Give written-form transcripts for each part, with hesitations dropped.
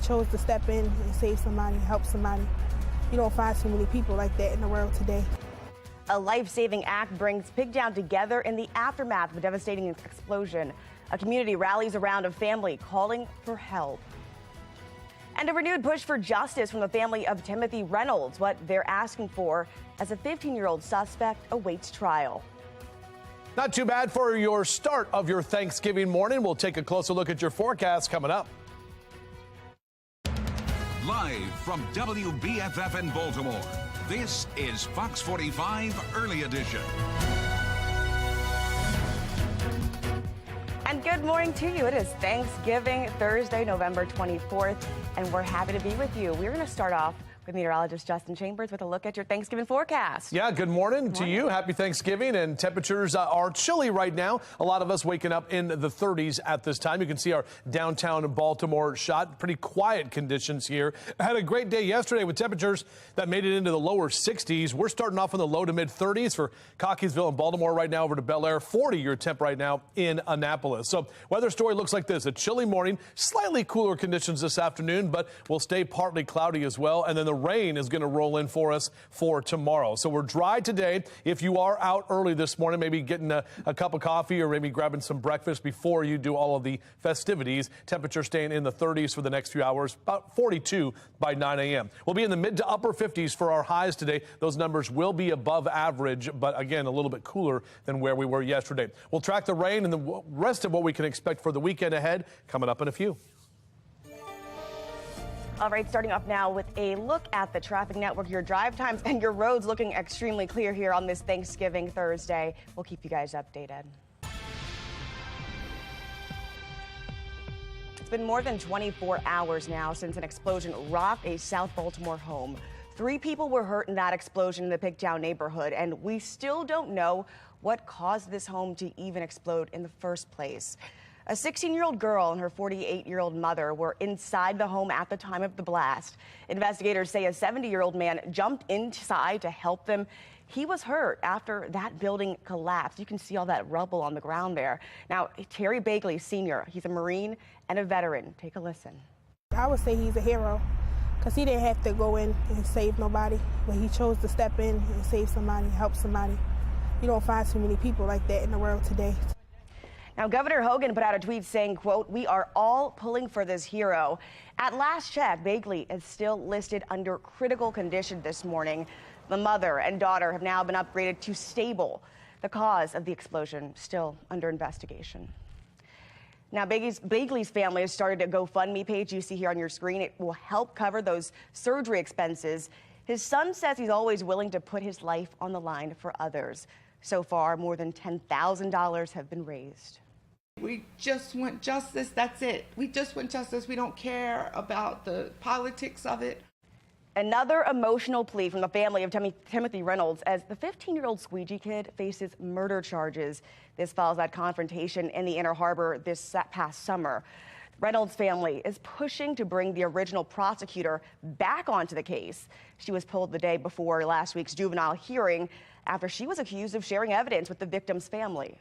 chose to step in and save somebody, help somebody. You don't find too many people like that in the world today. A life-saving act brings Pigtown together in the aftermath of a devastating explosion. A community rallies around a family calling for help. And a renewed push for justice from the family of Timothy Reynolds, what they're asking for as a 15-year-old suspect awaits trial. Not too bad for your start of your Thanksgiving morning. We'll take a closer look at your forecast coming up. Live from WBFF in Baltimore, this is Fox 45 Early Edition. And good morning to you. It is Thanksgiving, Thursday, November 24th, and we're happy to be with you. We're going to start off with meteorologist Justin Chambers with a look at your Thanksgiving forecast. Yeah, good morning to you. Happy Thanksgiving. And temperatures are chilly right now. A lot of us waking up in the 30s at this time. You can see our downtown Baltimore shot. Pretty quiet conditions here. I had a great day yesterday with temperatures that made it into the lower 60s. We're starting off in the low to mid 30s for Cockeysville and Baltimore right now over to Bel Air. 40-year temp right now in Annapolis. So weather story looks like this. A chilly morning, slightly cooler conditions this afternoon, but will stay partly cloudy as well. And then the rain is going to roll in for us for tomorrow. So we're dry today. If you are out early this morning, maybe getting a cup of coffee or maybe grabbing some breakfast before you do all of the festivities, temperature staying in the 30s for the next few hours, about 42 by 9 a.m. We'll be in the mid to upper 50s for our highs today. Those numbers will be above average, but again, a little bit cooler than where we were yesterday. We'll track the rain and the rest of what we can expect for the weekend ahead coming up in a few. All right, starting off now with a look at the traffic network, your drive times and your roads looking extremely clear here on this Thanksgiving Thursday. We'll keep you guys updated. It's been more than 24 hours now since an explosion rocked a South Baltimore home. 3 people were hurt in that explosion in the Pigtown neighborhood, and we still don't know what caused this home to even explode in the first place. A 16-year-old girl and her 48-year-old mother were inside the home at the time of the blast. Investigators say a 70-year-old man jumped inside to help them. He was hurt after that building collapsed. You can see all that rubble on the ground there. Now, Terry Bagley, Sr., he's a Marine and a veteran. Take a listen. I would say he's a hero because he didn't have to go in and save nobody, but he chose to step in and save somebody, help somebody. You don't find too many people like that in the world today. Now, Governor Hogan put out a tweet saying, quote, "We are all pulling for this hero." At last check, Bagley is still listed under critical condition this morning. The mother and daughter have now been upgraded to stable. The cause of the explosion still under investigation. Now, Bagley's family has started a GoFundMe page you see here on your screen. It will help cover those surgery expenses. His son says he's always willing to put his life on the line for others. So far, more than $10,000 have been raised. We just want justice, that's it. We just want justice. We don't care about the politics of it. Another emotional plea from the family of Timothy Reynolds as the 15-year-old squeegee kid faces murder charges. This follows that confrontation in the Inner Harbor this past summer. Reynolds' family is pushing to bring the original prosecutor back onto the case. She was pulled the day before last week's juvenile hearing after she was accused of sharing evidence with the victim's family.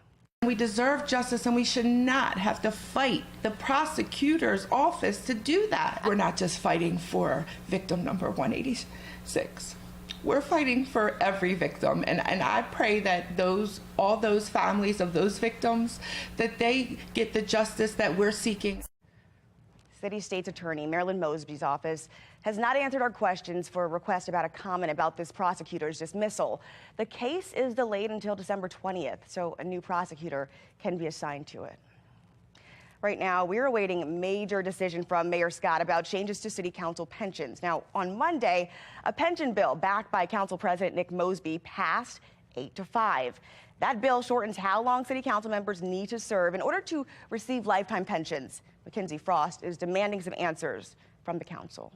We deserve justice, and we should not have to fight the prosecutor's office to do that. We're not just fighting for victim number 186. We're fighting for every victim, and I pray that all those families of those victims, that they get the justice that we're seeking. City State's Attorney Marilyn Mosby's office has not answered our questions for a request about a comment about this prosecutor's dismissal. The case is delayed until December 20th, so a new prosecutor can be assigned to it. Right now, we're awaiting a major decision from Mayor Scott about changes to city council pensions. Now, on Monday, a pension bill backed by Council President Nick Mosby passed 8-5. That bill shortens how long city council members need to serve in order to receive lifetime pensions. Mackenzie Frost is demanding some answers from the council.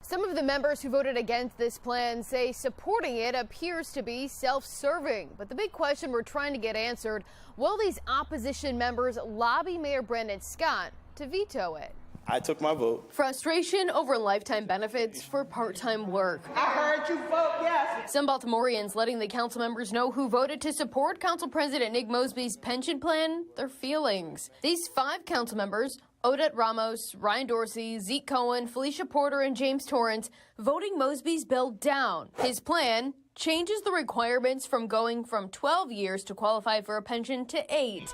Some of the members who voted against this plan say supporting it appears to be self-serving. But the big question we're trying to get answered, will these opposition members lobby Mayor Brandon Scott to veto it? I took my vote. Frustration over lifetime benefits for part-time work. I heard you vote yes. Some Baltimoreans letting the council members know who voted to support Council President Nick Mosby's pension plan their feelings. These 5 council members Odette Ramos, Ryan Dorsey, Zeke Cohen, Felicia Porter, and James Torrance voting Mosby's bill down. His plan changes the requirements from going from 12 years to qualify for a pension to 8.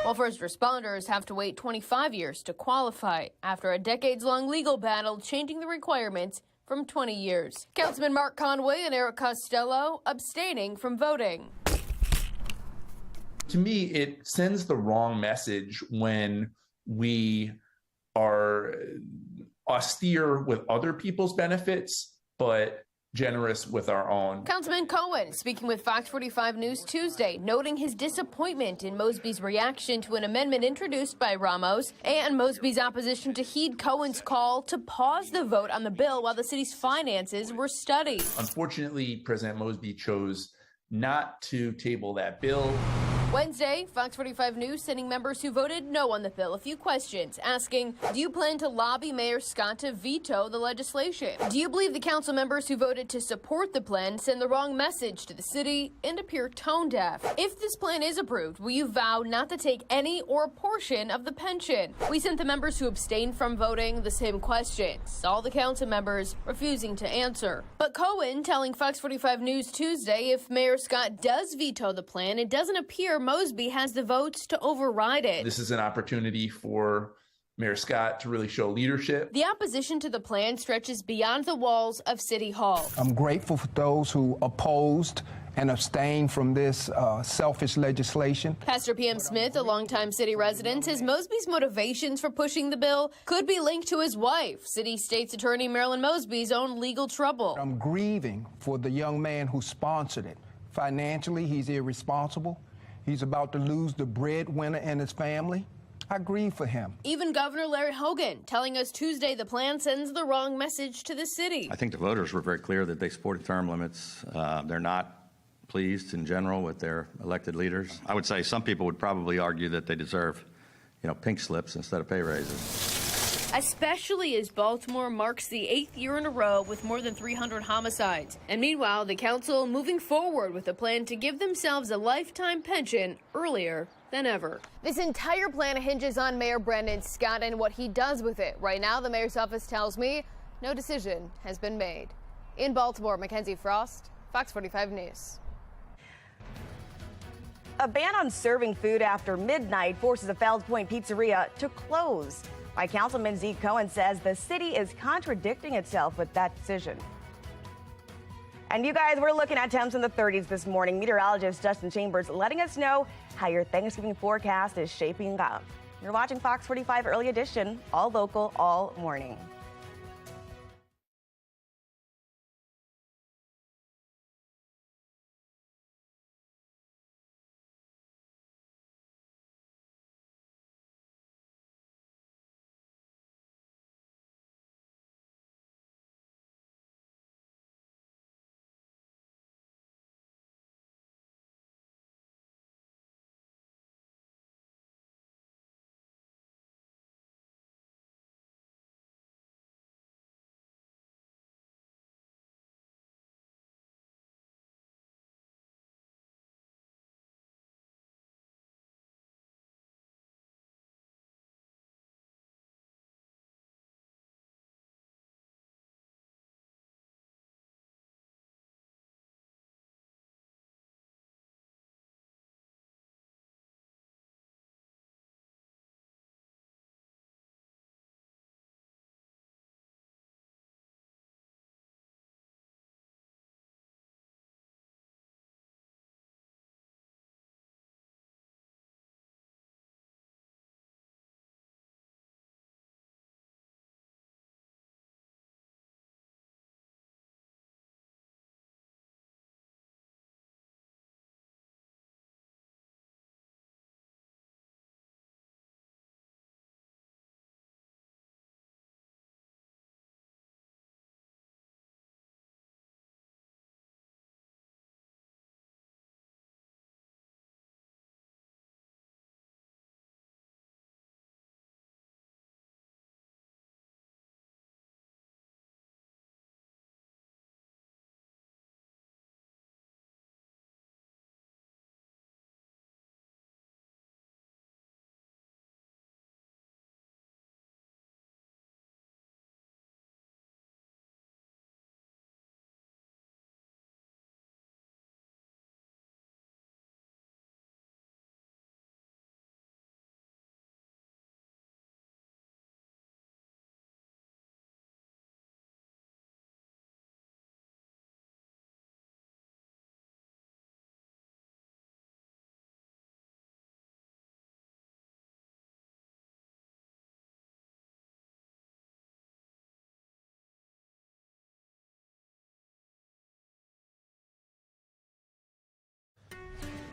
While first responders have to wait 25 years to qualify after a decades-long legal battle changing the requirements from 20 years. Councilman Mark Conway and Eric Costello abstaining from voting. To me, it sends the wrong message when we are austere with other people's benefits, but generous with our own. Councilman Cohen speaking with Fox 45 News Tuesday, noting his disappointment in Mosby's reaction to an amendment introduced by Ramos and Mosby's opposition to heed Cohen's call to pause the vote on the bill while the city's finances were studied. Unfortunately, President Mosby chose not to table that bill. Wednesday, Fox 45 News sending members who voted no on the bill a few questions, asking, do you plan to lobby Mayor Scott to veto the legislation? Do you believe the council members who voted to support the plan send the wrong message to the city and appear tone deaf? If this plan is approved, will you vow not to take any or a portion of the pension? We sent the members who abstained from voting the same questions, all the council members refusing to answer. But Cohen telling Fox 45 News Tuesday if Mayor Scott does veto the plan, it doesn't appear Mosby has the votes to override it. This is an opportunity for Mayor Scott to really show leadership. The opposition to the plan stretches beyond the walls of City Hall. I'm grateful for those who opposed and abstained from this selfish legislation. Pastor P.M. Smith, a longtime city resident, says Mosby's motivations for pushing the bill could be linked to his wife, City State's Attorney Marilyn Mosby's own legal trouble. I'm grieving for the young man who sponsored it. Financially, he's irresponsible. He's about to lose the breadwinner and his family. I grieve for him. Even Governor Larry Hogan telling us Tuesday the plan sends the wrong message to the city. I think the voters were very clear that they supported term limits. They're not pleased in general with their elected leaders. I would say some people would probably argue that they deserve, pink slips instead of pay raises. Especially as Baltimore marks the 8th year in a row with more than 300 homicides. And meanwhile, the council moving forward with a plan to give themselves a lifetime pension earlier than ever. This entire plan hinges on Mayor Brandon Scott and what he does with it. Right now, the mayor's office tells me no decision has been made. In Baltimore, Mackenzie Frost, Fox 45 News. A ban on serving food after midnight forces a Fells Point pizzeria to close. Why Councilman Zeke Cohen says the city is contradicting itself with that decision. And you guys, we're looking at temps in the 30s this morning. Meteorologist Justin Chambers letting us know how your Thanksgiving forecast is shaping up. You're watching Fox 45 Early Edition, all local, all morning.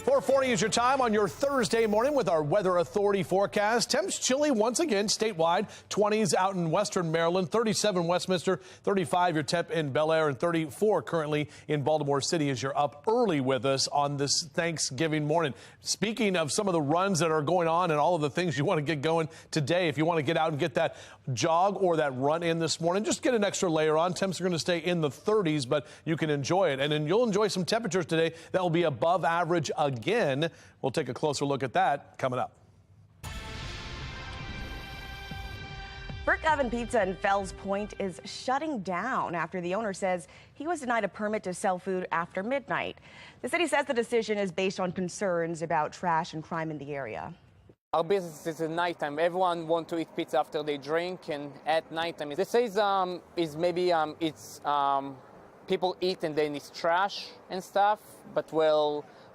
4:40 is your time on your Thursday morning with our Weather Authority forecast. Temps chilly once again statewide. 20s out in western Maryland, 37 Westminster, 35 your temp in Bel Air, and 34 currently in Baltimore City as you're up early with us on this Thanksgiving morning. Speaking of some of the runs that are going on and all of the things you want to get going today, if you want to get out and get that jog or that run in this morning, just get an extra layer on. Temps are going to stay in the 30s, but you can enjoy it. And then you'll enjoy some temperatures today that will be above average again. We'll take a closer look at that coming up. Brick Oven Pizza in Fells Point is shutting down after the owner says he was denied a permit to sell food after midnight. The city says the decision is based on concerns about trash and crime in the area. Our business is at nighttime. Everyone wants to eat pizza after they drink, and at nighttime. They say people eat and then it's trash and stuff, but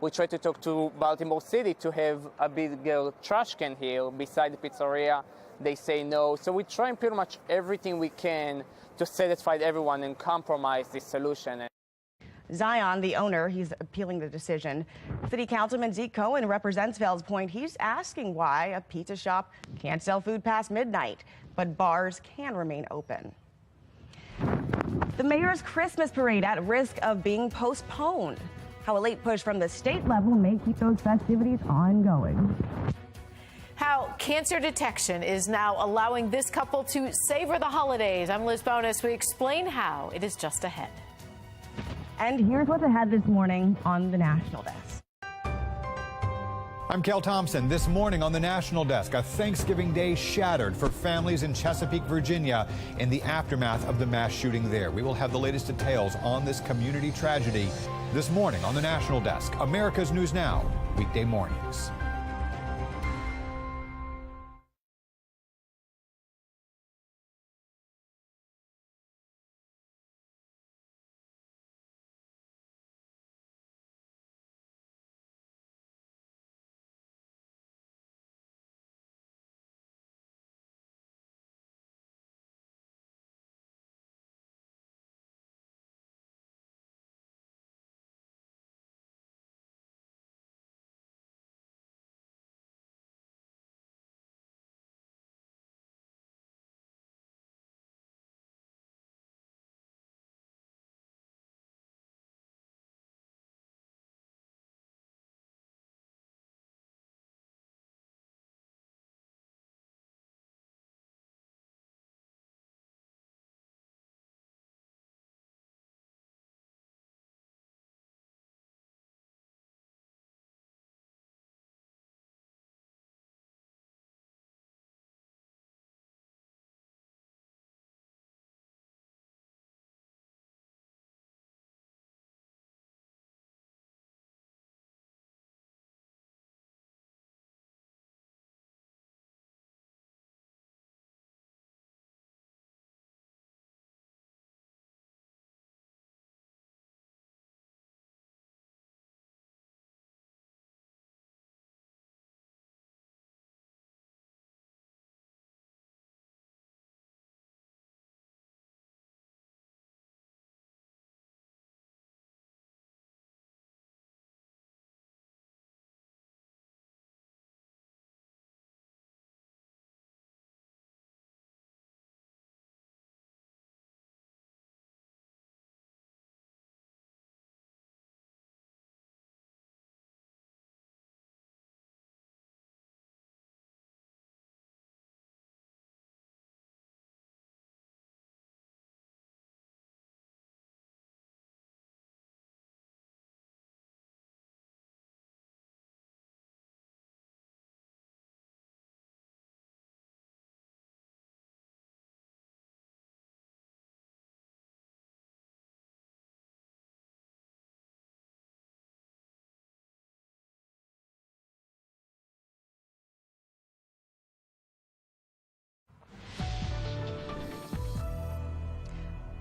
we try to talk to Baltimore City to have a bigger trash can here beside the pizzeria. They say no. So we're trying pretty much everything we can to satisfy everyone and compromise this solution. Zion, the owner, he's appealing the decision. City Councilman Zeke Cohen represents Fells Point. He's asking why a pizza shop can't sell food past midnight, but bars can remain open. The mayor's Christmas parade at risk of being postponed. How a late push from the state level may keep those festivities ongoing. How cancer detection is now allowing this couple to savor the holidays. I'm Liz Bonus. We explain how it is just ahead. And here's what's ahead this morning on the National Desk. I'm Kel Thompson. This morning on the National Desk, a Thanksgiving day shattered for families in Chesapeake, Virginia in the aftermath of the mass shooting there. We will have the latest details on this community tragedy this morning on the National Desk. America's News Now, weekday mornings.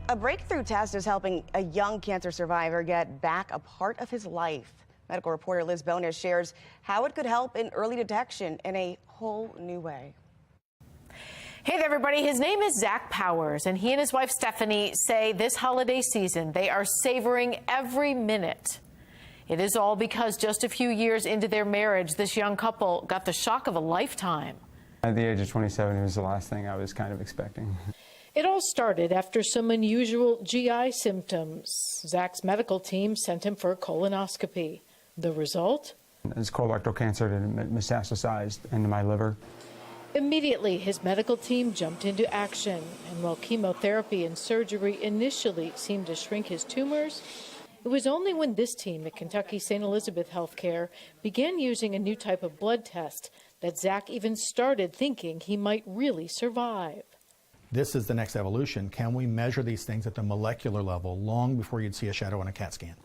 A breakthrough test is helping a young cancer survivor get back a part of his life. Medical reporter Liz Bonus shares how it could help in early detection in a whole new way. Hey there, everybody. His name is Zach Powers, and he and his wife Stephanie say this holiday season they are savoring every minute. It is all because just a few years into their marriage, this young couple got the shock of a lifetime. At the age of 27, it was the last thing I was kind of expecting. It all started after some unusual GI symptoms. Zach's medical team sent him for a colonoscopy. The result? It's colorectal cancer that metastasized into my liver. Immediately, his medical team jumped into action. And while chemotherapy and surgery initially seemed to shrink his tumors, it was only when this team at Kentucky St. Elizabeth Healthcare began using a new type of blood test that Zach even started thinking he might really survive. This is the next evolution. Can we measure these things at the molecular level long before you'd see a shadow on a CAT scan?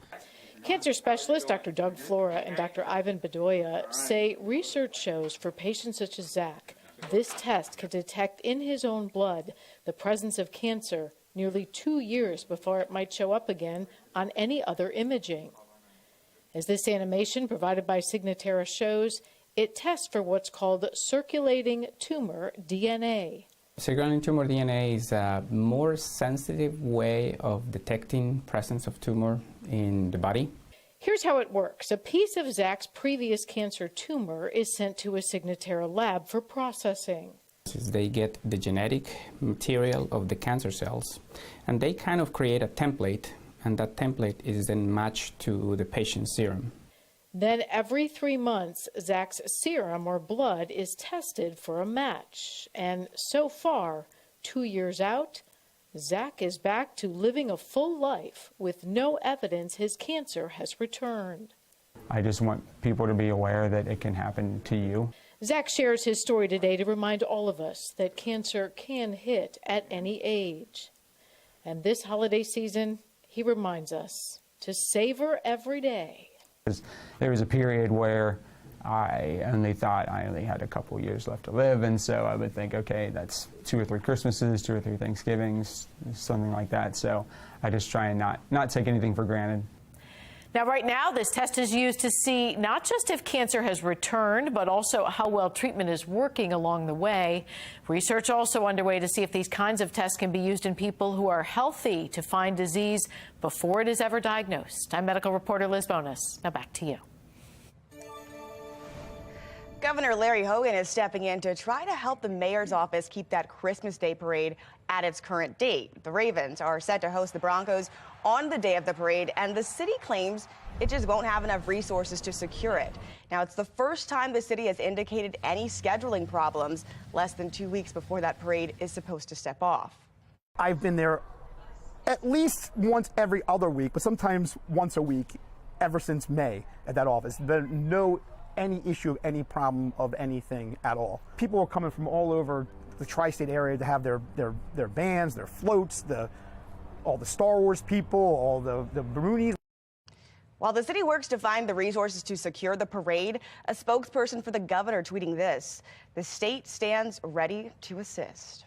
Cancer specialist Dr. Doug Flora and Dr. Ivan Bedoya say research shows for patients such as Zach, this test can detect in his own blood the presence of cancer nearly 2 years before it might show up again on any other imaging. As this animation provided by Signatera shows, it tests for what's called circulating tumor DNA. Circulating tumor DNA is a more sensitive way of detecting presence of tumor in the body. Here's how it works. A piece of Zach's previous cancer tumor is sent to a Signatera lab for processing. They get the genetic material of the cancer cells, and they kind of create a template, and that template is then matched to the patient's serum. Then every 3 months, Zach's serum or blood is tested for a match. And so far, 2 years out, Zach is back to living a full life with no evidence his cancer has returned. I just want people to be aware that it can happen to you. Zach shares his story today to remind all of us that cancer can hit at any age. And this holiday season, he reminds us to savor every day. There was a period where I only thought I only had a couple years left to live, and so I would think, okay, that's 2 or 3 Christmases, 2 or 3 Thanksgivings, something like that. So I just try and not take anything for granted. Now, right now, this test is used to see not just if cancer has returned, but also how well treatment is working along the way. Research also underway to see if these kinds of tests can be used in people who are healthy to find disease before it is ever diagnosed. I'm medical reporter Liz Bonus. Now back to you. Governor Larry Hogan is stepping in to try to help the mayor's office keep that Christmas Day parade at its current date. The Ravens are set to host the Broncos on the day of the parade, and the city claims it just won't have enough resources to secure it. Now, it's the first time the city has indicated any scheduling problems less than 2 weeks before that parade is supposed to step off. I've been there at least once every other week, but sometimes once a week ever since May at that office. There's no any issue of any problem of anything at all. People are coming from all over the tri-state area to have their bands, their floats, all the Star Wars people, all the Maroonies. While the city works to find the resources to secure the parade, a spokesperson for the governor tweeting this: the state stands ready to assist.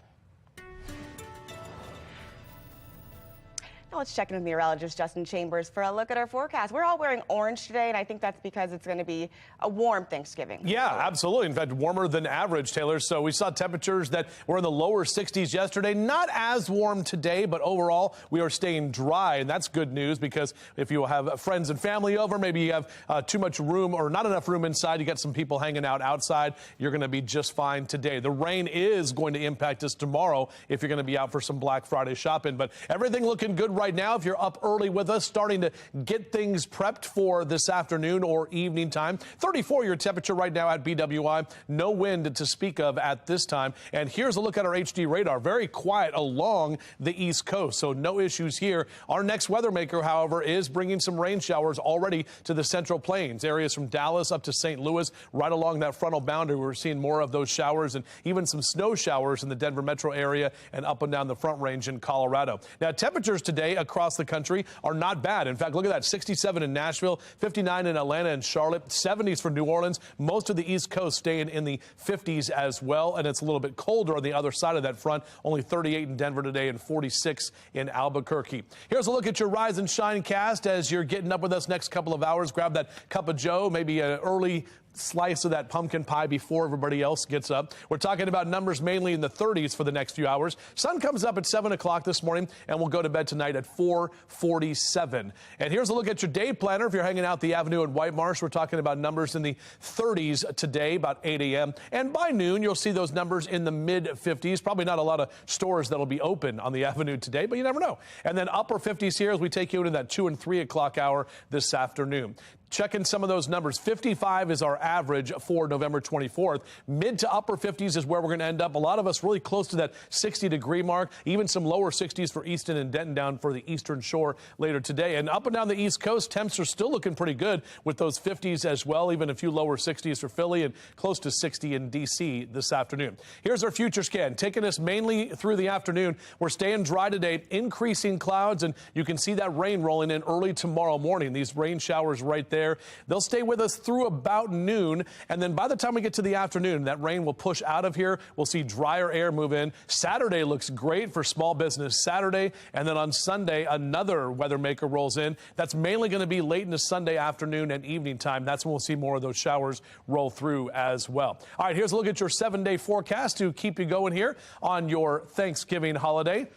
Now let's check in with meteorologist Justin Chambers for a look at our forecast. We're all wearing orange today, and I think that's because it's going to be a warm Thanksgiving. Yeah, absolutely. In fact, warmer than average, Taylor. So we saw temperatures that were in the lower 60s yesterday. Not as warm today, but overall we are staying dry, and that's good news because if you have friends and family over, maybe you have too much room or not enough room inside, you got some people hanging out outside, you're going to be just fine today. The rain is going to impact us tomorrow if you're going to be out for some Black Friday shopping, but everything looking good right now. If you're up early with us, starting to get things prepped for this afternoon or evening time. 34 your temperature right now at BWI. No wind to speak of at this time. And here's a look at our HD radar. Very quiet along the East Coast, so no issues here. Our next weather maker, however, is bringing some rain showers already to the Central Plains. Areas from Dallas up to St. Louis, right along that frontal boundary. We're seeing more of those showers and even some snow showers in the Denver metro area and up and down the Front Range in Colorado. Now, temperatures today across the country are not bad. In fact, look at that, 67 in Nashville, 59 in Atlanta and Charlotte, 70s for New Orleans. Most of the East Coast staying in the 50s as well, and it's a little bit colder on the other side of that front. Only 38 in Denver today and 46 in Albuquerque. Here's a look at your Rise and Shine cast as you're getting up with us next couple of hours. Grab that cup of joe, maybe an early slice of that pumpkin pie before everybody else gets up. We're talking about numbers mainly in the 30s for the next few hours. Sun comes up at 7 o'clock this morning, and we'll go to bed tonight at 4:47. And here's a look at your day planner. If you're hanging out the Avenue in White Marsh, we're talking about numbers in the 30s today, about 8 a.m. And by noon, you'll see those numbers in the mid-50s. Probably not a lot of stores that'll be open on the Avenue today, but you never know. And then upper 50s here as we take you into that 2 and 3 o'clock hour this afternoon. Checking some of those numbers. 55 is our average for November 24th. Mid to upper 50s is where we're going to end up. A lot of us really close to that 60-degree mark. Even some lower 60s for Easton and Denton down for the Eastern Shore later today. And up and down the East Coast, temps are still looking pretty good with those 50s as well. Even a few lower 60s for Philly and close to 60 in D.C. this afternoon. Here's our future scan. Taking us mainly through the afternoon. We're staying dry today. Increasing clouds, and you can see that rain rolling in early tomorrow morning. These rain showers right there. They'll stay with us through about noon, and then by the time we get to the afternoon, that rain will push out of here. We'll see drier air move in. Saturday looks great for small business Saturday, and then on Sunday, another weather maker rolls in. That's mainly going to be late into Sunday afternoon and evening time. That's when we'll see more of those showers roll through as well. All right, here's a look at your 7-day forecast to keep you going here on your Thanksgiving holiday.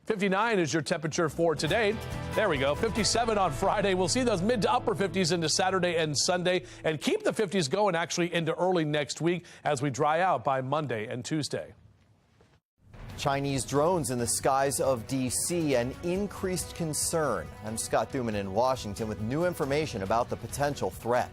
59 is your temperature for today. There we go. 57 on Friday. We'll see those mid to upper 50s into Saturday and Sunday, and keep the 50s going actually into early next week as we dry out by Monday and Tuesday. Chinese drones in the skies of D.C. and increased concern. I'm Scott Thuman in Washington with new information about the potential threat.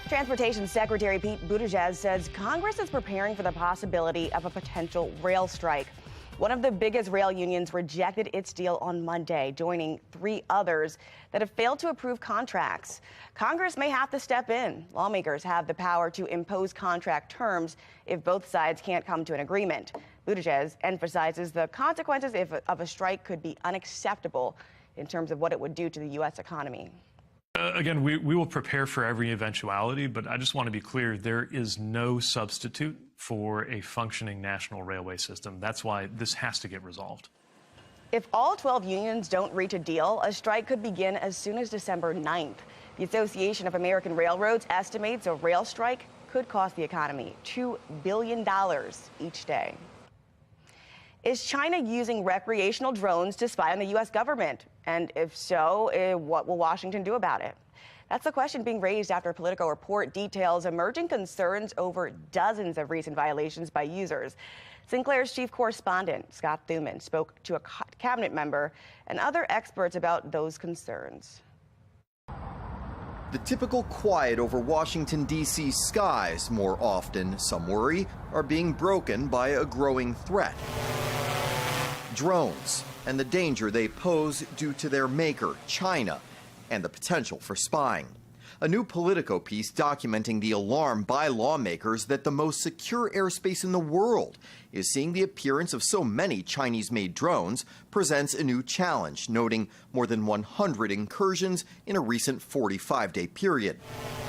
Transportation Secretary Pete Buttigieg says Congress is preparing for the possibility of a potential rail strike. One of the biggest rail unions rejected its deal on Monday, joining 3 others that have failed to approve contracts. Congress may have to step in. Lawmakers have the power to impose contract terms if both sides can't come to an agreement. Buttigieg emphasizes the consequences of a strike could be unacceptable in terms of what it would do to the U.S. economy. Again, we will prepare for every eventuality, but I just want to be clear, there is no substitute for a functioning national railway system. That's why this has to get resolved. If all 12 unions don't reach a deal, a strike could begin as soon as December 9th. The Association of American Railroads estimates a rail strike could cost the economy $2 billion each day. Is China using recreational drones to spy on the U.S. government? And if so, what will Washington do about it? That's the question being raised after Politico report details emerging concerns over dozens of recent violations by users. Sinclair's chief correspondent, Scott Thuman, spoke to a cabinet member and other experts about those concerns. The typical quiet over Washington, D.C. skies, more often, some worry, are being broken by a growing threat. Drones and the danger they pose due to their maker, China, and the potential for spying. A new Politico piece documenting the alarm by lawmakers that the most secure airspace in the world is seeing the appearance of so many Chinese-made drones presents a new challenge, noting more than 100 incursions in a recent 45-day period.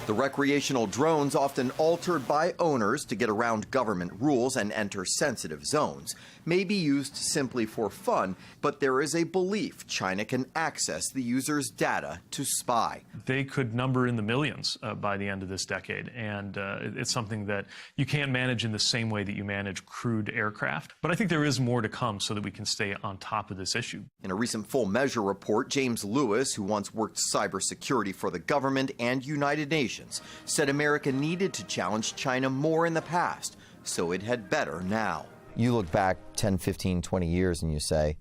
The recreational drones, often altered by owners to get around government rules and enter sensitive zones, may be used simply for fun, but there is a belief China can access the user's data to spy. They could number in the millions by the end of this decade, and it's something that you can't manage in the same way that you manage crewed aircraft. But I think there is more to come so that we can stay on top of this issue. In a recent Full Measure report, James Lewis, who once worked cybersecurity for the government and United Nations, said America needed to challenge China more in the past, so it had better now. You look back 10, 15, 20 years and you say,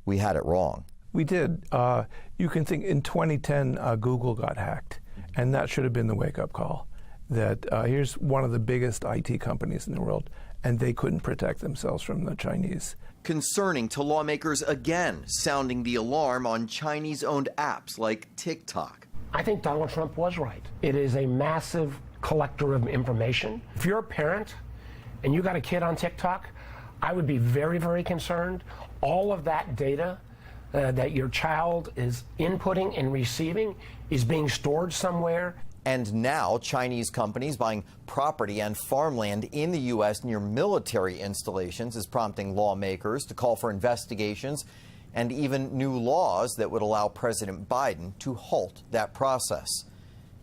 we had it wrong. We did. You can think in 2010, Google got hacked, and that should have been the wake-up call. That here's one of the biggest IT companies in the world, and they couldn't protect themselves from the Chinese. Concerning to lawmakers again, sounding the alarm on Chinese-owned apps like TikTok. I think Donald Trump was right. It is a massive collector of information. If you're a parent and you got a kid on TikTok, I would be very, very concerned. All of that data that your child is inputting and receiving is being stored somewhere. And now Chinese companies buying property and farmland in the U.S. near military installations is prompting lawmakers to call for investigations and even new laws that would allow President Biden to halt that process.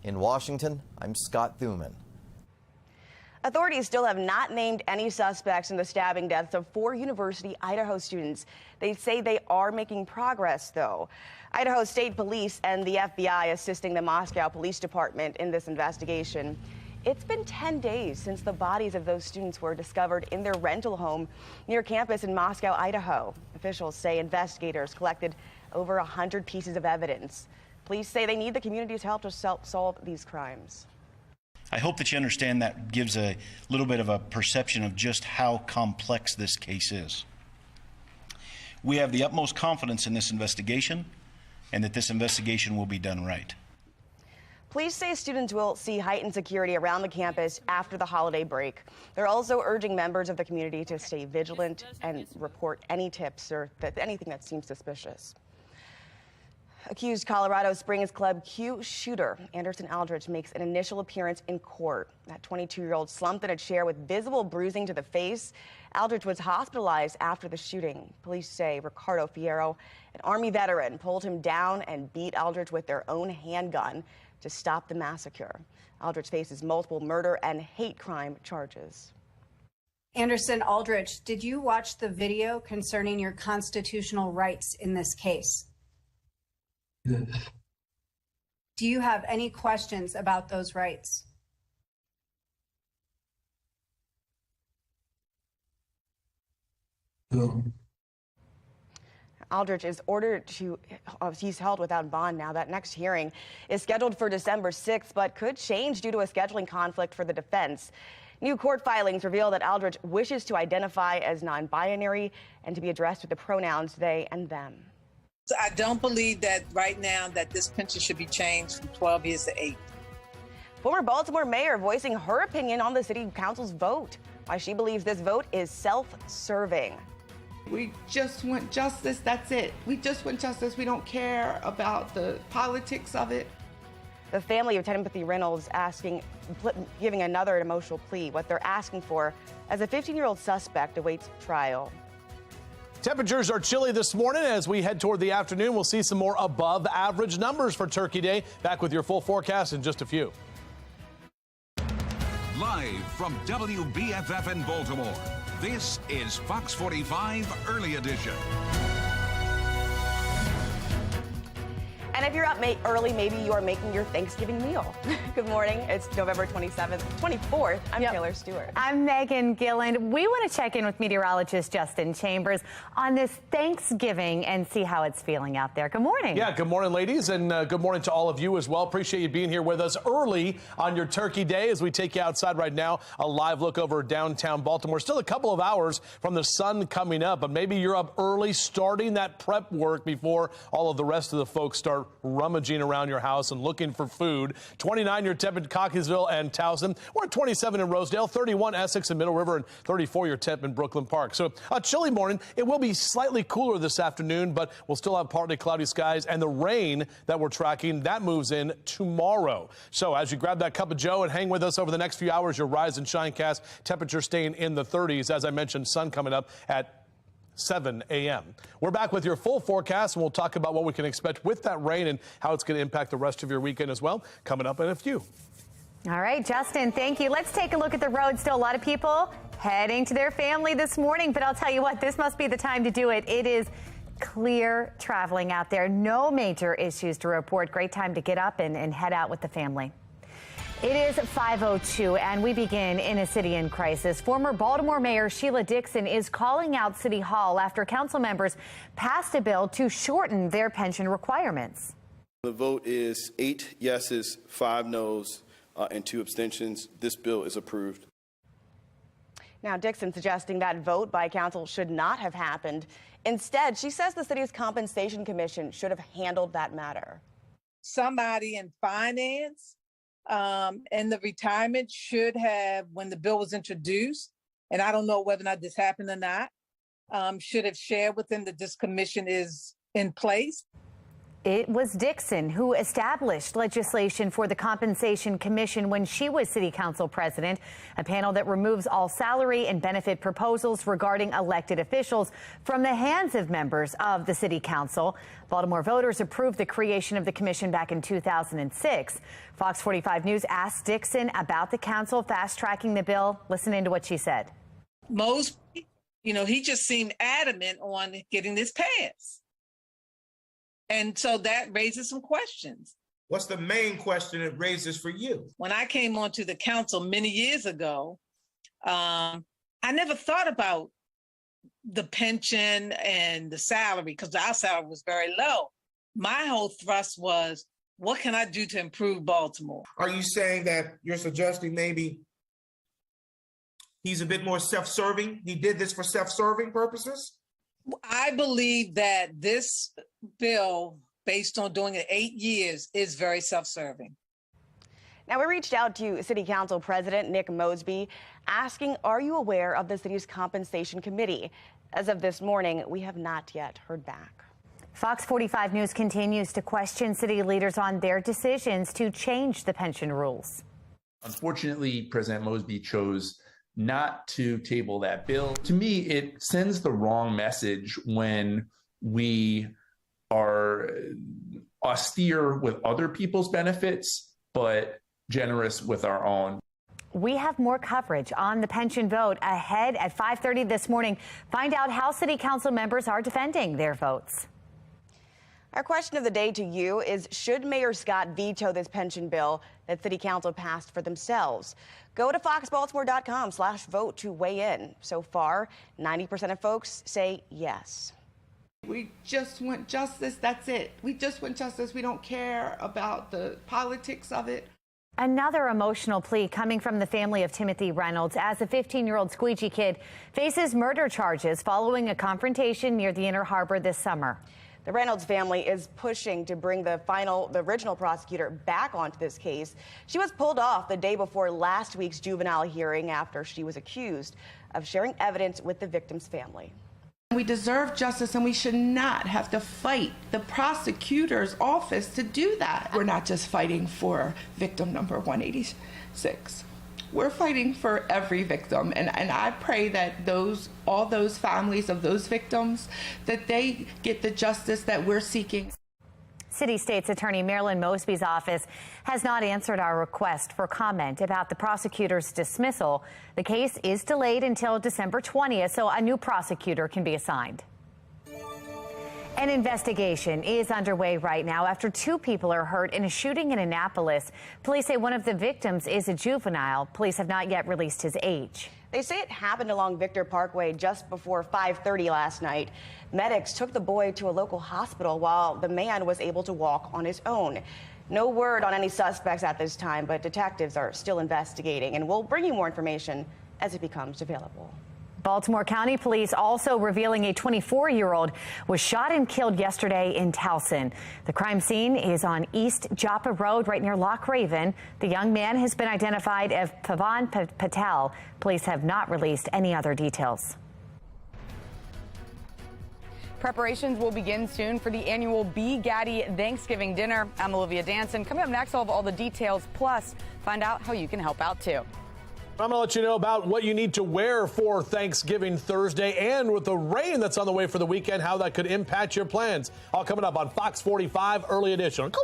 In Washington, I'm Scott Thuman. Authorities still have not named any suspects in the stabbing deaths of 4 University Idaho students. They say they are making progress, though. Idaho State Police and the FBI assisting the Moscow Police Department in this investigation. It's been 10 days since the bodies of those students were discovered in their rental home near campus in Moscow, Idaho. Officials say investigators collected over 100 pieces of evidence. Police say they need the community's help to solve these crimes. I hope that you understand that gives a little bit of a perception of just how complex this case is. We have the utmost confidence in this investigation and that this investigation will be done right. Police say students will see heightened security around the campus after the holiday break. They're also urging members of the community to stay vigilant and report any tips or anything that seems suspicious. Accused Colorado Springs Club Q shooter Anderson Aldrich makes an initial appearance in court. That 22-year-old slumped in a chair with visible bruising to the face. Aldrich was hospitalized after the shooting. Police say Ricardo Fierro, an Army veteran, pulled him down and beat Aldrich with their own handgun to stop the massacre. Aldrich faces multiple murder and hate crime charges. Anderson Aldrich, did you watch the video concerning your constitutional rights in this case? Do you have any questions about those rights? No. Aldrich is ordered to, he's held without bond now. That next hearing is scheduled for December 6th, but could change due to a scheduling conflict for the defense. New court filings reveal that Aldrich wishes to identify as non-binary and to be addressed with the pronouns they and them. I don't believe that right now that this pension should be changed from 12 years to 8. Former Baltimore mayor voicing her opinion on the city council's vote, why she believes this vote is self-serving. We just want justice, that's it. We just want justice. We don't care about the politics of it. The family of Timothy Reynolds giving another emotional plea, what they're asking for as a 15-year-old suspect awaits trial. Temperatures are chilly this morning. As we head toward the afternoon, we'll see some more above average numbers for Turkey Day. Back with your full forecast in just a few. Live from WBFF in Baltimore, this is Fox 45 Early Edition. And if you're up early, maybe you are making your Thanksgiving meal. Good morning. It's November 24th. I'm Taylor Stewart. I'm Megan Gilland. We want to check in with meteorologist Justin Chambers on this Thanksgiving and see how it's feeling out there. Good morning. Yeah, good morning, ladies, and good morning to all of you as well. Appreciate you being here with us early on your Turkey Day as we take you outside right now. A live look over downtown Baltimore. Still a couple of hours from the sun coming up, but maybe you're up early starting that prep work before all of the rest of the folks start rummaging around your house and looking for food. 29 your temp in Cockeysville and Towson. We're at 27 in Rosedale, 31 Essex and Middle River, and 34 your temp in Brooklyn Park. So a chilly morning. It will be slightly cooler this afternoon, but we'll still have partly cloudy skies, and the rain that we're tracking, that moves in tomorrow. So as you grab that cup of joe and hang with us over the next few hours, your Rise and Shine cast, temperature staying in the 30s. As I mentioned, sun coming up at 7 a.m. We're back with your full forecast, and we'll talk about what we can expect with that rain and how it's going to impact the rest of your weekend as well, coming up in a few. All right, Justin, thank you. Let's take a look at the road. Still a lot of people heading to their family this morning, but I'll tell you what, this must be the time to do it. It is clear traveling out there. No major issues to report. Great time to get up and head out with the family. It is 5:02, and we begin in a city in crisis. Former Baltimore Mayor Sheila Dixon is calling out City Hall after council members passed a bill to shorten their pension requirements. The vote is 8 yeses, 5 noes, and 2 abstentions. This bill is approved. Now, Dixon suggesting that vote by council should not have happened. Instead, she says the city's compensation commission should have handled that matter. Somebody in finance and the retirement should have, when the bill was introduced, and I don't know whether or not this happened or not, should have shared with them that this commission is in place. It was Dixon who established legislation for the Compensation Commission when she was City Council president, a panel that removes all salary and benefit proposals regarding elected officials from the hands of members of the City Council. Baltimore voters approved the creation of the commission back in 2006. Fox 45 News asked Dixon about the council fast-tracking the bill. Listen into what she said. Most, he just seemed adamant on getting this passed. And so that raises some questions. What's the main question it raises for you? When I came onto the council many years ago, I never thought about the pension and the salary because our salary was very low. My whole thrust was, what can I do to improve Baltimore? Are you saying that you're suggesting maybe he's a bit more self-serving? He did this for self-serving purposes? I believe that this bill, based on doing it 8 years, is very self-serving. Now, we reached out to City Council President Nick Mosby asking, are you aware of the city's compensation committee? As of this morning, we have not yet heard back. Fox 45 News continues to question city leaders on their decisions to change the pension rules. Unfortunately, President Mosby chose not to table that bill. To me, it sends the wrong message when we are austere with other people's benefits, but generous with our own. We have more coverage on the pension vote ahead at 5:30 this morning. Find out how City Council members are defending their votes. Our question of the day to you is, should Mayor Scott veto this pension bill that City Council passed for themselves? Go to foxbaltimore.com/vote to weigh in. So far, 90% of folks say yes. We just want justice. That's it. We just want justice. We don't care about the politics of it. Another emotional plea coming from the family of Timothy Reynolds as a 15-year-old squeegee kid faces murder charges following a confrontation near the Inner Harbor this summer. The Reynolds family is pushing to bring the original prosecutor back onto this case. She was pulled off the day before last week's juvenile hearing after she was accused of sharing evidence with the victim's family. we deserve justice, and we should not have to fight the prosecutor's office to do that. We're not just fighting for victim number 186. We're fighting for every victim, and I pray that all those families of those victims, that they get the justice that we're seeking. City State's Attorney Marilyn Mosby's office has not answered our request for comment about the prosecutor's dismissal. The case is delayed until December 20th, so a new prosecutor can be assigned. An investigation is underway right now after 2 people are hurt in a shooting in Annapolis. Police say one of the victims is a juvenile. Police have not yet released his age. They say it happened along Victor Parkway just before 5:30 last night. Medics took the boy to a local hospital while the man was able to walk on his own. No word on any suspects at this time, but detectives are still investigating, and we'll bring you more information as it becomes available. Baltimore County Police also revealing a 24-year-old was shot and killed yesterday in Towson. The crime scene is on East Joppa Road right near Loch Raven. The young man has been identified as Pavan Patel. Police have not released any other details. Preparations will begin soon for the annual Be Gaddy Thanksgiving dinner. I'm Olivia Danson. Coming up next, I'll have all the details, plus find out how you can help out too. I'm going to let you know about what you need to wear for Thanksgiving Thursday, and with the rain that's on the way for the weekend, how that could impact your plans. All coming up on Fox 45 Early Edition. Come.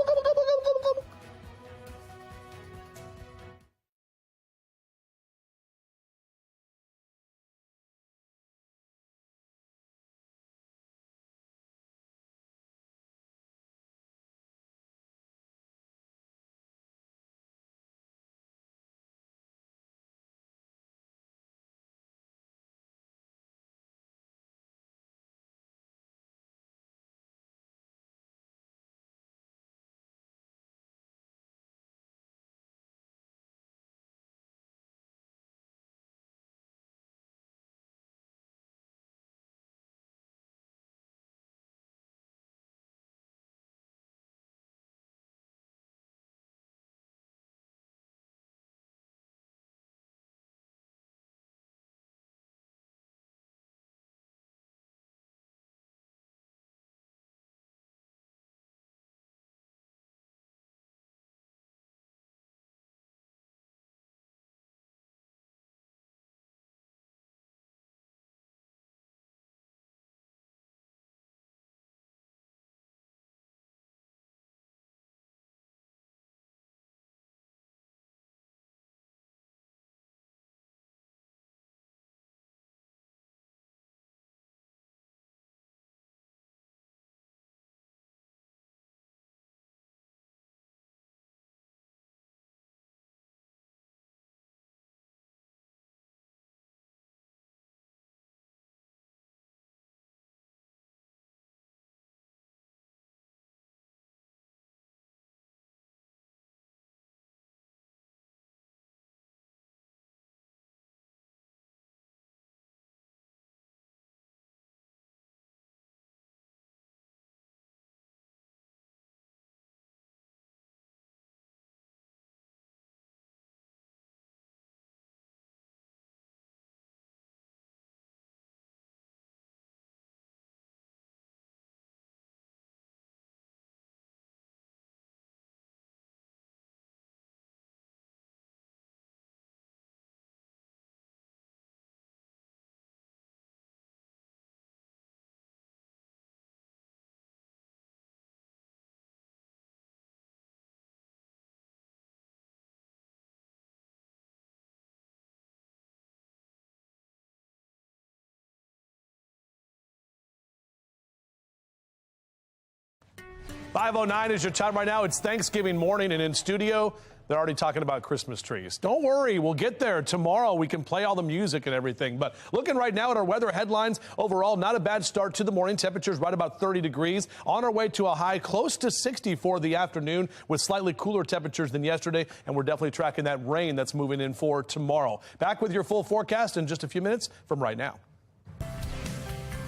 .509 is your time right now. It's Thanksgiving morning, and in studio, they're already talking about Christmas trees. Don't worry, we'll get there. Tomorrow we can play all the music and everything. But looking right now at our weather headlines, overall, not a bad start to the morning. Temperatures right about 30 degrees. On our way to a high close to 60 for the afternoon, with slightly cooler temperatures than yesterday. And we're definitely tracking that rain that's moving in for tomorrow. Back with your full forecast in just a few minutes from right now.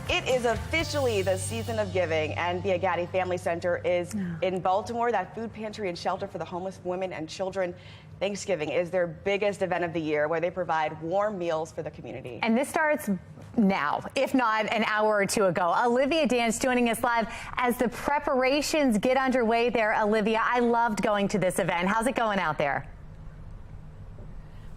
It is officially the season of giving, and the Agati Family Center is in Baltimore, that food pantry and shelter for the homeless women and children. Thanksgiving is their biggest event of the year, where they provide warm meals for the community. And this starts now, if not an hour or two ago. Olivia Dance joining us live as the preparations get underway there. Olivia, I loved going to this event. How's it going out there?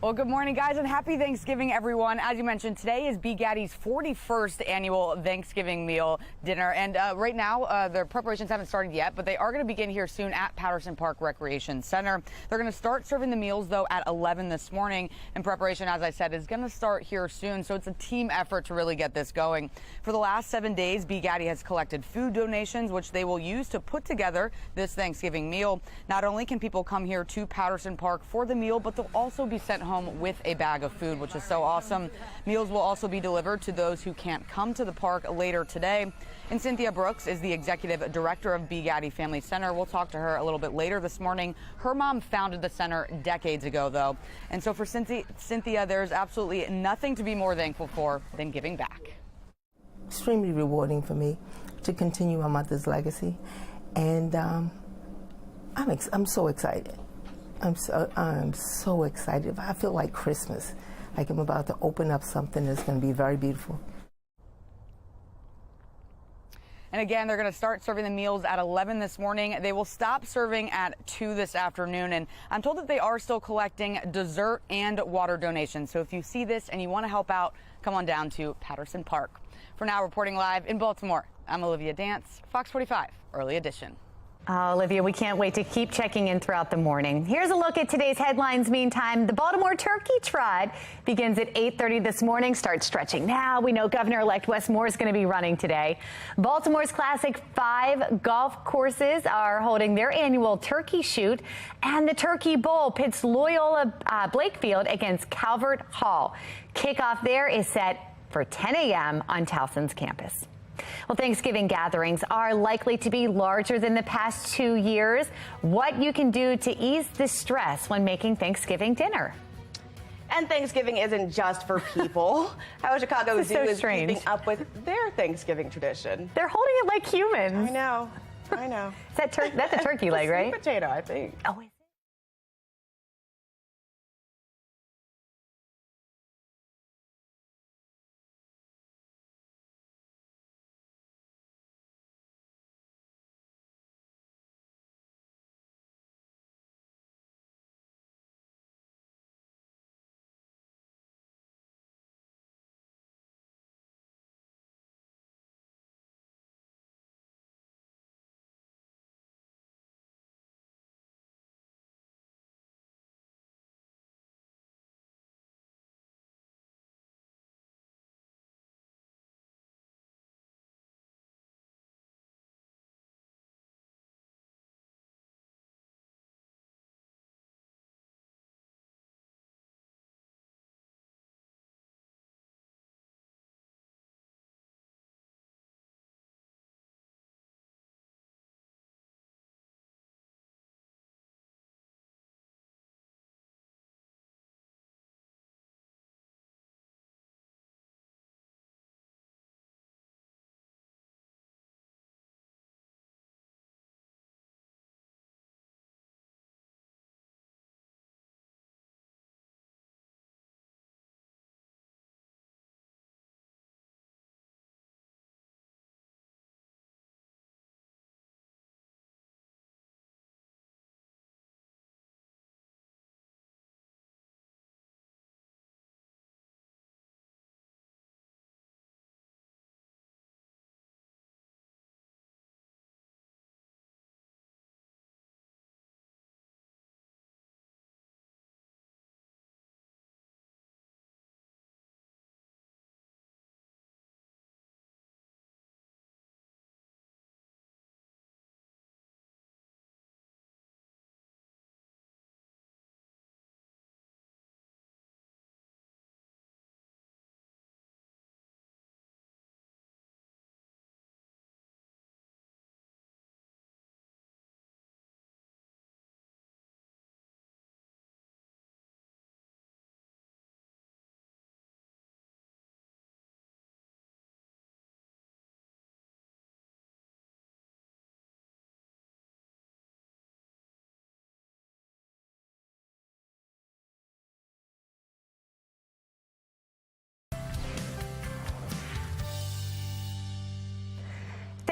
Well, good morning, guys, and happy Thanksgiving, everyone. As you mentioned, today is B. Gatti's 41st annual Thanksgiving meal dinner. And right now, their preparations haven't started yet, but they are going to begin here soon at Patterson Park Recreation Center. They're going to start serving the meals, though, at 11 this morning. And preparation, as I said, is going to start here soon. So it's a team effort to really get this going. For the last 7 days, B. Gatti has collected food donations, which they will use to put together this Thanksgiving meal. Not only can people come here to Patterson Park for the meal, but they'll also be sent home with a bag of food, which is so awesome. Meals will also be delivered to those who can't come to the park later today. And Cynthia Brooks is the executive director of B. Gatti Family Center. We'll talk to her a little bit later this morning. Her mom founded the center decades ago, though. And so for Cynthia, there's absolutely nothing to be more thankful for than giving back. Extremely rewarding for me to continue my mother's legacy. And I'm so excited. I'm so excited. I feel like Christmas, like I'm about to open up something that's going to be very beautiful. And again, they're going to start serving the meals at 11 this morning. They will stop serving at 2 this afternoon. And I'm told that they are still collecting dessert and water donations. So if you see this and you want to help out, come on down to Patterson Park. For now, reporting live in Baltimore, I'm Olivia Dance, Fox 45 Early Edition. Oh, Olivia, we can't wait to keep checking in throughout the morning. Here's a look at today's headlines. Meantime, the Baltimore Turkey Trot begins at 8:30 this morning. Start stretching now. We know Governor-elect Wes Moore is going to be running today. Baltimore's Classic 5 golf courses are holding their annual turkey shoot, and the Turkey Bowl pits Loyola Blakefield against Calvert Hall. Kickoff there is set for 10 a.m. on Towson's campus. Well, Thanksgiving gatherings are likely to be larger than the past 2 years. What you can do to ease the stress when making Thanksgiving dinner. And Thanksgiving isn't just for people. How Chicago Zoo is keeping up with their Thanksgiving tradition. They're holding it like humans. I know. That's a turkey leg, right? Sweet potato, I think. Oh,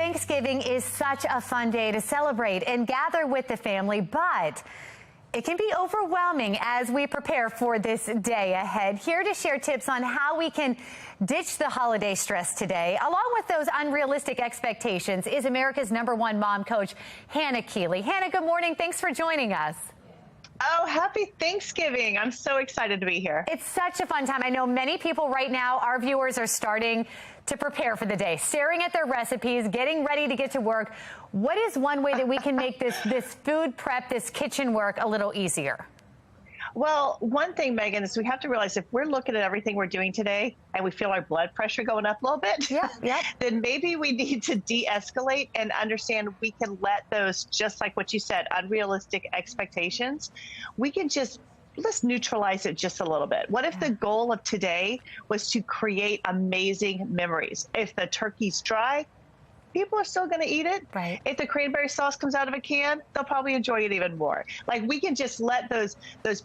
Thanksgiving is such a fun day to celebrate and gather with the family, but it can be overwhelming as we prepare for this day ahead. Here to share tips on how we can ditch the holiday stress today, along with those unrealistic expectations, is America's #1 mom coach, Hannah Keeley. Hannah, good morning. Thanks for joining us. Oh, happy Thanksgiving. I'm so excited to be here. It's such a fun time. I know many people right now, our viewers, are starting to prepare for the day, staring at their recipes, getting ready to get to work. What is one way that we can make this food prep, this kitchen work a little easier? Well, one thing, Megan, is we have to realize if we're looking at everything we're doing today and we feel our blood pressure going up a little bit, then maybe we need to de-escalate and understand we can let those, just like what you said, unrealistic expectations, we can just let's neutralize it just a little bit. What if the goal of today was to create amazing memories? If the turkey's dry, people are still going to eat it. Right. If the cranberry sauce comes out of a can, they'll probably enjoy it even more. Like, we can just let those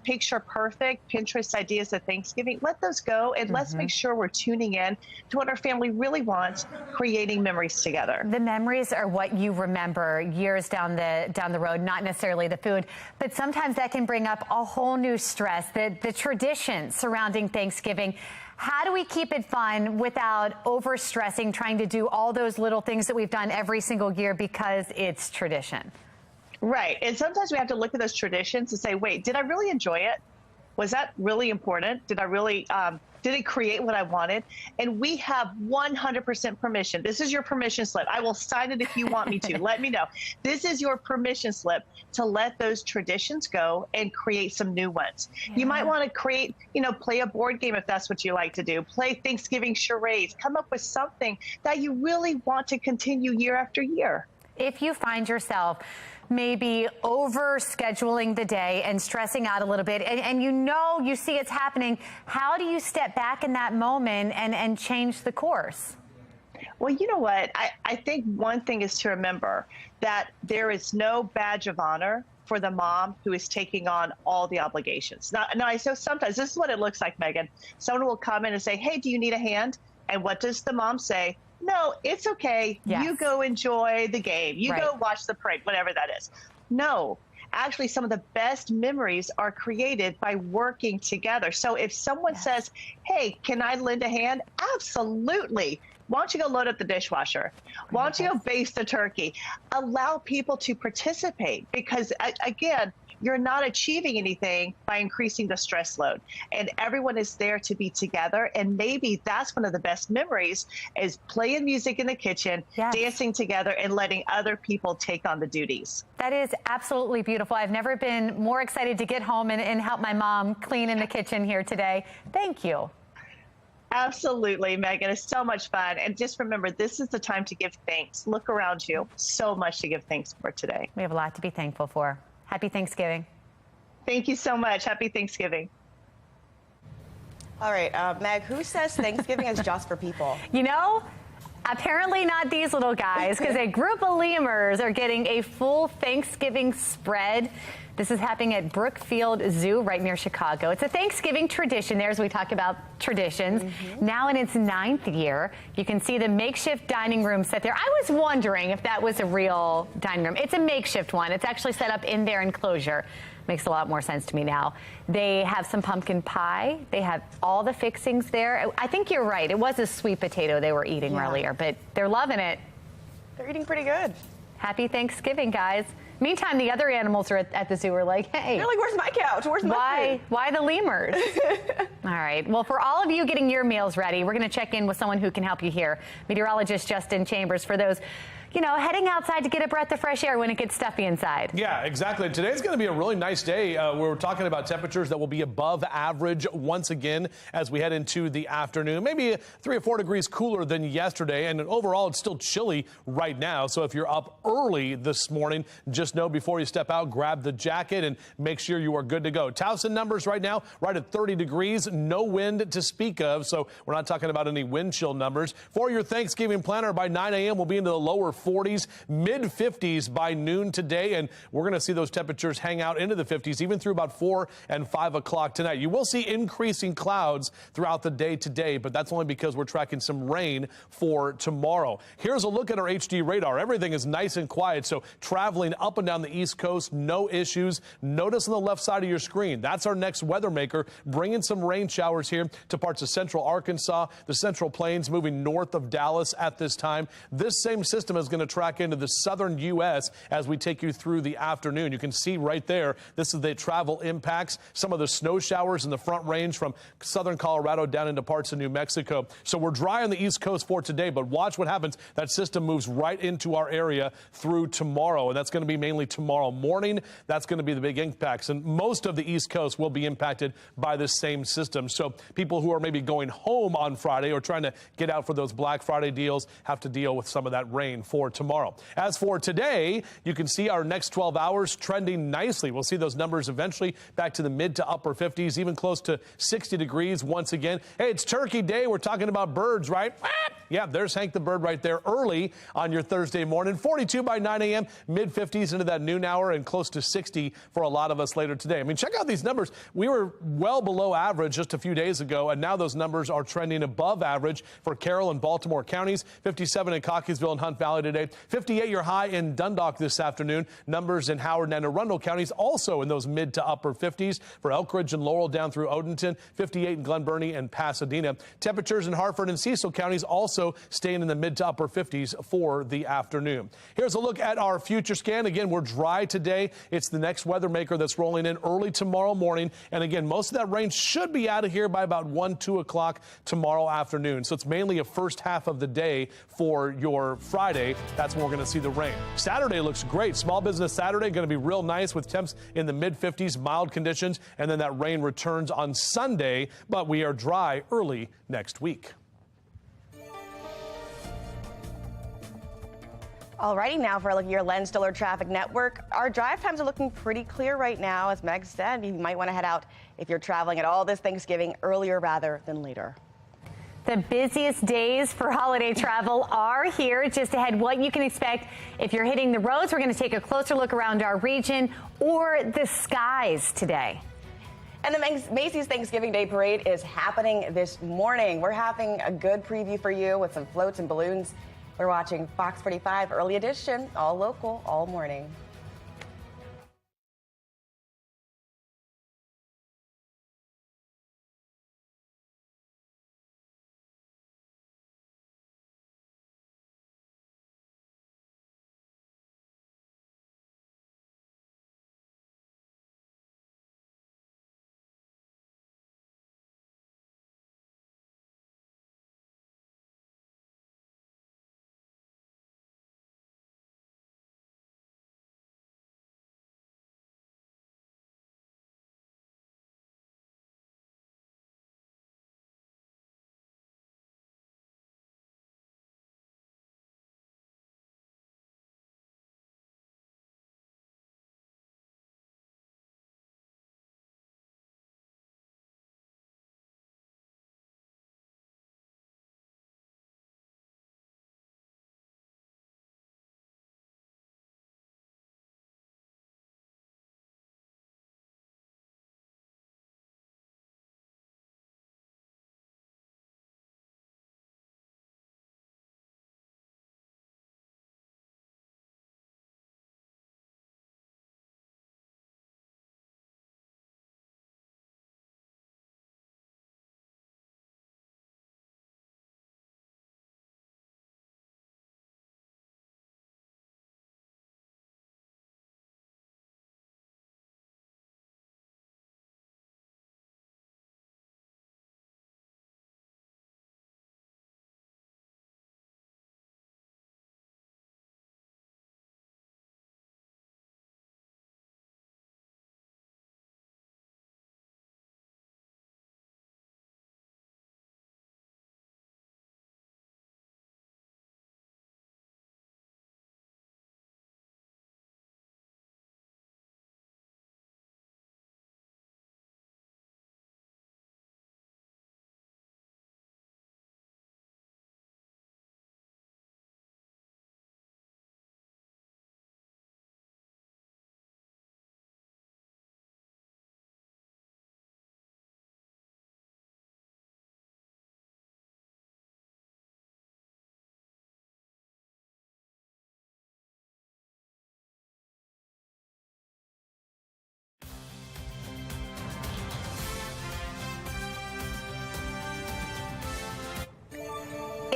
picture perfect Pinterest ideas of Thanksgiving, let those go, and let's make sure we're tuning in to what our family really wants, creating memories together. The memories are what you remember years down the road, not necessarily the food, but sometimes that can bring up a whole new stress, the traditions surrounding Thanksgiving. How do we keep it fun without overstressing, trying to do all those little things that we've done every single year because it's tradition? Right. And sometimes we have to look at those traditions and say, wait, did I really enjoy it? Was that really important? Did I really, did it create what I wanted? And we have 100% permission. This is your permission slip. I will sign it if you want me to. Let me know. This is your permission slip to let those traditions go and create some new ones. Yeah. You might want to create, play a board game if that's what you like to do. Play Thanksgiving charades. Come up with something that you really want to continue year after year. If you find yourself maybe over scheduling the day and stressing out a little bit, and you see it's happening, how do you step back in that moment and change the course? Well, you know what? I think one thing is to remember that there is no badge of honor for the mom who is taking on all the obligations. Now, I know sometimes this is what it looks like, Megan. Someone will come in and say, hey, do you need a hand? And what does the mom say? No, it's okay. Yes. You go enjoy the game. You go watch the parade, whatever that is. No, actually, some of the best memories are created by working together. So if someone says, hey, can I lend a hand? Absolutely. Why don't you go load up the dishwasher? Why don't you go baste the turkey? Allow people to participate because, again, you're not achieving anything by increasing the stress load. And everyone is there to be together. And maybe that's one of the best memories is playing music in the kitchen, dancing together, and letting other people take on the duties. That is absolutely beautiful. I've never been more excited to get home and help my mom clean in the kitchen here today. Thank you. Absolutely, Megan. It's so much fun. And just remember, this is the time to give thanks. Look around you. So much to give thanks for today. We have a lot to be thankful for. Happy Thanksgiving. Thank you so much. Happy Thanksgiving. All right, Meg, who says Thanksgiving is just for people? Apparently not these little guys, because a group of lemurs are getting a full Thanksgiving spread. This is happening at Brookfield Zoo right near Chicago. It's a Thanksgiving tradition there as we talk about traditions. Now in its 9th year, you can see the makeshift dining room set there. I was wondering if that was a real dining room. It's a makeshift one. It's actually set up in their enclosure. Makes a lot more sense to me now. They have some pumpkin pie. They have all the fixings there. I think you're right. It was a sweet potato they were eating earlier, but they're loving it. They're eating pretty good. Happy Thanksgiving, guys. Meantime, the other animals are at the zoo are like, hey. They're like, where's my couch? Where's my food? Why the lemurs? All right. Well, for all of you getting your meals ready, we're going to check in with someone who can help you here. Meteorologist Justin Chambers for those heading outside to get a breath of fresh air when it gets stuffy inside. Yeah, exactly. Today's going to be a really nice day. We're talking about temperatures that will be above average once again as we head into the afternoon. Maybe 3 or 4 degrees cooler than yesterday. And overall, it's still chilly right now. So if you're up early this morning, just know before you step out, grab the jacket and make sure you are good to go. Towson numbers right now, right at 30 degrees. No wind to speak of. So we're not talking about any wind chill numbers. For your Thanksgiving planner, by 9 a.m., we'll be into the lower 40s, mid-50s by noon today, and we're going to see those temperatures hang out into the 50s even through about 4 and 5 o'clock tonight. You will see increasing clouds throughout the day today, but that's only because we're tracking some rain for tomorrow. Here's a look at our HD radar. Everything is nice and quiet, so traveling up and down the East Coast, no issues. Notice on the left side of your screen, that's our next weather maker, bringing some rain showers here to parts of central Arkansas, the Central Plains, moving north of Dallas at this time. This same system is going to track into the southern U.S. as we take you through the afternoon. You can see right there, this is the travel impacts, some of the snow showers in the front range from southern Colorado down into parts of New Mexico. So we're dry on the East Coast for today, but watch what happens. That system moves right into our area through tomorrow, and that's going to be mainly tomorrow morning. That's going to be the big impacts, and most of the East Coast will be impacted by this same system. So people who are maybe going home on Friday or trying to get out for those Black Friday deals have to deal with some of that rain for tomorrow. As for today, you can see our next 12 hours trending nicely. We'll see those numbers eventually back to the mid to upper 50s, even close to 60 degrees once again. Hey, it's Turkey Day. We're talking about birds, right? Yeah, there's Hank the Bird right there early on your Thursday morning. 42 by 9 a.m., mid-50s into that noon hour, and close to 60 for a lot of us later today. I mean, check out these numbers. We were well below average just a few days ago, and now those numbers are trending above average for Carroll and Baltimore counties. 57 in Cockeysville and Hunt Valley today. 58 your high in Dundalk this afternoon. Numbers in Howard and Anne Arundel counties also in those mid to upper 50s for Elk Ridge and Laurel down through Odenton. 58 in Glen Burnie and Pasadena. Temperatures in Hartford and Cecil counties also staying in the mid to upper 50s for the afternoon. Here's a look at our future scan. Again, we're dry today. It's the next weather maker that's rolling in early tomorrow morning. And again, most of that rain should be out of here by about 1, 2 o'clock tomorrow afternoon. So it's mainly a first half of the day for your Friday. That's when we're going to see the rain. Saturday looks great. Small Business Saturday going to be real nice with temps in the mid 50s, mild conditions. And then that rain returns on Sunday, but we are dry early next week. Alrighty, now for a look at your Len Stiller Traffic Network. Our drive times are looking pretty clear right now. As Meg said, you might want to head out if you're traveling at all this Thanksgiving earlier rather than later. The busiest days for holiday travel are here. Just ahead, what you can expect if you're hitting the roads. We're going to take a closer look around our region or the skies today. And the Macy's Thanksgiving Day Parade is happening this morning. We're having a good preview for you with some floats and balloons. We're watching Fox 45 Early Edition, all local, all morning.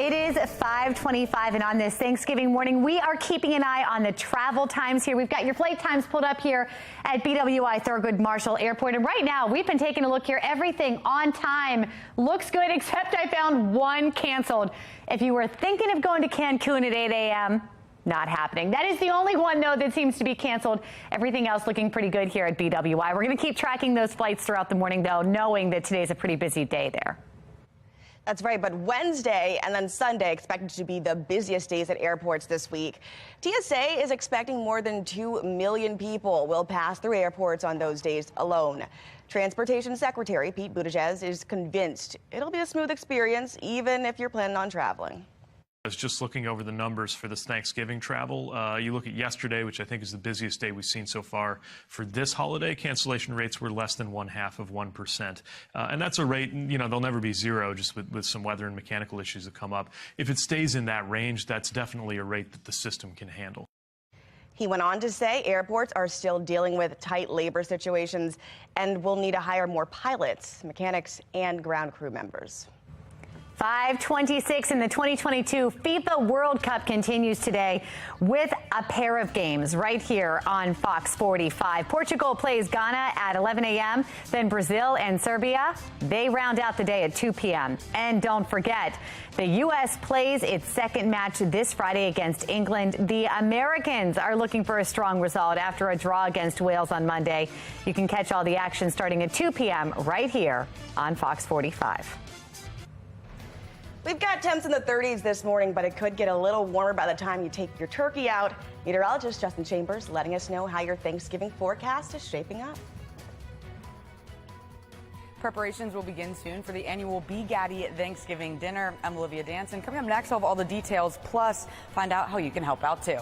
It is 5:25, and on this Thanksgiving morning, we are keeping an eye on the travel times here. We've got your flight times pulled up here at BWI Thurgood Marshall Airport, and right now we've been taking a look here. Everything on time looks good, except I found one canceled. If you were thinking of going to Cancun at 8 a.m., not happening. That is the only one, though, that seems to be canceled. Everything else looking pretty good here at BWI. We're going to keep tracking those flights throughout the morning, though, knowing that today's a pretty busy day there. That's right, but Wednesday and then Sunday expected to be the busiest days at airports this week. TSA is expecting more than 2 million people will pass through airports on those days alone. Transportation Secretary Pete Buttigieg is convinced it'll be a smooth experience, even if you're planning on traveling. I was just looking over the numbers for this Thanksgiving travel. You look at yesterday, which I think is the busiest day we've seen so far for this holiday. Cancellation rates were less than 0.5%. And that's a rate, you know, they'll never be zero, just with some weather and mechanical issues that come up. If it stays in that range, that's definitely a rate that the system can handle. He went on to say airports are still dealing with tight labor situations and will need to hire more pilots, mechanics, and ground crew members. 5:26 in the 2022 FIFA World Cup continues today with a pair of games right here on Fox 45. Portugal plays Ghana at 11 a.m. Then Brazil and Serbia, they round out the day at 2 p.m. And don't forget, the U.S. plays its second match this Friday against England. The Americans are looking for a strong result after a draw against Wales on Monday. You can catch all the action starting at 2 p.m. right here on Fox 45. We've got temps in the 30s this morning, but it could get a little warmer by the time you take your turkey out. Meteorologist Justin Chambers letting us know how your Thanksgiving forecast is shaping up. Preparations will begin soon for the annual Be Gaddy Thanksgiving dinner. I'm Olivia Danson. Coming up next, I'll have all the details, plus find out how you can help out too.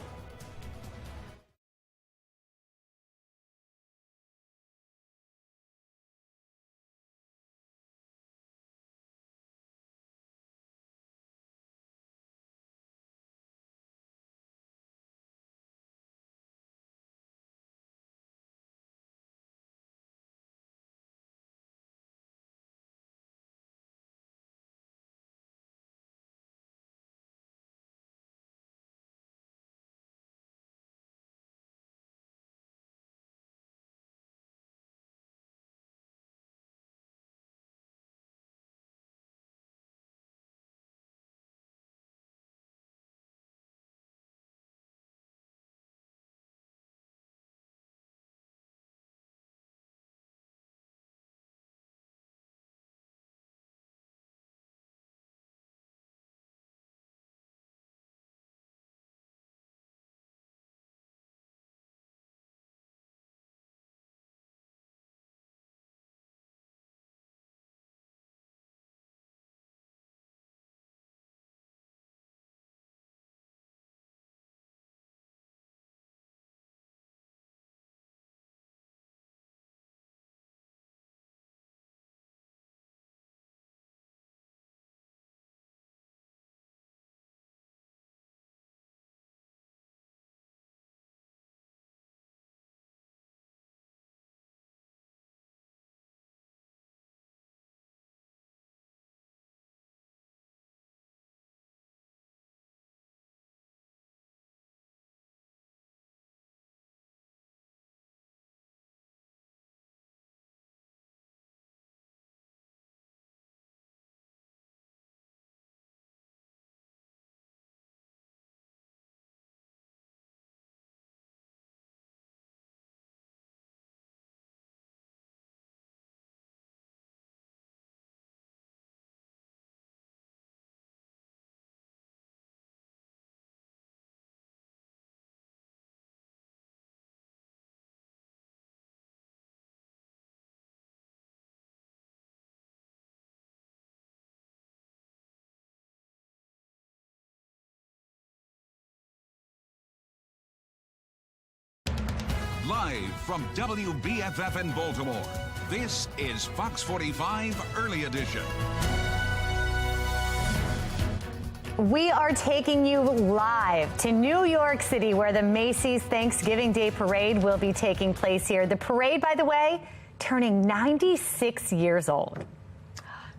Live from WBFF in Baltimore, this is Fox 45 Early Edition. We are taking you live to New York City, where the Macy's Thanksgiving Day Parade will be taking place here. The parade, by the way, turning 96 years old.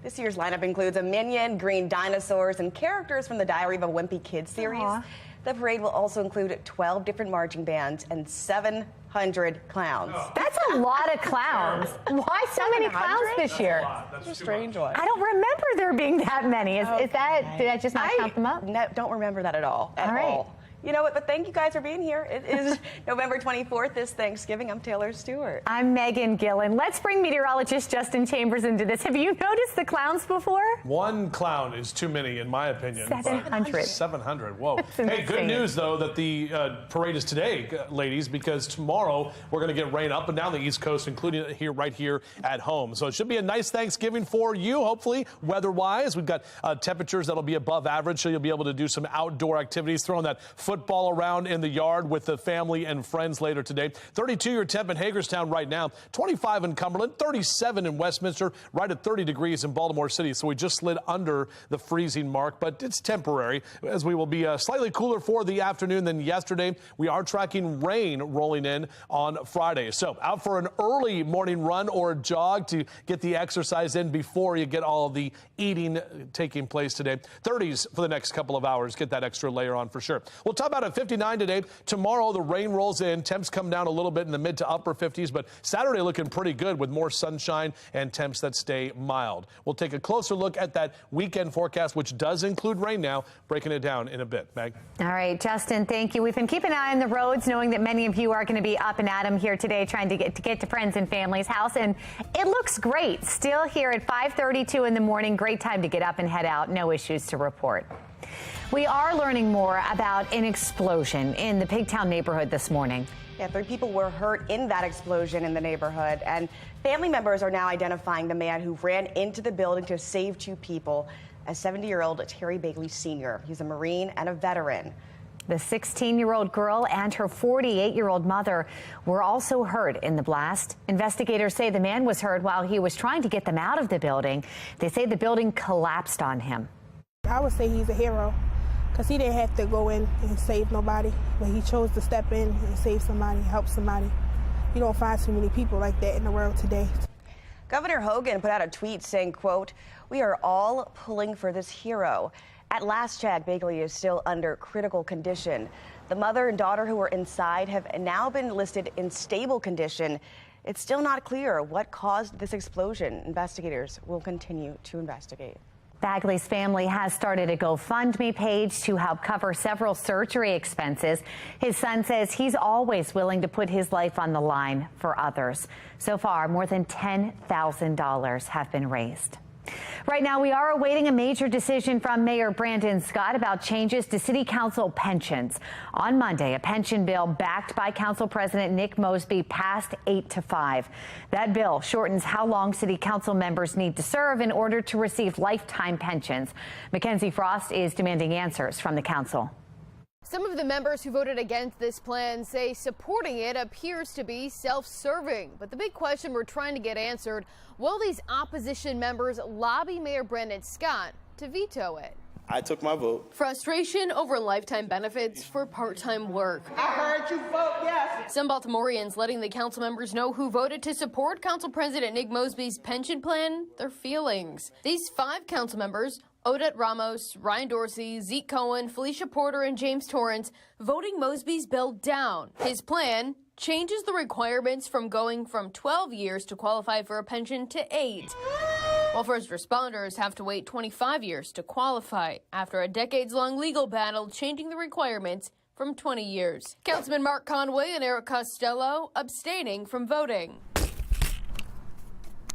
This year's lineup includes a minion, green dinosaurs, and characters from the Diary of a Wimpy Kid series. Aww. The parade will also include 12 different marching bands and 700 clowns. That's a lot of clowns. Why so many clowns this year? That's a strange one. I don't remember there being that many. Is that, did I just not count them up? Don't remember that at all. All right. You know what? But thank you guys for being here. It is November 24th, this Thanksgiving. I'm Taylor Stewart. I'm Megan Gillen. Let's bring meteorologist Justin Chambers into this. Have you noticed the clowns before? One clown is too many, in my opinion. 700. 700. Whoa. Hey, good news, though, that the parade is today, ladies, because tomorrow we're going to get rain up and down the East Coast, including right here at home. So it should be a nice Thanksgiving for you, hopefully, weather-wise. We've got temperatures that'll be above average, so you'll be able to do some outdoor activities, throwing that football around in the yard with the family and friends later today. 32 your temp in Hagerstown right now, 25 in Cumberland, 37 in Westminster, right at 30 degrees in Baltimore City. So we just slid under the freezing mark, but it's temporary, as we will be slightly cooler for the afternoon than yesterday. We are tracking rain rolling in on Friday. So out for an early morning run or a jog to get the exercise in before you get all of the eating taking place today. 30s for the next couple of hours. Get that extra layer on for sure. We'll talk about a 59 today. Tomorrow, the rain rolls in. Temps come down a little bit in the mid to upper 50s, but Saturday looking pretty good with more sunshine and temps that stay mild. We'll take a closer look at that weekend forecast, which does include rain now, breaking it down in a bit. Meg? All right, Justin, thank you. We've been keeping an eye on the roads, knowing that many of you are going to be up and at 'em here today, trying to get to friends and family's house, and it looks great. Still here at 5:32 in the morning. Great time to get up and head out. No issues to report. We are learning more about an explosion in the Pigtown neighborhood this morning. Yeah, 3 people were hurt in that explosion in the neighborhood, and family members are now identifying the man who ran into the building to save 2 people, a 70-year-old Terry Bagley Sr. He's a Marine and a veteran. The 16-year-old girl and her 48-year-old mother were also hurt in the blast. Investigators say the man was hurt while he was trying to get them out of the building. They say the building collapsed on him. I would say he's a hero, because he didn't have to go in and save nobody, but he chose to step in and save somebody, help somebody. You don't find too many people like that in the world today. Governor Hogan put out a tweet saying, quote, "We are all pulling for this hero." At last check, Bagley is still under critical condition. The mother and daughter who were inside have now been listed in stable condition. It's still not clear what caused this explosion. Investigators will continue to investigate. Bagley's family has started a GoFundMe page to help cover several surgery expenses. His son says he's always willing to put his life on the line for others. So far, more than $10,000 have been raised. Right now, we are awaiting a major decision from Mayor Brandon Scott about changes to city council pensions. On Monday, a pension bill backed by Council President Nick Mosby passed 8-5. That bill shortens how long city council members need to serve in order to receive lifetime pensions. Mackenzie Frost is demanding answers from the council. Some of the members who voted against this plan say supporting it appears to be self-serving. But the big question we're trying to get answered, will these opposition members lobby Mayor Brandon Scott to veto it? I took my vote. Frustration over lifetime benefits for part-time work. I heard you vote yes. Some Baltimoreans letting the council members know who voted to support Council President Nick Mosby's pension plan their feelings. These 5 council members, Odette Ramos, Ryan Dorsey, Zeke Cohen, Felicia Porter, and James Torrance, voting Mosby's bill down. His plan changes the requirements from going from 12 years to qualify for a pension to 8. While first responders have to wait 25 years to qualify after a decades-long legal battle changing the requirements from 20 years. Councilman Mark Conway and Eric Costello abstaining from voting.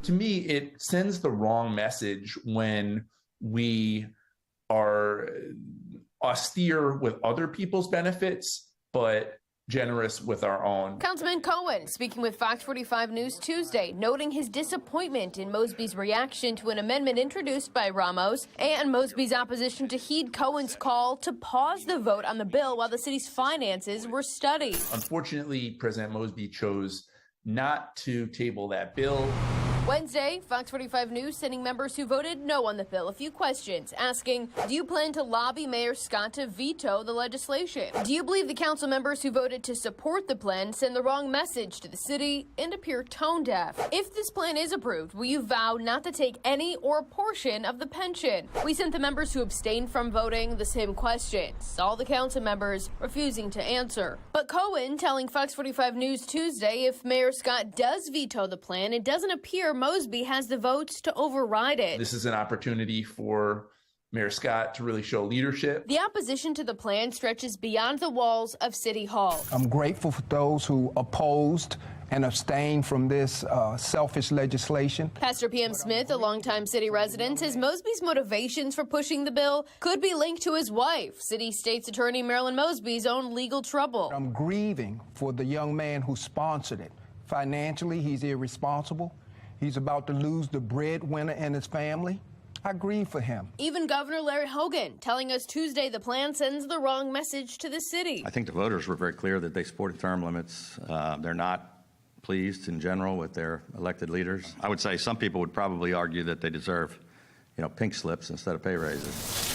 To me, it sends the wrong message when we are austere with other people's benefits, but generous with our own. Councilman Cohen speaking with Fox 45 News Tuesday, noting his disappointment in Mosby's reaction to an amendment introduced by Ramos and Mosby's opposition to heed Cohen's call to pause the vote on the bill while the city's finances were studied. Unfortunately, President Mosby chose not to table that bill. Wednesday, Fox 45 News sending members who voted no on the bill a few questions, asking, do you plan to lobby Mayor Scott to veto the legislation? Do you believe the council members who voted to support the plan send the wrong message to the city and appear tone deaf? If this plan is approved, will you vow not to take any or a portion of the pension? We sent the members who abstained from voting the same questions, all the council members refusing to answer. But Cohen telling Fox 45 News Tuesday if Mayor Scott does veto the plan, it doesn't appear Mosby has the votes to override it. This is an opportunity for Mayor Scott to really show leadership. The opposition to the plan stretches beyond the walls of City Hall. I'm grateful for those who opposed and abstained from this selfish legislation. Pastor P.M. Smith, a longtime city resident, says Mosby's motivations for pushing the bill could be linked to his wife, City State's Attorney Marilyn Mosby's own legal trouble. I'm grieving for the young man who sponsored it. Financially, he's irresponsible. He's about to lose the breadwinner and his family. I grieve for him. Even Governor Larry Hogan telling us Tuesday the plan sends the wrong message to the city. I think the voters were very clear that they supported term limits. They're not pleased in general with their elected leaders. I would say some people would probably argue that they deserve, pink slips instead of pay raises.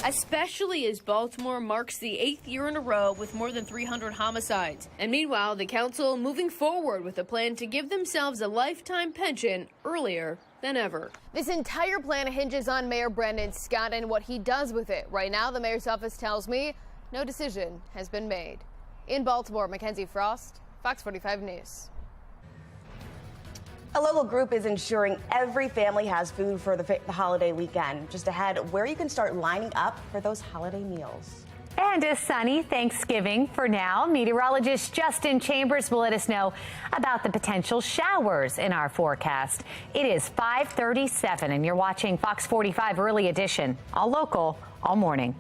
Especially as Baltimore marks the 8th year in a row with more than 300 homicides. And meanwhile, the council moving forward with a plan to give themselves a lifetime pension earlier than ever. This entire plan hinges on Mayor Brandon Scott and what he does with it. Right now, the mayor's office tells me no decision has been made. In Baltimore, Mackenzie Frost, Fox 45 News. A local group is ensuring every family has food for the holiday weekend. Just ahead, where you can start lining up for those holiday meals. And a sunny Thanksgiving for now. Meteorologist Justin Chambers will let us know about the potential showers in our forecast. It is 5:37 and you're watching Fox 45 Early Edition, all local, all morning.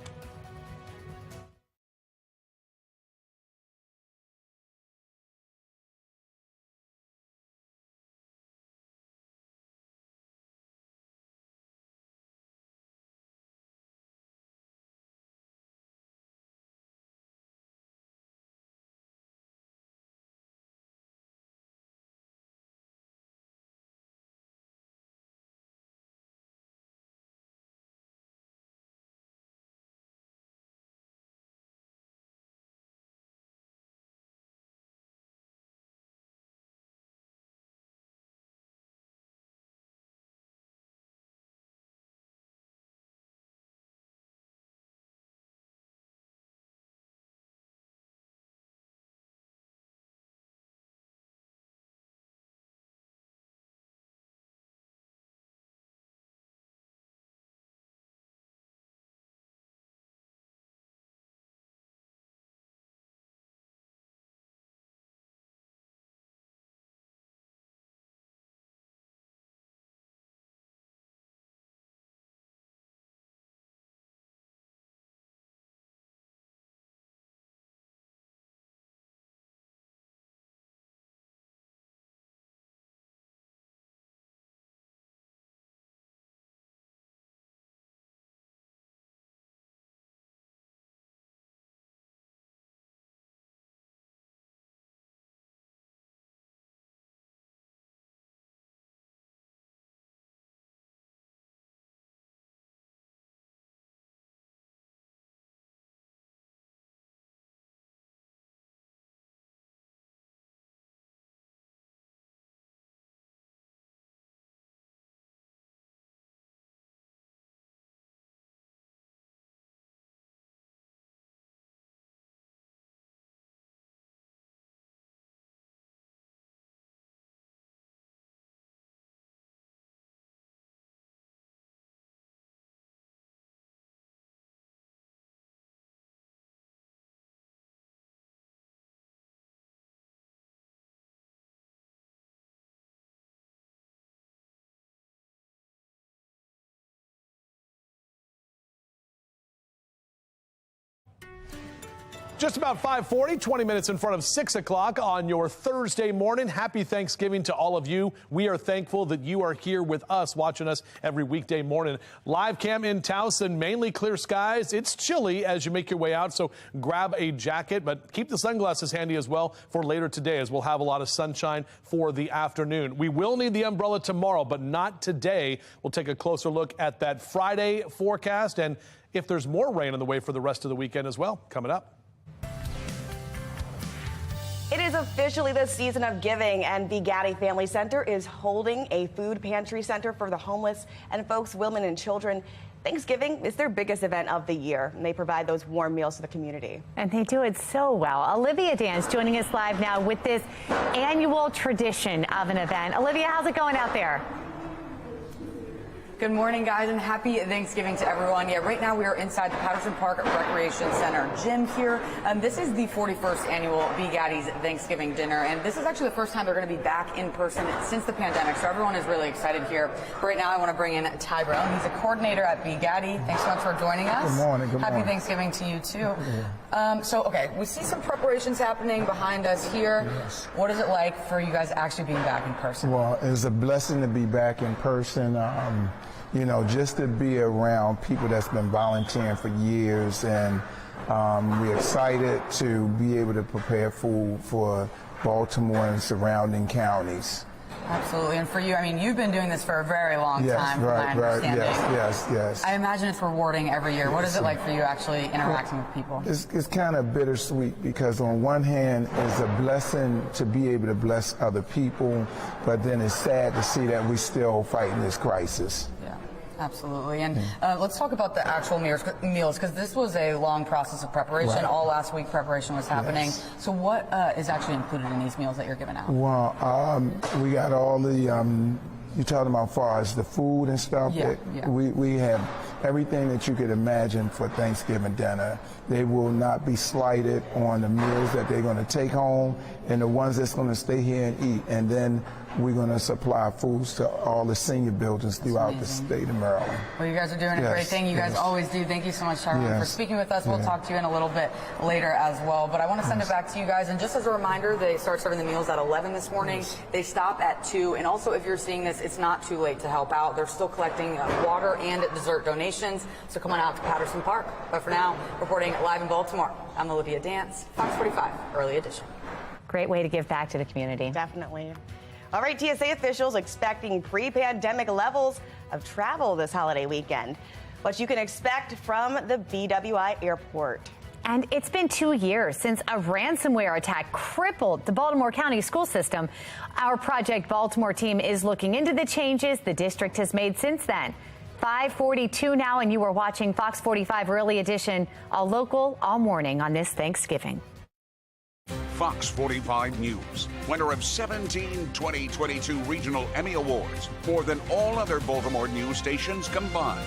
Just about 5:40, 20 minutes in front of 6 o'clock on your Thursday morning. Happy Thanksgiving to all of you. We are thankful that you are here with us, watching us every weekday morning. Live cam in Towson, mainly clear skies. It's chilly as you make your way out, so grab a jacket, but keep the sunglasses handy as well for later today, as we'll have a lot of sunshine for the afternoon. We will need the umbrella tomorrow, but not today. We'll take a closer look at that Friday forecast and if there's more rain on the way for the rest of the weekend as well, coming up. It is officially the season of giving, and the Gaddy Family Center is holding a food pantry center for the homeless and folks, women and children. Thanksgiving is their biggest event of the year, and they provide those warm meals to the community. And they do it so well. Olivia Dance joining us live now with this annual tradition of an event. Olivia, how's it going out there? Good morning, guys, and happy Thanksgiving to everyone. Yeah, right now we are inside the Patterson Park Recreation Center gym here. This is the 41st annual Be Gaddy's Thanksgiving dinner, and this is actually the first time they're going to be back in person since the pandemic, so everyone is really excited here. Right now I want to bring in Tyrone. He's a coordinator at Be Gaddy. Thanks so much for joining us. Good morning. Good morning. Happy Thanksgiving to you, too. Okay, we see some preparations happening behind us here. Yes. What is it like for you guys actually being back in person? Well, it's a blessing to be back in person. You know, just to be around people that's been volunteering for years, and we're excited to be able to prepare food for Baltimore and surrounding counties. Absolutely. And for you, I mean, you've been doing this for a very long time, from my understanding. Yes. I imagine it's rewarding every year. What is it like for you actually interacting with people? It's kind of bittersweet because on one hand, it's a blessing to be able to bless other people, but then it's sad to see that we're still fighting this crisis. Absolutely. And let's talk about the actual meals, because this was a long process of preparation. Right. All last week preparation was happening. Yes. So what is actually included in these meals that you're giving out? Well, we got all the, you're talking about far as the food and stuff. Yeah. We have everything that you could imagine for Thanksgiving dinner. They will not be slighted on the meals that they're going to take home and the ones that's going to stay here and eat. And then we're going to supply foods to all the senior buildings throughout the state of Maryland. Well, you guys are doing a great thing. You guys always do. Thank you so much, Tyrone, for speaking with us. We'll talk to you in a little bit later as well. But I want to send it back to you guys. And just as a reminder, they start serving the meals at 11 this morning. They stop at 2. And also, if you're seeing this, it's not too late to help out. They're still collecting water and dessert donations. So come on out to Patterson Park. But for now, reporting live in Baltimore, I'm Olivia Dance, Fox 45, Early Edition. Great way to give back to the community. Definitely. All right, TSA officials expecting pre-pandemic levels of travel this holiday weekend. What you can expect from the BWI airport. And it's been 2 years since a ransomware attack crippled the Baltimore County school system. Our Project Baltimore team is looking into the changes the district has made since then. 5:42 now, and you are watching Fox 45 Early Edition, all local, all morning on this Thanksgiving. Fox 45 News, winner of 17 2022 Regional Emmy Awards, more than all other Baltimore news stations combined.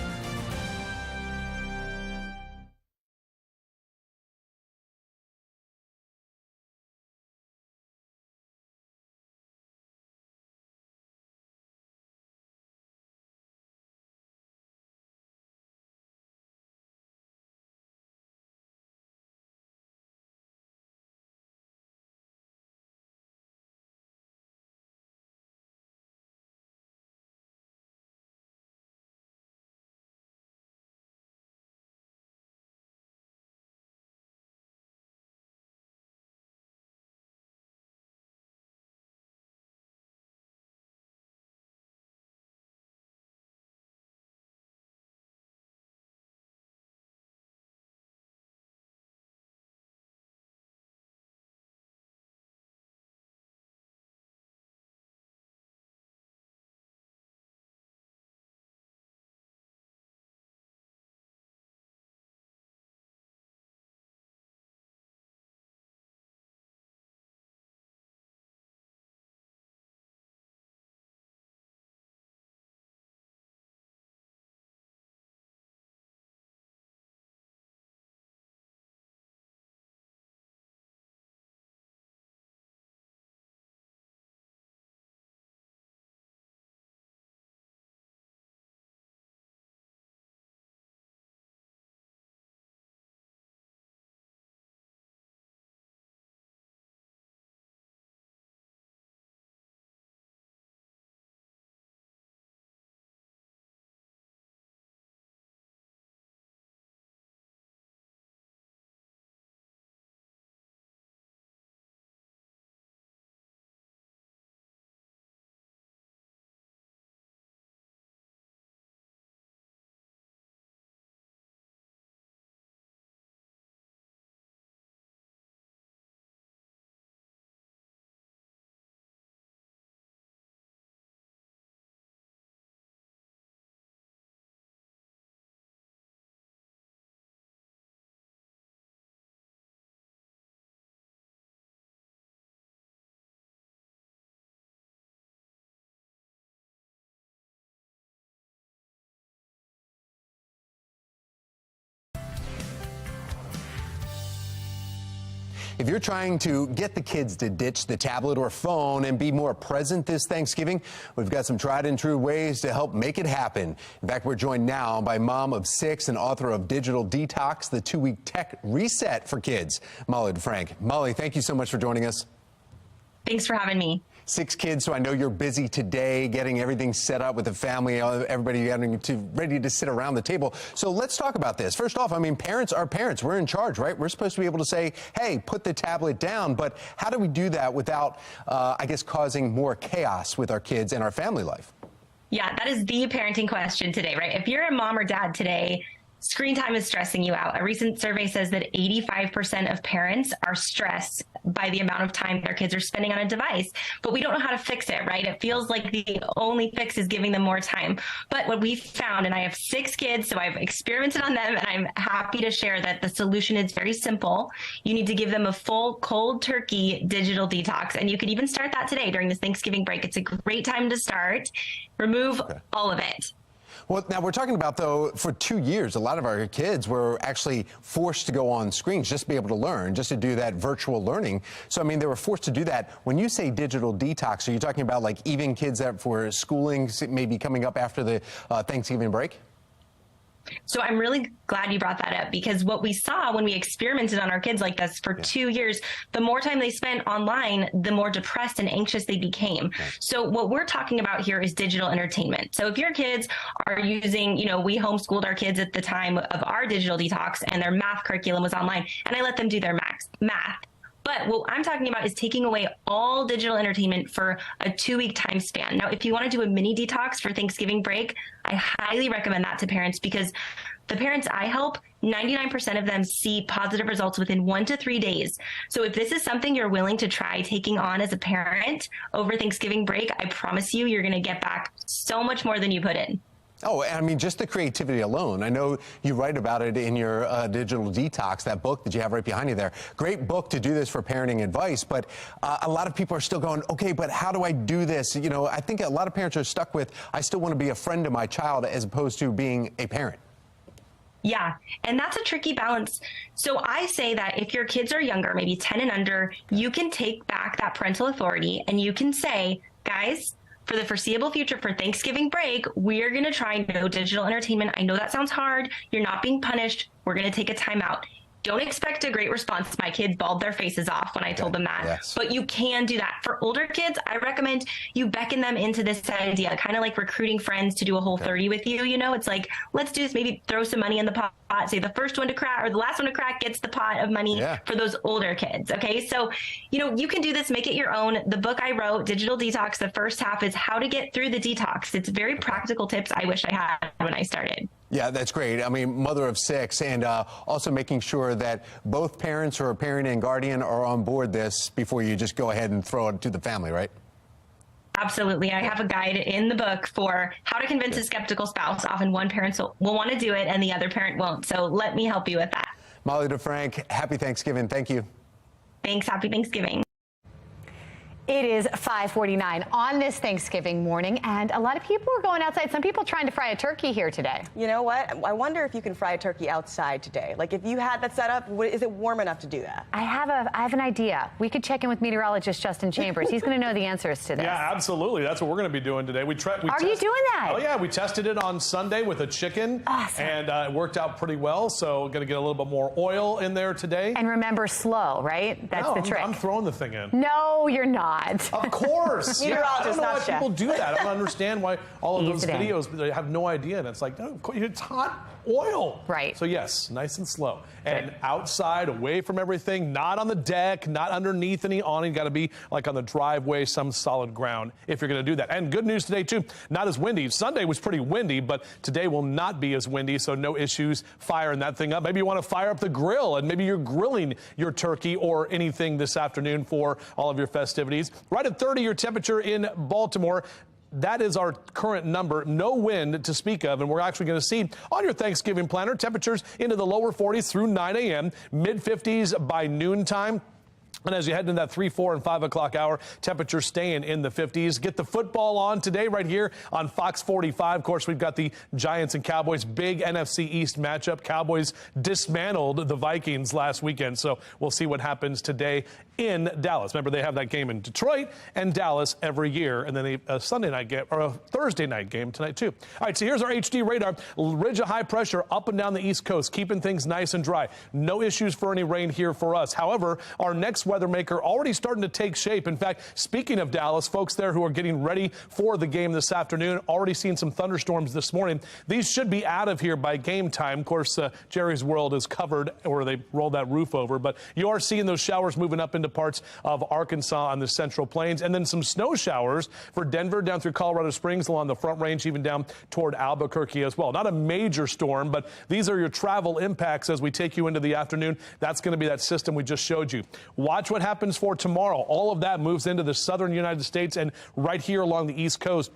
If you're trying to get the kids to ditch the tablet or phone and be more present this Thanksgiving, we've got some tried and true ways to help make it happen. In fact, we're joined now by mom of 6 and author of Digital Detox, the 2-week tech reset for kids, Molly DeFrank. Molly, thank you so much for joining us. Thanks for having me. 6 kids, so I know you're busy today getting everything set up with the family, everybody ready to sit around the table. So let's talk about this. First off, I mean, parents are parents. We're in charge, right? We're supposed to be able to say, hey, put the tablet down. But how do we do that without, I guess, causing more chaos with our kids and our family life? Yeah, that is the parenting question today, right? If you're a mom or dad today, screen time is stressing you out. A recent survey says that 85% of parents are stressed by the amount of time their kids are spending on a device, but we don't know how to fix it, right? It feels like the only fix is giving them more time. But what we found, and I have 6 kids, so I've experimented on them, and I'm happy to share that the solution is very simple. You need to give them a full cold turkey digital detox, and you could even start that today during this Thanksgiving break. It's a great time to start. Remove all of it. Well, now we're talking about, though, for 2 years, a lot of our kids were actually forced to go on screens just to be able to learn, just to do that virtual learning. So, I mean, they were forced to do that. When you say digital detox, are you talking about like even kids that for schooling maybe coming up after the Thanksgiving break? So I'm really glad you brought that up, because what we saw when we experimented on our kids like this for 2 years, the more time they spent online, the more depressed and anxious they became. So what we're talking about here is digital entertainment. So if your kids are using, we homeschooled our kids at the time of our digital detox, and their math curriculum was online, and I let them do their math. But what I'm talking about is taking away all digital entertainment for a 2-week time span. Now, if you want to do a mini detox for Thanksgiving break, I highly recommend that to parents, because the parents I help, 99% of them see positive results within 1 to 3 days. So if this is something you're willing to try taking on as a parent over Thanksgiving break, I promise you, you're going to get back so much more than you put in. Oh, I mean, just the creativity alone. I know you write about it in your Digital Detox, that book that you have right behind you there. Great book to do this for parenting advice, but a lot of people are still going, okay, but how do I do this? I think a lot of parents are stuck with, I still want to be a friend to my child as opposed to being a parent. Yeah, and that's a tricky balance. So I say that if your kids are younger, maybe 10 and under, you can take back that parental authority and you can say, guys, for the foreseeable future, for Thanksgiving break, we're going to try no digital entertainment. I know that sounds hard. You're not being punished. We're going to take a time out. Don't expect a great response. My kids bawled their faces off when I told them that. Yes. But you can do that. For older kids, I recommend you beckon them into this idea, kind of like recruiting friends to do a whole 30 with you. It's like, let's do this, maybe throw some money in the pot, say the first one to crack or the last one to crack gets the pot of money for those older kids. Okay. So, you can do this, make it your own. The book I wrote, Digital Detox, the first half is how to get through the detox. It's very practical tips I wish I had when I started. Yeah, that's great. I mean, mother of 6, and also making sure that both parents or a parent and guardian are on board this before you just go ahead and throw it to the family, right? Absolutely. I have a guide in the book for how to convince a skeptical spouse. Often one parent will want to do it and the other parent won't. So let me help you with that. Molly DeFrank, happy Thanksgiving. Thank you. Thanks. Happy Thanksgiving. It is 5:49 on this Thanksgiving morning, and a lot of people are going outside. Some people trying to fry a turkey here today. You know what? I wonder if you can fry a turkey outside today. Like, if you had that set up, is it warm enough to do that? I have an idea. We could check in with meteorologist Justin Chambers. He's going to know the answers to this. Yeah, absolutely. That's what we're going to be doing today. Are you doing that? Oh, yeah. We tested it on Sunday with a chicken. Awesome. And it worked out pretty well. So going to get a little bit more oil in there today. And remember, slow, right? That's the trick. I'm throwing the thing in. No, you're not. Of course. Meteorologist, I don't know why not chef. people do that. I don't understand why all of those videos, they have no idea. And it's like, no, it's hot oil. Right. So yes, nice and slow. And outside, away from everything, not on the deck, not underneath any awning. Got to be like on the driveway, some solid ground if you're going to do that. And good news today, too, not as windy. Sunday was pretty windy, but today will not be as windy, so no issues firing that thing up. Maybe you want to fire up the grill, and maybe you're grilling your turkey or anything this afternoon for all of your festivities. Right at 30, your temperature in Baltimore. That is our current number. No wind to speak of, and we're actually going to see on your Thanksgiving planner temperatures into the lower 40s through 9 a.m., mid-50s by noontime. And as you head into that 3, 4, and 5 o'clock hour, temperatures staying in the 50s. Get the football on today right here on Fox 45. Of course, we've got the Giants and Cowboys, big NFC East matchup. Cowboys dismantled the Vikings last weekend, so we'll see what happens today in Dallas. Remember, they have that game in Detroit and Dallas every year, and then a Sunday night game or a Thursday night game tonight too. All right, so here's our HD radar. Ridge of high pressure up and down the East Coast, keeping things nice and dry. No issues for any rain here for us. However, our next weather maker already starting to take shape. In fact, speaking of Dallas, folks there who are getting ready for the game this afternoon, already seen some thunderstorms this morning. These should be out of here by game time. Of course, Jerry's World is covered, or they rolled that roof over, but you are seeing those showers moving up into parts of Arkansas on the Central Plains, and then some snow showers for Denver down through Colorado Springs along the Front Range, even down toward Albuquerque as well. Not a major storm, but these are your travel impacts as we take you into the afternoon. That's going to be that system we just showed you. Watch what happens for tomorrow. All of that moves into the southern United States and right here along the East Coast.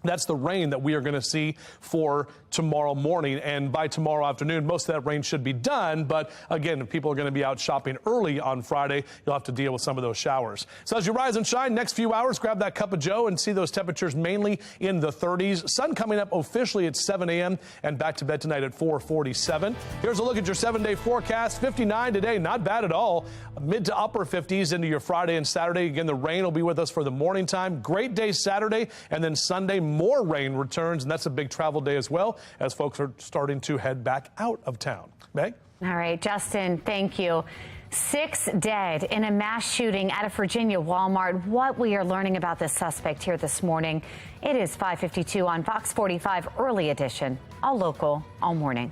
That's the rain that we are going to see for tomorrow morning. And by tomorrow afternoon, most of that rain should be done. But again, if people are going to be out shopping early on Friday, you'll have to deal with some of those showers. So as you rise and shine, next few hours, grab that cup of joe and see those temperatures mainly in the 30s. Sun coming up officially at 7 a.m. and back to bed tonight at 4:47. Here's a look at your 7-day forecast. 59 today, not bad at all. Mid to upper 50s into your Friday and Saturday. Again, the rain will be with us for the morning time. Great day Saturday, and then Sunday, more rain returns, and that's a big travel day as well as folks are starting to head back out of town. Meg? All right, Justin, thank you. 6 dead in a mass shooting at a Virginia Walmart. What we are learning about this suspect here this morning. It is 5:52 on Fox 45 Early Edition. All local, all morning.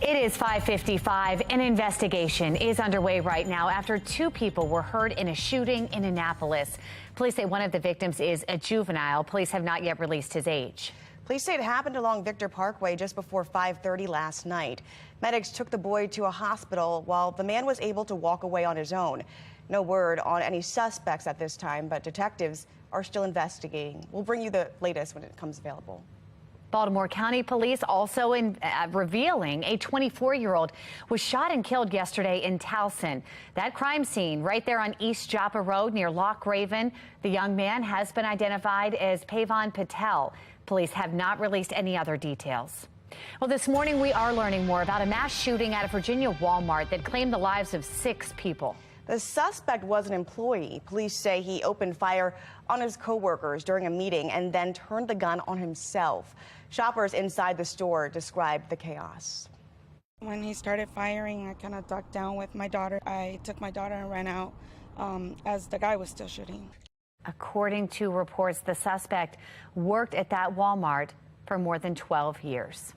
It is 5:55. An investigation is underway right now after 2 people were hurt in a shooting in Annapolis. Police say one of the victims is a juvenile. Police have not yet released his age. Police say it happened along Victor Parkway just before 5:30 last night. Medics took the boy to a hospital while the man was able to walk away on his own. No word on any suspects at this time, but detectives are still investigating. We'll bring you the latest when it comes available. Baltimore County Police also revealing a 24-year-old was shot and killed yesterday in Towson. That crime scene right there on East Joppa Road near Loch Raven. The young man has been identified as Pavan Patel. Police have not released any other details. Well, this morning we are learning more about a mass shooting at a Virginia Walmart that claimed the lives of 6 people. The suspect was an employee. Police say he opened fire on his coworkers during a meeting and then turned the gun on himself. Shoppers inside the store described the chaos. When he started firing, I kind of ducked down with my daughter. I took my daughter and ran out as the guy was still shooting. According to reports, the suspect worked at that Walmart for more than 12 years.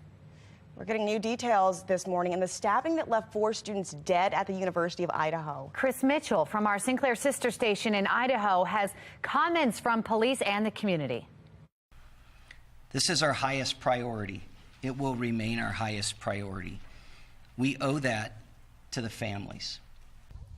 We're getting new details this morning in the stabbing that left 4 students dead at the University of Idaho. Chris Mitchell from our Sinclair sister station in Idaho has comments from police and the community. This is our highest priority. It will remain our highest priority. We owe that to the families.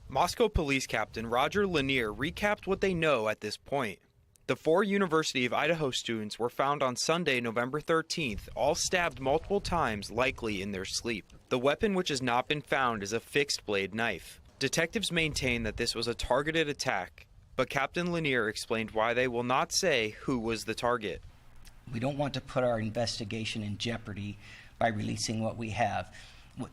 Moscow Police Captain Roger Lanier recapped what they know at this point. The 4 University of Idaho students were found on Sunday, November 13th, all stabbed multiple times, likely in their sleep. The weapon which has not been found is a fixed-blade knife. Detectives maintain that this was a targeted attack, but Captain Lanier explained why they will not say who was the target. We don't want to put our investigation in jeopardy by releasing what we have.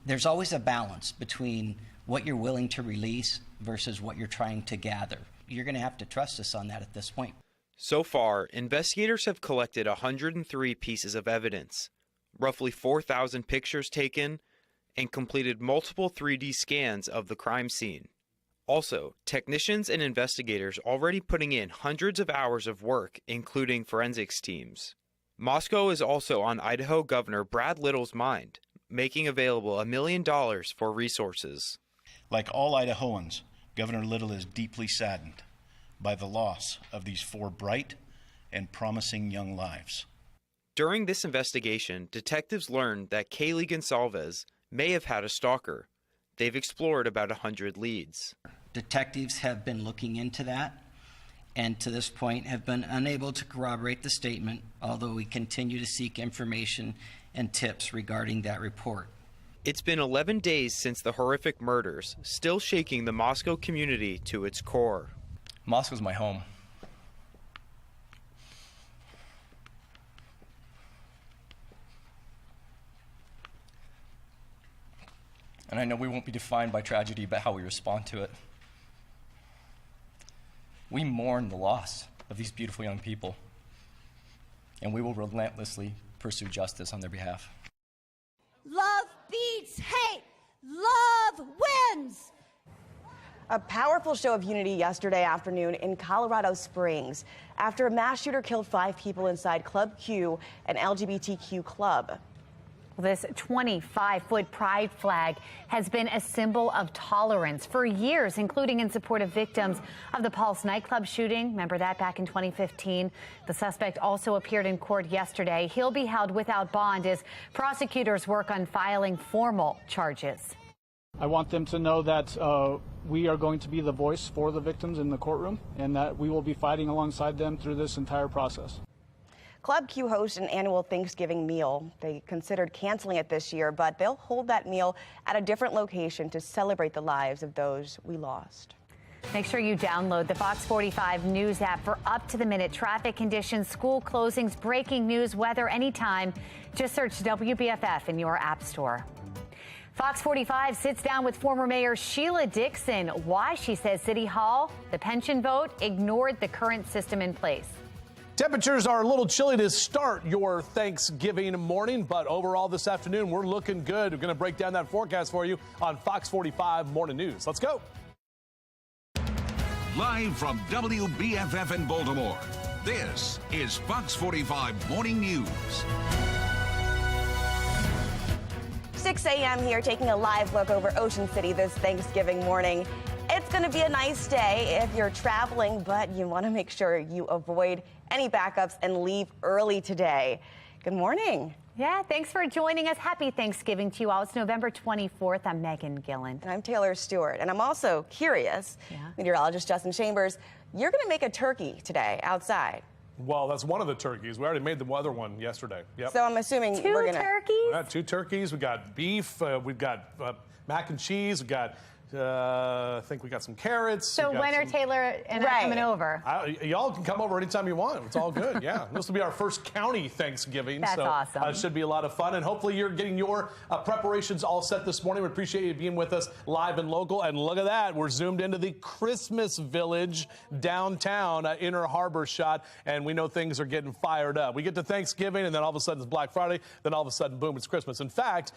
There's always a balance between what you're willing to release versus what you're trying to gather. You're going to have to trust us on that at this point. So far, investigators have collected 103 pieces of evidence, roughly 4,000 pictures taken, and completed multiple 3D scans of the crime scene. Also, technicians and investigators already putting in hundreds of hours of work, including forensics teams. Moscow is also on Idaho Governor Brad Little's mind, making available $1 million for resources. Like all Idahoans, Governor Little is deeply saddened by the loss of these 4 bright and promising young lives. During this investigation, detectives learned that Kaylee Gonsalves may have had a stalker. They've explored about 100 leads. Detectives have been looking into that, and to this point have been unable to corroborate the statement, although we continue to seek information and tips regarding that report. It's been 11 days since the horrific murders, still shaking the Moscow community to its core. Moscow's my home. And I know we won't be defined by tragedy, but how we respond to it. We mourn the loss of these beautiful young people, and we will relentlessly pursue justice on their behalf. Love beats hate. Love wins. A powerful show of unity yesterday afternoon in Colorado Springs after a mass shooter killed 5 people inside Club Q, an LGBTQ club. This 25-foot pride flag has been a symbol of tolerance for years, including in support of victims of the Pulse nightclub shooting. Remember that back in 2015? The suspect also appeared in court yesterday. He'll be held without bond as prosecutors work on filing formal charges. I want them to know that we are going to be the voice for the victims in the courtroom and that we will be fighting alongside them through this entire process. Club Q hosts an annual Thanksgiving meal. They considered canceling it this year, but they'll hold that meal at a different location to celebrate the lives of those we lost. Make sure you download the Fox 45 News app for up-to-the-minute traffic conditions, school closings, breaking news, weather anytime. Just search WBFF in your app store. Fox 45 sits down with former Mayor Sheila Dixon. Why, she says, City Hall, the pension vote, ignored the current system in place. Temperatures are a little chilly to start your Thanksgiving morning, but overall this afternoon, we're looking good. We're going to break down that forecast for you on Fox 45 Morning News. Let's go. Live from WBFF in Baltimore, this is Fox 45 Morning News. 6 a.m. here, taking a live look over Ocean City this Thanksgiving morning. It's going to be a nice day if you're traveling, but you want to make sure you avoid any backups and leave early today. Good morning. Yeah, thanks for joining us. Happy Thanksgiving to you all. It's November 24th. I'm Megan Gillen. And I'm Taylor Stewart. And I'm also curious, meteorologist Justin Chambers, you're going to make a turkey today outside. Well, that's one of the turkeys. We already made the other one yesterday. Yep. So I'm assuming we're going to... turkeys? Yeah, 2 turkeys. We got beef. We've got mac and cheese. We got... I think we got some carrots. So when are Taylor and I coming over? Y'all can come over anytime you want. It's all good. Yeah, this will be our first county Thanksgiving. That's awesome. It should be a lot of fun, and hopefully you're getting your preparations all set this morning. We appreciate you being with us live and local. And look at that, we're zoomed into the Christmas Village downtown Inner Harbor shot, and we know things are getting fired up. We get to Thanksgiving, and then all of a sudden it's Black Friday. Then all of a sudden, boom, it's Christmas. In fact,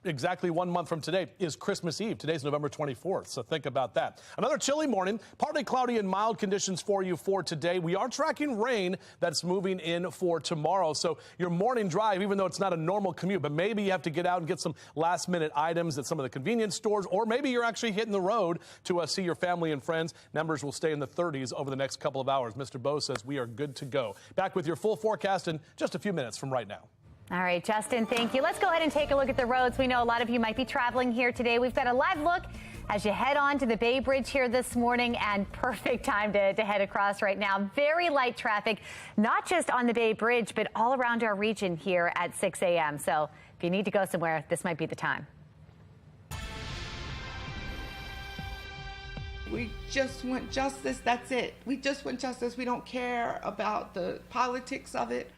exactly 1 month from today is Christmas Eve. Today's November 24th, so think about that. Another chilly morning, partly cloudy and mild conditions for you for today. We are tracking rain that's moving in for tomorrow. So your morning drive, even though it's not a normal commute, but maybe you have to get out and get some last minute items at some of the convenience stores, or maybe you're actually hitting the road to see your family and friends. Numbers will stay in the 30s over the next couple of hours. Mr. Bo says we are good to go. Back with your full forecast in just a few minutes from right now. All right, Justin, thank you. Let's go ahead and take a look at the roads. We know a lot of you might be traveling here today. We've got a live look as you head on to the Bay Bridge here this morning, and perfect time to head across right now. Very light traffic, not just on the Bay Bridge, but all around our region here at 6 a.m. So if you need to go somewhere, this might be the time. We just want justice. That's it. We just want justice. We don't care about the politics of it.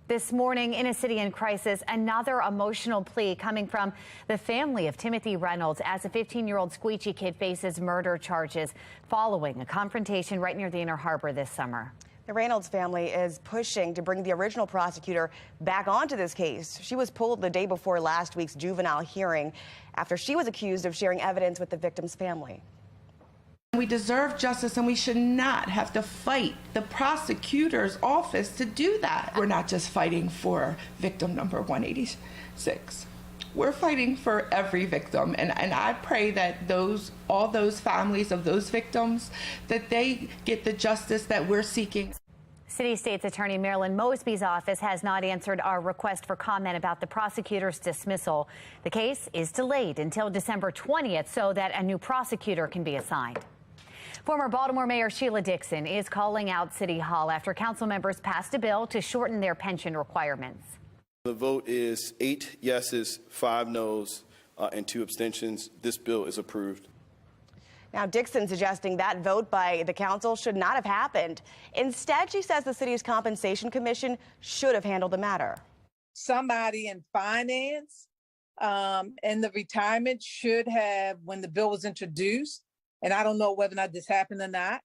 This morning in a city in crisis, another emotional plea coming from the family of Timothy Reynolds as a 15-year-old squeegee kid faces murder charges following a confrontation right near the Inner Harbor this summer. The Reynolds family is pushing to bring the original prosecutor back onto this case. She was pulled the day before last week's juvenile hearing after she was accused of sharing evidence with the victim's family. We deserve justice, and we should not have to fight the prosecutor's office to do that. We're not just fighting for victim number 186. We're fighting for every victim, and I pray that all those families of those victims, that they get the justice that we're seeking. City State's Attorney Marilyn Mosby's office has not answered our request for comment about the prosecutor's dismissal. The case is delayed until December 20th so that a new prosecutor can be assigned. Former Baltimore Mayor Sheila Dixon is calling out City Hall after council members passed a bill to shorten their pension requirements. The vote is 8 yeses, 5 noes, and 2 abstentions. This bill is approved. Now, Dixon suggesting that vote by the council should not have happened. Instead, she says the city's compensation commission should have handled the matter. Somebody in finance and the retirement should have, when the bill was introduced, and I don't know whether or not this happened or not,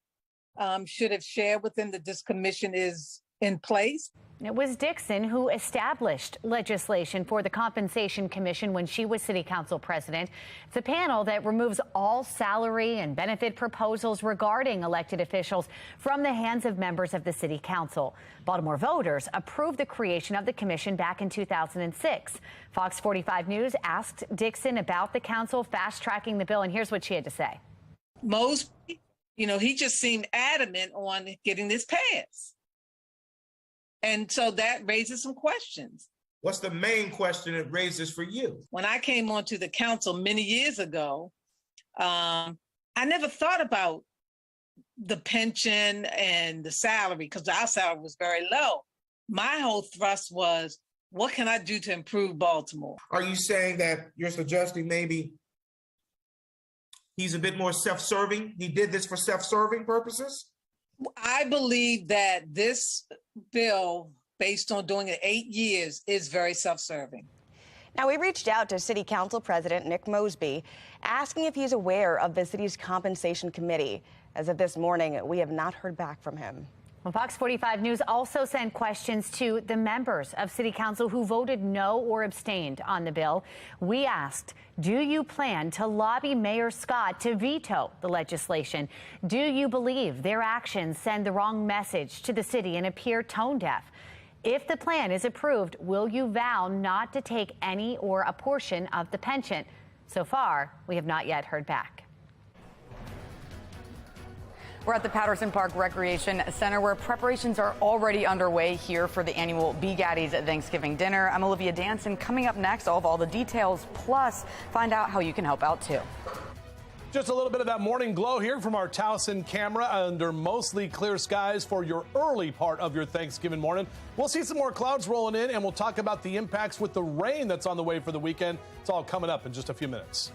should have shared with them that this commission is in place. It was Dixon who established legislation for the Compensation Commission when she was city council president. It's a panel that removes all salary and benefit proposals regarding elected officials from the hands of members of the city council. Baltimore voters approved the creation of the commission back in 2006. Fox 45 News asked Dixon about the council fast-tracking the bill, and here's what she had to say. Mosby, he just seemed adamant on getting this passed. And so that raises some questions. What's the main question it raises for you? When I came onto the council many years ago, I never thought about the pension and the salary because our salary was very low. My whole thrust was, what can I do to improve Baltimore? Are you saying that you're suggesting maybe he's a bit more self-serving? He did this for self-serving purposes? I believe that this bill, based on doing it 8 years, is very self-serving. Now, we reached out to City Council President Nick Mosby, asking if he's aware of the city's compensation committee. As of this morning, we have not heard back from him. Well, Fox 45 News also sent questions to the members of City Council who voted no or abstained on the bill. We asked, do you plan to lobby Mayor Scott to veto the legislation? Do you believe their actions send the wrong message to the city and appear tone deaf? If the plan is approved, will you vow not to take any or a portion of the pension? So far, we have not yet heard back. We're at the Patterson Park Recreation Center where preparations are already underway here for the annual Be Gaddy's Thanksgiving dinner. I'm Olivia Danson. Coming up next, I'll have all the details, plus find out how you can help out too. Just a little bit of that morning glow here from our Towson camera under mostly clear skies for your early part of your Thanksgiving morning. We'll see some more clouds rolling in, and we'll talk about the impacts with the rain that's on the way for the weekend. It's all coming up in just a few minutes.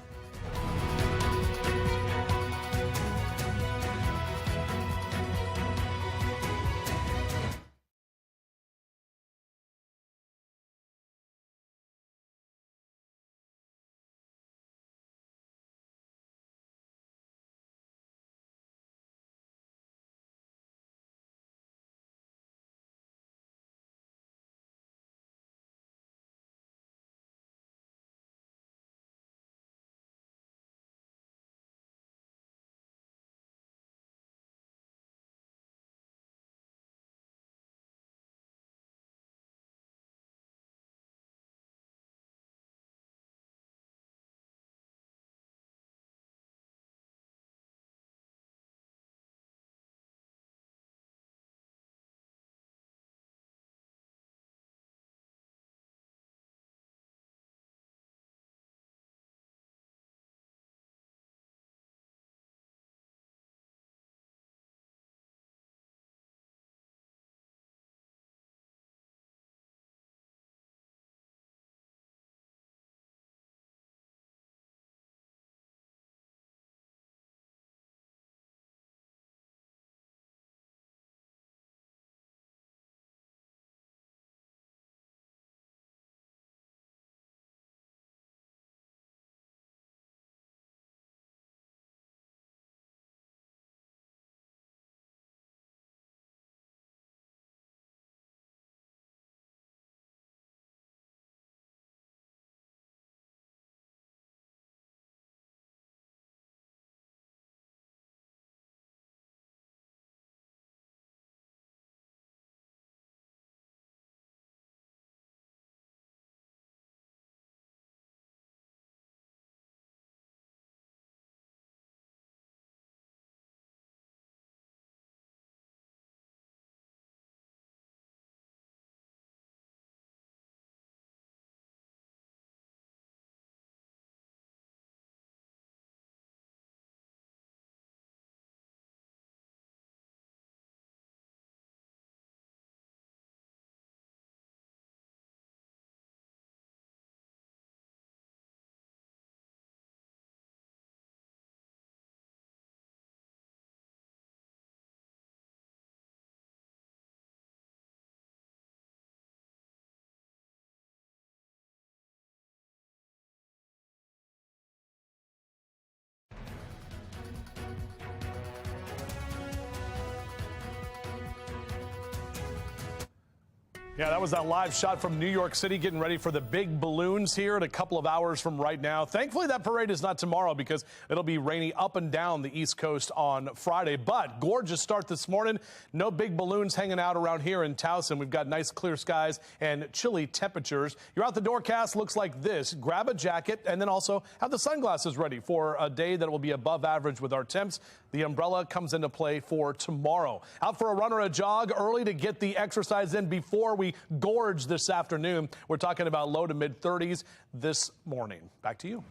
Yeah, that was that live shot from New York City getting ready for the big balloons here in a couple of hours from right now. Thankfully, that parade is not tomorrow because it'll be rainy up and down the East Coast on Friday. But gorgeous start this morning. No big balloons hanging out around here in Towson. We've got nice clear skies and chilly temperatures. Your out the door cast looks like this. Grab a jacket and then also have the sunglasses ready for a day that will be above average with our temps. The umbrella comes into play for tomorrow. Out for a run or a jog early to get the exercise in before we gorge this afternoon. We're talking about low to mid 30s this morning. Back to you.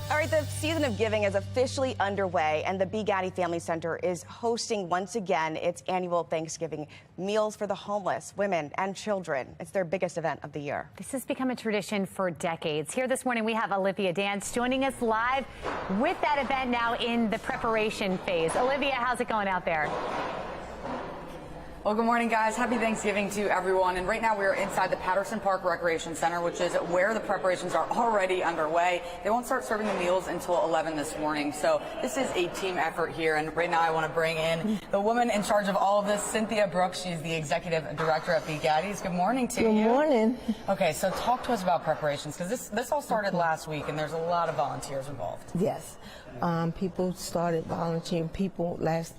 All right, the season of giving is officially underway, and the Be Gaddy Family Center is hosting once again its annual Thanksgiving meals for the homeless, women, and children. It's their biggest event of the year. This has become a tradition for decades. Here this morning, we have Olivia Dance joining us live with that event now in the preparation phase. Olivia, how's it going out there? Well, good morning, guys. Happy Thanksgiving to everyone. And right now we are inside the Patterson Park Recreation Center, which is where the preparations are already underway. They won't start serving the meals until 11 this morning. So this is a team effort here. And right now I want to bring in the woman in charge of all of this, Cynthia Brooks. She's the executive director at Be Gaddy's. Good morning to you. Good morning. Okay, so talk to us about preparations, because this all started last week and there's a lot of volunteers involved. Yes. People started volunteering. People last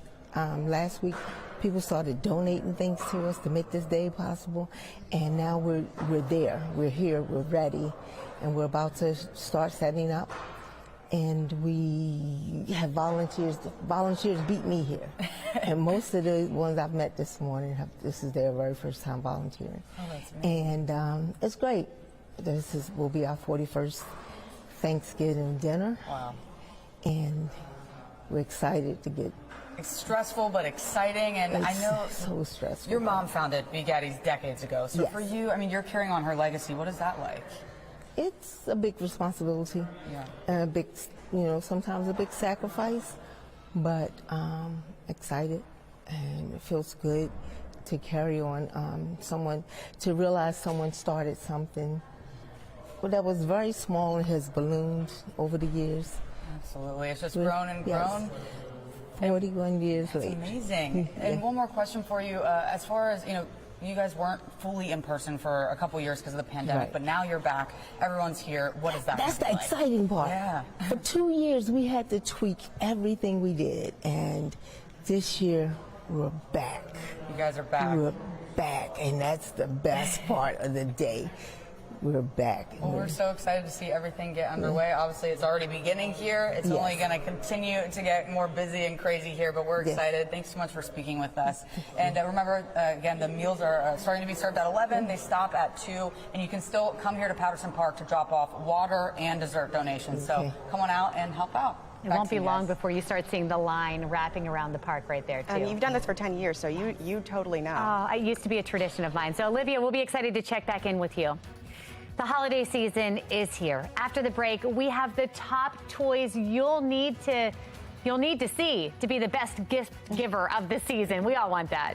week people started donating things to us to make this day possible, and now we're there. We're here. We're ready, and we're about to start setting up. And we have volunteers. Volunteers beat me here, and most of the ones I've met this morning this is their very first time volunteering. Oh, that's amazing. And it's great. Will be our 41st Thanksgiving dinner. Wow. And we're excited to get. It's stressful but exciting, and I know so stressful. Your mom founded Be Gaddy's decades ago, so Yes. for you, I mean, you're carrying on her legacy. What is that like? It's a big responsibility, and a big, sometimes a big sacrifice, but excited, and it feels good to carry on. To realize someone started something that was very small and has ballooned over the years. Absolutely, it's just grown and grown. 41 years later. Amazing. And one more question for you, as far as, you guys weren't fully in person for a couple years because of the pandemic, Right. but now you're back. Everyone's here. What is that? That's the like? exciting part. Yeah. For 2 years, we had to tweak everything we did, and this year, we're back. You guys are back. We're back, and that's the best part of the day. We're back. Well, we're so excited to see everything get underway. Obviously, it's already beginning here. It's only going to continue to get more busy and crazy here, but we're excited. Thanks so much for speaking with us. And remember, again, the meals are starting to be served at 11. They stop at 2, and you can still come here to Patterson Park to drop off water and dessert donations. So come on out and help out. It won't be long before you start seeing the line wrapping around the park right there, too. And you've done this for 10 years, so you totally know. It used to be a tradition of mine. So, Olivia, we'll be excited to check back in with you. The holiday season is here. After the break, we have the top toys you'll need to see to be the best gift giver of the season. We all want that.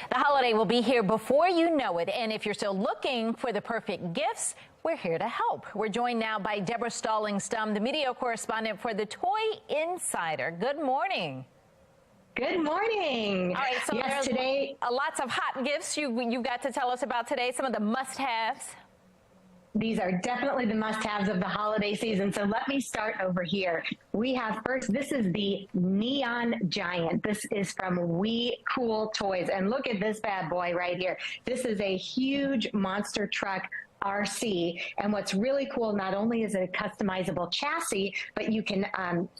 The holiday will be here before you know it, and if you're still looking for the perfect gifts, we're here to help. We're joined now by Deborah Stallings-Stum, the media correspondent for the Toy Insider. Good morning. Good morning. All right, so yes, there's today lots of hot gifts you got to tell us about today, some of the must-haves. these are definitely the must-haves of the holiday season. So let me start over here. We have first, this is the Neon Giant. This is from We Cool Toys. And look at this bad boy right here. This is a huge monster truck RC. And what's really cool, not only is it a customizable chassis, but you can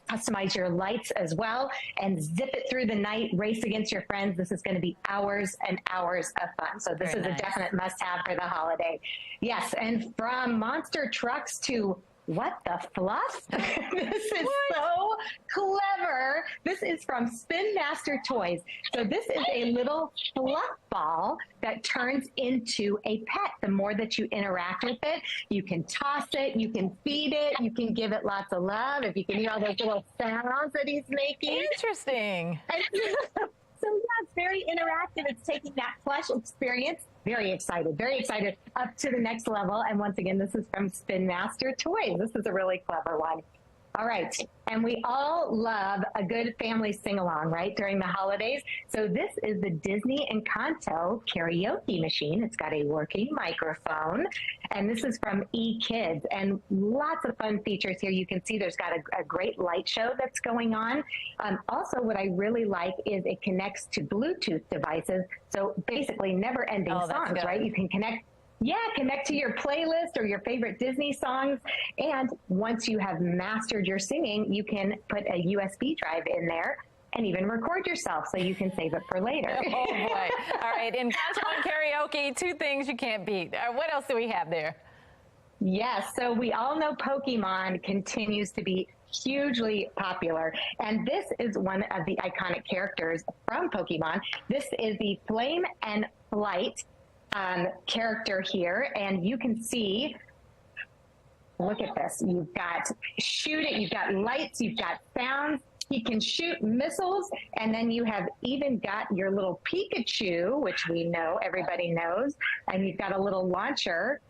customize your lights as well and zip it through the night, race against your friends. This is going to be hours and hours of fun. So this is a definite must-have for the holiday. Yes, and from monster trucks to what the fluff? This is so clever. This is from Spin Master Toys. So this is a little fluff ball that turns into a pet. The more that you interact with it, you can toss it, you can feed it, you can give it lots of love. If you can hear all those little sounds that he's making. Interesting. So yeah, it's very interactive. It's taking that plush experience. Very excited up to the next level. And once again, this is from Spin Master Toys. This is a really clever one. All right. And we all love a good family sing-along, right, during the holidays. So this is the Disney Encanto karaoke machine. It's got a working microphone. And this is from eKids. And lots of fun features here. You can see there's got a great light show that's going on. Also, what I really like is it connects to Bluetooth devices. So basically never-ending songs, right? You can connect to your playlist or your favorite Disney songs. And once you have mastered your singing, you can put a USB drive in there and even record yourself so you can save it for later. Oh, boy. All right. In Encanto and karaoke, two things you can't beat. What else do we have there? Yes. So we all know Pokemon continues to be hugely popular. And this is one of the iconic characters from Pokemon. This is the Flame and Flight character here, and you can see, look at this, you've got shoot it, you've got lights, you've got sounds, he can shoot missiles, and then you have even got your little Pikachu, which we know, everybody knows, and you've got a little launcher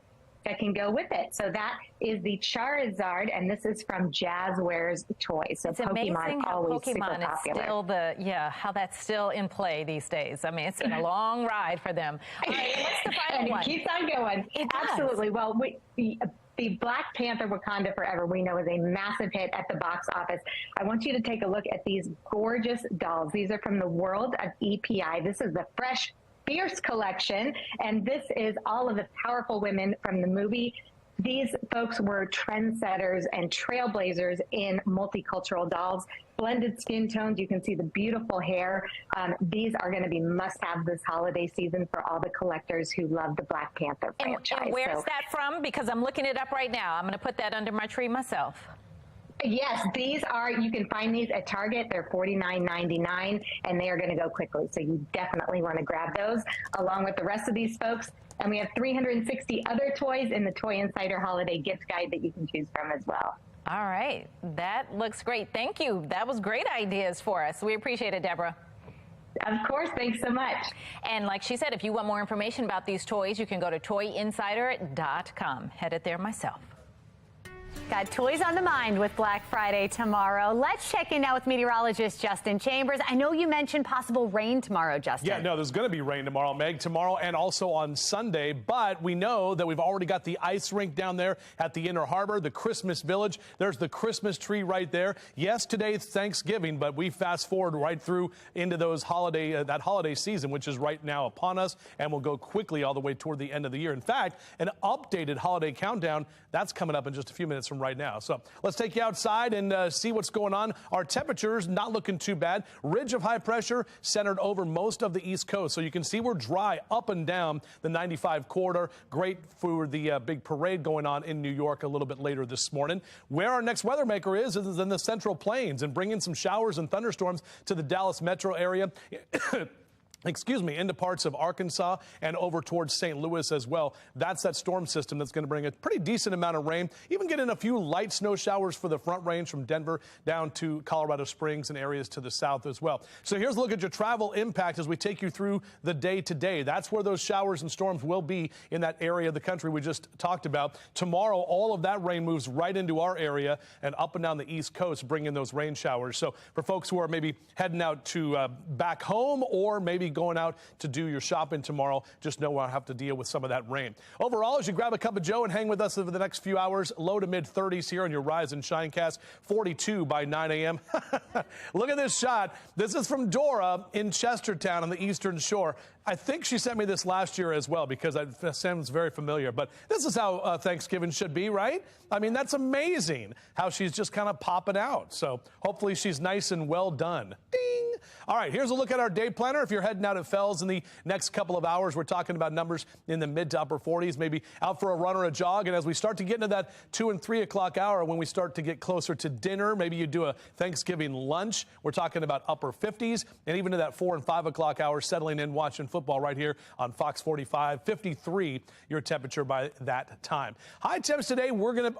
that can go with it. So that is the Charizard, and this is from Jazzwares Toys. So it's Pokemon amazing how always Pokemon super popular. is still how that's still in play these days. I mean, it's been a long ride for them. All right, what's the final and one? it keeps on going. It does. Absolutely. Well, the Black Panther Wakanda Forever, we know, is a massive hit at the box office. I want you to take a look at these gorgeous dolls. These are from the world of EPI. This is the Fresh Fierce collection, and this is all of the powerful women from the movie. These folks were trendsetters and trailblazers in multicultural dolls, blended skin tones. You can see the beautiful hair. These are going to be must-have this holiday season for all the collectors who love the Black Panther franchise. And where's that from? Because I'm looking it up right now. I'm going to put that under my tree myself. Yes, these are, you can find these at Target. They're $49.99, and they are going to go quickly. So you definitely want to grab those along with the rest of these folks. And we have 360 other toys in the Toy Insider Holiday Gift Guide that you can choose from as well. All right. That looks great. Thank you. That was great ideas for us. We appreciate it, Deborah. Of course. Thanks so much. And like she said, if you want more information about these toys, you can go to toyinsider.com. Headed there myself. Got toys on the mind with Black Friday tomorrow. Let's check in now with meteorologist Justin Chambers. I know you mentioned possible rain tomorrow, Justin. Yeah, no, there's going to be rain tomorrow, Meg, tomorrow and also on Sunday. But we know that we've already got the ice rink down there at the Inner Harbor, the Christmas Village. There's the Christmas tree right there. Yes, today's Thanksgiving, but we fast forward right through into those that holiday season, which is right now upon us, and will go quickly all the way toward the end of the year. In fact, an updated holiday countdown, that's coming up in just a few minutes from right now. So let's take you outside and see what's going on. Our temperatures not looking too bad. Ridge of high pressure centered over most of the East Coast. So you can see we're dry up and down the 95 corridor. Great for the big parade going on in New York a little bit later this morning. Where our next weather maker is in the Central Plains and bringing some showers and thunderstorms to the Dallas metro area. into parts of Arkansas and over towards St. Louis as well. That's that storm system that's going to bring a pretty decent amount of rain, even get in a few light snow showers for the front range from Denver down to Colorado Springs and areas to the south as well. So here's a look at your travel impact as we take you through the day to day. That's where those showers and storms will be in that area of the country we just talked about. Tomorrow, all of that rain moves right into our area and up and down the East Coast, bringing those rain showers. So for folks who are maybe heading out to back home or maybe going out to do your shopping tomorrow, just know I'll have to deal with some of that rain. Overall, as you grab a cup of joe and hang with us over the next few hours, low to mid 30s here on your Rise and Shinecast, 42 by 9 a.m. Look at this shot. This is from Dora in Chestertown on the Eastern Shore. I think she sent me this last year as well because it sounds very familiar. But this is how Thanksgiving should be, right? I mean, that's amazing how she's just kind of popping out. So hopefully she's nice and well done. Ding! All right, here's a look at our day planner. If you're heading out at Fells in the next couple of hours, we're talking about numbers in the mid to upper 40s, maybe out for a run or a jog. And as we start to get into that 2 and 3 o'clock hour, when we start to get closer to dinner, maybe you do a Thanksgiving lunch, we're talking about upper 50s, and even to that 4 and 5 o'clock hour, settling in, watching football right here on Fox 45, 53 your temperature by that time. High temps today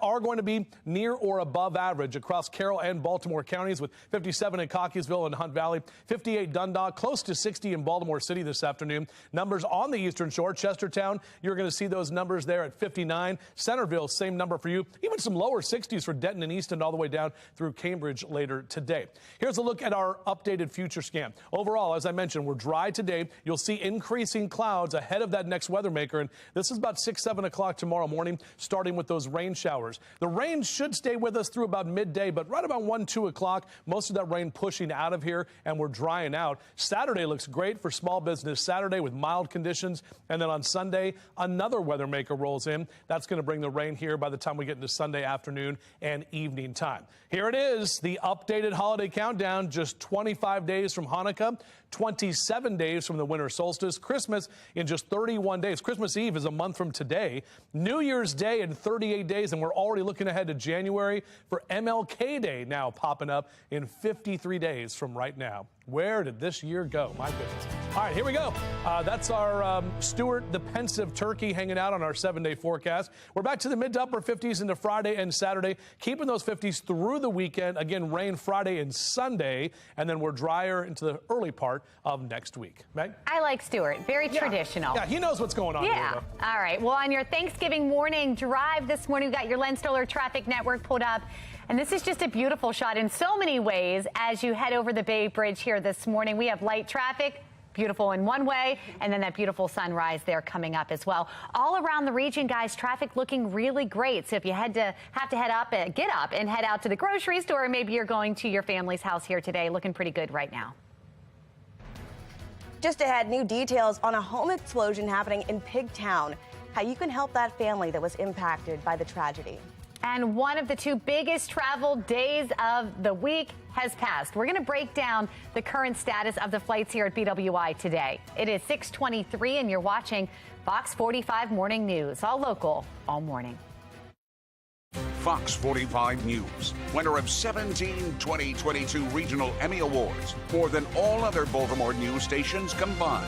are going to be near or above average across Carroll and Baltimore counties, with 57 in Cockeysville and Hunt Valley, 58 Dundalk, close to 60 in Baltimore City this afternoon. Numbers on the Eastern Shore, Chestertown, you're going to see those numbers there at 59. Centerville, same number for you. Even some lower 60s for Denton and Easton all the way down through Cambridge later today. Here's a look at our updated future scan. Overall, as I mentioned, we're dry today. You'll see increasing clouds ahead of that next weather maker, and this is about 6, 7 o'clock tomorrow morning, starting with those rain showers. The rain should stay with us through about midday, but right about 1, 2 o'clock, most of that rain pushing out of here, and we're drying out. Saturday looks great for small business Saturday with mild conditions, and then on Sunday, another weather maker rolls in. That's going to bring the rain here by the time we get into Sunday afternoon and evening time. Here it is, the updated holiday countdown, just 25 days from Hanukkah, 27 days from the winter solstice, Christmas in just 31 days. Christmas Eve is a month from today, New Year's Day in 38 days, and we're already looking ahead to January for MLK Day now popping up in 53 days from right now. Where did this year go? My goodness. All right, here we go. That's our Stuart the Pensive Turkey hanging out on our 7-day forecast. We're back to the mid to upper 50s into Friday and Saturday, keeping those 50s through the weekend. Again, rain Friday and Sunday, and then we're drier into the early part of next week. Meg? I like Stuart. Very traditional. Yeah, he knows what's going on Yeah. here, though. All right. Well, on your Thanksgiving morning drive this morning, we've got your Len Stoller traffic network pulled up. And this is just a beautiful shot in so many ways as you head over the Bay Bridge here this morning. We have light traffic, beautiful in one way, and then that beautiful sunrise there coming up as well. All around the region, guys, traffic looking really great. So if you have to head up, get up and head out to the grocery store, or maybe you're going to your family's house here today, looking pretty good right now. Just ahead, new details on a home explosion happening in Pigtown. How you can help that family that was impacted by the tragedy. And one of the 2 biggest travel days of the week has passed. We're going to break down the current status of the flights here at BWI today. It is 6:23 and you're watching Fox 45 Morning News, all local, all morning. Fox 45 News, winner of 17 2022 Regional Emmy Awards, more than all other Baltimore news stations combined.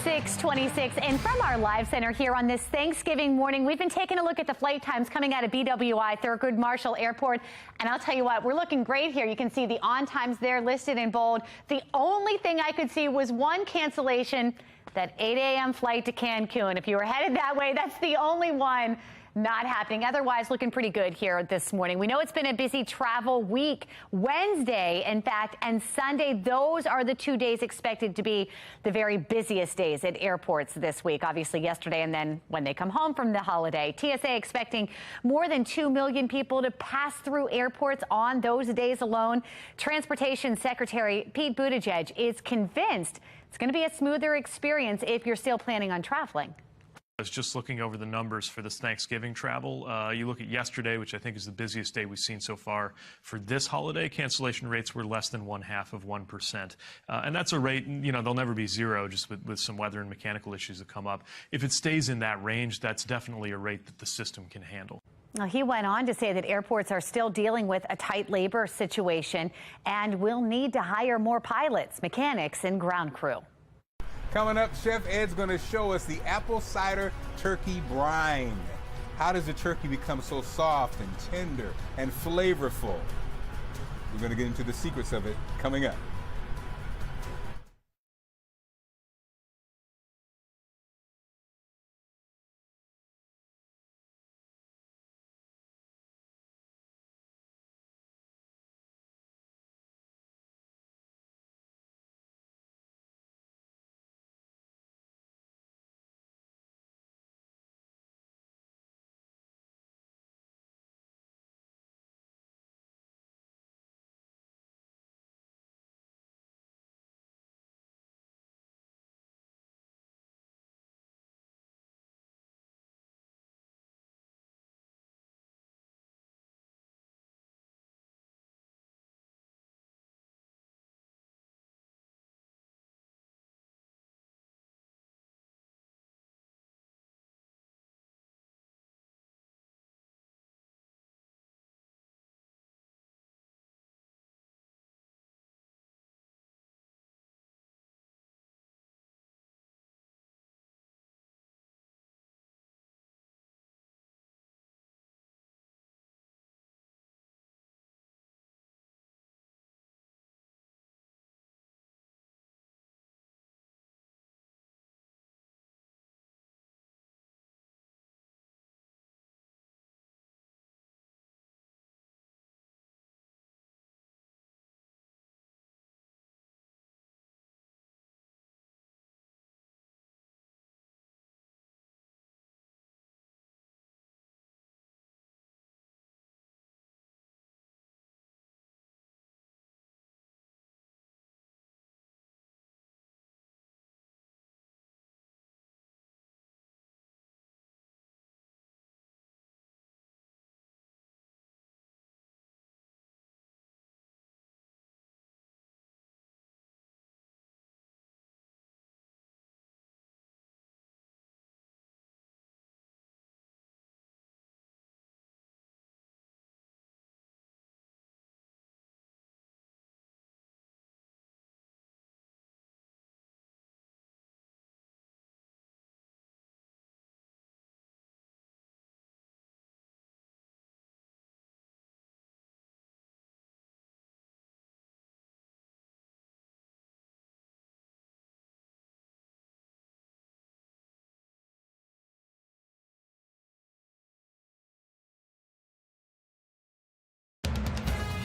6:26, and from our live center here on this Thanksgiving morning, we've been taking a look at the flight times coming out of BWI Thurgood Marshall Airport, and I'll tell you what, we're looking great here. You can see the on times there listed in bold. The only thing I could see was one cancellation, that 8 a.m. flight to Cancun. If you were headed that way, that's the only one not happening. Otherwise, looking pretty good here this morning. We know it's been a busy travel week. Wednesday, in fact, and Sunday, those are the 2 days expected to be the very busiest days at airports this week. Obviously, yesterday and then when they come home from the holiday. TSA expecting more than 2 million people to pass through airports on those days alone. Transportation Secretary Pete Buttigieg is convinced it's going to be a smoother experience if you're still planning on traveling. I was just looking over the numbers for this Thanksgiving travel. You look at yesterday, which I think is the busiest day we've seen so far for this holiday. Cancellation rates were less than 0.5%. And that's a rate, you know, they'll never be zero, just with some weather and mechanical issues that come up. If it stays in that range, that's definitely a rate that the system can handle. Now, he went on to say that airports are still dealing with a tight labor situation and will need to hire more pilots, mechanics, and ground crew. Coming up, Chef Ed's going to show us the apple cider turkey brine. How does the turkey become so soft and tender and flavorful? We're going to get into the secrets of it coming up.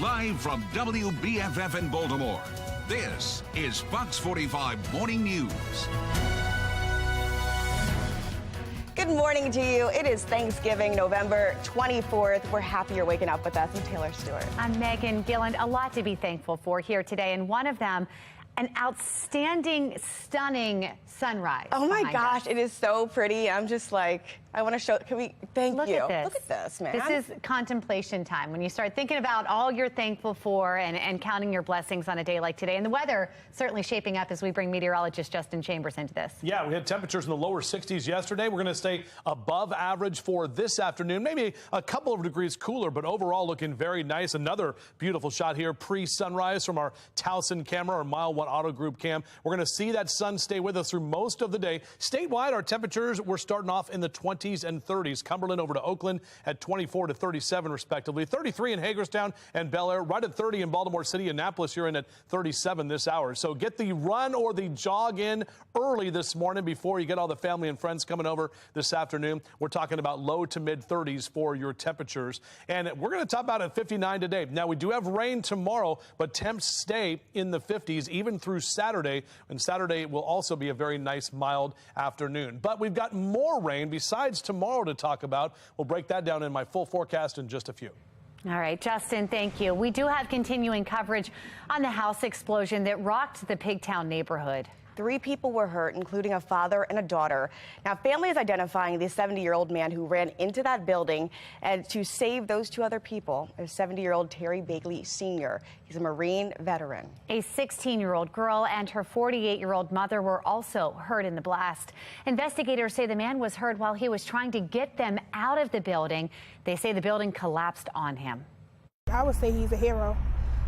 Live from WBFF in Baltimore, this is Fox 45 Morning News. Good morning to you. It is Thanksgiving, November 24th. We're happy you're waking up with us. I'm Taylor Stewart. I'm Megan Gilland. A lot to be thankful for here today, and one of them, an outstanding, stunning sunrise. Oh my gosh, it is so pretty. I'm just like I want to show. Can we? Thank Look you. at this. Look at this, man. This is contemplation time. When you start thinking about all you're thankful for and counting your blessings on a day like today. And the weather certainly shaping up as we bring meteorologist Justin Chambers into this. Yeah, we had temperatures in the lower 60s yesterday. We're going to stay above average for this afternoon. Maybe a couple of degrees cooler, but overall looking very nice. Another beautiful shot here pre-sunrise from our Towson camera, our Mile 1 Auto Group cam. We're going to see that sun stay with us through most of the day. Statewide, our temperatures, we're starting off in the 20s and 30s. Cumberland over to Oakland at 24 to 37 respectively. 33 in Hagerstown and Bel Air, right at 30 in Baltimore City. Annapolis here in at 37 this hour. So get the run or the jog in early this morning before you get all the family and friends coming over this afternoon. We're talking about low to mid 30s for your temperatures. And we're going to top out at 59 today. Now, we do have rain tomorrow, but temps stay in the 50s even through Saturday. And Saturday will also be a very nice mild afternoon. But we've got more rain besides tomorrow to talk about. We'll break that down in my full forecast in just a few. All right, Justin, thank you. We do have continuing coverage on the house explosion that rocked the Pigtown neighborhood. 3 people were hurt, including a father and a daughter. Now, family is identifying the 70-year-old man who ran into that building, and to save those 2 other people is 70-year-old Terry Bagley Sr. He's a Marine veteran. A 16-year-old girl and her 48-year-old mother were also hurt in the blast. Investigators say the man was hurt while he was trying to get them out of the building. They say the building collapsed on him. I would say he's a hero,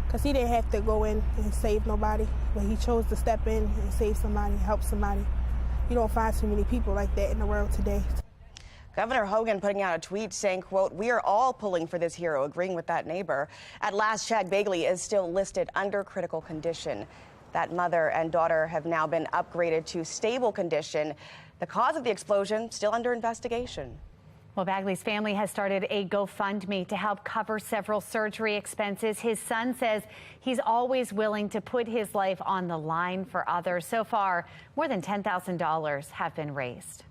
because he didn't have to go in and save nobody, but he chose to step in and save somebody, help somebody. You don't find too many people like that in the world today. Governor Hogan putting out a tweet saying, quote, "We are all pulling for this hero," agreeing with that neighbor. At last check, Bagley is still listed under critical condition. That mother and daughter have now been upgraded to stable condition. The cause of the explosion still under investigation. Well, Bagley's family has started a GoFundMe to help cover several surgery expenses. His son says he's always willing to put his life on the line for others. So far, more than $10,000 have been raised.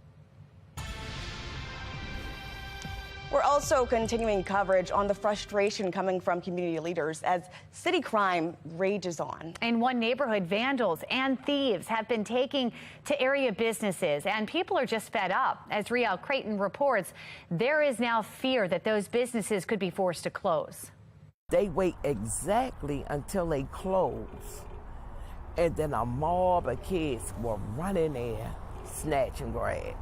We're also continuing coverage on the frustration coming from community leaders as city crime rages on. In one neighborhood, vandals and thieves have been taking to area businesses, and people are just fed up. As Riel Creighton reports, there is now fear that those businesses could be forced to close. They wait exactly until they close, and then a mob of kids will run in there, snatch and grab.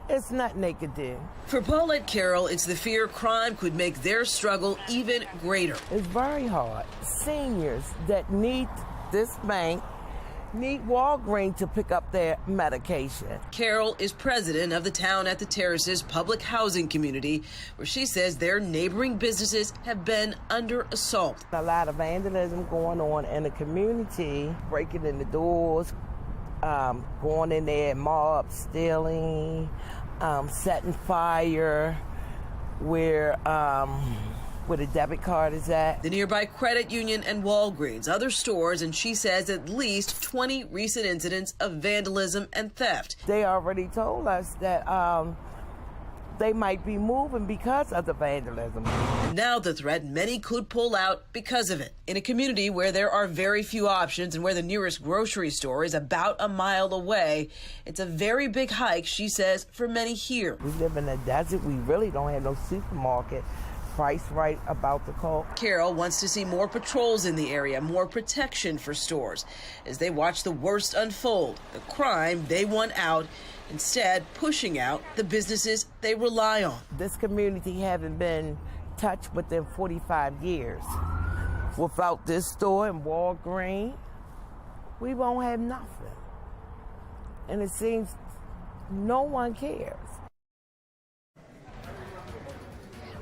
It's nothing they could do. For Paulette Carroll, it's the fear crime could make their struggle even greater. It's very hard. Seniors that need this bank need Walgreens to pick up their medication. Carroll is president of the Town at the Terraces public housing community, where she says their neighboring businesses have been under assault. A lot of vandalism going on in the community, breaking in the doors, going in there, mob stealing, setting fire where the debit card is at. The nearby credit union and Walgreens, other stores, and she says at least 20 recent incidents of vandalism and theft. They already told us that they might be moving because of the vandalism. Now the threat, many could pull out because of it. In a community where there are very few options and where the nearest grocery store is about a mile away, it's a very big hike, she says, for many here. We live in a desert. We really don't have no supermarket. Price right about the call. Carol wants to see more patrols in the area, more protection for stores. As they watch the worst unfold, the crime they want out, instead pushing out the businesses they rely on. This community haven't been touched within 45 years. Without this store in Walgreens, we won't have nothing. And it seems no one cares.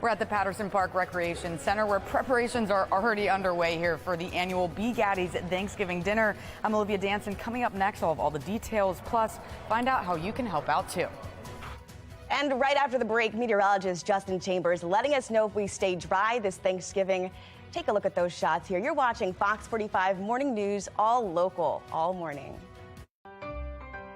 We're at the Patterson Park Recreation Center, where preparations are already underway here for the annual Be Gaddy's Thanksgiving dinner. I'm Olivia Danson. Coming up next, I'll have all the details, plus find out how you can help out too. And right after the break, meteorologist Justin Chambers letting us know if we stay dry this Thanksgiving. Take a look at those shots here. You're watching Fox 45 Morning News, all local, all morning.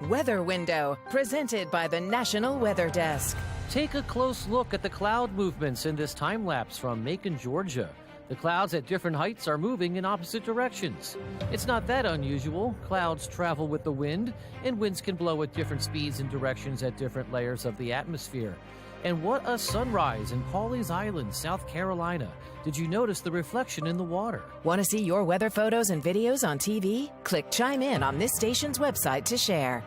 Weather Window, presented by the National Weather Desk. Take a close look at the cloud movements in this time lapse from Macon, Georgia. The clouds at different heights are moving in opposite directions. It's not that unusual. Clouds travel with the wind, and winds can blow at different speeds and directions at different layers of the atmosphere. And what a sunrise in Pawleys Island, South Carolina. Did you notice the reflection in the water? Want to see your weather photos and videos on TV? Click Chime In on this station's website to share.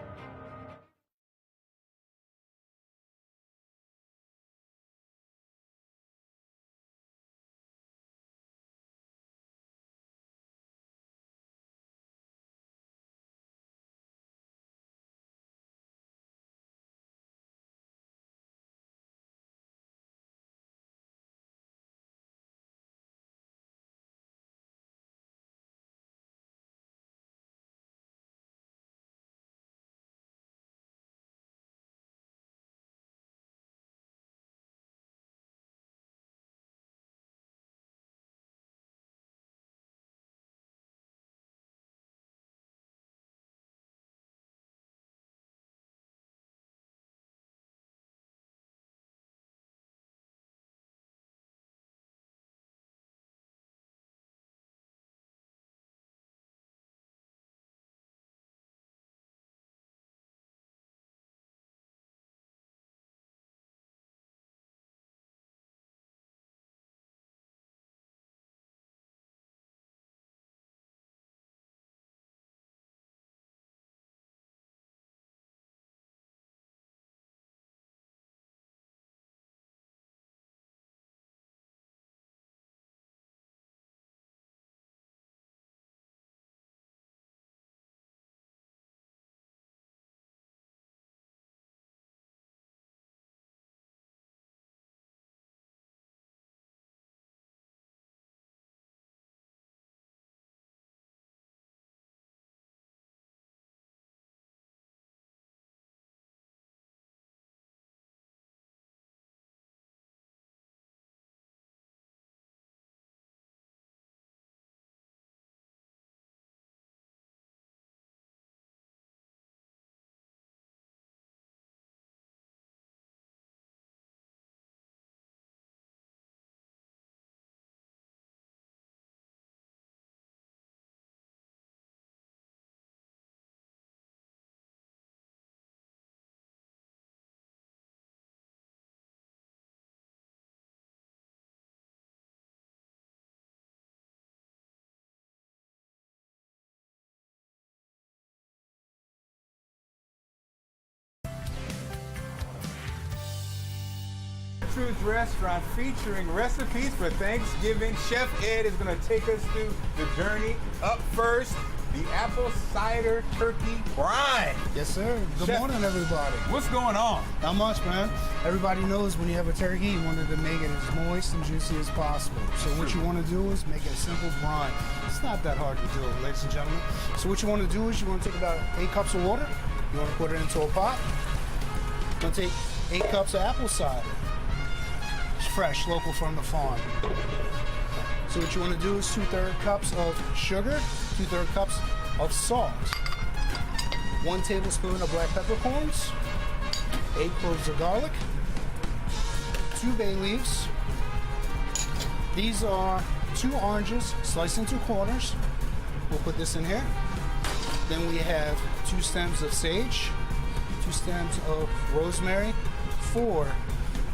Truth Restaurant featuring recipes for Thanksgiving. Chef Ed is going to take us through the journey. Up first, the apple cider turkey brine. Yes, sir. Good morning, everybody. What's going on? Not much, man. Everybody knows when you have a turkey, you wanted to make it as moist and juicy as possible. So what you want to do is make a simple brine. It's not that hard to do, ladies and gentlemen. So what you want to do is you want to take about 8 cups of water. You want to put it into a pot. You want to take 8 cups of apple cider. It's fresh, local from the farm. So what you want to do is 2/3 cups of sugar, 2/3 cups of salt, 1 tablespoon of black peppercorns, 8 cloves of garlic, 2 bay leaves. These are 2 oranges sliced into quarters. We'll put this in here. Then we have 2 stems of sage, 2 stems of rosemary, 4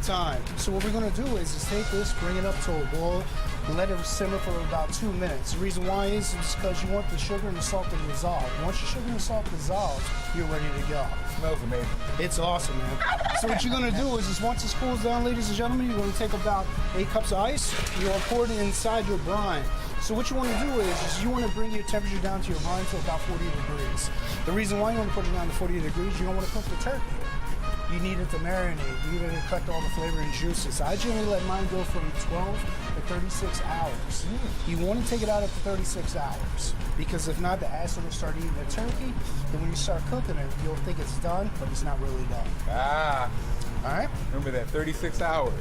thyme. So what we're going to do is take this, bring it up to a boil, and let it simmer for about 2 minutes. The reason why is because you want the sugar and the salt to dissolve. Once your sugar and salt dissolves, you're ready to go. Smells amazing. It's awesome, man. So what you're going to do is once this cools down, ladies and gentlemen, you're going to take about 8 cups of ice. You're going to pour it inside your brine. So what you want to do is you want to bring your temperature down to your brine to about 40 degrees. The reason why you want to put it down to 40 degrees, you don't want to cook the turkey. You need it to marinate. You need it to collect all the flavor and juices. I generally let mine go from 12 to 36 hours. You want to take it out after 36 hours because if not, the acid will start eating the turkey. Then when you start cooking it, you'll think it's done, but it's not really done. Ah. All right. Remember that 36 hours.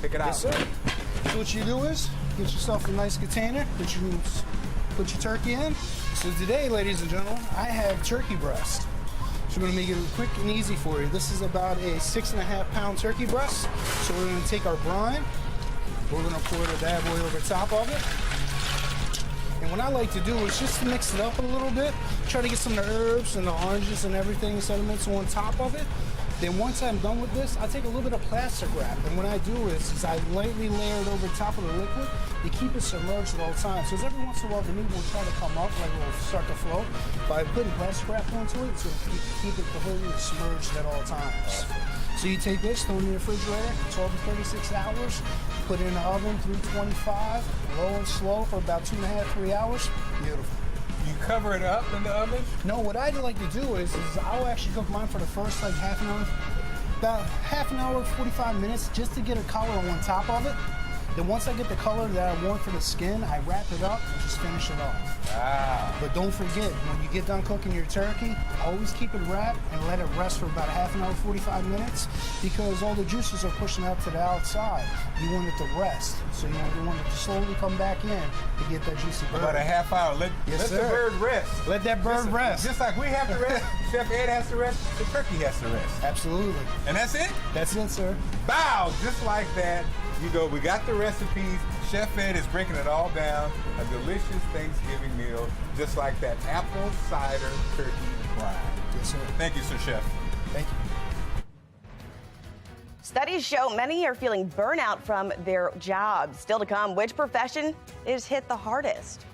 Take it out. Yes, sir. So what you do is get yourself a nice container. Put your turkey in. So today, ladies and gentlemen, I have turkey breast. So we're going to make it quick and easy for you. This is about a 6.5-pound turkey breast. So we're going to take our brine, We're gonna pour the bad boy over top of it. And what I like to do is just mix it up a little bit, try to get some of the herbs and the oranges and everything sediments on top of it. Then once I'm done with this, I take a little bit of plastic wrap, and what I do is I lightly layer it over top of the liquid to keep it submerged at all times. So every once in a while the meat will try to come up, like it will start to float. By putting plastic wrap onto it, it's going to keep it completely submerged at all times. So you take this, throw it in the refrigerator, 12 to 36 hours, put it in the oven, 325, low and slow for about 2.5, 3 hours. Beautiful. You cover it up in the oven? No, what I like to do is I'll actually cook mine for the first like half an hour, about half an hour, 45 minutes, just to get a color on top of it. Then once I get the color that I want for the skin, I wrap it up and just finish it off. Wow. But don't forget, when you get done cooking your turkey, always keep it wrapped and let it rest for about a half an hour, 45 minutes, because all the juices are pushing out to the outside. You want it to rest, so you want it to slowly come back in to get that juicy bird. About a half hour. Let the bird rest. Let that bird rest. Just like we have to rest, Chef Ed has to rest, the turkey has to rest. Absolutely. And that's it? That's it, sir. Bow, just like that. You go, we got the recipes. Chef Ed is breaking it all down. A delicious Thanksgiving meal, just like that apple cider turkey brine. Yes, sir. Thank you, sir, Chef. Thank you. Studies show many are feeling burnout from their jobs. Still to come, which profession is hit the hardest?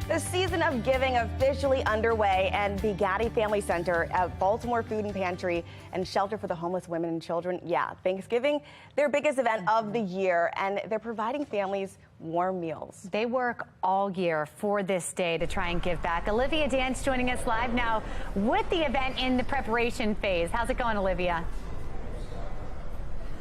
The season of giving officially underway, and the Gaddy Family Center at Baltimore Food and Pantry and Shelter for the Homeless Women and Children. Yeah, Thanksgiving, their biggest event of the year, and they're providing families warm meals. They work all year for this day to try and give back. Olivia Dance joining us live now with the event in the preparation phase. How's it going, Olivia?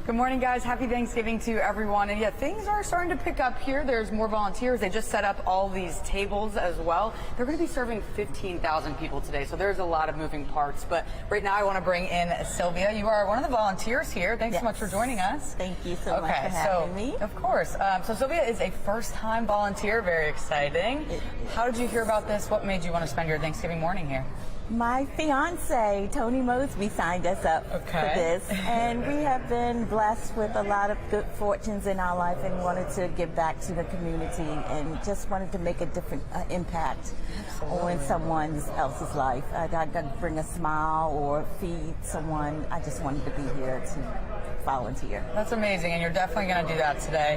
Good morning, guys. Happy Thanksgiving to everyone. And yeah, things are starting to pick up here. There's more volunteers. They just set up all these tables as well. They're going to be serving 15,000 people today, so there's a lot of moving parts. But right now I want to bring in Sylvia. You are one of the volunteers here. Thanks so much for joining us. Thank you so much for having me. Of course. So Sylvia is a first-time volunteer. Very exciting. How did you hear about this? What made you want to spend your Thanksgiving morning here? My fiance, Tony Mosby, signed us up for this, and we have been blessed with a lot of good fortunes in our life and wanted to give back to the community and just wanted to make a different impact on someone else's life. I got to bring a smile or feed someone. I just wanted to be here to volunteer. That's amazing, and you're definitely going to do that today.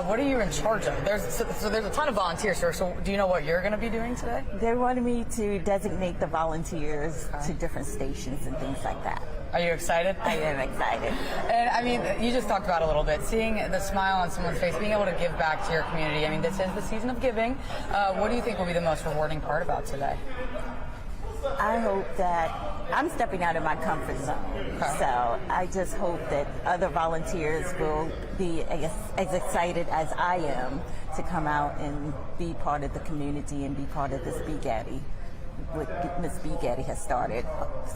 What are you in charge of? There's a ton of volunteers here, so do you know what you're going to be doing today? They wanted me to designate the volunteers to different stations and things like that. Are you excited? I am excited. And I mean, you just talked about it a little bit, seeing the smile on someone's face, being able to give back to your community. I mean, this is the season of giving. What do you think will be the most rewarding part about today? I hope that I'm stepping out of my comfort zone. So I just hope that other volunteers will be as excited as I am to come out and be part of the community and be part of this Be Gaddy. What Miss B. Gaddy has started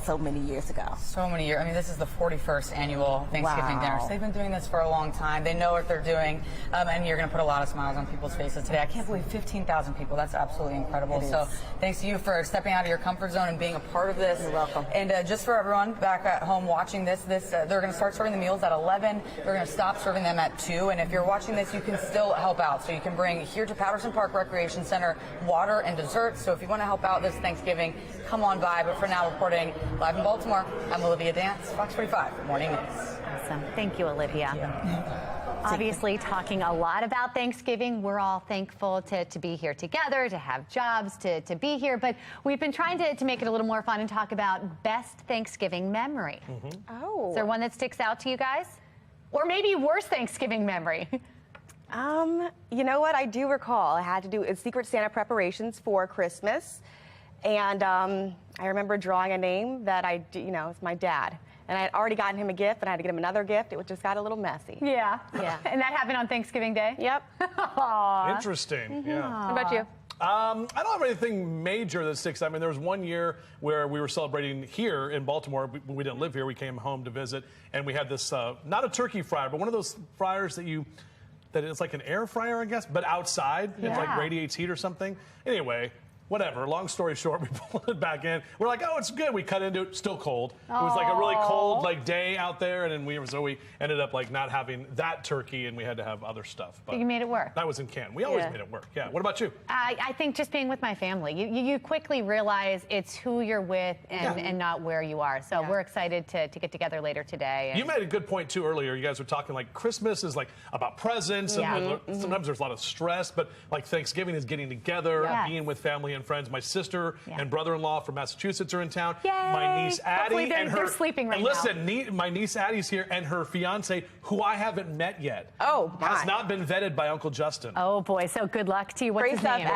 so many years ago. So many years. I mean, this is the 41st annual Thanksgiving dinner. So they've been doing this for a long time. They know what they're doing, and you're going to put a lot of smiles on people's faces today. I can't believe 15,000 people. That's absolutely incredible. So thanks to you for stepping out of your comfort zone and being a part of this. You're welcome. And just for everyone back at home watching this, they're going to start serving the meals at 11. They're going to stop serving them at 2. And if you're watching this, you can still help out. So you can bring here to Patterson Park Recreation Center water and desserts. So if you want to help out this Thanksgiving, come on by. But for now, reporting live in Baltimore, I'm Olivia Dance, Fox 45 Morning News. Awesome. Thank you, Olivia. Obviously, talking a lot about Thanksgiving. We're all thankful to be here together, to have jobs, to be here. But we've been trying to make it a little more fun and talk about best Thanksgiving memory. Oh. Is there one that sticks out to you guys? Or maybe worst Thanksgiving memory? You know what? I do recall I had to do Secret Santa preparations for Christmas. And I remember drawing a name that it's my dad. And I had already gotten him a gift, and I had to get him another gift. It just got a little messy. Yeah. And that happened on Thanksgiving Day? Yep. Interesting. Yeah. What about you? I don't have anything major that sticks out. I mean, there was one year where we were celebrating here in Baltimore. We didn't live here. We came home to visit, and we had this, not a turkey fryer, but one of those fryers that it's like an air fryer, I guess, but outside. It like radiates heat or something. Anyway, whatever. Long story short, we pulled it back in. We're like, oh, it's good. We cut into it. Still cold. It was like a really cold day out there, and then we ended up not having that turkey, and we had to have other stuff. But you made it work. That was in Canton. We always made it work. Yeah. What about you? I think just being with my family. You quickly realize it's who you're with and not where you are. So we're excited to get together later today. You made a good point too earlier. You guys were talking Christmas is about presents, and sometimes there's a lot of stress, but Thanksgiving is getting together, being with family and friends. My sister and brother-in-law from Massachusetts are in town. Yay. My niece Addie they're sleeping right now. My niece Addie's here, and her fiance, who I haven't met yet, has not been vetted by Uncle Justin. Oh boy! So good luck to you. What's his name?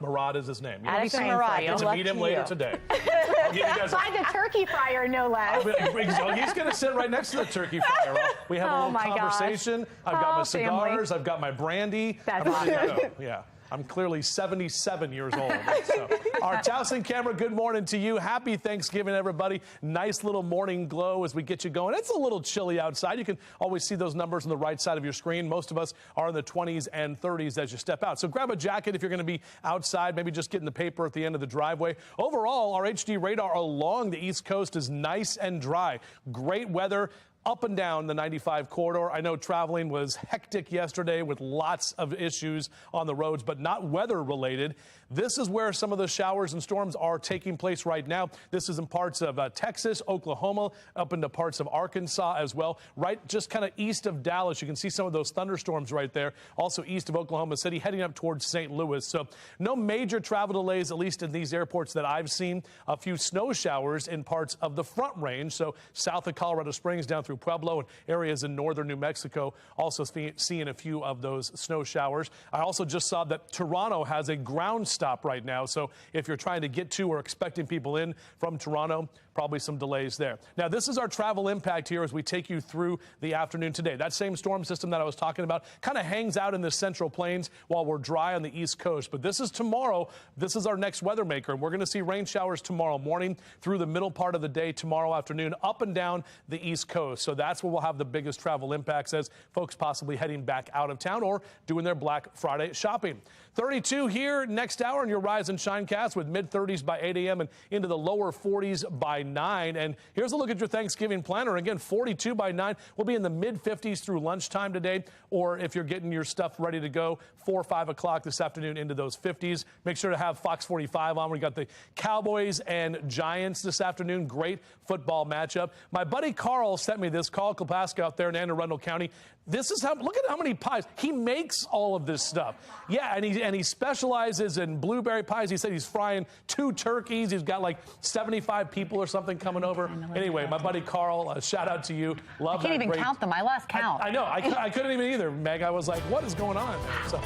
Murad is his name. Addison Murad. Get to meet him later today. I'll give you guys Find the turkey fryer, no less. He's going to sit right next to the turkey fryer. We have a little conversation. I've got my cigars. I've got my brandy. That's awesome. Yeah. I'm clearly 77 years old. So, our Towson camera, good morning to you. Happy Thanksgiving, everybody. Nice little morning glow as we get you going. It's a little chilly outside. You can always see those numbers on the right side of your screen. Most of us are in the 20s and 30s as you step out. So grab a jacket if you're going to be outside, maybe just getting the paper at the end of the driveway. Overall, our HD radar along the East Coast is nice and dry. Great weather up and down the 95 corridor. I know traveling was hectic yesterday with lots of issues on the roads, but not weather related. This is where some of the showers and storms are taking place right now. This is in parts of Texas, Oklahoma, up into parts of Arkansas as well. Right just kind of east of Dallas, you can see some of those thunderstorms right there. Also east of Oklahoma City, heading up towards St. Louis. So no major travel delays, at least in these airports that I've seen. A few snow showers in parts of the Front Range, so south of Colorado Springs down through through Pueblo and areas in northern New Mexico. Also seeing a few of those snow showers. I also just saw that Toronto has a ground stop right now. So if you're trying to get to or expecting people in from Toronto, probably some delays there. Now, this is our travel impact here as we take you through the afternoon today. That same storm system that I was talking about kind of hangs out in the central plains while we're dry on the east coast. But this is tomorrow. This is our next weather maker. And we're going to see rain showers tomorrow morning through the middle part of the day tomorrow afternoon up and down the east coast. So that's where we'll have the biggest travel impacts as folks possibly heading back out of town or doing their Black Friday shopping. 32 here next hour in your Rise and Shine cast with mid-30s by 8 a.m. and into the lower 40s by 9. And here's a look at your Thanksgiving planner. Again, 42 by 9. We'll be in the mid-50s through lunchtime today. Or if you're getting your stuff ready to go, 4 or 5 o'clock this afternoon into those 50s. Make sure to have Fox 45 on. We got the Cowboys and Giants this afternoon. Great football matchup. My buddy Carl sent me this. Carl Kopaska out there in Anne Arundel County. This is how, look at how many pies. He makes all of this stuff. Yeah, and he specializes in blueberry pies. He said he's frying 2 turkeys. He's got like 75 people or something coming over. Anyway, my buddy Carl, shout out to you. Love I can't even count them. I lost count. I know. I couldn't even either, Meg. I was like, what is going on? So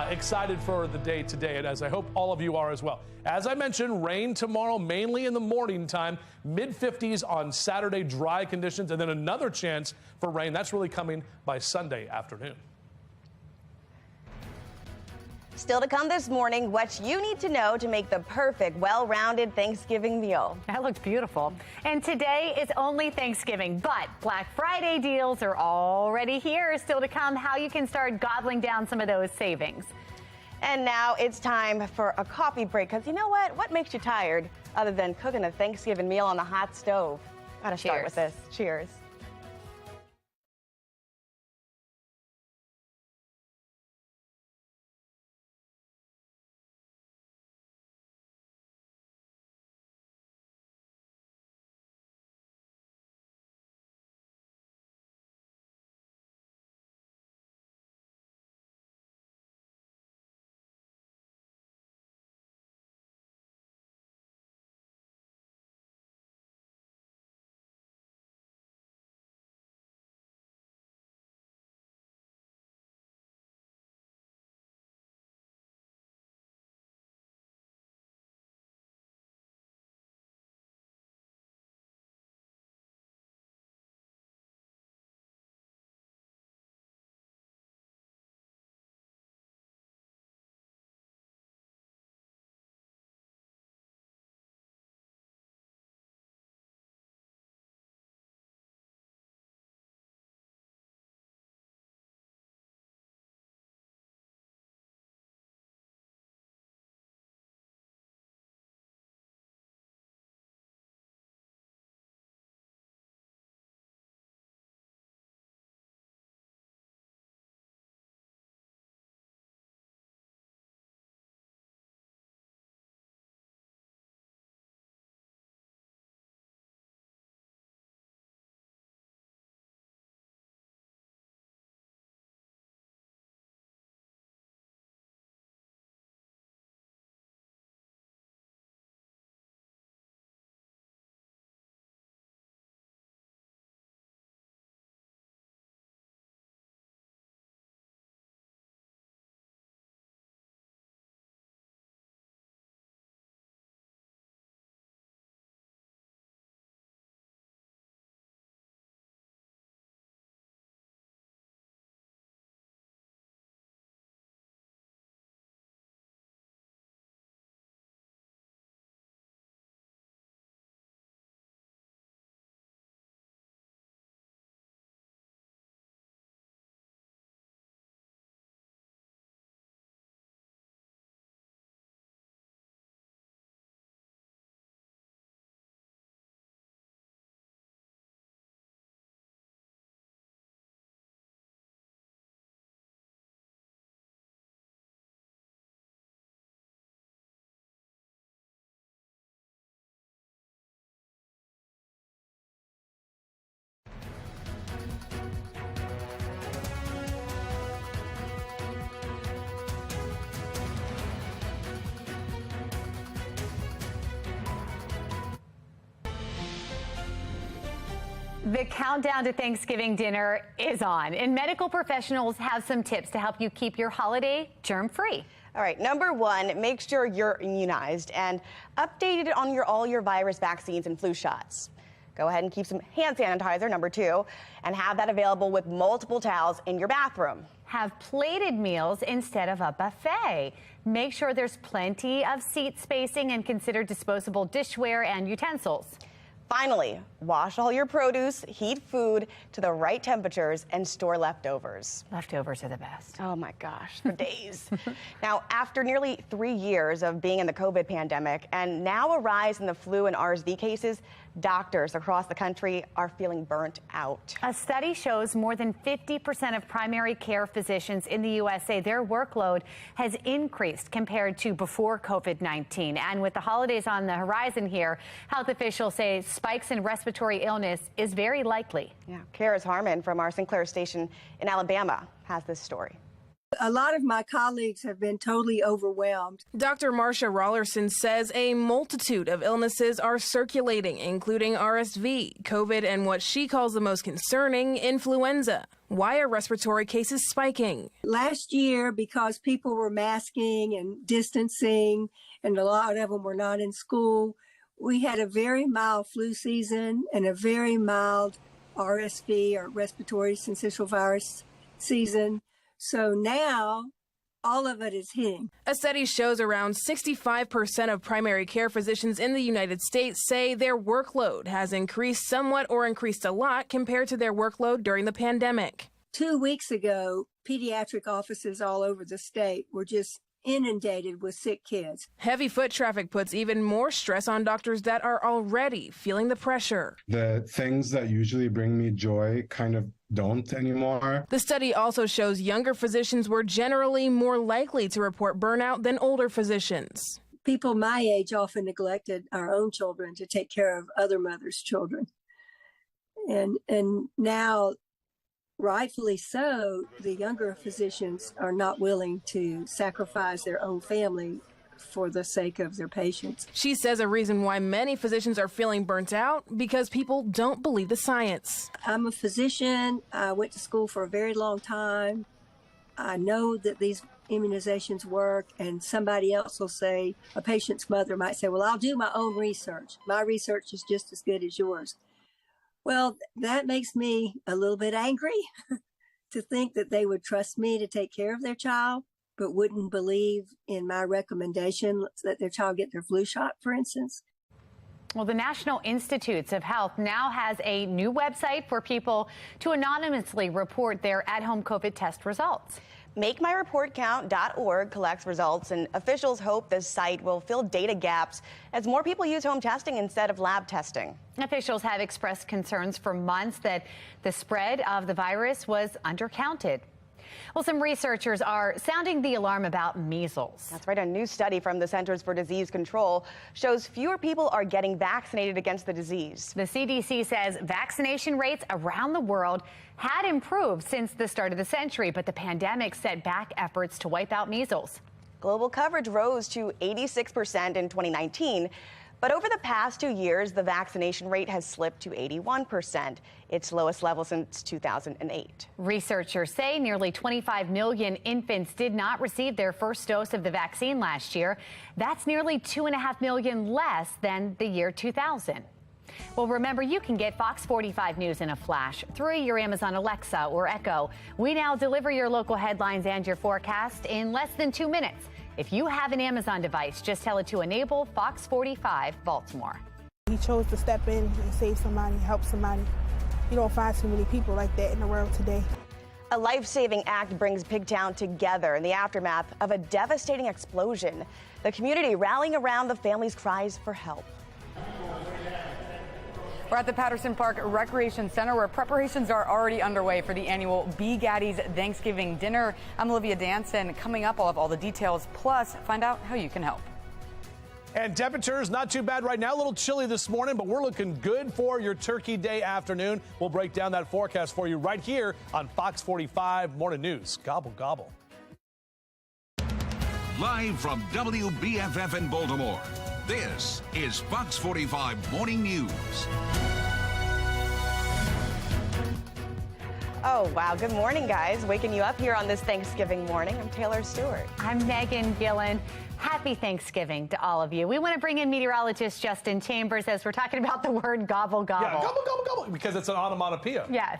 excited for the day today, and as I hope all of you are as well. As I mentioned, rain tomorrow, mainly in the morning time, mid-50s on Saturday, dry conditions, and then another chance for rain. That's really coming by Sunday afternoon. Still to come this morning, what you need to know to make the perfect, well-rounded Thanksgiving meal. That looks beautiful. And today is only Thanksgiving, but Black Friday deals are already here. Still to come, how you can start gobbling down some of those savings. And now it's time for a coffee break, because you know what? What makes you tired other than cooking a Thanksgiving meal on the hot stove? Gotta start with this. Cheers. The countdown to Thanksgiving dinner is on, and medical professionals have some tips to help you keep your holiday germ-free. All right, number one, make sure you're immunized and updated on all your virus vaccines and flu shots. Go ahead and keep some hand sanitizer, number two, and have that available with multiple towels in your bathroom. Have plated meals instead of a buffet. Make sure there's plenty of seat spacing and consider disposable dishware and utensils. Finally, wash all your produce, heat food to the right temperatures, and store leftovers. Leftovers are the best. Oh my gosh, for days. Now, after nearly 3 years of being in the COVID pandemic and now a rise in the flu and RSV cases, doctors across the country are feeling burnt out. A study shows more than 50% of primary care physicians in the U.S. say their workload has increased compared to before COVID-19. And with the holidays on the horizon here, health officials say spikes in respiratory illness is very likely. Yeah, Karis Harmon from our Sinclair station in Alabama has this story. A lot of my colleagues have been totally overwhelmed. Dr. Marcia Rollerson says a multitude of illnesses are circulating, including RSV, COVID, and what she calls the most concerning, influenza. Why are respiratory cases spiking? Last year, because people were masking and distancing, and a lot of them were not in school, we had a very mild flu season and a very mild RSV, or respiratory syncytial virus season. So now all of it is hitting. A study shows around 65% of primary care physicians in the United States say their workload has increased somewhat or increased a lot compared to their workload during the pandemic. 2 weeks ago, pediatric offices all over the state were just inundated with sick kids. Heavy foot traffic puts even more stress on doctors that are already feeling the pressure. The things that usually bring me joy kind of don't anymore. The study also shows younger physicians were generally more likely to report burnout than older physicians. People my age often neglected our own children to take care of other mothers' children. And now, rightfully so, the younger physicians are not willing to sacrifice their own family for the sake of their patients. She says a reason why many physicians are feeling burnt out because people don't believe the science. I'm a physician. I went to school for a very long time. I know that these immunizations work, and somebody else will say, a patient's mother might say, well, I'll do my own research. My research is just as good as yours. Well, that makes me a little bit angry to think that they would trust me to take care of their child, but wouldn't believe in my recommendation that their child get their flu shot, for instance. Well, the National Institutes of Health now has a new website for people to anonymously report their at-home COVID test results. MakeMyReportCount.org collects results, and officials hope this site will fill data gaps as more people use home testing instead of lab testing. Officials have expressed concerns for months that the spread of the virus was undercounted. Well, some researchers are sounding the alarm about measles. That's right. A new study from the Centers for Disease Control shows fewer people are getting vaccinated against the disease. The CDC says vaccination rates around the world had improved since the start of the century, but the pandemic set back efforts to wipe out measles. Global coverage rose to 86% in 2019. But over the past 2 years, the vaccination rate has slipped to 81%, its lowest level since 2008. Researchers say nearly 25 million infants did not receive their first dose of the vaccine last year. That's nearly 2.5 million less than the year 2000. Well, remember, you can get Fox 45 News in a flash through your Amazon Alexa or Echo. We now deliver your local headlines and your forecast in less than 2 minutes. If you have an Amazon device, just tell it to enable Fox 45 Baltimore. He chose to step in and save somebody, help somebody. You don't find too many people like that in the world today. A life-saving act brings Pigtown together in the aftermath of a devastating explosion. The community rallying around the family's cries for help. We're at the Patterson Park Recreation Center, where preparations are already underway for the annual Be Gaddy's Thanksgiving dinner. I'm Olivia Danson. Coming up, I'll have all the details, plus find out how you can help. And temperatures not too bad right now. A little chilly this morning, but we're looking good for your Turkey Day afternoon. We'll break down that forecast for you right here on Fox 45 Morning News. Gobble, gobble. Live from WBFF in Baltimore, this is Fox 45 Morning News. Oh, wow. Good morning, guys. Waking you up here on this Thanksgiving morning. I'm Taylor Stewart. I'm Megan Gillen. Happy Thanksgiving to all of you. We want to bring in meteorologist Justin Chambers as we're talking about the word gobble, gobble. Yeah, gobble, gobble, gobble, because it's an onomatopoeia. Yes.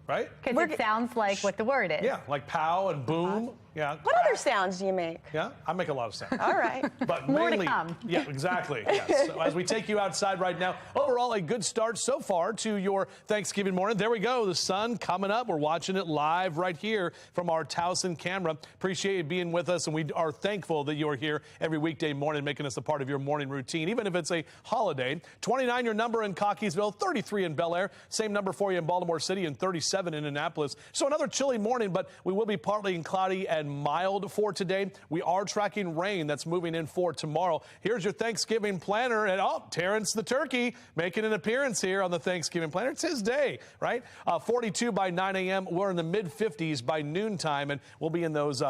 Right? Because it sounds like what the word is. Yeah, like pow and boom. Yeah. What other sounds do you make? Yeah, I make a lot of sounds. All right. But More mainly, to come. Yeah, exactly. Yes. So as we take you outside right now, overall a good start so far to your Thanksgiving morning. There we go, the sun coming up. We're watching it live right here from our Towson camera. Appreciate you being with us, and we are thankful that you're here every weekday morning, making us a part of your morning routine, even if it's a holiday. 29 your number in Cockeysville, 33 in Bel Air, same number for you in Baltimore City, and 37 in Annapolis. So another chilly morning, but we will be partly cloudy and mild for today. We are tracking rain that's moving in for tomorrow. Here's your Thanksgiving planner, and Terrence the turkey making an appearance here on the Thanksgiving planner. It's his day, right? 42 by 9 a.m. We're in the mid-50s by noontime, and we'll be in those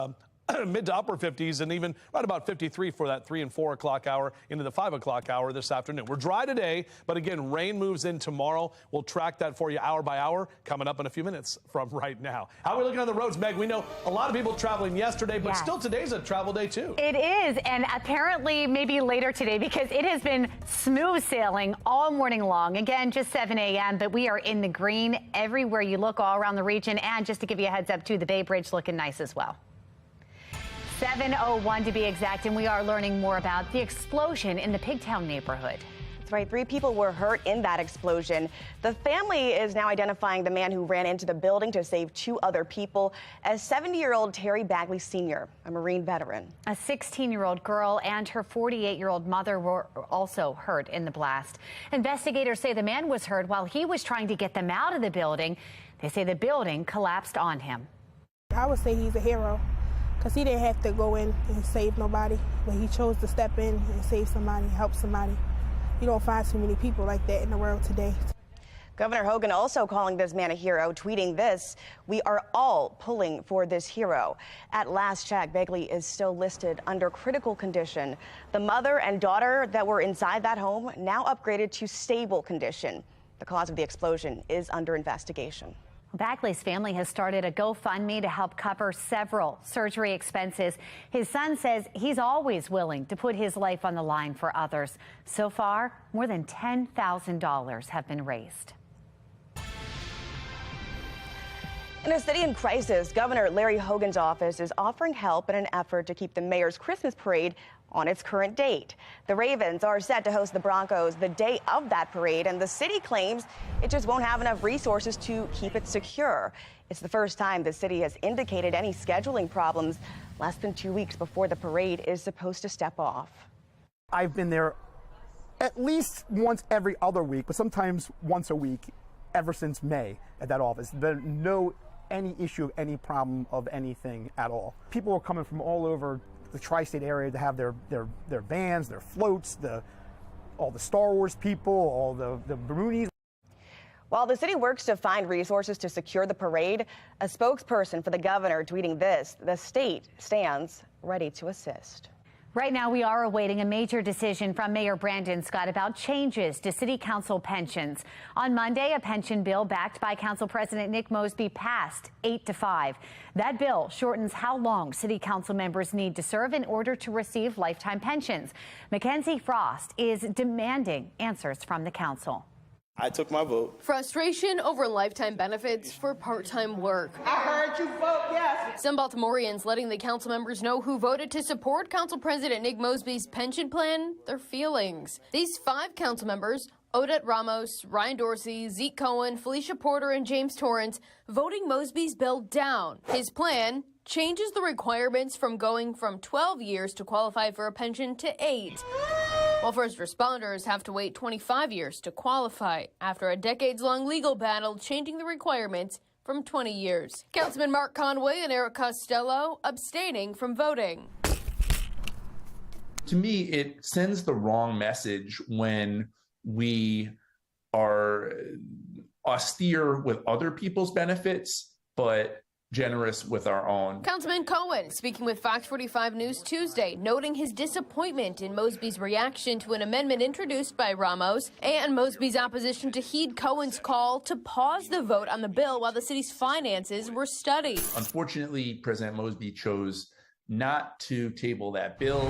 mid to upper 50s, and even right about 53 for that 3 and 4 o'clock hour into the 5 o'clock hour this afternoon. We're dry today, but again, rain moves in tomorrow. We'll track that for you hour by hour coming up in a few minutes from right now. How are we looking on the roads, Meg? We know a lot of people traveling yesterday, but still today's a travel day too. It is, and apparently maybe later today, because it has been smooth sailing all morning long. Again, just 7 a.m., but we are in the green everywhere you look all around the region. And just to give you a heads up too, the Bay Bridge looking nice as well. 7:01 to be exact, and we are learning more about the explosion in the Pigtown neighborhood. That's right. 3 people were hurt in that explosion. The family is now identifying the man who ran into the building to save 2 other people as 70-year-old Terry Bagley Sr., a Marine veteran. A 16-year-old girl and her 48-year-old mother were also hurt in the blast. Investigators say the man was hurt while he was trying to get them out of the building. They say the building collapsed on him. I would say he's a hero, because he didn't have to go in and save nobody, but he chose to step in and save somebody, help somebody. You don't find too many people like that in the world today. Governor Hogan also calling this man a hero, tweeting this: "We are all pulling for this hero." At last check, Bagley is still listed under critical condition. The mother and daughter that were inside that home now upgraded to stable condition. The cause of the explosion is under investigation. Bagley's family has started a GoFundMe to help cover several surgery expenses. His son says he's always willing to put his life on the line for others. So far, more than $10,000 have been raised. In a city in crisis, Governor Larry Hogan's office is offering help in an effort to keep the mayor's Christmas parade on its current date. The Ravens are set to host the Broncos the day of that parade, and the city claims it just won't have enough resources to keep it secure. It's the first time the city has indicated any scheduling problems less than 2 weeks before the parade is supposed to step off. I've been there at least once every other week, but sometimes once a week ever since May at that office. There's no any issue, any problem of anything at all. People are coming from all over the tri-state area to have their bands, their floats, all the Star Wars people, all the Brunies. While the city works to find resources to secure the parade, a spokesperson for the governor tweeting this: "The state stands ready to assist." Right now, we are awaiting a major decision from Mayor Brandon Scott about changes to city council pensions. On Monday, a pension bill backed by Council President Nick Mosby passed 8-5. That bill shortens how long city council members need to serve in order to receive lifetime pensions. Mackenzie Frost is demanding answers from the council. I took my vote. Frustration over lifetime benefits for part-time work. I heard you vote yes. Some Baltimoreans letting the council members know who voted to support Council President Nick Mosby's pension plan their feelings. These 5 council members, Odette Ramos, Ryan Dorsey, Zeke Cohen, Felicia Porter, and James Torrance, voting Mosby's bill down. His plan changes the requirements from going from 12 years to qualify for a pension to 8. While first responders have to wait 25 years to qualify after a decades-long legal battle changing the requirements from 20 years. Councilman Mark Conway and Eric Costello abstaining from voting. To me, it sends the wrong message when we are austere with other people's benefits, but generous with our own. Councilman Cohen speaking with Fox 45 News Tuesday, noting his disappointment in Mosby's reaction to an amendment introduced by Ramos and Mosby's opposition to heed Cohen's call to pause the vote on the bill while the city's finances were studied. Unfortunately, President Mosby chose not to table that bill.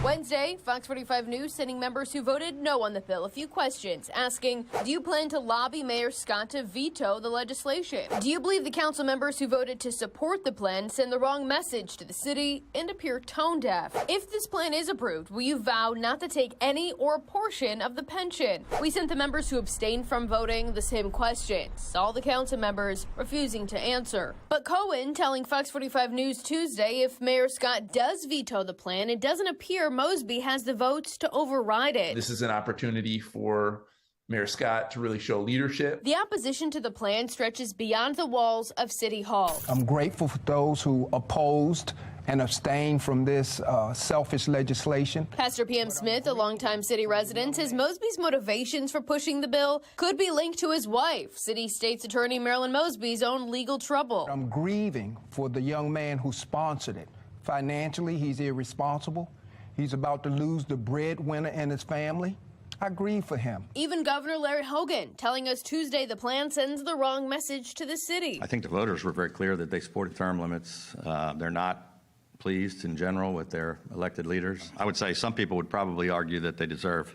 Wednesday, Fox 45 News sending members who voted no on the bill a few questions, asking, do you plan to lobby Mayor Scott to veto the legislation? Do you believe the council members who voted to support the plan send the wrong message to the city and appear tone deaf? If this plan is approved, will you vow not to take any or a portion of the pension? We sent the members who abstained from voting the same questions, all the council members refusing to answer. But Cohen telling Fox 45 News Tuesday if Mayor Scott does veto the plan, it doesn't appear Mosby has the votes to override it. This is an opportunity for Mayor Scott to really show leadership. The opposition to the plan stretches beyond the walls of City Hall. I'm grateful for those who opposed and abstained from this selfish legislation. Pastor P.M. Smith, a longtime city resident, says Mosby's motivations for pushing the bill could be linked to his wife, City State's Attorney Marilyn Mosby's own legal trouble. I'm grieving for the young man who sponsored it. Financially, he's irresponsible. He's about to lose the breadwinner and his family. I grieve for him. Even Governor Larry Hogan telling us Tuesday the plan sends the wrong message to the city. I think the voters were very clear that they supported term limits. They're not pleased in general with their elected leaders. I would say some people would probably argue that they deserve,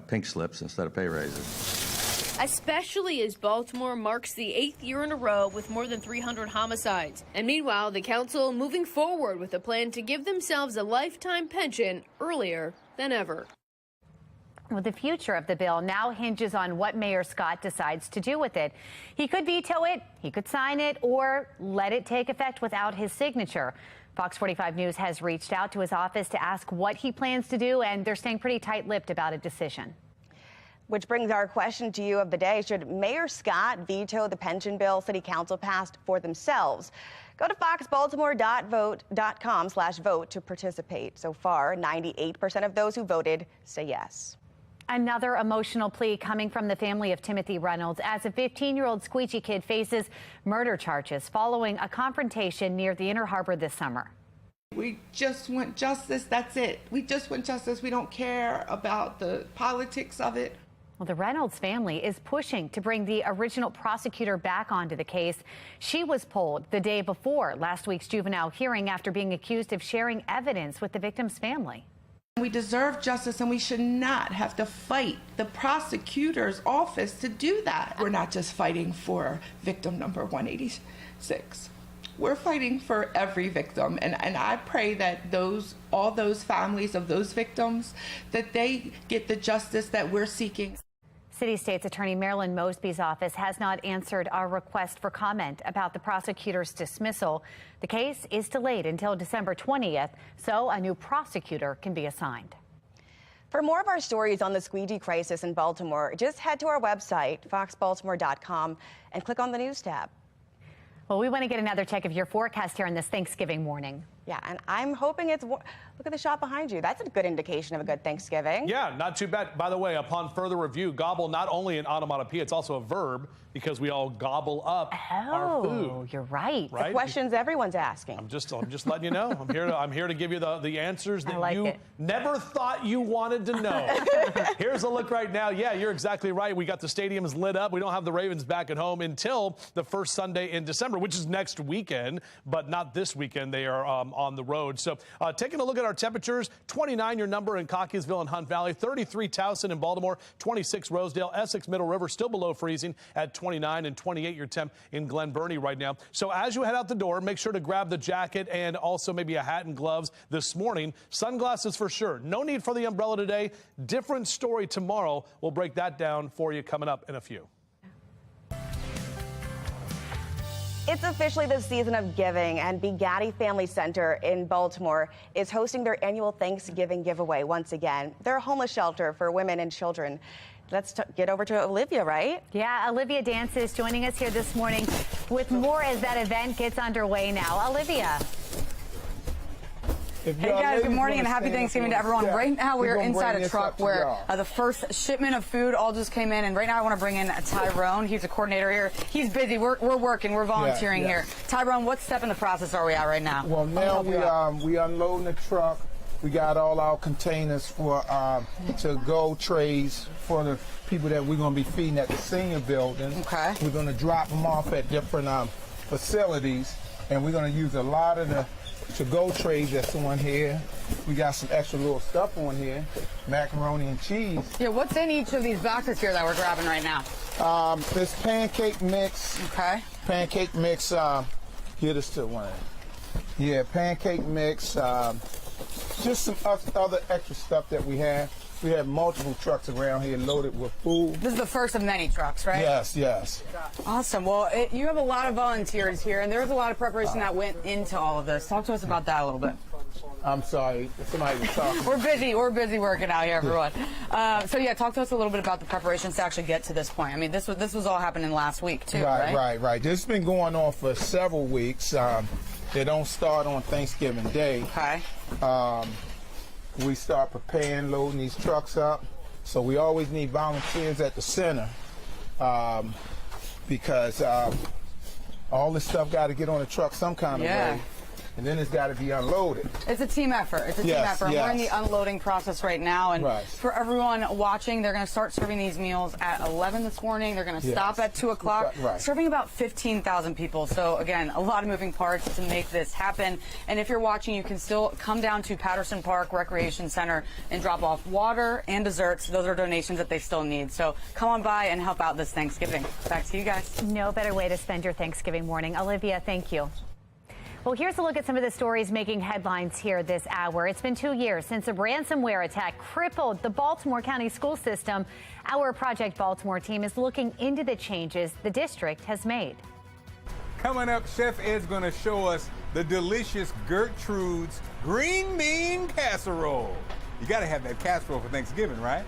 pink slips instead of pay raises. Especially as Baltimore marks the 8th year in a row with more than 300 homicides. And meanwhile, the council moving forward with a plan to give themselves a lifetime pension earlier than ever. Well, the future of the bill now hinges on what Mayor Scott decides to do with it. He could veto it, he could sign it, or let it take effect without his signature. Fox 45 News has reached out to his office to ask what he plans to do, and they're staying pretty tight-lipped about a decision. Which brings our question to you of the day. Should Mayor Scott veto the pension bill City Council passed for themselves? Go to foxbaltimore.vote.com/vote to participate. So far, 98% of those who voted say yes. Another emotional plea coming from the family of Timothy Reynolds as a 15-year-old squeegee kid faces murder charges following a confrontation near the Inner Harbor this summer. We just want justice. That's it. We just want justice. We don't care about the politics of it. Well, the Reynolds family is pushing to bring the original prosecutor back onto the case. She was pulled the day before last week's juvenile hearing after being accused of sharing evidence with the victim's family. We deserve justice, and we should not have to fight the prosecutor's office to do that. We're not just fighting for victim number 186. We're fighting for every victim, and I pray that all those families of those victims, that they get the justice that we're seeking. City State's Attorney Marilyn Mosby's office has not answered our request for comment about the prosecutor's dismissal. The case is delayed until December 20th, so a new prosecutor can be assigned. For more of our stories on the squeegee crisis in Baltimore, just head to our website, foxbaltimore.com, and click on the News tab. Well, we want to get another check of your forecast here on this Thanksgiving morning. Yeah, and I'm hoping it's... Look at the shot behind you. That's a good indication of a good Thanksgiving. Yeah, not too bad. By the way, upon further review, gobble not only an onomatopoeia, it's also a verb because we all gobble up our food. Oh, you're right. The questions everyone's asking. I'm just letting you know. I'm here to give you the answers that you never thought you wanted to know. Here's a look right now. Yeah, you're exactly right. We got the stadiums lit up. We don't have the Ravens back at home until the first Sunday in December, which is next weekend, but not this weekend. They are on the road. So taking a look at our temperatures, 29 your number in Cockeysville and Hunt Valley, 33 Towson in Baltimore, 26 Rosedale, Essex, Middle River still below freezing at 29 and 28 your temp in Glen Burnie right now. So as you head out the door, make sure to grab the jacket and also maybe a hat and gloves this morning. Sunglasses for sure. No need for the umbrella today. Different story tomorrow. We'll break that down for you coming up in a few. It's officially the season of giving, and Bugatti Family Center in Baltimore is hosting their annual Thanksgiving giveaway once again. They're a homeless shelter for women and children. Let's get over to Olivia, right? Yeah, Olivia Dance is joining us here this morning with more as that event gets underway now. Olivia. Hey guys, good morning and happy Thanksgiving to everyone. Right now we are inside a truck where the first shipment of food all just came in, and right now I want to bring in Tyrone. He's a coordinator here. He's busy. We're working. We're volunteering here. Tyrone, what step in the process are we at right now? Well, now we unloading the truck. We got all our containers for to-go trays for the people that we're going to be feeding at the senior building. Okay. We're going to drop them off at different facilities, and we're going to use a lot of the to-go trays that's on here. We got some extra little stuff on here, macaroni and cheese. Yeah, what's in each of these boxes here that we're grabbing right now? This pancake mix. Okay. Pancake mix. Get us to one. Yeah, pancake mix. Just some other extra stuff that we have. We have multiple trucks around here loaded with food. This is the first of many trucks, right? Yes, yes. Awesome. Well, you have a lot of volunteers here, and there's a lot of preparation that went into all of this. Talk to us about that a little bit. I'm sorry, somebody was talking. We're busy working out here, everyone. So yeah, talk to us a little bit about the preparations to actually get to this point. I mean, this was all happening last week too, right? Right. This has been going on for several weeks. They don't start on Thanksgiving Day. Okay. We start preparing, loading these trucks up. So we always need volunteers at the center because all this stuff got to get on the truck some kind of way. And then it's got to be unloaded. It's a team effort. It's a team effort. We're in the unloading process right now. And for everyone watching, they're going to start serving these meals at 11 this morning. They're going to stop at 2 o'clock, serving about 15,000 people. So, again, a lot of moving parts to make this happen. And if you're watching, you can still come down to Patterson Park Recreation Center and drop off water and desserts. Those are donations that they still need. So come on by and help out this Thanksgiving. Back to you guys. No better way to spend your Thanksgiving morning. Olivia, thank you. Well, here's a look at some of the stories making headlines here this hour. It's been 2 years since a ransomware attack crippled the Baltimore County school system. Our Project Baltimore team is looking into the changes the district has made. Coming up, Chef Ed's going to show us the delicious Gertrude's green bean casserole. You got to have that casserole for Thanksgiving, right?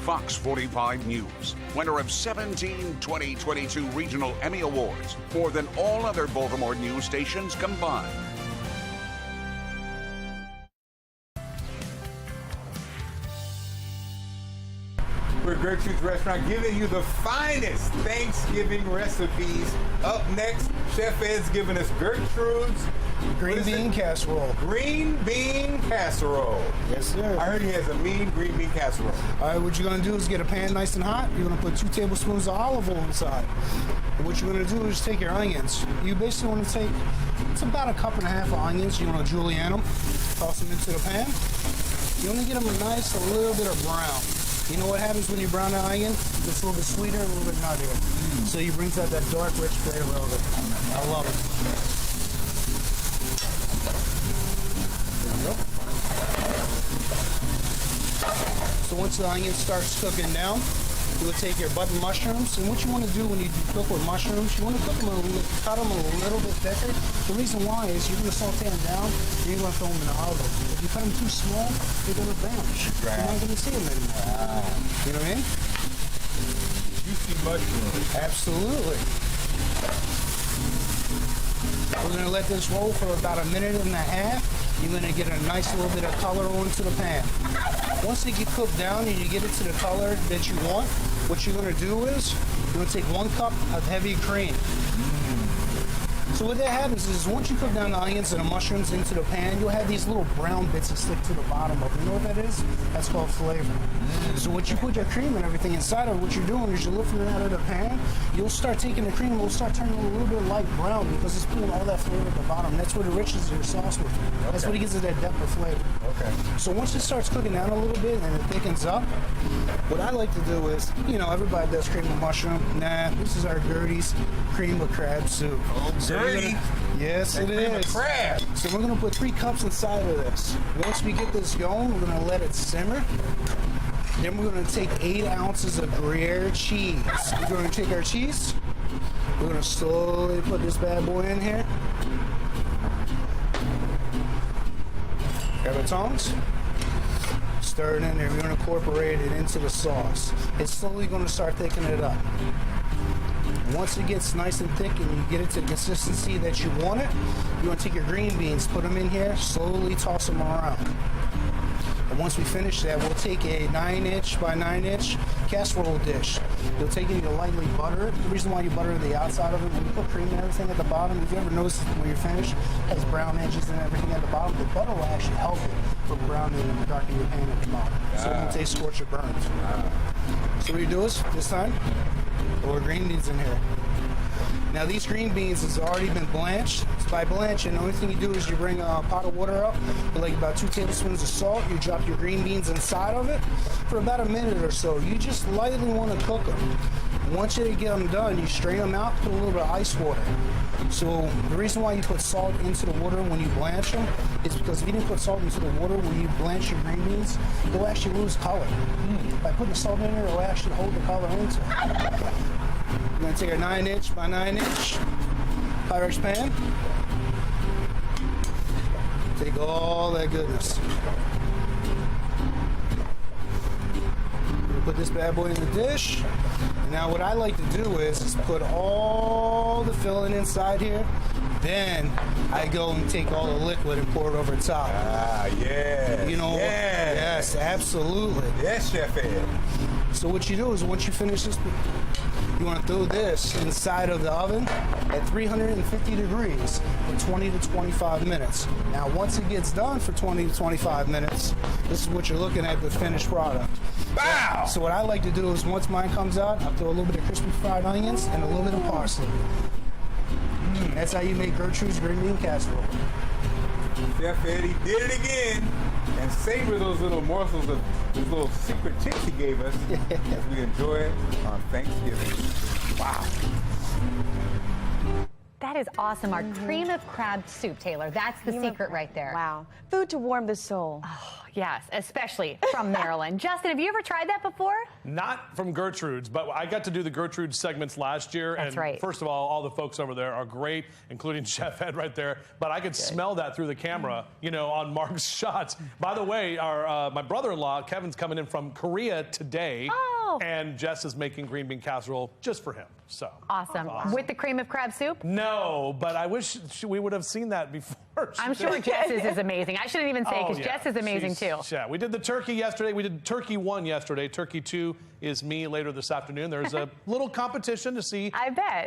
Fox 45 News, winner of 17 2022 Regional Emmy Awards, more than all other Baltimore news stations combined. We're Gertrude's Restaurant, giving you the finest Thanksgiving recipes. Up next, Chef Ed's giving us Gertrude's green bean casserole. Green bean casserole. Yes, sir. I heard he has a mean green bean casserole. All right, what you're gonna do is get a pan nice and hot. You're gonna put 2 tablespoons of olive oil inside. And what you're gonna do is take your onions. You basically wanna take, it's about 1.5 cups of onions. You wanna julienne them, toss them into the pan. You wanna get them a nice, a little bit of brown. You know what happens when you brown the onion? It's a little bit sweeter, a little bit nuttier. So you brings out that dark, rich flavor of it. I love it. There you go. So once the onion starts cooking down, you would take your button mushrooms, and what you want to do when you cook with mushrooms, you want to cook them cut them a little bit thicker. The reason why is you're going to saute them down, and you're going to throw them in the oven. If you cut them too small, they're going to vanish. Right. You're not going to see them anymore. Wow. You know what I mean? Juicy mushrooms. Absolutely. We're going to let this roll for about 1.5 minutes. You're going to get a nice little bit of color onto the pan. Once it gets cooked down and you get it to the color that you want, what you're going to do is you're going to take 1 cup of heavy cream. So what that happens is once you cook down the onions and the mushrooms into the pan, you'll have these little brown bits that stick to the bottom of it. You know what that is? That's called flavor. So once you put your cream and everything inside of it, what you're doing is you're lifting it out of the pan. You'll start taking the cream and it'll start turning a little bit light brown because it's pulling all that flavor at the bottom. That's where the richness of your sauce will be. That's what it gives it that depth of flavor. Okay. So once it starts cooking down a little bit and it thickens up, what I like to do is, you know, everybody does cream of mushroom. Nah, this is our Gertie's cream of crab soup. Oh, so yes, it is. Crab. So we're going to put 3 cups inside of this. Once we get this going, we're going to let it simmer. Then we're going to take 8 ounces of Gruyere cheese. We're going to take our cheese. We're going to slowly put this bad boy in here. Grab our tongs. Stir it in there. We're going to incorporate it into the sauce. It's slowly going to start thickening it up. Once it gets nice and thick and you get it to the consistency that you want it, you want to take your green beans, put them in here, slowly toss them around. And once we finish that, we'll take a 9-inch by 9-inch casserole dish. You'll take it and you'll lightly butter it. The reason why you butter the outside of it, when you put cream and everything at the bottom, if you ever notice when you're finished, it has brown edges and everything at the bottom, the butter will actually help it from browning and darkening your pan at the bottom. So it won't taste scorched or burnt. So what you do is, this time, put green beans in here. Now these green beans has already been blanched. So by blanching, the only thing you do is you bring a pot of water up, with like about 2 tablespoons of salt. You drop your green beans inside of it for about 1 minute or so. You just lightly want to cook them. Once you get them done, you strain them out, put a little bit of ice water. So the reason why you put salt into the water when you blanch them is because if you didn't put salt into the water when you blanch your green beans, they'll actually lose color. By putting the salt in there, it'll actually hold the color into it. We're going to take our 9-inch by 9-inch Pyrex pan. Take all that goodness. We'll put this bad boy in the dish. And now what I like to do is put all the filling inside here. Then I go and take all the liquid and pour it over top. Ah, yeah. You know, yes, absolutely. Yes, Chef Ed. So what you do is once you finish this, you want to throw this inside of the oven at 350 degrees for 20 to 25 minutes. Now, once it gets done for 20 to 25 minutes, this is what you're looking at, the finished product. Wow! So what I like to do is once mine comes out, I throw a little bit of crispy fried onions and a little bit of parsley. That's how you make Gertrude's green bean casserole. Chef Eddie did it again. And savor those little morsels of those little secret tips he gave us as we enjoy it on Thanksgiving. Wow. That That is awesome. Our cream of crab soup, Taylor. That's the secret right there. Wow. Food to warm the soul. Oh, yes, especially from Maryland. Justin, have you ever tried that before? Not from Gertrude's, but I got to do the Gertrude's segments last year. That's and right. First of all the folks over there are great, including Chef Ed right there. But I could smell that through the camera, you know, on Mark's shots. By the way, my brother-in-law, Kevin's coming in from Korea today. Oh. And Jess is making green bean casserole just for him. So Awesome. With the cream of crab soup? No, but I wish we would have seen that before. I'm sure Jess's is amazing. I shouldn't even say because Jess is amazing too. Yeah, we did the turkey yesterday. We did turkey 1 yesterday. Turkey 2 is me later this afternoon. There's a little competition to see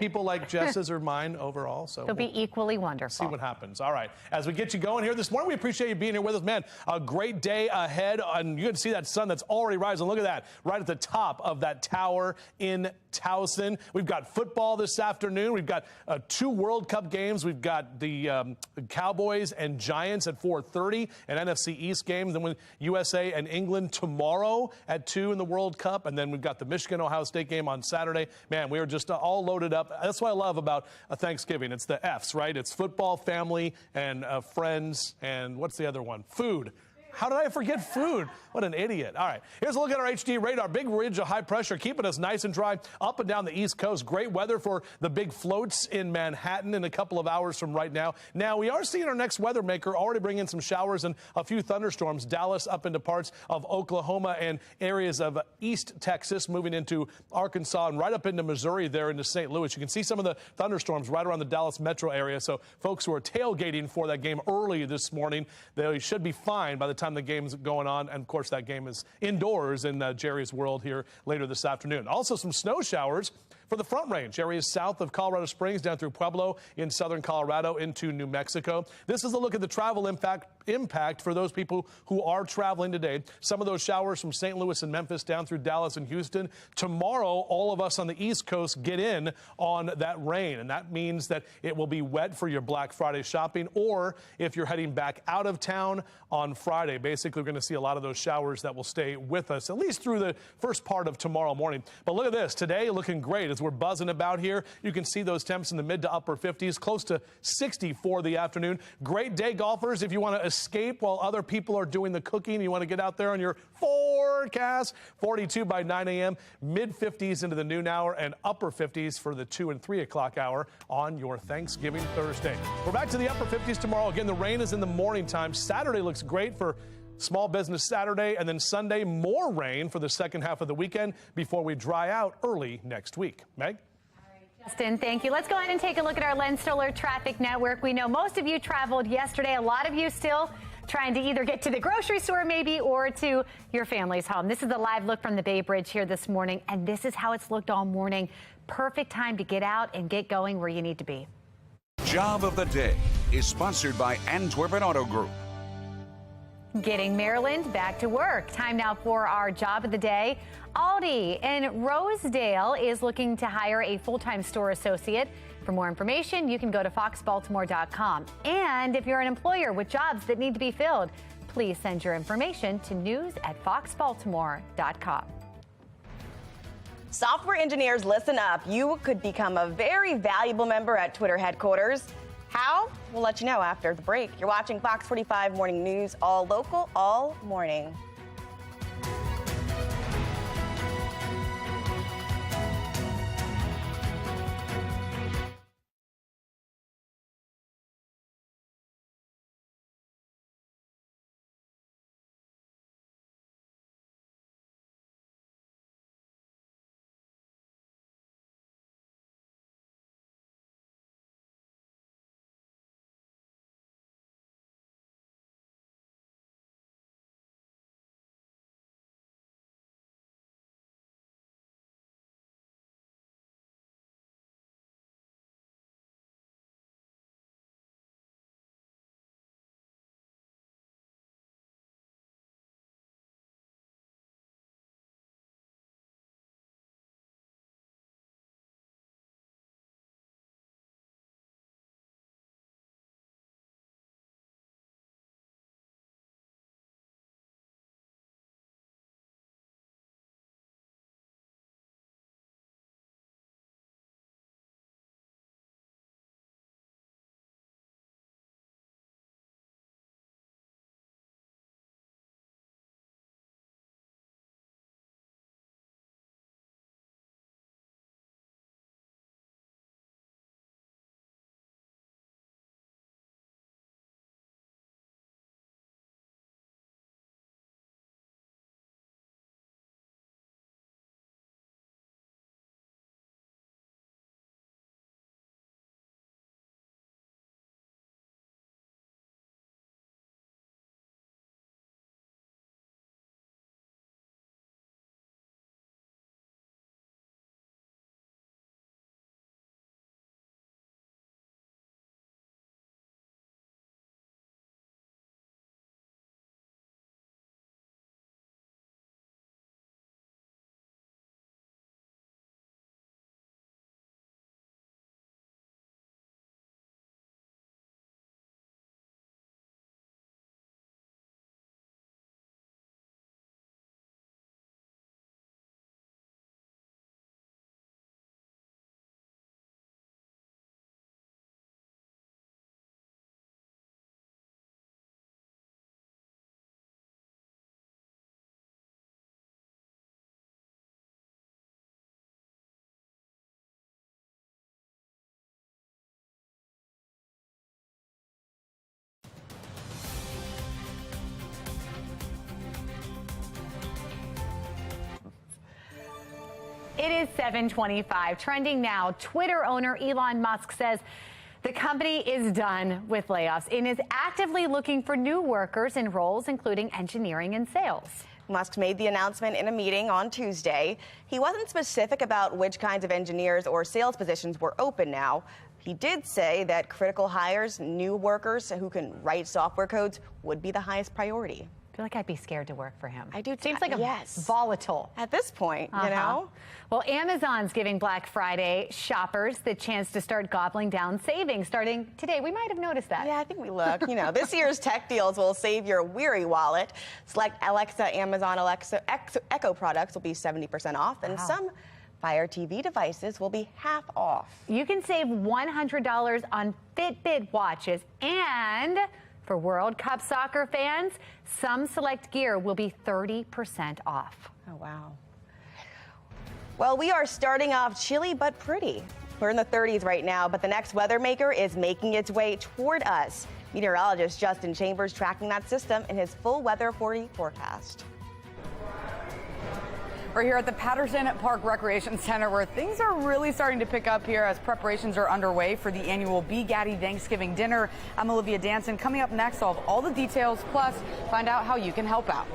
people like Jess's or mine overall. So they'll be equally wonderful. See what happens. All right. As we get you going here this morning, we appreciate you being here with us, man. A great day ahead. And you can see that sun that's already rising. Look at that. Right at the top of that tower in Towson. We've got football this afternoon. We've got 2 World Cup games. We've got the Cowboys and Giants at 4:30, an NFC East game. Then with USA and England tomorrow at 2 in the World Cup. And then we've got the Michigan-Ohio State game on Saturday. Man, we are just all loaded up. That's what I love about Thanksgiving. It's the F's, right? It's football, family, and friends. And what's the other one? Food. How did I forget food? What an idiot. All right, here's a look at our HD radar. Big ridge of high pressure keeping us nice and dry up and down the East Coast. Great weather for the big floats in Manhattan in a couple of hours from right now. Now, we are seeing our next weather maker already bring in some showers and a few thunderstorms. Dallas up into parts of Oklahoma and areas of East Texas, moving into Arkansas and right up into Missouri there into St. Louis. You can see some of the thunderstorms right around the Dallas metro area. So folks who are tailgating for that game early this morning, they should be fine by the time the game's going on. And of course, that game is indoors in Jerry's World here later this afternoon. Also some snow showers for the Front Range, areas south of Colorado Springs down through Pueblo in southern Colorado into New Mexico. This is a look at the travel impact for those people who are traveling today. Some of those showers from St. Louis and Memphis down through Dallas and Houston. Tomorrow, all of us on the East Coast get in on that rain, and that means that it will be wet for your Black Friday shopping, or if you're heading back out of town on Friday. Basically, we're going to see a lot of those showers that will stay with us, at least through the first part of tomorrow morning. But look at this. Today, looking great. As we're buzzing about here, you can see those temps in the mid to upper 50s, close to 60 for the afternoon. Great day, golfers. If you want to escape while other people are doing the cooking, you want to get out there on your forecast. 42 by 9 a.m., mid 50s into the noon hour, and upper 50s for the 2 and 3 o'clock hour on your Thanksgiving Thursday. We're back to the upper 50s tomorrow. Again, the rain is in the morning time. Saturday looks great for Small Business Saturday, and then Sunday, more rain for the second half of the weekend before we dry out early next week. Meg? Justin, thank you. Let's go ahead and take a look at our Len Stoller traffic network. We know most of you traveled yesterday. A lot of you still trying to either get to the grocery store maybe or to your family's home. This is the live look from the Bay Bridge here this morning, and this is how it's looked all morning. Perfect time to get out and get going where you need to be. Job of the Day is sponsored by Antwerpen Auto Group. Getting Maryland back to work. Time now for our job of the day. Aldi in Rosedale is looking to hire a full-time store associate. For more information, you can go to foxbaltimore.com. And if you're an employer with jobs that need to be filled, please send your information to news@foxbaltimore.com. Software engineers, listen up. You could become a very valuable member at Twitter headquarters. How? We'll let you know after the break. You're watching Fox 45 Morning News, all local, all morning. It is 7:25. Trending now, Twitter owner Elon Musk says the company is done with layoffs and is actively looking for new workers in roles including engineering and sales. Musk made the announcement in a meeting on Tuesday. He wasn't specific about which kinds of engineers or sales positions were open now. He did say that critical hires, new workers who can write software codes, would be the highest priority. I feel like I'd be scared to work for him. I do. Seems like a volatile. At this point, you know? Well, Amazon's giving Black Friday shoppers the chance to start gobbling down savings starting today. We might have noticed that. Yeah, I think we look. You know, this year's tech deals will save your weary wallet. Select Alexa, Amazon Alexa, Echo products will be 70% off, and some Fire TV devices will be half off. You can save $100 on Fitbit watches, and for World Cup soccer fans, some select gear will be 30% off. Oh, wow. Well, we are starting off chilly but pretty. We're in the 30s right now, but the next weather maker is making its way toward us. Meteorologist Justin Chambers tracking that system in his full weather 40 forecast. We're here at the Patterson Park Recreation Center where things are really starting to pick up here as preparations are underway for the annual Be Gaddy Thanksgiving dinner. I'm Olivia Danson. Coming up next, I'll have all the details, plus find out how you can help out.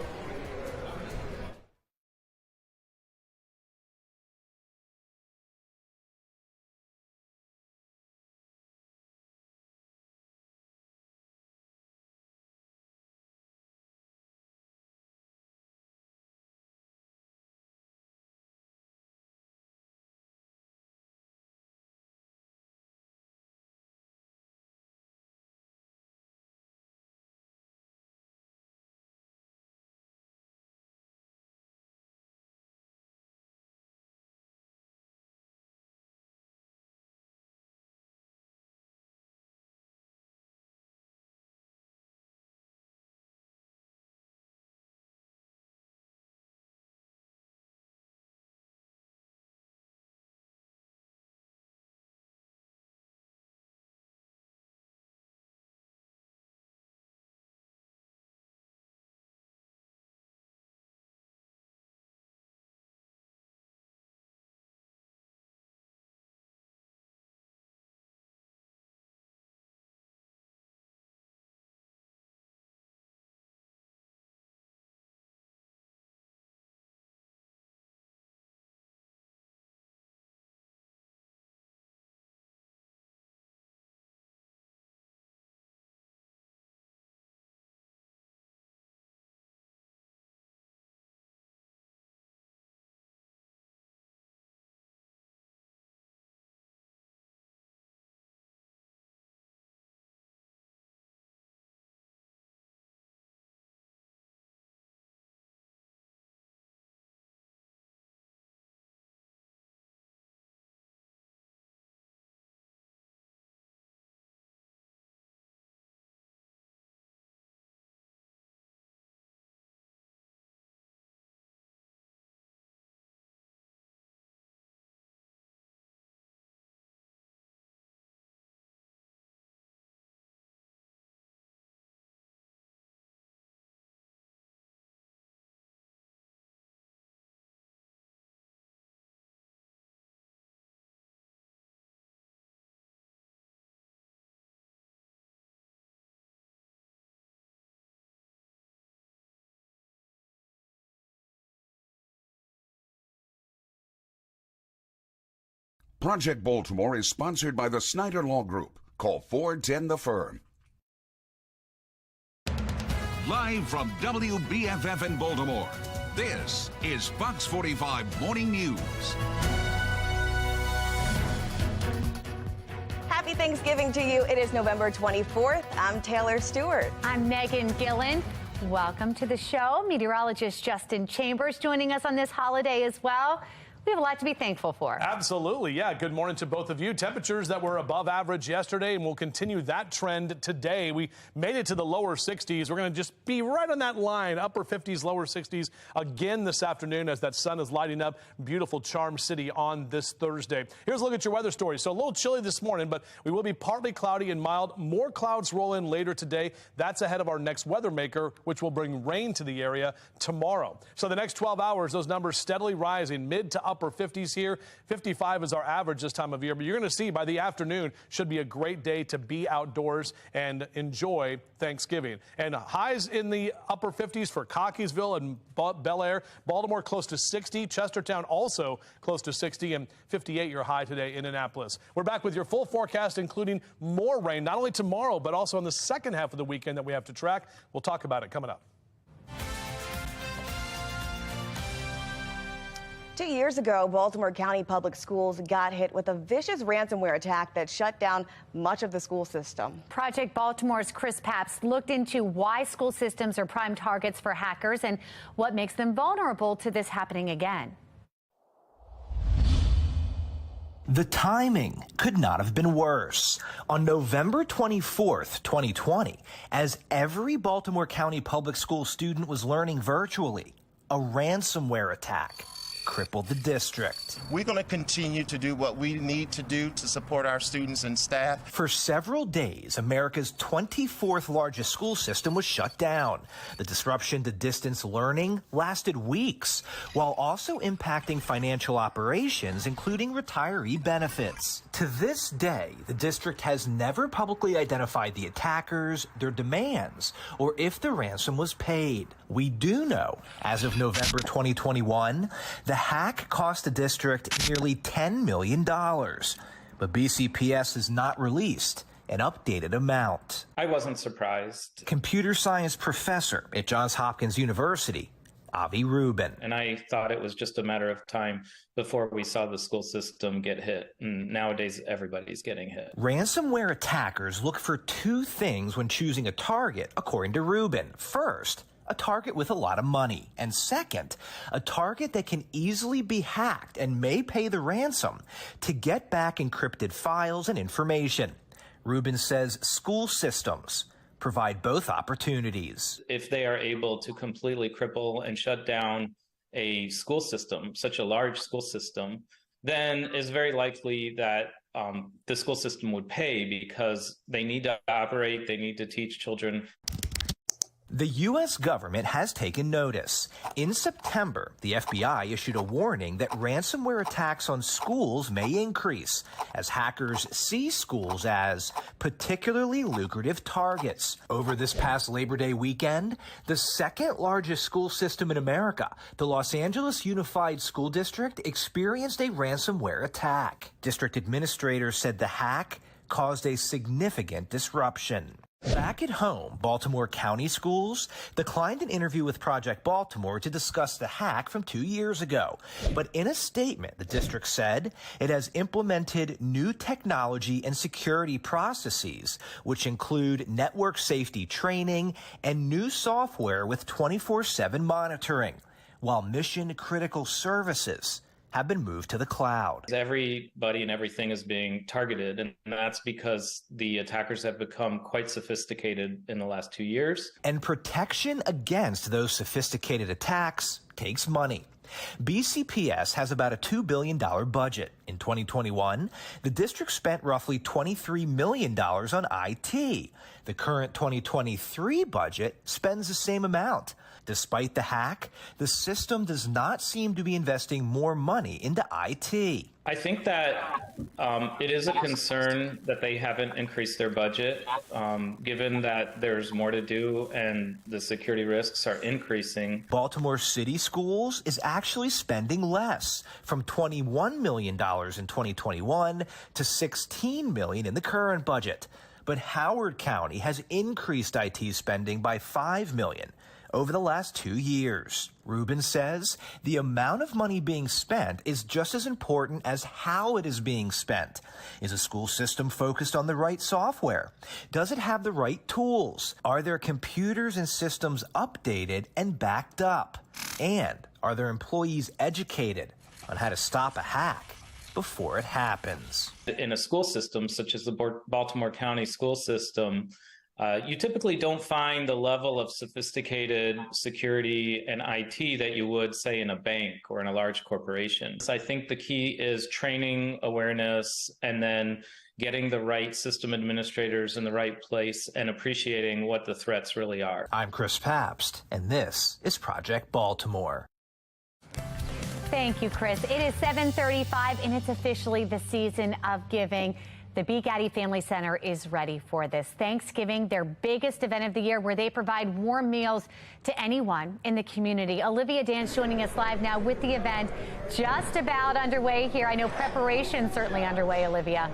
Project Baltimore is sponsored by the Snyder Law Group. Call 410 the Firm. Live from WBFF in Baltimore, this is Fox 45 Morning News. Happy Thanksgiving to you. It is November 24th. I'm Taylor Stewart. I'm Megan Gillen. Welcome to the show. Meteorologist Justin Chambers joining us on this holiday as well. We have a lot to be thankful for. Absolutely. Yeah. Good morning to both of you. Temperatures that were above average yesterday, and we'll continue that trend today. We made it to the lower 60s. We're going to just be right on that line, upper 50s, lower 60s again this afternoon as that sun is lighting up beautiful Charm City on this Thursday. Here's a look at your weather story. So a little chilly this morning, but we will be partly cloudy and mild. More clouds roll in later today. That's ahead of our next weather maker, which will bring rain to the area tomorrow. So the next 12 hours, those numbers steadily rising, mid to upper upper 50s here. 55 is our average this time of year, but you're going to see by the afternoon should be a great day to be outdoors and enjoy Thanksgiving. And highs in the upper 50s for Cockeysville and Bel Air. Baltimore close to 60. Chestertown also close to 60, and 58 your high today in Annapolis. We're back with your full forecast, including more rain, not only tomorrow, but also in the second half of the weekend that we have to track. We'll talk about it coming up. 2 years ago, Baltimore County Public Schools got hit with a vicious ransomware attack that shut down much of the school system. Project Baltimore's Chris Papst looked into why school systems are prime targets for hackers and what makes them vulnerable to this happening again. The timing could not have been worse. On November 24th, 2020, as every Baltimore County Public School student was learning virtually, a ransomware attack crippled the district. We're going to continue to do what we need to do to support our students and staff. For several days, America's 24th largest school system was shut down. The disruption to distance learning lasted weeks, while also impacting financial operations, including retiree benefits. To this day, the district has never publicly identified the attackers, their demands, or if the ransom was paid. We do know, as of November 2021, the hack cost the district nearly $10 million, but BCPS has not released an updated amount. I wasn't surprised. Computer science professor at Johns Hopkins University, Avi Rubin. And I thought it was just a matter of time before we saw the school system get hit. And nowadays, everybody's getting hit. Ransomware attackers look for two things when choosing a target, according to Rubin. First, a target with a lot of money. And second, a target that can easily be hacked and may pay the ransom to get back encrypted files and information. Rubin says school systems provide both opportunities. If they are able to completely cripple and shut down a school system, such a large school system, then it's very likely that the school system would pay because they need to operate, they need to teach children. The U.S. government has taken notice. In September, the FBI issued a warning that ransomware attacks on schools may increase as hackers see schools as particularly lucrative targets. Over this past Labor Day weekend, the second largest school system in America, the Los Angeles Unified School District, experienced a ransomware attack. District administrators said the hack caused a significant disruption. Back at home, Baltimore County Schools declined an interview with Project Baltimore to discuss the hack from 2 years ago. But in a statement, the district said it has implemented new technology and security processes, which include network safety training and new software with 24/7 monitoring, while mission-critical services have been moved to the cloud. Everybody and everything is being targeted, and that's because the attackers have become quite sophisticated in the last 2 years. And protection against those sophisticated attacks takes money. BCPS has about a $2 billion budget. In 2021, the district spent roughly $23 million on IT. The current 2023 budget spends the same amount. Despite the hack, the system does not seem to be investing more money into IT. I think that it is a concern that they haven't increased their budget, given that there's more to do and the security risks are increasing. Baltimore City Schools is actually spending less, from $21 million in 2021 to $16 million in the current budget. But Howard County has increased IT spending by $5 million over the last 2 years. Rubin says the amount of money being spent is just as important as how it is being spent. Is a school system focused on the right software? Does it have the right tools? Are their computers and systems updated and backed up? And are their employees educated on how to stop a hack before it happens? In a school system such as the Baltimore County school system, you typically don't find the level of sophisticated security and IT that you would, say, in a bank or in a large corporation. So I think the key is training, awareness, and then getting the right system administrators in the right place and appreciating what the threats really are. I'm Chris Papst, and this is Project Baltimore. Thank you, Chris. It is 7:35, and it's officially the season of giving. The B. Gaddy Family Center is ready for this Thanksgiving, their biggest event of the year, where they provide warm meals to anyone in the community. Olivia Dance joining us live now with the event just about underway here. I know preparation certainly underway, Olivia.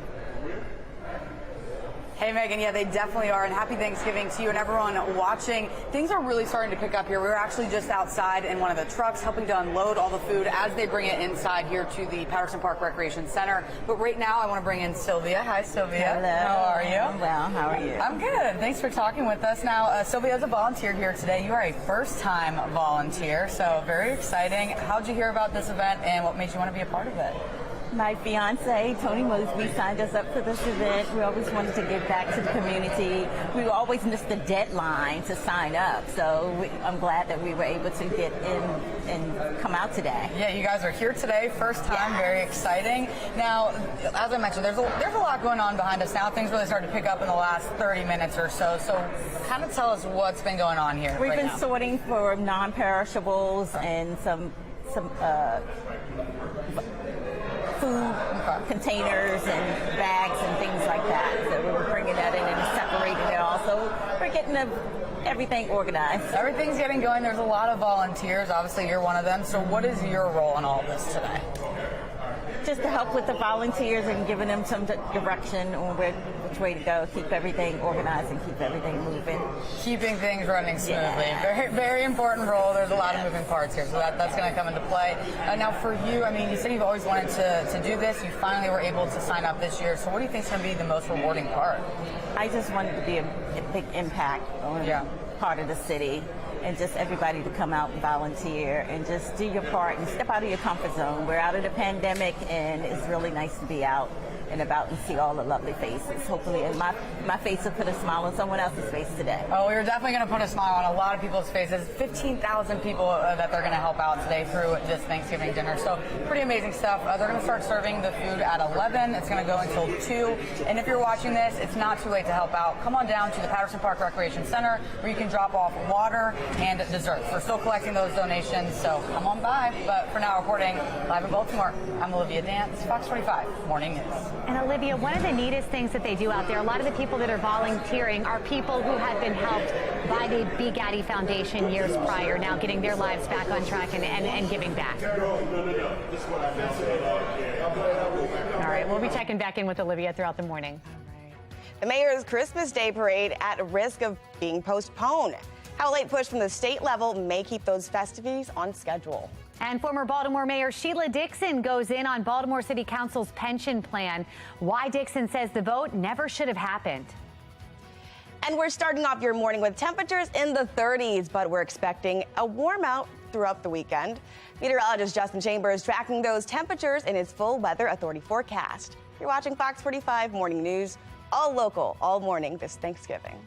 Hey, Megan. Yeah, they definitely are. And happy Thanksgiving to you and everyone watching. Things are really starting to pick up here. We were actually just outside in one of the trucks helping to unload all the food as they bring it inside here to the Patterson Park Recreation Center. But right now, I want to bring in Sylvia. Hi, Sylvia. Hello. How are you? I'm well. How are you? I'm good. Thanks for talking with us. Now, Sylvia, as a volunteer here today, you are a first-time volunteer, so very exciting. How'd you hear about this event, and what made you want to be a part of it? My fiance, Tony Mosby, signed us up for this event. We always wanted to give back to the community. We always missed the deadline to sign up, so I'm glad that we were able to get in and come out today. Yeah, you guys are here today, first time, very exciting. Now, as I mentioned, there's a lot going on behind us now. Things really started to pick up in the last 30 minutes or so. So kind of tell us what's been going on here. We've been sorting for non-perishables and some food containers and bags and things like that. So we were bringing that in and separating it all. So we're getting everything organized. Everything's getting going. There's a lot of volunteers. Obviously, you're one of them. So what is your role in all this today? Just to help with the volunteers and giving them some direction on which way to go, keep everything organized and keep everything moving. Keeping things running smoothly. Yeah. Very, very important role. There's a lot of moving parts here, so that's going to come into play. Now, for you, I mean, you said you've always wanted to do this. You finally were able to sign up this year. So what do you think is going to be the most rewarding part? I just wanted to be a big impact on part of the city, and just everybody to come out and volunteer and just do your part and step out of your comfort zone. We're out of the pandemic, and it's really nice to be out and about and see all the lovely faces. Hopefully, and my face will put a smile on someone else's face today. Oh, we're definitely going to put a smile on a lot of people's faces. 15,000 people that they're going to help out today through this Thanksgiving dinner. So pretty amazing stuff. They're going to start serving the food at 11. It's going to go until 2. And if you're watching this, it's not too late to help out. Come on down to the Patterson Park Recreation Center, where you can drop off water and desserts. We're still collecting those donations, so come on by. But for now, reporting live in Baltimore, I'm Olivia Dance, Fox 45 Morning News. And Olivia, one of the neatest things that they do out there, a lot of the people that are volunteering are people who had been helped by the B. Gaddy Foundation years prior, now getting their lives back on track and giving back. All right, we'll be checking back in with Olivia throughout the morning. The mayor's Christmas Day parade at risk of being postponed. How a late push from the state level may keep those festivities on schedule. And former Baltimore Mayor Sheila Dixon goes in on Baltimore City Council's pension plan. Why Dixon says the vote never should have happened. And we're starting off your morning with temperatures in the 30s, but we're expecting a warm out throughout the weekend. Meteorologist Justin Chambers tracking those temperatures in his full weather authority forecast. You're watching Fox 45 Morning News, all local, all morning this Thanksgiving.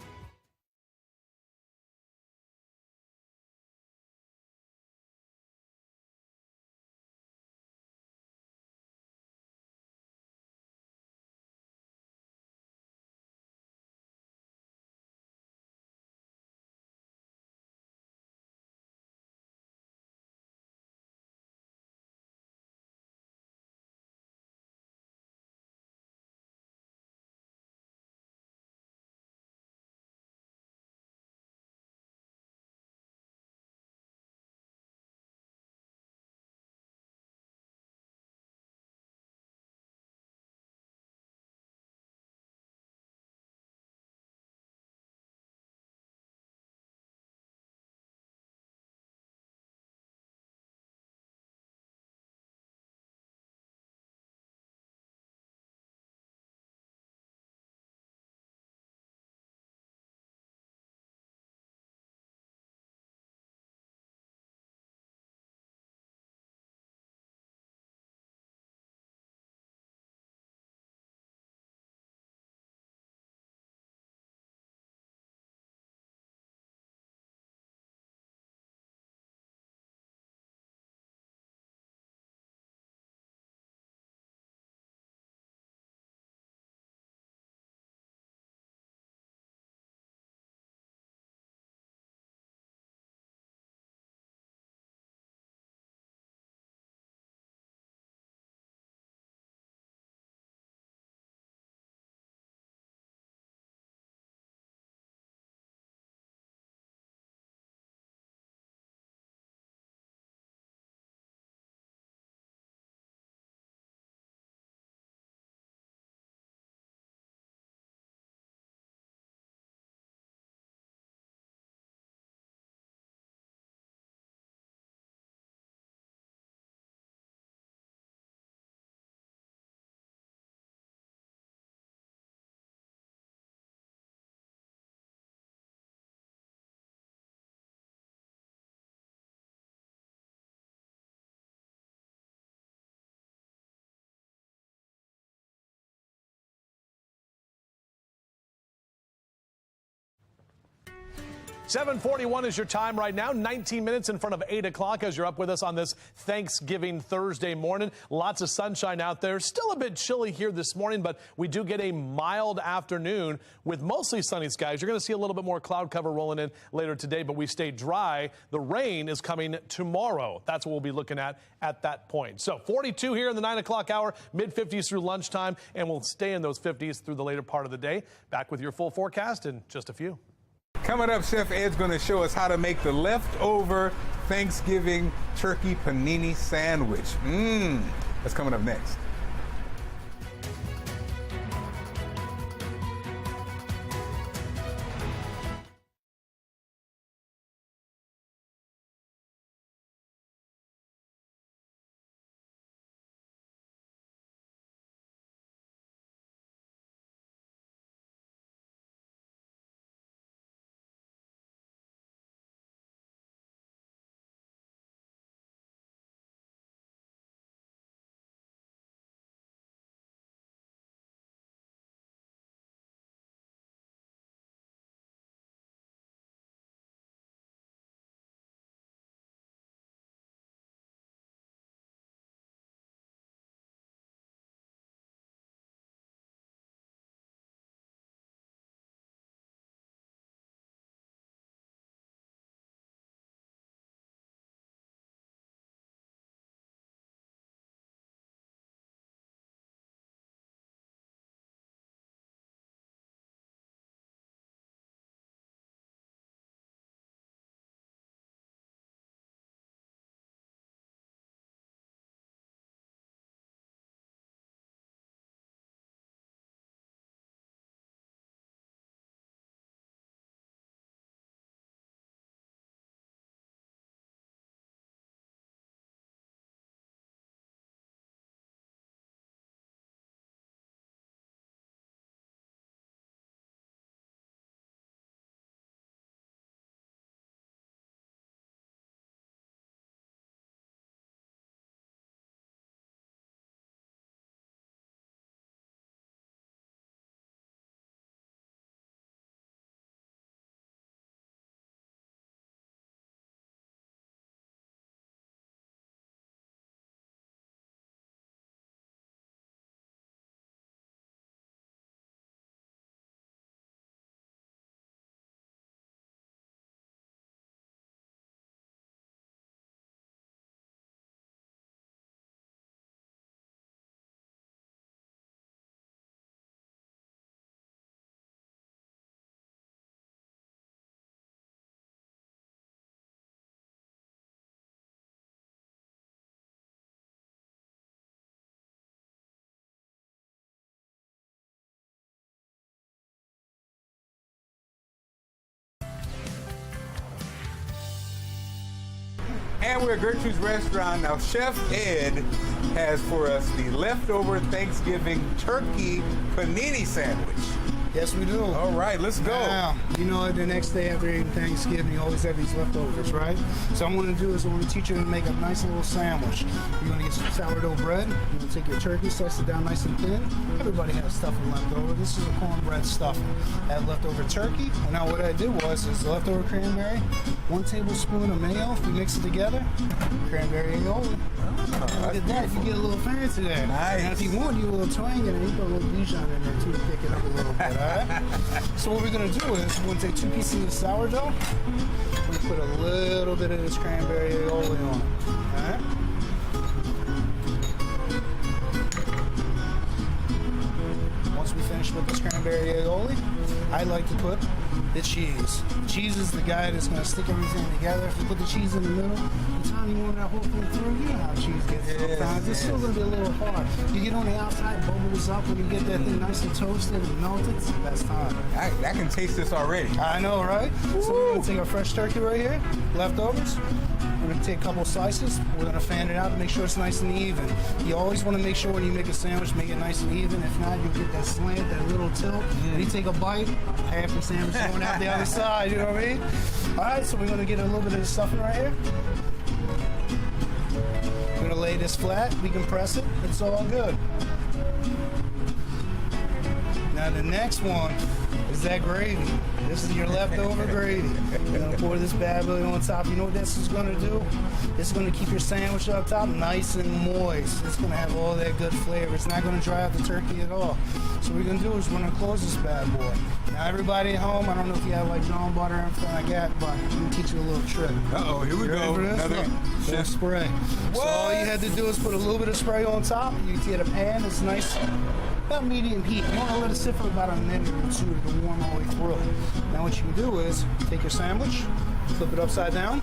7:41 is your time right now. 19 minutes in front of 8 o'clock as you're up with us on this Thanksgiving Thursday morning. Lots of sunshine out there. Still a bit chilly here this morning, but we do get a mild afternoon with mostly sunny skies. You're going to see a little bit more cloud cover rolling in later today, but we stay dry. The rain is coming tomorrow. That's what we'll be looking at that point. So 42 here in the 9 o'clock hour, mid-50s through lunchtime, and we'll stay in those 50s through the later part of the day. Back with your full forecast in just a few. Coming up, Chef Ed's going to show us how to make the leftover Thanksgiving turkey panini sandwich. That's coming up next. And we're at Gertrude's Restaurant. Now, Chef Ed has for us the leftover Thanksgiving turkey panini sandwich. Yes, we do. All right, let's go. Now, you know, the next day after eating Thanksgiving, you always have these leftovers, right? So what I'm going to do is I'm going to teach you to make a nice little sandwich. You're going to get some sourdough bread. You're going to take your turkey, slice it down nice and thin. Everybody has stuffing left over. This is a cornbread stuffing. I had leftover turkey. And now what I did was leftover cranberry, 1 tablespoon of mayo. If you mix it together, cranberry aioli. Look at that. You get a little fancy there. Nice. And if you want, you a little twang and you put a little Dijon in there too to pick it up a little bit. All right? So what we're going to do is we're going to take 2 pieces of sourdough. We're going to put a little bit of this cranberry aioli on it. All right? Once we finish with this cranberry aioli, I like to put the cheese. Cheese is the guy that's going to stick everything together. If you put the cheese in the middle, the time you want that whole thing through, you know how cheese gets sometimes. It's still going to be a little hard. You get on the outside, bubbles up. When you get that thing nice and toasted and melted, it's the best time. I can taste this already. I know, right? So we're going to take our fresh turkey right here, leftovers. We're going to take a couple slices. We're going to fan it out to make sure it's nice and even. You always want to make sure when you make a sandwich, make it nice and even. If not, you'll get that slant, that little tilt. When you take a bite, half the sandwich going out the other side, you know what I mean? All right, so we're going to get a little bit of the stuffing right here. We're going to lay this flat. We can press it. It's all good. Now the next one is that gravy. This is your leftover gravy. You're gonna pour this bad boy on top. You know what this is gonna do? It's gonna keep your sandwich up top nice and moist. It's gonna have all that good flavor. It's not gonna dry out the turkey at all. So what we're gonna do is we're gonna close this bad boy. Now everybody at home, I don't know if you have like drawn butter or anything like that, but I'm gonna teach you a little trick. Uh-oh, here we go. Another chef spray. So all you had to do is put a little bit of spray on top. You get a pan that's nice, about medium heat. You want to let it sit for about a minute or two to warm all the way through. Now what you can do is take your sandwich, flip it upside down.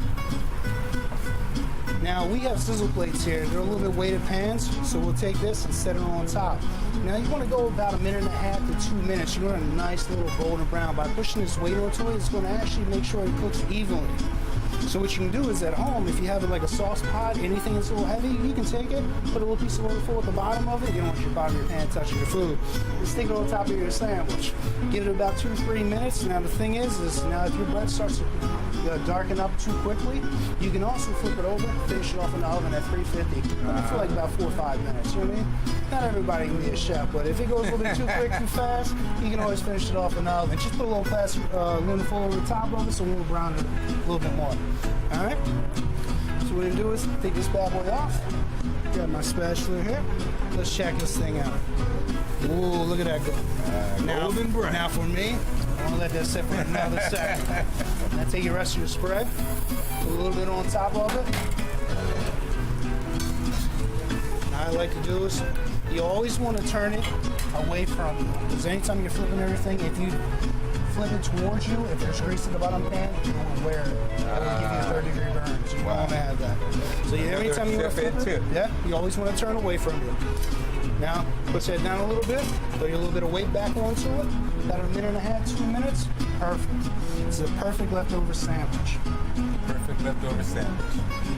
Now we have sizzle plates here. They're a little bit weighted pans, so we'll take this and set it on top. Now you want to go about 1.5 to 2 minutes. You want a nice little golden brown. By pushing this weight onto it, it's going to actually make sure it cooks evenly. So what you can do is at home, if you have it like a sauce pot, anything that's a little heavy, you can take it, put a little piece of aluminum foil at the bottom of it. You don't want your bottom of your pan touching your food. And stick it on top of your sandwich. Give it about 2 to 3 minutes. Now the thing is now if your bread starts to darken up too quickly, you can also flip it over, finish it off in the oven at 350 for like about 4 or 5 minutes. You know what I mean? Not everybody can be a chef, but if it goes a little bit too quick, too fast, you can always finish it off in the oven. Just put a little plastic aluminum foil over the top of it so we'll brown it a little bit more. All right? So what we're gonna do is take this bad boy off. Got my spatula here. Let's check this thing out. Ooh, look at that. Golden brown. Now for me, I want to let that sit for another second. Now take the rest of your spray, put a little bit on top of it. Now I like to do is, you always want to turn it away from you. Because anytime you're flipping everything, if you flip it towards you, if there's grease in the bottom pan, you will wear it. That will give you a 3rd-degree burn. So you don't want to have that. So every time you want to flip it, you always want to turn away from you. Now, push that down a little bit, throw a little bit of weight back onto it, about 1.5 to 2 minutes, perfect. It's a perfect leftover sandwich. Perfect leftover sandwich.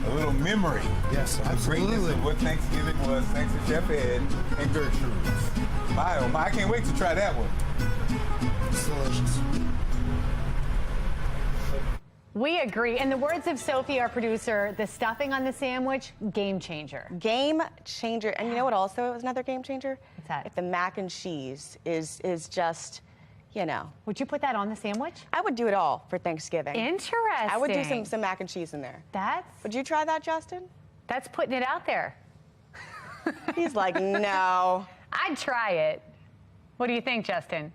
A little memory. Yes, of the greatness of what Thanksgiving was, thanks to Chef Ed and Gertrude. My, oh my, I can't wait to try that one. It's delicious. We agree. In the words of Sophie, our producer, the stuffing on the sandwich, game changer. Game changer. And you know what also is another game changer? What's that? If the mac and cheese is just, you know. Would you put that on the sandwich? I would do it all for Thanksgiving. Interesting. I would do some mac and cheese in there. Would you try that, Justin? That's putting it out there. He's like, no. I'd try it. What do you think, Justin?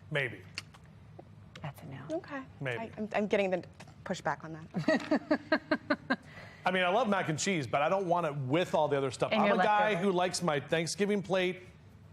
Maybe. That's a no. Okay. Maybe. I'm getting the pushback on that. I mean, I love mac and cheese, but I don't want it with all the other stuff. I'm a guy who likes my Thanksgiving plate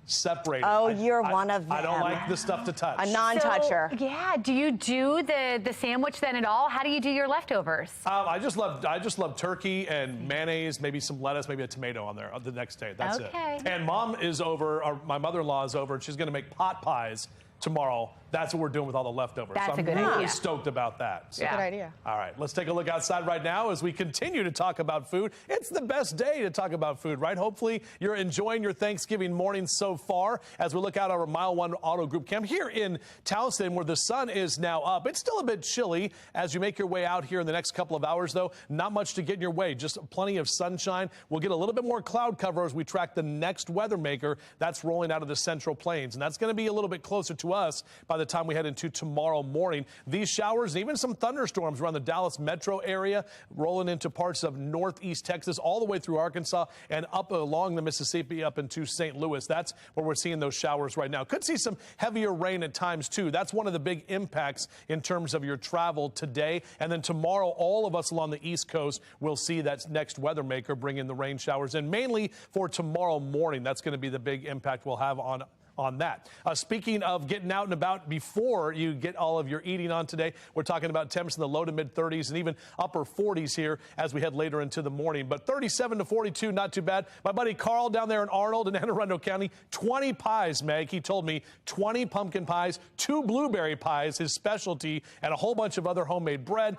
separated. Oh, you're one of them. I don't like the stuff to touch. A non-toucher. So, yeah. Do you do the sandwich then at all? How do you do your leftovers? I just love turkey and mayonnaise, maybe some lettuce, maybe a tomato on there the next day. That's it. And Mom is over, or my mother-in-law is over, and she's going to make pot pies tomorrow. That's what we're doing with all the leftovers. That's so a good I'm really idea. stoked about that. So. Good idea. All right, let's take a look outside right now as we continue to talk about food. It's the best day to talk about food, right? Hopefully you're enjoying your Thanksgiving morning so far as we look out our Mile 1 Auto Group Camp here in Towson where the sun is now up. It's still a bit chilly as you make your way out here in the next couple of hours, though. Not much to get in your way, just plenty of sunshine. We'll get a little bit more cloud cover as we track the next weather maker that's rolling out of the Central Plains. And that's going to be a little bit closer to us by the time we head into tomorrow morning. These showers and even some thunderstorms around the Dallas metro area, rolling into parts of northeast Texas, all the way through Arkansas and up along the Mississippi up into St. Louis. That's where we're seeing those showers right now. Could see some heavier rain at times, too. That's one of the big impacts in terms of your travel today. And then tomorrow, all of us along the East Coast will see that next weather maker bring in the rain showers. And mainly for tomorrow morning, that's going to be the big impact we'll have on that. Speaking of getting out and about before you get all of your eating on today, we're talking about temps in the low to mid 30s and even upper 40s here as we head later into the morning. But 37 to 42, not too bad. My buddy Carl down there in Arnold in Anne Arundel County, 20 pies, Meg. He told me 20 pumpkin pies, 2 blueberry pies, his specialty, and a whole bunch of other homemade bread.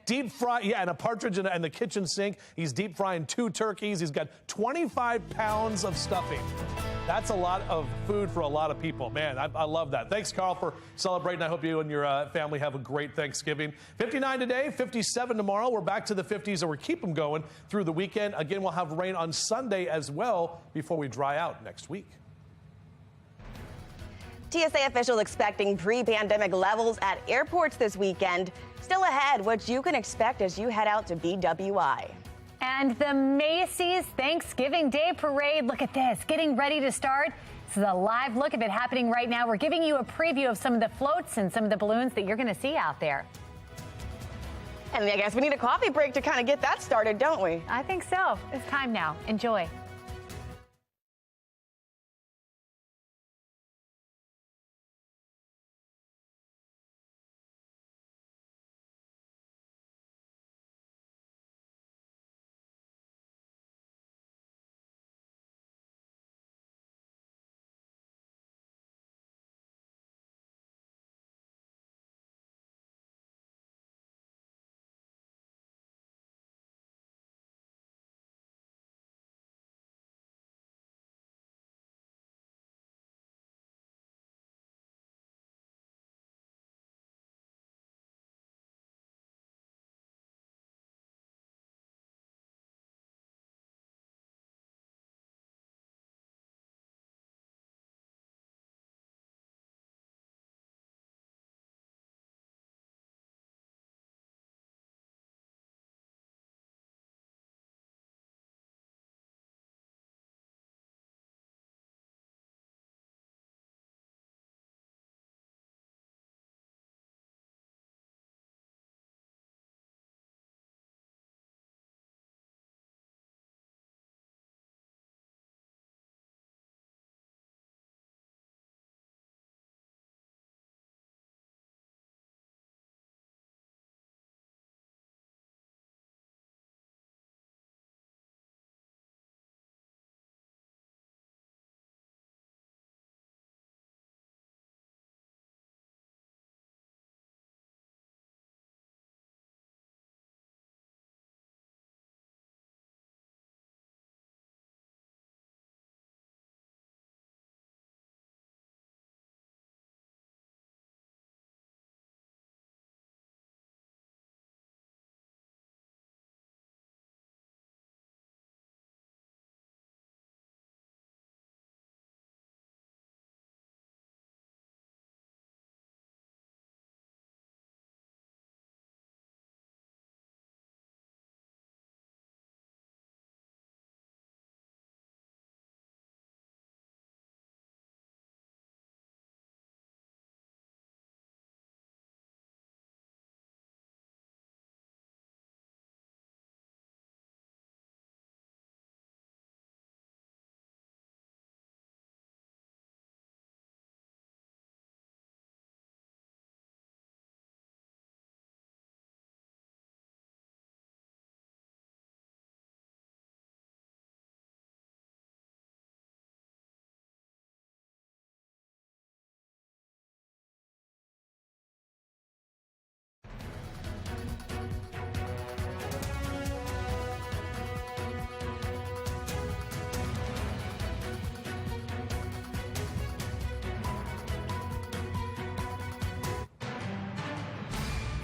Deep fry, yeah, and a partridge in the kitchen sink. He's deep frying 2 turkeys. He's got 25 pounds of stuffing. That's a lot of food for a lot of people. Man, I love that. Thanks, Carl, for celebrating. I hope you and your family have a great Thanksgiving. 59 today, 57 tomorrow. We're back to the 50s, and we'll keep them going through the weekend. Again, we'll have rain on Sunday as well before we dry out next week. TSA officials expecting pre-pandemic levels at airports this weekend. Still ahead, what you can expect as you head out to BWI. And the Macy's Thanksgiving Day Parade, look at this, getting ready to start. This is a live look of it happening right now. We're giving you a preview of some of the floats and some of the balloons that you're going to see out there. And I guess we need a coffee break to kind of get that started, don't we? I think so. It's time now. Enjoy.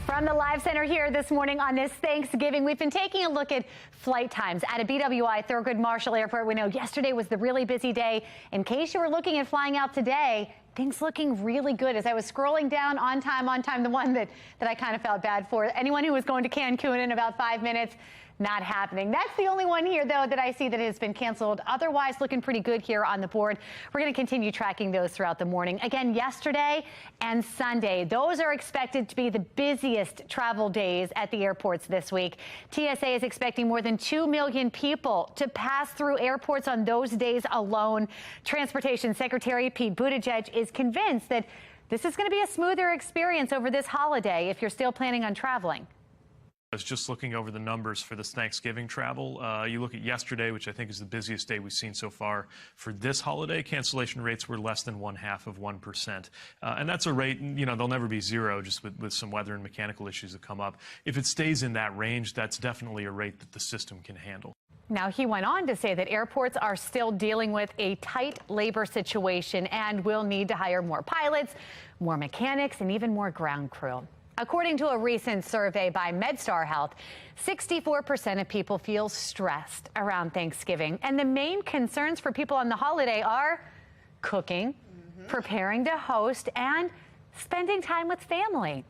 From the Live Center here this morning on this Thanksgiving, we've been taking a look at flight times at a BWI Thurgood Marshall Airport. We know yesterday was the really busy day. In case you were looking at flying out today, things looking really good. As I was scrolling down on time, the one that I kind of felt bad for. Anyone who was going to Cancun in about 5 minutes, not happening. That's the only one here, though, that I see that has been canceled. Otherwise, looking pretty good here on the board. We're going to continue tracking those throughout the morning. Again, yesterday and Sunday, those are expected to be the busiest travel days at the airports this week. TSA is expecting more than 2 million people to pass through airports on those days alone. Transportation Secretary Pete Buttigieg is convinced that this is going to be a smoother experience over this holiday if you're still planning on traveling. I was just looking over the numbers for this Thanksgiving travel. You look at yesterday, which I think is the busiest day we've seen so far for this holiday. Cancellation rates were less than 0.5%. And that's a rate, you know, they'll never be zero just with some weather and mechanical issues that come up. If it stays in that range, that's definitely a rate that the system can handle. Now, he went on to say that airports are still dealing with a tight labor situation and will need to hire more pilots, more mechanics, and even more ground crew. According to a recent survey by MedStar Health, 64% of people feel stressed around Thanksgiving. And the main concerns for people on the holiday are cooking, preparing to host, and spending time with family.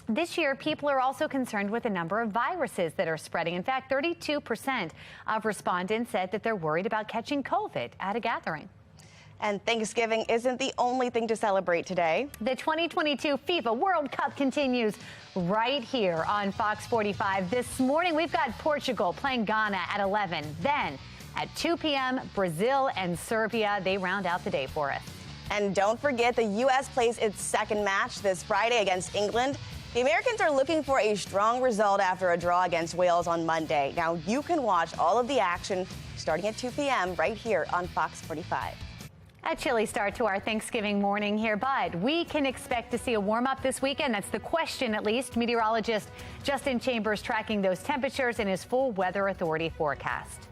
This year, people are also concerned with the number of viruses that are spreading. In fact, 32% of respondents said that they're worried about catching COVID at a gathering. And Thanksgiving isn't the only thing to celebrate today. The 2022 FIFA World Cup continues right here on Fox 45. This morning, we've got Portugal playing Ghana at 11. Then at 2 p.m., Brazil and Serbia, they round out the day for us. And don't forget, the U.S. plays its second match this Friday against England. The Americans are looking for a strong result after a draw against Wales on Monday. Now, you can watch all of the action starting at 2 p.m. right here on Fox 45. A chilly start to our Thanksgiving morning here, but we can expect to see a warm-up this weekend. That's the question, at least. Meteorologist Justin Chambers tracking those temperatures in his full Weather Authority forecast.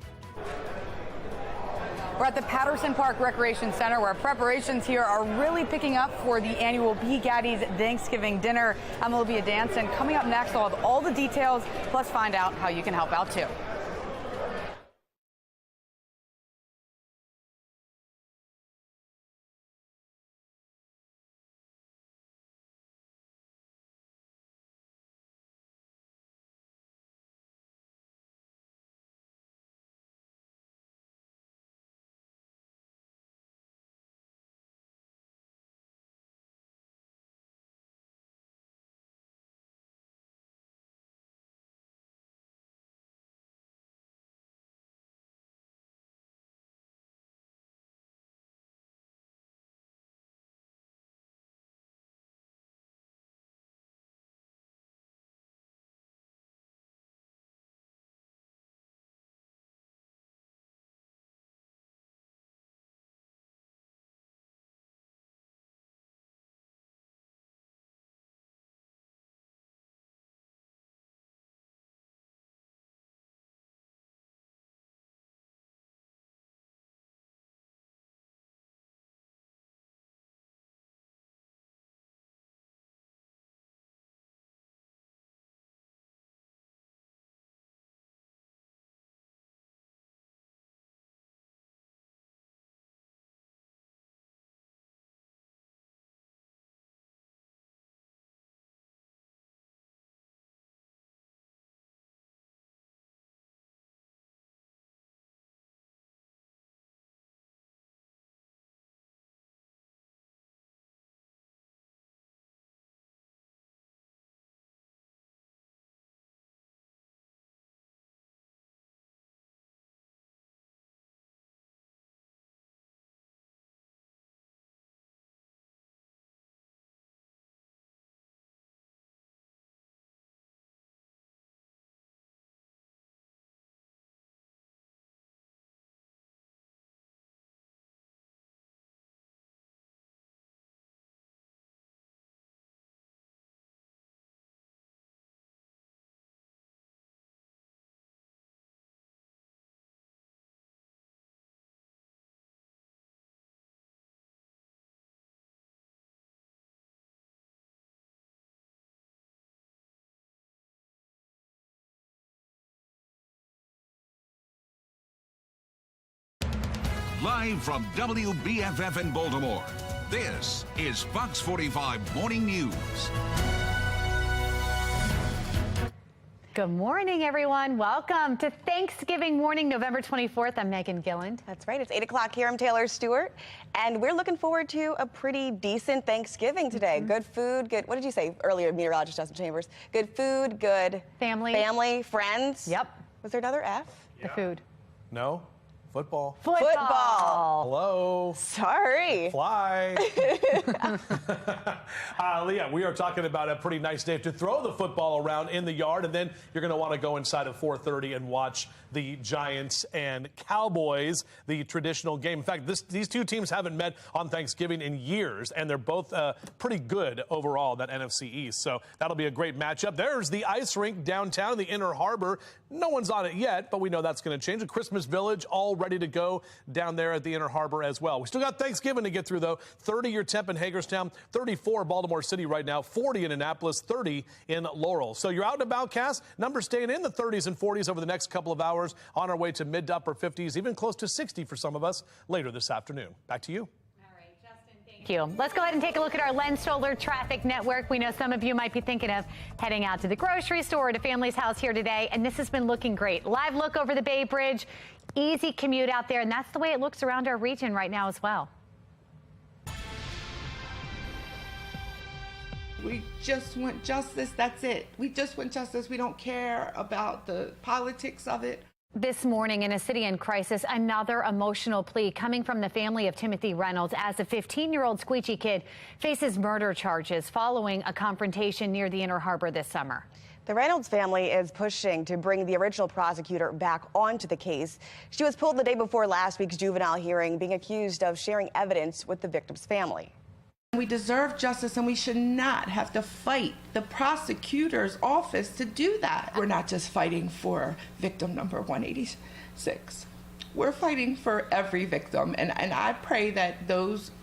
We're at the Patterson Park Recreation Center, where preparations here are really picking up for the annual B. Gatti's Thanksgiving dinner. I'm Olivia Danson. Coming up next, I'll have all the details, plus find out how you can help out too. Live from WBFF in Baltimore, this is Fox 45 Morning News. Good morning, everyone. Welcome to Thanksgiving morning, November 24th. I'm Megan Gilland. That's right. It's 8 o'clock here. I'm Taylor Stewart. And we're looking forward to a pretty decent Thanksgiving today. Good food, good, what did you say earlier, meteorologist Justin Chambers? Good food, good family, friends. Yep. Was there another F? The food. No. Football. Hello. Sorry. Fly. Yeah, we are talking about a pretty nice day to throw the football around in the yard, and then you're going to want to go inside at 4:30 and watch the Giants and Cowboys, the traditional game. In fact, these two teams haven't met on Thanksgiving in years, and they're both pretty good overall, that NFC East. So that'll be a great matchup. There's the ice rink downtown in the Inner Harbor. No one's on it yet, but we know that's going to change. The Christmas Village all ready to go down there at the Inner Harbor as well. We still got Thanksgiving to get through, though. 30-year temp in Hagerstown, 34 Baltimore City right now, 40 in Annapolis, 30 in Laurel. So you're out and about, Cass. Numbers staying in the 30s and 40s over the next couple of hours, on our way to mid to upper 50s, even close to 60 for some of us later this afternoon. Back to you. All right, Justin, thank you. Thank you. Let's go ahead and take a look at our Len Stoller traffic network. We know some of you might be thinking of heading out to the grocery store or to family's house here today, and this has been looking great. Live look over the Bay Bridge, easy commute out there, and that's the way it looks around our region right now as well. We just want justice. That's it. We just want justice. We don't care about the politics of it. This morning in a city in crisis, another emotional plea coming from the family of Timothy Reynolds as a 15-year-old Squeegee kid faces murder charges following a confrontation near the Inner Harbor this summer. The Reynolds family is pushing to bring the original prosecutor back onto the case. She was pulled the day before last week's juvenile hearing, being accused of sharing evidence with the victim's family. We deserve justice, and we should not have to fight the prosecutor's office to do that. We're not just fighting for victim number 186. We're fighting for every victim, and I pray that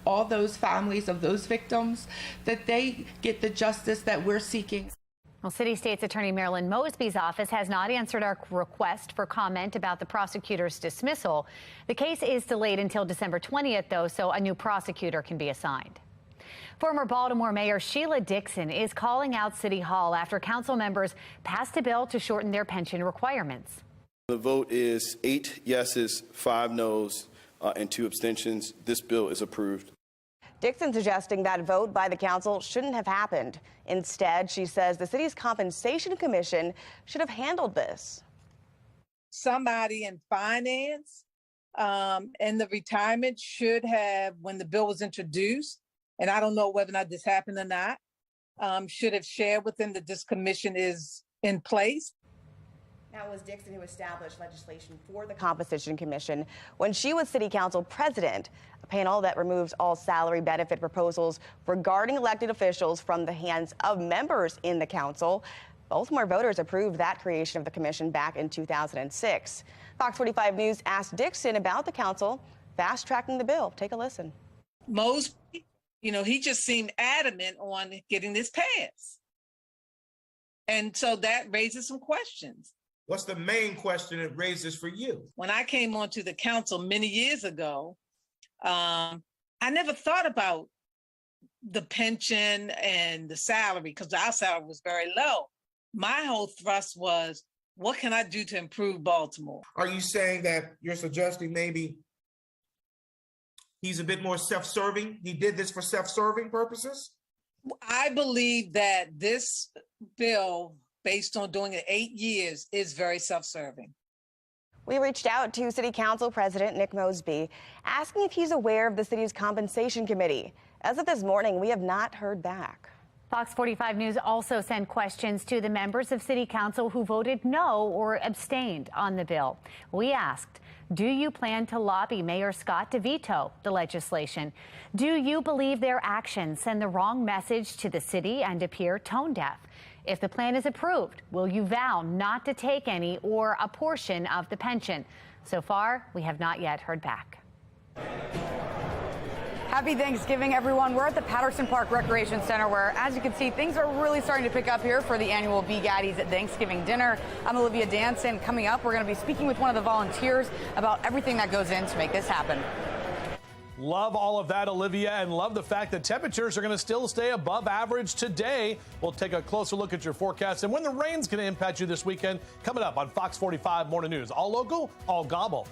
all those families of those victims, that they get the justice that we're seeking. Well, City State's Attorney Marilyn Mosby's office has not answered our request for comment about the prosecutor's dismissal. The case is delayed until December 20th, though, so a new prosecutor can be assigned. Former Baltimore Mayor Sheila Dixon is calling out City Hall after council members passed a bill to shorten their pension requirements. The vote is 8 yeses, 5 noes, and 2 abstentions. This bill is approved. Dixon suggesting that vote by the council shouldn't have happened. Instead, she says the city's compensation commission should have handled this. Somebody in finance and the retirement should have, when the bill was introduced, and I don't know whether or not this happened or not, should have shared with them that this commission is in place. Now, it was Dixon who established legislation for the Compensation Commission when she was City Council president, a panel that removes all salary benefit proposals regarding elected officials from the hands of members in the council. Baltimore voters approved that creation of the commission back in 2006. Fox 45 News asked Dixon about the council fast-tracking the bill. Take a listen. Mosby, he just seemed adamant on getting this passed. And so that raises some questions. What's the main question it raises for you? When I came onto the council many years ago, I never thought about the pension and the salary because our salary was very low. My whole thrust was, what can I do to improve Baltimore? Are you saying that you're suggesting maybe he's a bit more self-serving? He did this for self-serving purposes? I believe that this bill, based on doing it 8 years, is very self-serving. We reached out to City Council President Nick Mosby, asking if he's aware of the city's compensation committee. As of this morning, we have not heard back. Fox 45 News also sent questions to the members of City Council who voted no or abstained on the bill. We asked, do you plan to lobby Mayor Scott to veto the legislation? Do you believe their actions send the wrong message to the city and appear tone deaf? If the plan is approved, will you vow not to take any or a portion of the pension? So far, we have not yet heard back. Happy Thanksgiving, everyone. We're at the Patterson Park Recreation Center where, as you can see, things are really starting to pick up here for the annual B. Gatty's Thanksgiving dinner. I'm Olivia Danson. Coming up, we're going to be speaking with one of the volunteers about everything that goes in to make this happen. Love all of that, Olivia, and love the fact that temperatures are going to still stay above average today. We'll take a closer look at your forecast and when the rain's going to impact you this weekend. Coming up on Fox 45 Morning News. All local, all gobble.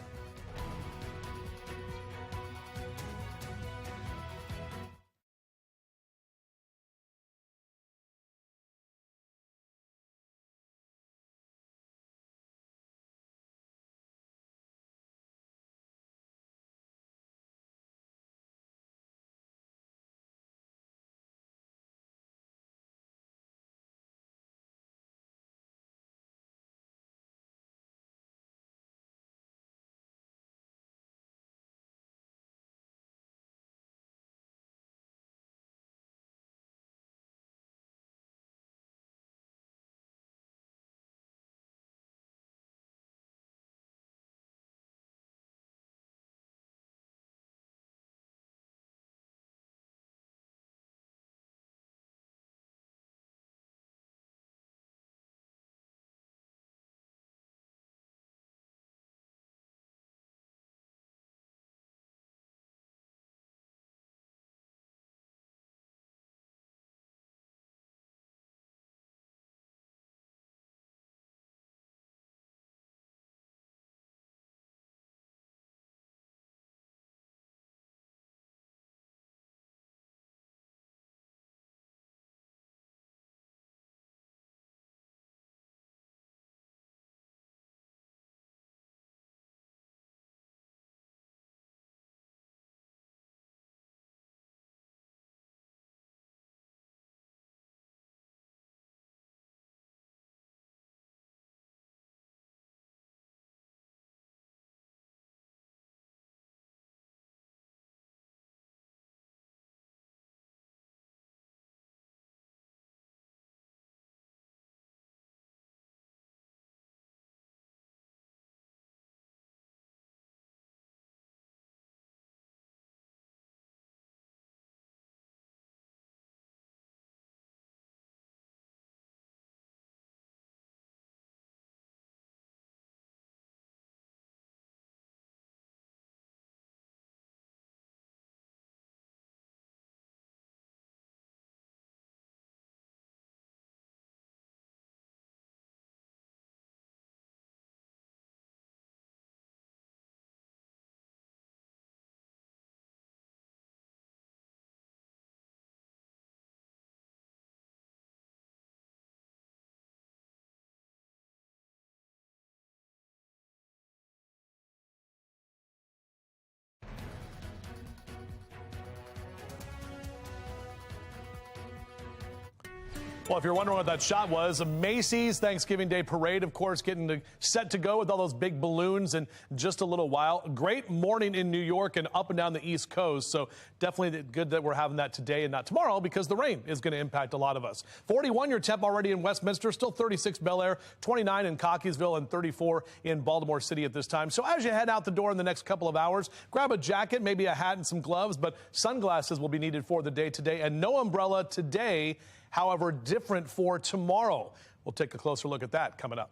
Well, if you're wondering what that shot was, a Macy's Thanksgiving Day Parade, of course, getting set to go with all those big balloons in just a little while. Great morning in New York and up and down the East Coast. So definitely good that we're having that today and not tomorrow, because the rain is going to impact a lot of us. 41 your temp already in Westminster, still 36 Bel Air, 29 in Cockeysville, and 34 in Baltimore City at this time. So as you head out the door in the next couple of hours, grab a jacket, maybe a hat and some gloves, but sunglasses will be needed for the day today, and no umbrella today. However, different for tomorrow. We'll take a closer look at that coming up.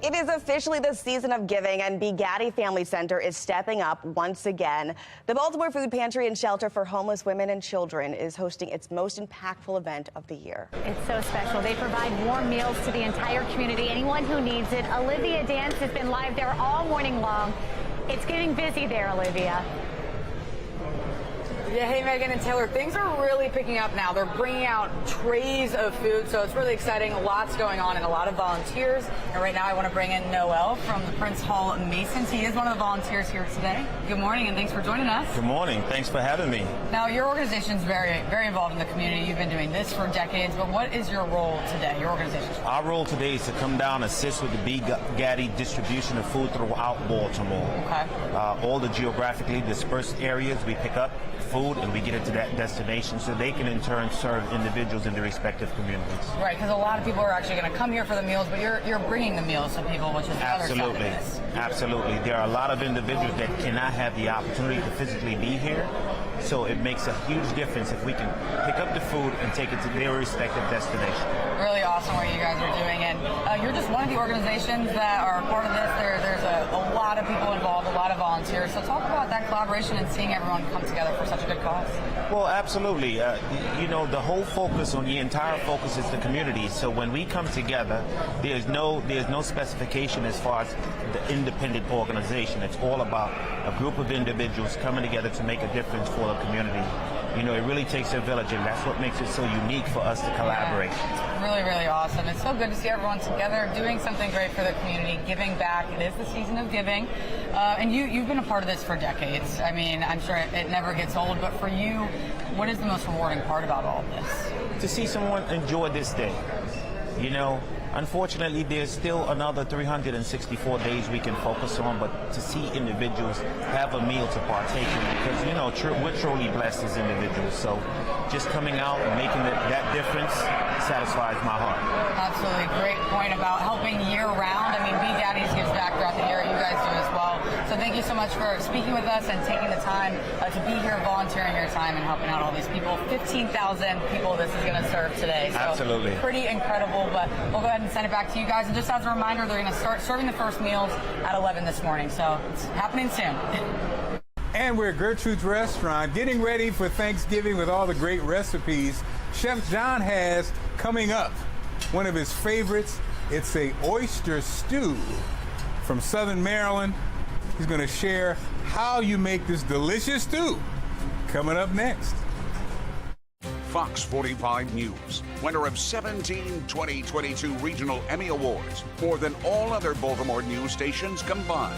It is officially the season of giving, and Gaddy Family Center is stepping up once again. The Baltimore Food Pantry and Shelter for Homeless Women and Children is hosting its most impactful event of the year. It's so special. They provide warm meals to the entire community, anyone who needs it. Olivia Dance has been live there all morning long. It's getting busy there, Olivia. Yeah, hey, Megan and Taylor, things are really picking up now. They're bringing out trays of food, so it's really exciting. Lots going on and a lot of volunteers. And right now I want to bring in Noel from the Prince Hall Masons. He is one of the volunteers here today. Good morning, and thanks for joining us. Good morning. Thanks for having me. Now, your organization is very, very involved in the community. You've been doing this for decades, but what is your role today, your organization? Our role today is to come down and assist with the B. Gaddy distribution of food throughout Baltimore. Okay. All the geographically dispersed areas, we pick up food and we get it to that destination so they can in turn serve individuals in their respective communities. Right, because a lot of people are actually going to come here for the meals, but you're bringing the meals to people, which is the other side of this. Absolutely. There are a lot of individuals that cannot have the opportunity to physically be here, so it makes a huge difference if we can pick up the food and take it to their respective destination. Really awesome what you guys are doing, and you're just one of the organizations that are part of this. There's a lot of people involved, a lot of volunteers, so talk about that collaboration and seeing everyone come together for such a good cause. Well, absolutely. You know, the whole focus on the entire focus is the community. So when we come together, there's no specification as far as the independent organization. It's all about a group of individuals coming together to make a difference for the community. You know, it really takes a village, and that's what makes it so unique for us to collaborate. Yeah, it's really, really awesome. It's so good to see everyone together doing something great for the community, giving back. It is the season of giving. And you've been a part of this for decades. I mean, I'm sure it never gets old, but for you, what is the most rewarding part about all of this? To see someone enjoy this day. You know, unfortunately, there's still another 364 days we can focus on, but to see individuals have a meal to partake in, because, you know, we're truly blessed as individuals. So just coming out and making that difference satisfies my heart. Absolutely. Great point about helping year-round. I mean, Gaddy's gives back throughout the year. You guys do as well. So thank you so much for speaking with us and taking the time to be here, volunteering your time and helping out all these people. 15,000 people this is going to serve today. So absolutely. Pretty incredible, but we'll go ahead and send it back to you guys. And just as a reminder, they're going to start serving the first meals at 11 this morning. So it's happening soon. And we're at Gertrude's Restaurant, getting ready for Thanksgiving with all the great recipes. Chef John has coming up one of his favorites. It's a oyster stew from Southern Maryland. He's going to share how you make this delicious stew. Coming up next. Fox 45 News, winner of 17 2022 Regional Emmy Awards, more than all other Baltimore news stations combined.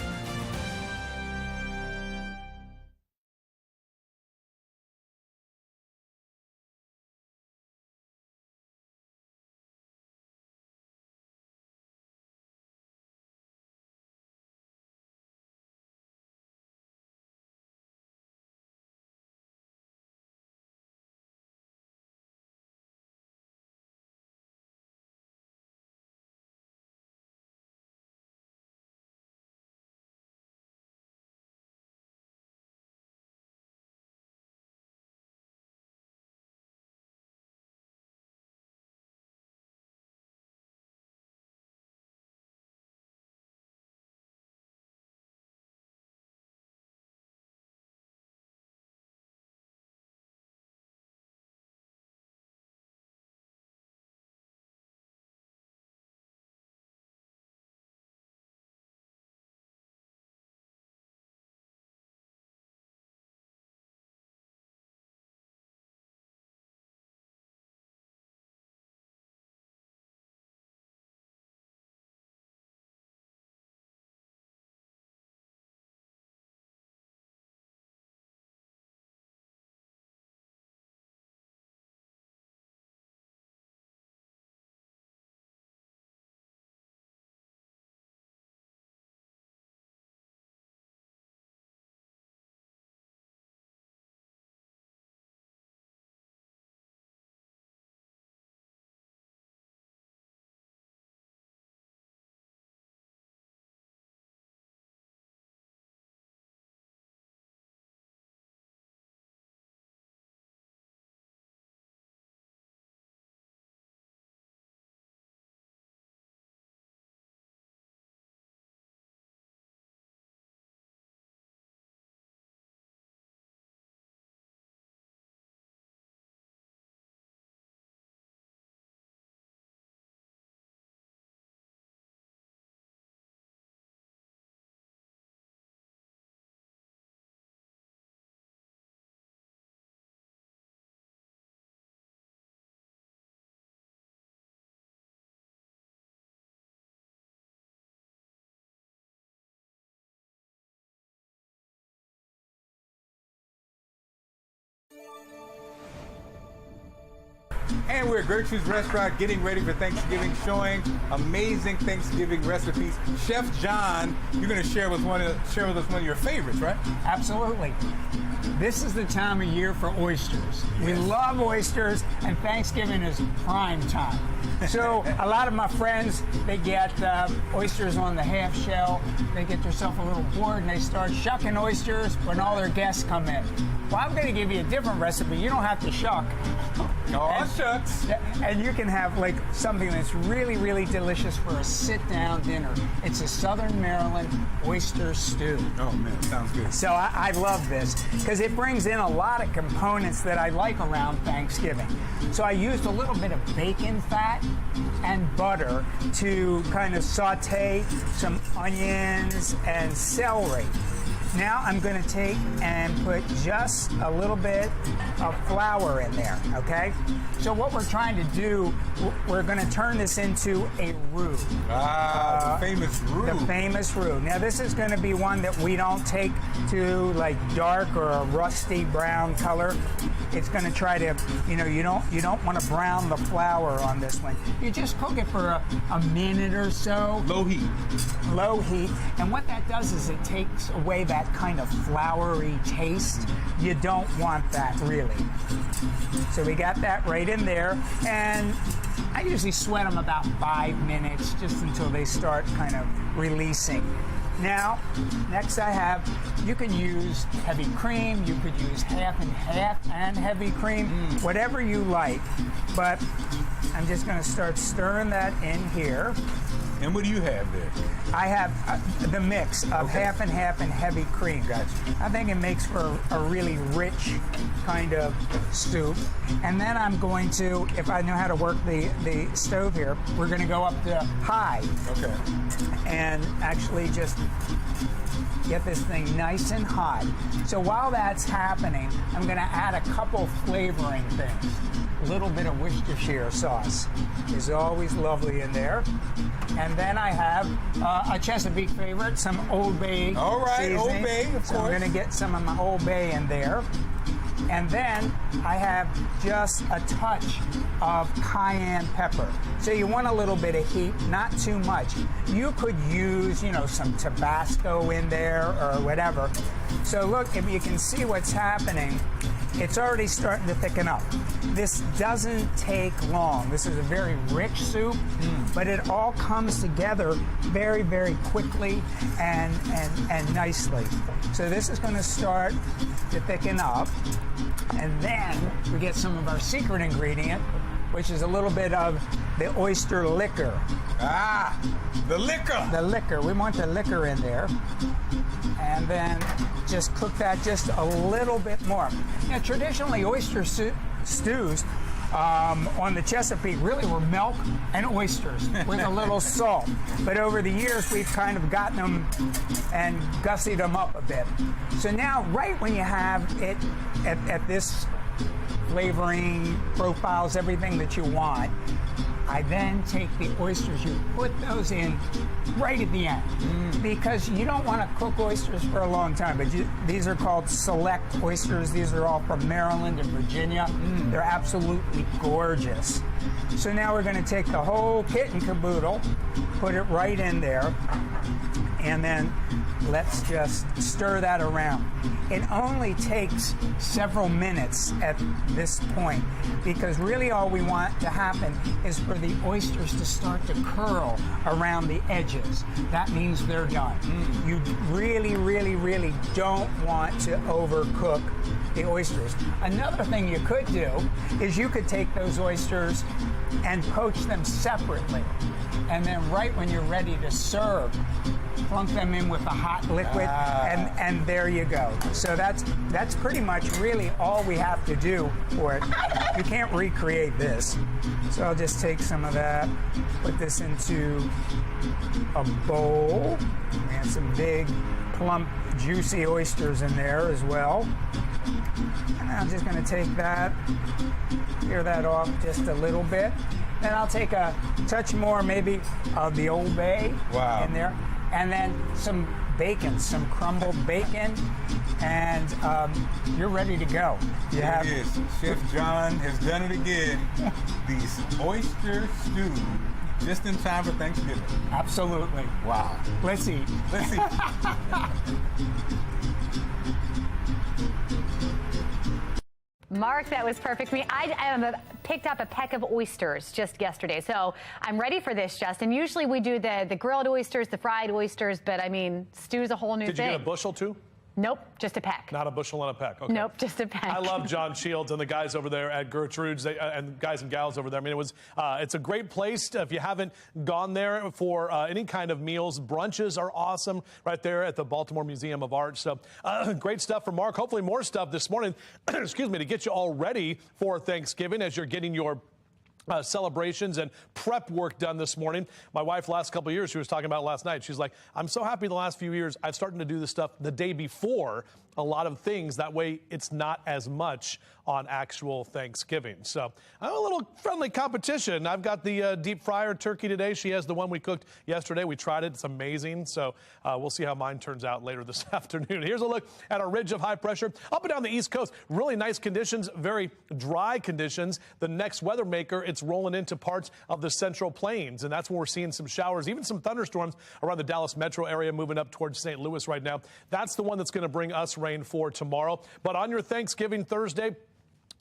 And we're at Gertrude's Restaurant getting ready for Thanksgiving, showing amazing Thanksgiving recipes. Chef John, you're going to share with us one of your favorites, right? Absolutely. This is the time of year for oysters. We love oysters, and Thanksgiving is prime time. So a lot of my friends, they get oysters on the half shell. They get themselves a little bored, and they start shucking oysters when all their guests come in. Well, I'm going to give you a different recipe. You don't have to shuck. Oh, shucks. And you can have like something that's really, really delicious for a sit-down dinner. It's a Southern Maryland oyster stew. Oh, man, sounds good. So I love this because it brings in a lot of components that I like around Thanksgiving. So I used a little bit of bacon fat and butter to kind of saute some onions and celery. Now I'm going to take and put just a little bit of flour in there, okay? So what we're trying to do, we're going to turn this into a roux. Ah, the famous roux. The famous roux. Now this is going to be one that we don't take to like dark or a rusty brown color. It's going to try to, you don't want to brown the flour on this one. You just cook it for a minute or so. Low heat. Low heat. And what that does is it takes away that kind of floury taste. You don't want that really. So we got that right in there, and I usually sweat them about 5 minutes just until they start kind of releasing. Now, next I have, you can use heavy cream, you could use half and half and heavy cream, whatever you like, but I'm just going to start stirring that in here. And what do you have there? I have the mix of half and half and heavy cream. Gotcha. I think it makes for a really rich kind of stew. And then I'm going to, if I know how to work the stove here, we're going to go up to high. Okay. And actually just get this thing nice and hot. So while that's happening, I'm going to add a couple flavoring things. A little bit of Worcestershire sauce is always lovely in there. And then I have a Chesapeake favorite, some Old Bay. All right, seasoning. Old Bay, of course. So I'm going to get some of my Old Bay in there. And then I have just a touch of cayenne pepper. So you want a little bit of heat, not too much. You could use, some Tabasco in there or whatever. So look, if you can see what's happening, it's already starting to thicken up. This doesn't take long. This is a very rich soup, but it all comes together very, very quickly and nicely. So this is going to start to thicken up. And then we get some of our secret ingredient, which is a little bit of the oyster liquor. Ah, the liquor. The liquor. We want the liquor in there. And then just cook that just a little bit more. Now, traditionally, oyster stews on the Chesapeake really were milk and oysters with a little salt. But over the years, we've kind of gotten them and gussied them up a bit. So now, right when you have it at this flavoring, profiles, everything that you want, I then take the oysters, you put those in right at the end because you don't want to cook oysters for a long time, but these are called select oysters. These are all from Maryland and Virginia. They're absolutely gorgeous. So now we're going to take the whole kit and caboodle, put it right in there, and then let's just stir that around. It only takes several minutes at this point because really all we want to happen is for the oysters to start to curl around the edges. That means they're done. You really, really, really don't want to overcook the oysters. Another thing you could do is you could take those oysters and poach them separately. And then right when you're ready to serve, plunk them in with a hot liquid, and there you go. So that's pretty much really all we have to do for it. You can't recreate this. So I'll just take some of that, put this into a bowl, and some big, plump, juicy oysters in there as well. And I'm just going to take that, clear that off just a little bit. Then I'll take a touch more maybe of the Old Bay in there. and then some bacon, some crumbled bacon, and you're ready to go. There it is. Chef John has done it again. The oyster stew, just in time for Thanksgiving. Absolutely. Wow. Let's eat. Let's eat. Mark, that was perfect. I picked up a peck of oysters just yesterday, so I'm ready for this, Justin. Usually we do the grilled oysters, the fried oysters, but I mean, stew's a whole new thing. Did you get a bushel too? Nope, just a peck. Not a bushel and a peck. Okay. Nope, just a peck. I love John Shields and the guys over there at Gertrude's and guys and gals over there. I mean, it's a great place. If you haven't gone there for any kind of meals, brunches are awesome right there at the Baltimore Museum of Art. So great stuff from Mark. Hopefully more stuff this morning, excuse me, to get you all ready for Thanksgiving as you're getting your celebrations and prep work done this morning. My wife, last couple of years, she was talking about last night. She's like, I'm so happy the last few years I've started to do this stuff the day before a lot of things. That way it's not as much on actual Thanksgiving. So a little friendly competition. I've got the deep fryer turkey today. She has the one we cooked yesterday. We tried it. It's amazing. So we'll see how mine turns out later this afternoon. Here's a look at a ridge of high pressure up and down the East Coast. Really nice conditions, very dry conditions. The next weather maker, it's rolling into parts of the Central Plains, and that's where we're seeing some showers, even some thunderstorms around the Dallas metro area, moving up towards St. Louis right now. That's the one that's going to bring us rain for tomorrow. But on your Thanksgiving Thursday,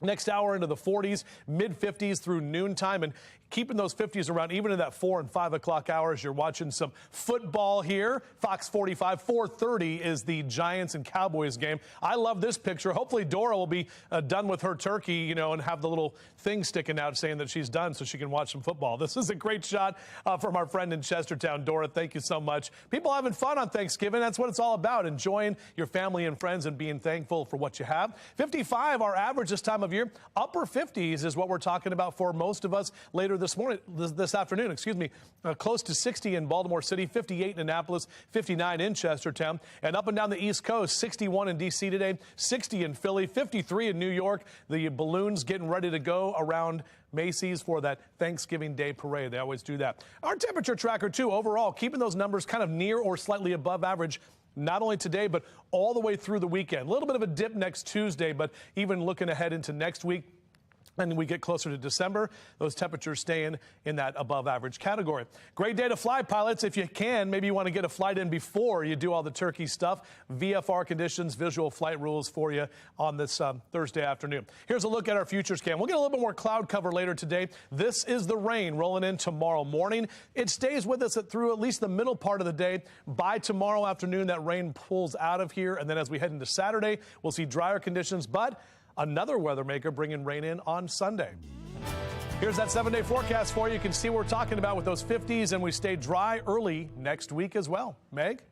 next hour into the 40s, mid-50s through noontime, and keeping those 50s around even in that 4 and 5 o'clock hours. You're watching some football here. Fox 45, 4:30 is the Giants and Cowboys game. I love this picture. Hopefully Dora will be done with her turkey, you know, and have the little thing sticking out saying that she's done so she can watch some football. This is a great shot from our friend in Chestertown. Dora, thank you so much. People having fun on Thanksgiving. That's what it's all about, enjoying your family and friends and being thankful for what you have. 55, our average this time of year. Upper 50s is what we're talking about for most of us later this afternoon, excuse me. Close to 60 in Baltimore City, 58 in Annapolis, 59 in Chestertown, and up and down the East Coast, 61 in D.C. today, 60 in Philly, 53 in New York. The balloons getting ready to go around Macy's for that Thanksgiving Day parade. They always do that. Our temperature tracker, too, overall, keeping those numbers kind of near or slightly above average, not only today, but all the way through the weekend. A little bit of a dip next Tuesday, but even looking ahead into next week, and we get closer to December, those temperatures staying in that above average category. Great day to fly, pilots. If you can, maybe you want to get a flight in before you do all the turkey stuff. VFR conditions, visual flight rules for you on this Thursday afternoon. Here's a look at our futures cam. We'll get a little bit more cloud cover later today. This is the rain rolling in tomorrow morning. It stays with us through at least the middle part of the day. By tomorrow afternoon, that rain pulls out of here. And then as we head into Saturday, we'll see drier conditions, but another weather maker bringing rain in on Sunday. Here's that 7-day forecast for you. You can see what we're talking about with those 50s, and we stay dry early next week as well. Meg?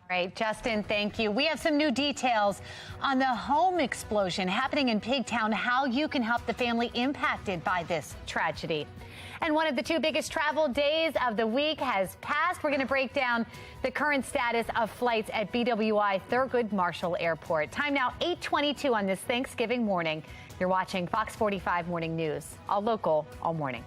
All right, Justin, thank you. We have some new details on the home explosion happening in Pigtown, how you can help the family impacted by this tragedy. And one of the two biggest travel days of the week has passed. We're going to break down the current status of flights at BWI Thurgood Marshall Airport. Time now 8:22 on this Thanksgiving morning. You're watching Fox 45 Morning News, all local, all morning.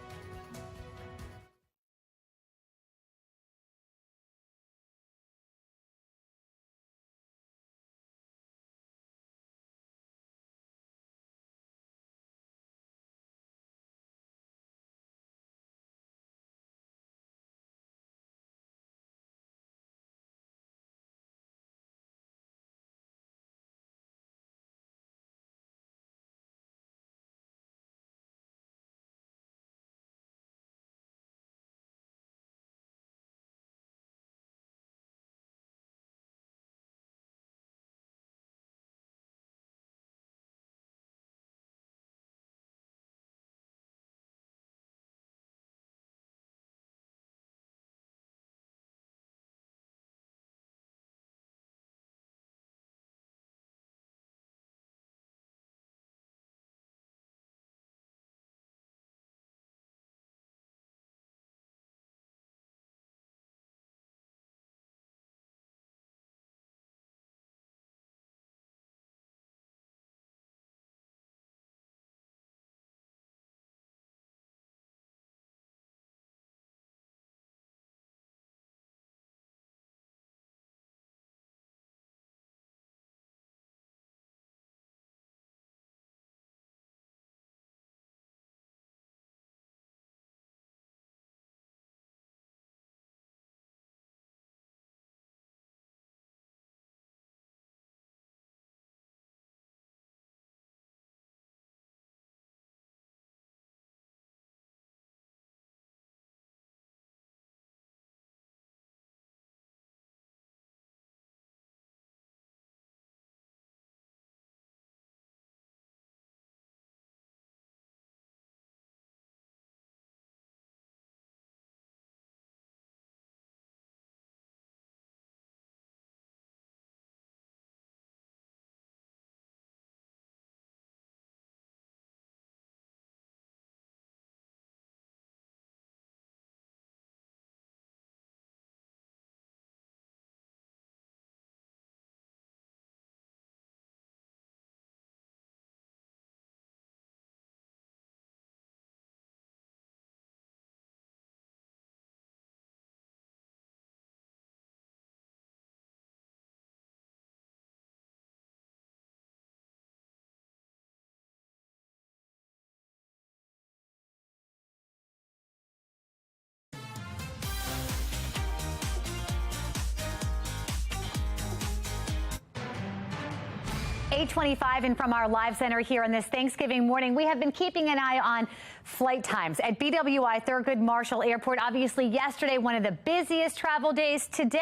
8:25 and from our live center here on this Thanksgiving morning, we have been keeping an eye on flight times at BWI Thurgood Marshall Airport. Obviously, yesterday, one of the busiest travel days. Today,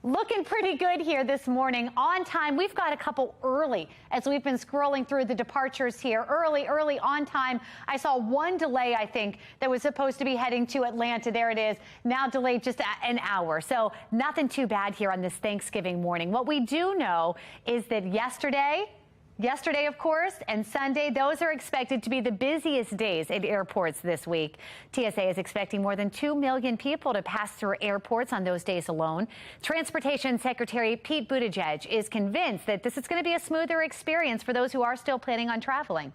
looking pretty good here this morning. On time, we've got a couple early as we've been scrolling through the departures here. Early on time. I saw one delay, I think, that was supposed to be heading to Atlanta. There it is. Now delayed just an hour. So nothing too bad here on this Thanksgiving morning. What we do know is that Yesterday, of course, and Sunday, those are expected to be the busiest days at airports this week. TSA is expecting more than 2 million people to pass through airports on those days alone. Transportation Secretary Pete Buttigieg is convinced that this is going to be a smoother experience for those who are still planning on traveling.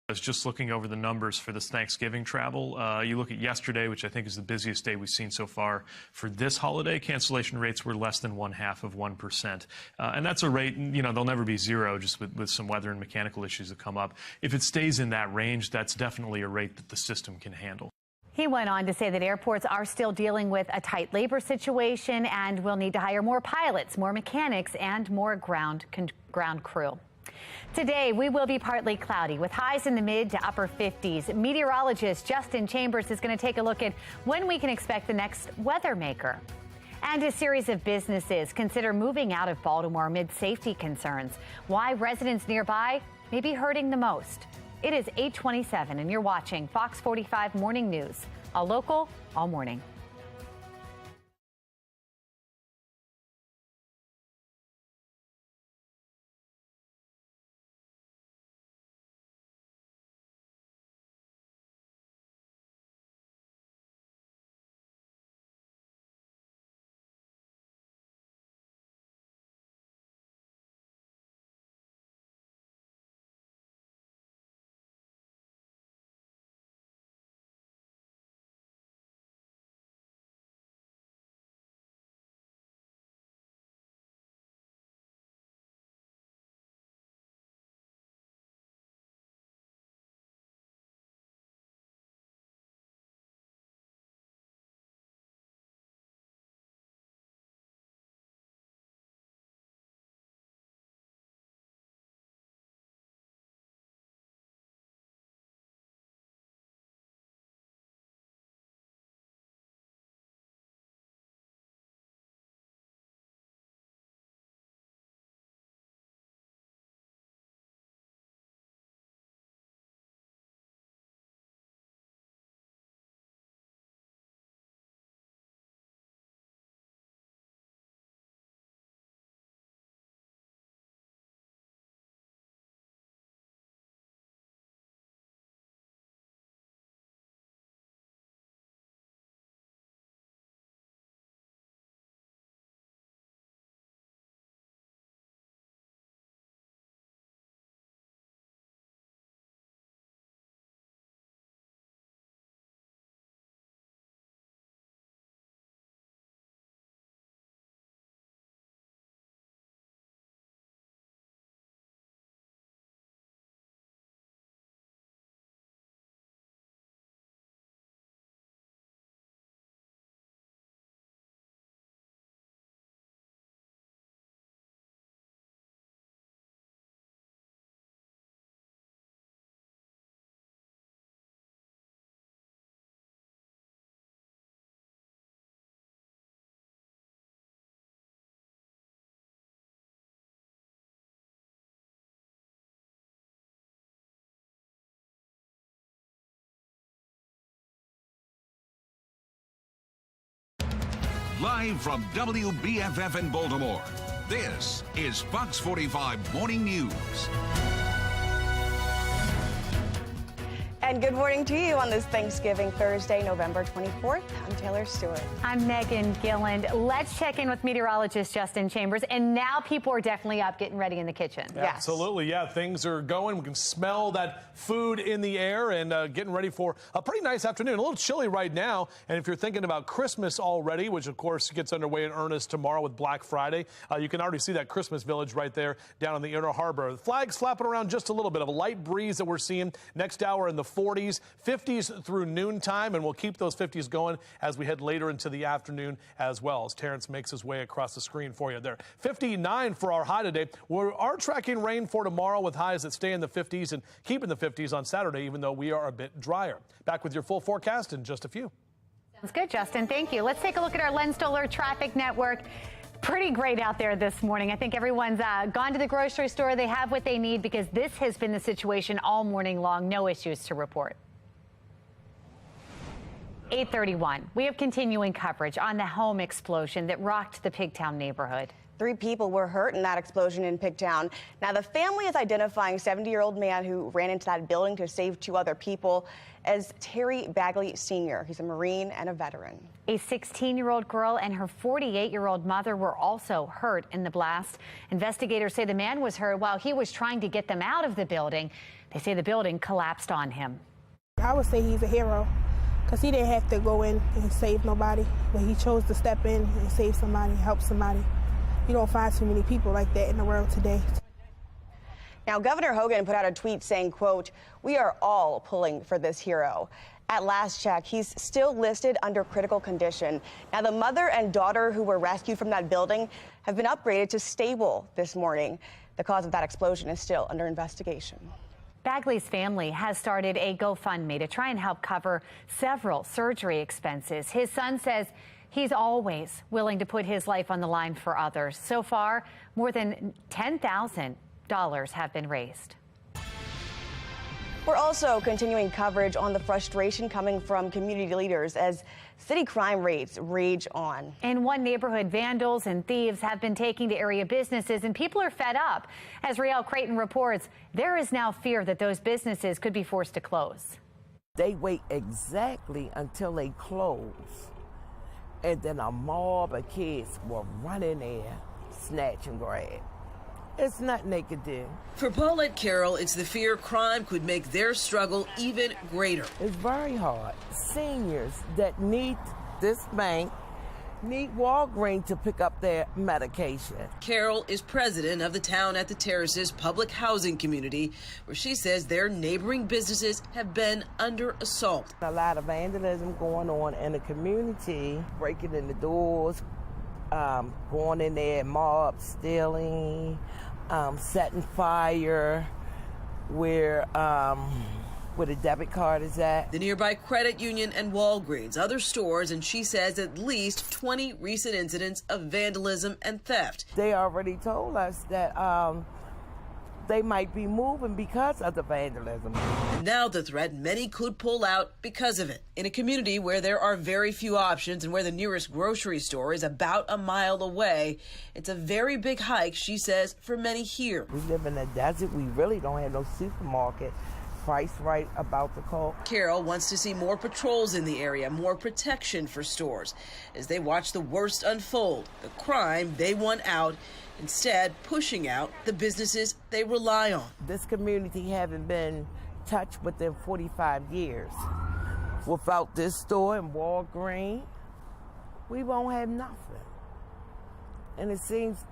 I was just looking over the numbers for this Thanksgiving travel. You look at yesterday, which I think is the busiest day we've seen so far for this holiday. Cancellation rates were less than 0.5%. And that's a rate, you know, they'll never be zero just with some weather and mechanical issues that come up. If it stays in that range, that's definitely a rate that the system can handle. He went on to say that airports are still dealing with a tight labor situation and will need to hire more pilots, more mechanics, and more ground crew. Today, we will be partly cloudy with highs in the mid to upper 50s. Meteorologist Justin Chambers is going to take a look at when we can expect the next weather maker. And a series of businesses consider moving out of Baltimore amid safety concerns. Why residents nearby may be hurting the most. It is 8:27 and you're watching Fox 45 Morning News, all local, all morning. Live from WBFF in Baltimore, this is Fox 45 Morning News. And good morning to you on this Thanksgiving Thursday, November 24th. I'm Taylor Stewart. I'm Megan Gilland. Let's check in with meteorologist Justin Chambers. And now people are definitely up getting ready in the kitchen. Yes. Absolutely. Yeah, things are going. We can smell that food in the air and getting ready for a pretty nice afternoon. A little chilly right now. And if you're thinking about Christmas already, which of course gets underway in earnest tomorrow with Black Friday, you can already see that Christmas village right there down in the Inner Harbor. The flags flapping around just a little bit of a light breeze that we're seeing next hour in the 40s, 50s through noontime, and we'll keep those 50s going as we head later into the afternoon as well, as Terrence makes his way across the screen for you there. 59 for our high today. We are tracking rain for tomorrow with highs that stay in the 50s and keep in the 50s on Saturday, even though we are a bit drier. Back with your full forecast in just a few. Sounds good, Justin. Thank you. Let's take a look at our Len Stoller traffic network. Pretty great out there this morning. I think everyone's gone to the grocery store. They have what they need because this has been the situation all morning long. No issues to report. 8:31. We have continuing coverage on the home explosion that rocked the Pigtown neighborhood. 3 people were hurt in that explosion in Pigtown. Now, the family is identifying a 70-year-old man who ran into that building to save 2 other people as Terry Bagley Sr. He's a Marine and a veteran. A 16-year-old girl and her 48-year-old mother were also hurt in the blast. Investigators say the man was hurt while he was trying to get them out of the building. They say the building collapsed on him. I would say he's a hero because he didn't have to go in and save nobody, but he chose to step in and save somebody, help somebody. You don't find too many people like that in the world today. Now, Governor Hogan put out a tweet saying, quote, "We are all pulling for this hero." At last check, he's still listed under critical condition. Now, the mother and daughter who were rescued from that building have been upgraded to stable this morning. The cause of that explosion is still under investigation. Bagley's family has started a GoFundMe to try and help cover several surgery expenses. His son says he's always willing to put his life on the line for others. So far, more than $10,000 have been raised. We're also continuing coverage on the frustration coming from community leaders as city crime rates rage on. In one neighborhood, vandals and thieves have been taking to area businesses, and people are fed up. As Riel Creighton reports, there is now fear that those businesses could be forced to close. They wait exactly until they close, and then a mob of kids will run in there, snatch and grab. It's nothing they could do. For Paulette Carroll, it's the fear crime could make their struggle even greater. It's very hard. Seniors that need this bank need Walgreens to pick up their medication. Carroll is president of the Town at the Terraces public housing community, where she says their neighboring businesses have been under assault. A lot of vandalism going on in the community, breaking in the doors, going in there, mob stealing, setting fire where the debit card is at. The nearby credit union and Walgreens, other stores, and she says at least 20 recent incidents of vandalism and theft. They already told us that they might be moving because of the vandalism. And now the threat, many could pull out because of it. In a community where there are very few options and where the nearest grocery store is about a mile away, it's a very big hike, she says, for many here. We live in a desert. We really don't have no supermarket. Price right about the call. Carol wants to see more patrols in the area, more protection for stores as they watch the worst unfold, the crime they want out, instead pushing out the businesses they rely on. This community haven't been touched within 45 years. Without this store in Walgreens, we won't have nothing. And it seems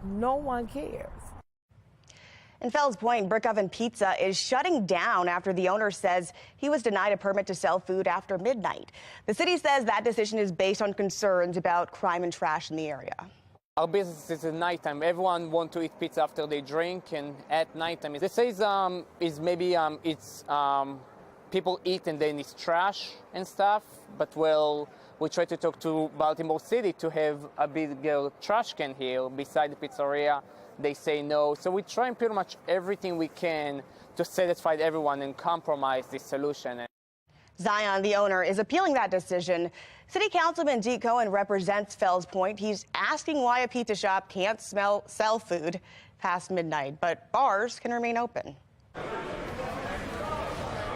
no one cares. In Fells Point, Brick Oven Pizza is shutting down after the owner says he was denied a permit to sell food after midnight. The city says that decision is based on concerns about crime and trash in the area. Our business is at nighttime. Everyone wants to eat pizza after they drink, and at nighttime. They say is maybe people eat and then it's trash and stuff, but we try to talk to Baltimore City to have a bigger trash can here beside the pizzeria. They say no. So we're trying pretty much everything we can to satisfy everyone and compromise this solution. Zion, the owner, is appealing that decision. City Councilman Deke Cohen represents Fells Point. He's asking why a pizza shop can't sell food past midnight, but bars can remain open.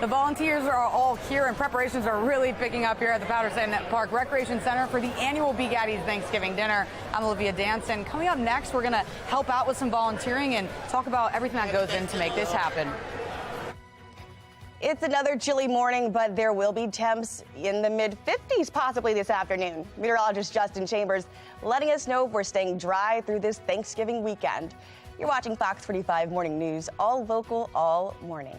The volunteers are all here, and preparations are really picking up here at the Patterson Park Recreation Center for the annual Big Addie's Thanksgiving dinner. I'm Olivia Danson. Coming up next, we're going to help out with some volunteering and talk about everything that goes in to make this happen. It's another chilly morning, but there will be temps in the mid-50s possibly this afternoon. Meteorologist Justin Chambers letting us know we're staying dry through this Thanksgiving weekend. You're watching Fox 45 Morning News, all local, all morning.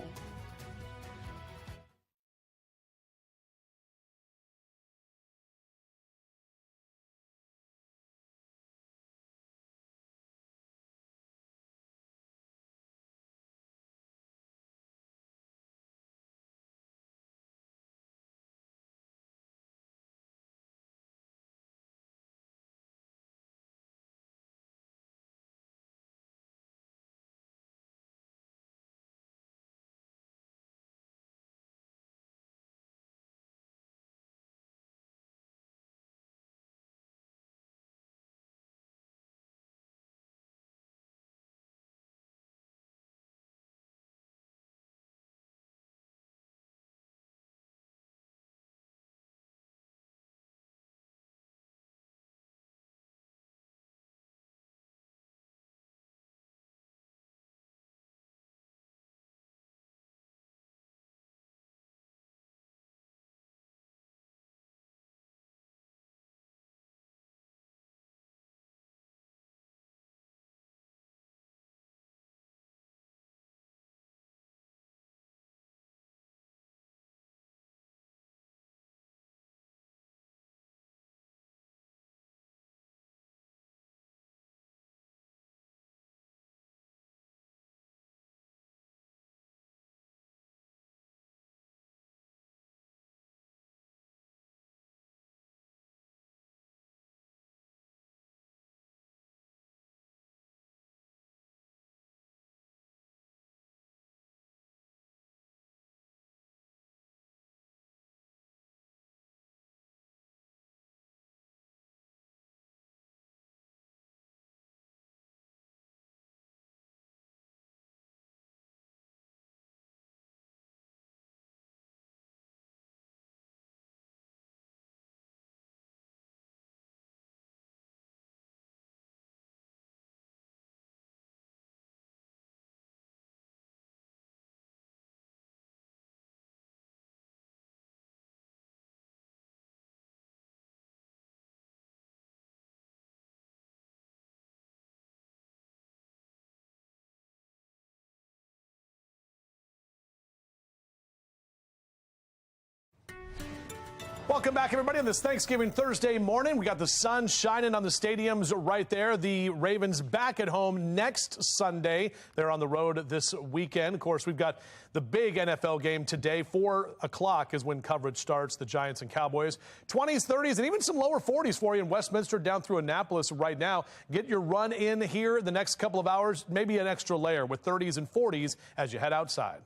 Welcome back, everybody, on this Thanksgiving Thursday morning. We got the sun shining on the stadiums right there. The Ravens back at home next Sunday. They're on the road this weekend. Of course, we've got the big NFL game today. 4 o'clock is when coverage starts, the Giants and Cowboys. 20s, 30s, and even some lower 40s for you in Westminster down through Annapolis right now. Get your run in here the next couple of hours, maybe an extra layer with 30s and 40s as you head outside.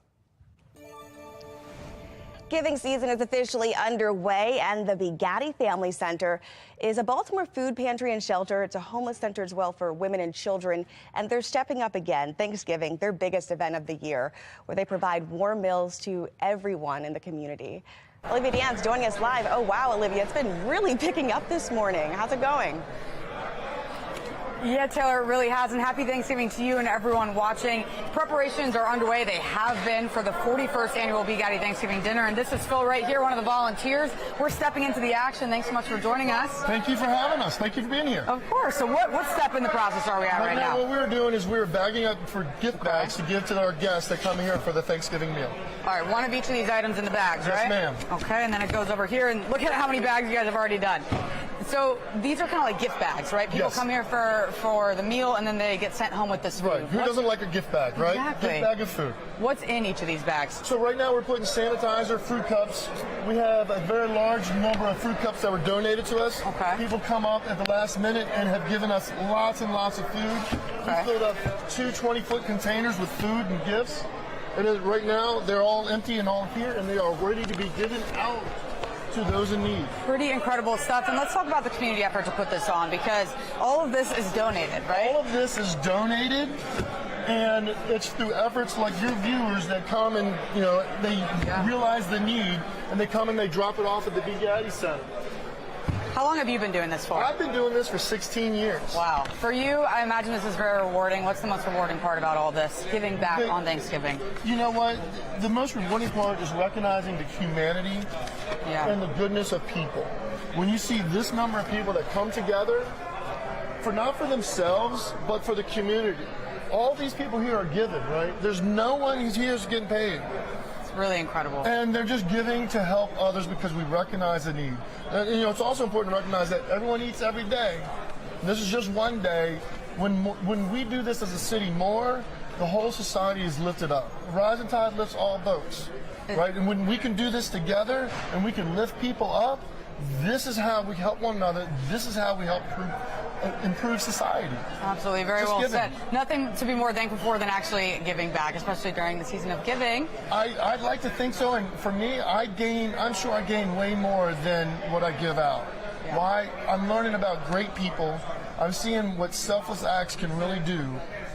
Giving season is officially underway, and the Bugatti Family Center is a Baltimore food pantry and shelter. It's a homeless center as well for women and children, and they're stepping up again. Thanksgiving, their biggest event of the year, where they provide warm meals to everyone in the community. Olivia Deanne's joining us live. Oh, wow, Olivia, it's been really picking up this morning. How's it going? Yeah, Taylor, it really has. And happy Thanksgiving to you and everyone watching. Preparations are underway. They have been for the 41st annual Bugatti Thanksgiving dinner. And this is Phil right here, one of the volunteers. We're stepping into the action. Thanks so much for joining us. Thank you for having us. Thank you for being here. Of course. So what step in the process are we at right now? What we're doing is we're bagging up for gift bags to give to our guests that come here for the Thanksgiving meal. All right, one of each of these items in the bags, right? Yes, ma'am. Okay, and then it goes over here. And look at how many bags you guys have already done. So these are kind of like gift bags, right? People come here for the meal, and then they get sent home with this food. Right. Who doesn't like a gift bag, right? Exactly. Gift bag of food. What's in each of these bags? So right now we're putting sanitizer, fruit cups. We have a very large number of fruit cups that were donated to us. Okay. People come up at the last minute and have given us lots and lots of food. Okay. We filled up 2 20-foot containers with food and gifts. And right now they're all empty and all here, and they are ready to be given out to those in need. Pretty incredible stuff. And let's talk about the community effort to put this on, because all of this is donated, right? All of this is donated, and it's through efforts like your viewers that come and, they realize the need, and they come and they drop it off at the Bugatti Center. How long have you been doing this for? I've been doing this for 16 years. Wow. For you, I imagine this is very rewarding. What's the most rewarding part about all this, giving back on Thanksgiving? You know what? The most rewarding part is recognizing the humanity and the goodness of people. When you see this number of people that come together, not for themselves, but for the community. All these people here are given, right? There's no one who's here who's getting paid. Really incredible. And they're just giving to help others because we recognize the need. And, it's also important to recognize that everyone eats every day. And this is just one day. When we do this as a city more, the whole society is lifted up. Rising tide lifts all boats, right? And when we can do this together and we can lift people up, this is how we help one another. This is how we help improve society. Absolutely. Very well said. Nothing to be more thankful for than actually giving back, especially during the season of giving. I'd like to think so. And for me, I'm sure I gain way more than what I give out. Yeah. Why? I'm learning about great people. I'm seeing what selfless acts can really do.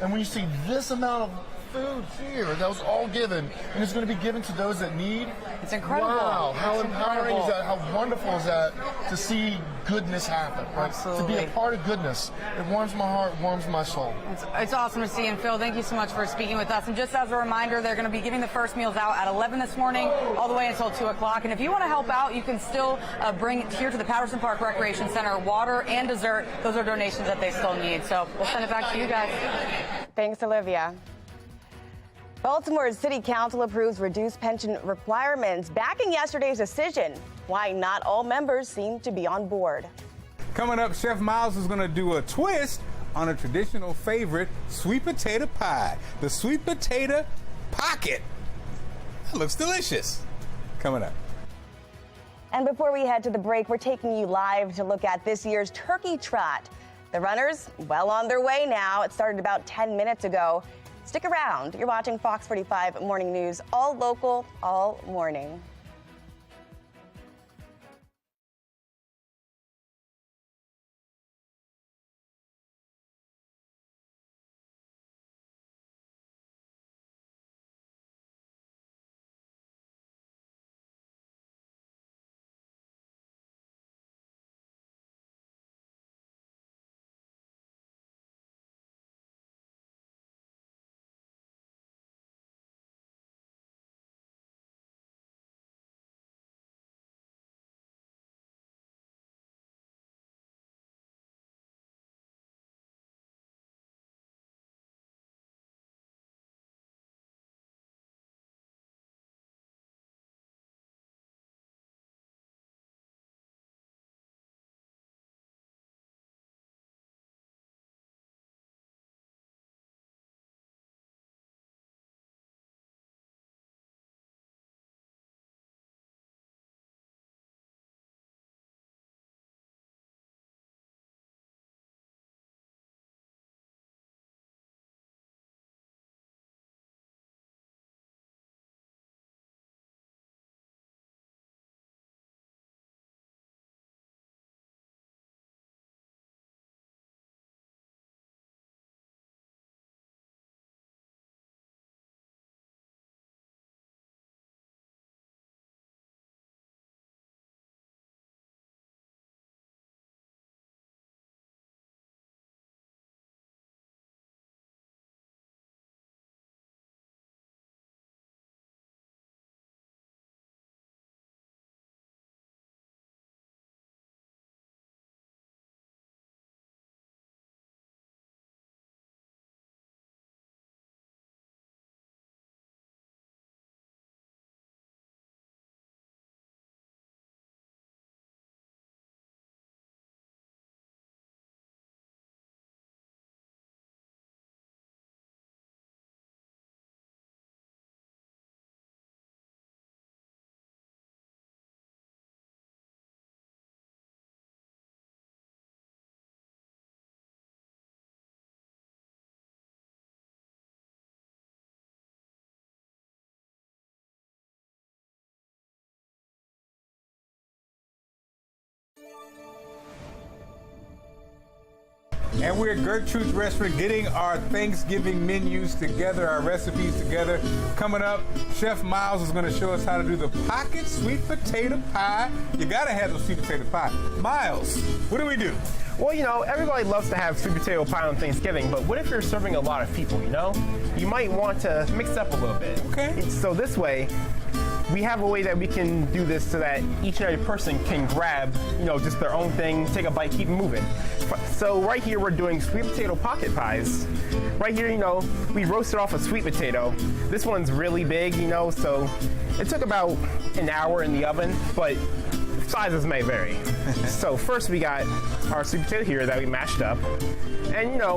And when you see this amount of food here that was all given, and it's going to be given to those that need. It's incredible. Wow, how empowering is that? How wonderful is that to see goodness happen, right? Absolutely. To be a part of goodness. It warms my heart, warms my soul. It's awesome to see. And Phil, thank you so much for speaking with us. And just as a reminder, they're going to be giving the first meals out at 11 this morning, all the way until 2 o'clock. And if you want to help out, you can still bring here to the Patterson Park Recreation Center water and dessert. Those are donations that they still need. So we'll send it back to you guys. Thanks, Olivia. Baltimore's City Council approves reduced pension requirements, backing yesterday's decision. Why not all members seem to be on board. Coming up, Chef Miles is going to do a twist on a traditional favorite, sweet potato pie. The sweet potato pocket. That looks delicious. Coming up. And before we head to the break, we're taking you live to look at this year's Turkey Trot. The runners, well on their way now. It started about 10 minutes ago. Stick around. You're watching Fox 45 Morning News, all local, all morning. And we're at Gertrude's Restaurant getting our Thanksgiving menus together, our recipes together. Coming up, Chef Miles is going to show us how to do the pocket sweet potato pie. You got to have the sweet potato pie. Miles, what do we do? Well, you know, everybody loves to have sweet potato pie on Thanksgiving, but what if you're serving a lot of people, you know? You might want to mix it up a little bit. Okay. So this way, we have a way that we can do this so that each and every person can grab, you know, just their own thing, take a bite, keep moving. So right here, we're doing sweet potato pocket pies. Right here, you know, we roasted off a sweet potato. This one's really big, you know, so it took about an hour in the oven, but sizes may vary. So first we got our sweet potato here that we mashed up. And you know,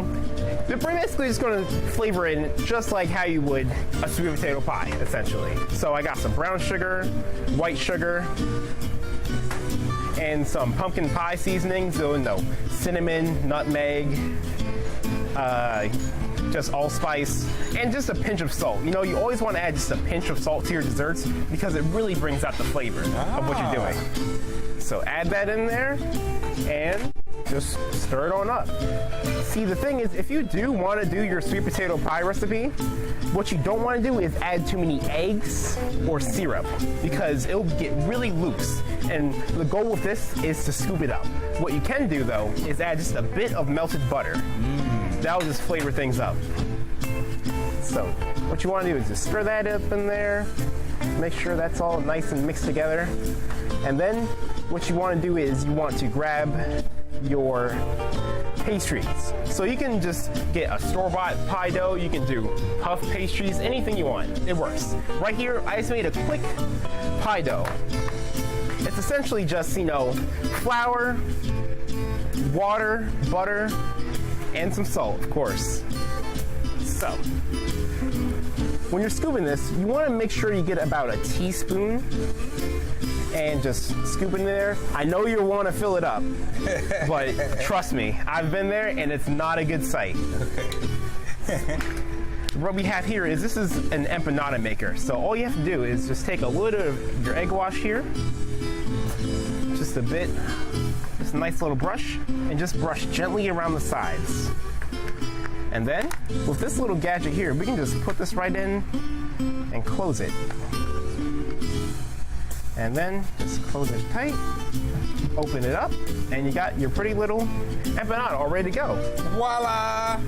we're basically just gonna flavor it just like how you would a sweet potato pie, essentially. So I got some brown sugar, white sugar, and some pumpkin pie seasonings. So you know, cinnamon, nutmeg, just allspice, and just a pinch of salt. You know, you always want to add just a pinch of salt to your desserts because it really brings out the flavor of what you're doing. So add that in there and just stir it on up. See, the thing is, if you do want to do your sweet potato pie recipe, what you don't want to do is add too many eggs or syrup because it'll get really loose. And the goal with this is to scoop it up. What you can do though is add just a bit of melted butter. That'll just flavor things up. So what you want to do is just stir that up in there, make sure that's all nice and mixed together. And then what you want to do is you want to grab your pastries. So you can just get a store-bought pie dough, you can do puff pastries, anything you want, it works. Right here, I just made a quick pie dough. It's essentially just, you know, flour, water, butter, and some salt, of course. So, when you're scooping this, you want to make sure you get about a teaspoon and just scoop it in there. I know you'll want to fill it up, but trust me, I've been there and it's not a good sight. What we have here is, this is an empanada maker. So all you have to do is just take a little bit of your egg wash here, just a bit, just a nice little brush, and just brush gently around the sides. And then, with this little gadget here, we can just put this right in and close it. And then, just close it tight, open it up, and you got your pretty little empanada all ready to go. Voila!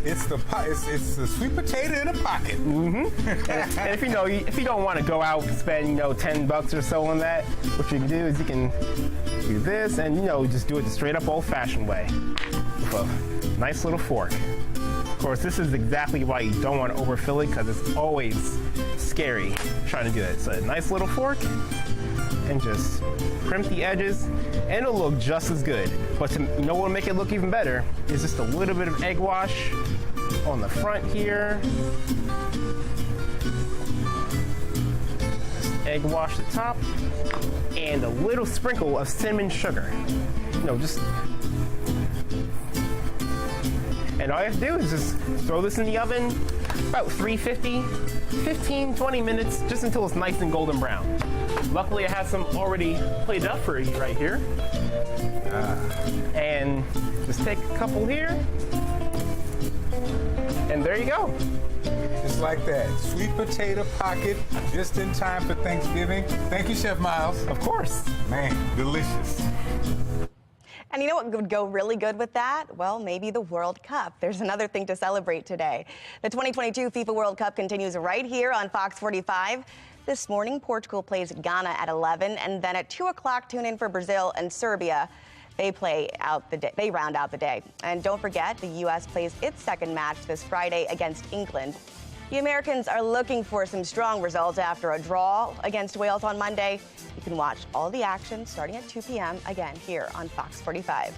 It's the sweet potato in a pocket. Mm-hmm. and if you know, if you don't want to go out and spend, you know, $10 or so on that, what you can do is you can do this, and you know, just do it the straight up old-fashioned way with a nice little fork. Of course, this is exactly why you don't want to overfill it, because it's always scary trying to do it. So a nice little fork, and just crimp the edges, and it'll look just as good. But to, you know what will make it look even better is just a little bit of egg wash on the front here. Just egg wash the top, and a little sprinkle of cinnamon sugar. You know, just. And all you have to do is just throw this in the oven, about 350, 15-20 minutes, just until it's nice and golden brown. Luckily, I have some already plated up for you right here. And just take a couple here, and there you go. Just like that. Sweet potato pocket, just in time for Thanksgiving. Thank you, Chef Miles. Of course. Man, delicious. And you know what would go really good with that? Well, maybe the World Cup. There's another thing to celebrate today. The 2022 FIFA World Cup continues right here on Fox 45. This morning, Portugal plays Ghana at 11, and then at 2 o'clock, tune in for Brazil and Serbia. They round out the day. And don't forget, the U.S. plays its second match this Friday against England. The Americans are looking for some strong results after a draw against Wales on Monday. You can watch all the action starting at 2 p.m. again here on Fox 45.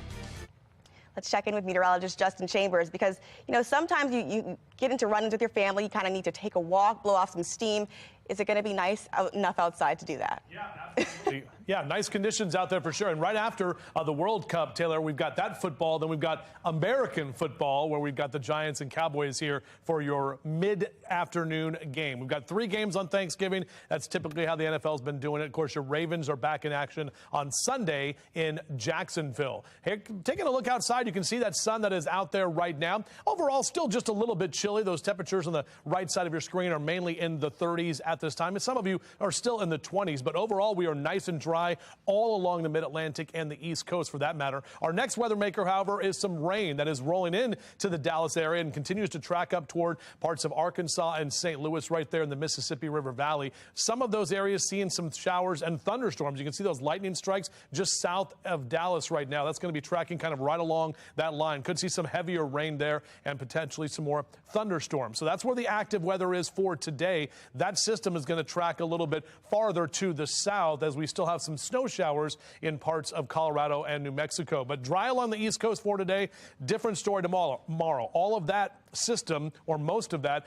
Let's check in with meteorologist Justin Chambers, because, you know, sometimes you get into run-ins with your family. You kind of need to take a walk, blow off some steam. Is it going to be nice enough outside to do that? Yeah, absolutely. Yeah, nice conditions out there for sure. And right after the World Cup, Taylor, we've got that football. Then we've got American football, where we've got the Giants and Cowboys here for your mid-afternoon game. We've got 3 games on Thanksgiving. That's typically how the NFL's been doing it. Of course, your Ravens are back in action on Sunday in Jacksonville. Hey, taking a look outside, you can see that sun that is out there right now. Overall, still just a little bit chilly. Those temperatures on the right side of your screen are mainly in the 30s at this time. And some of you are still in the 20s. But overall, we are nice and dry all along the mid-Atlantic and the East Coast for that matter. Our next weather maker, however, is some rain that is rolling in to the Dallas area and continues to track up toward parts of Arkansas and St. Louis right there in the Mississippi River Valley. Some of those areas seeing some showers and thunderstorms. You can see those lightning strikes just south of Dallas right now. That's going to be tracking kind of right along that line. Could see some heavier rain there and potentially some more thunderstorms. So that's where the active weather is for today. That system is going to track a little bit farther to the south as we still have some snow showers in parts of Colorado and New Mexico. But dry along the East Coast for today. Different story tomorrow. All of that system, or most of that,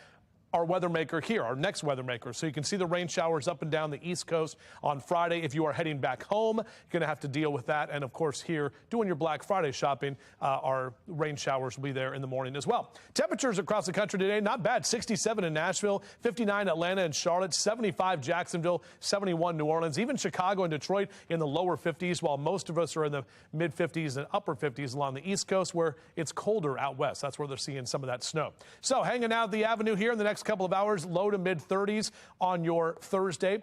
our weather maker here, our next weather maker. So you can see the rain showers up and down the East Coast on Friday. If you are heading back home, you're going to have to deal with that. And of course, here doing your Black Friday shopping, our rain showers will be there in the morning as well. Temperatures across the country today, not bad. 67 in Nashville, 59 Atlanta and Charlotte, 75 Jacksonville, 71 New Orleans, even Chicago and Detroit in the lower 50s, while most of us are in the mid 50s and upper 50s along the East Coast where it's colder out west. That's where they're seeing some of that snow. So hanging out the avenue here in the next couple of hours, low to mid 30s on your Thursday.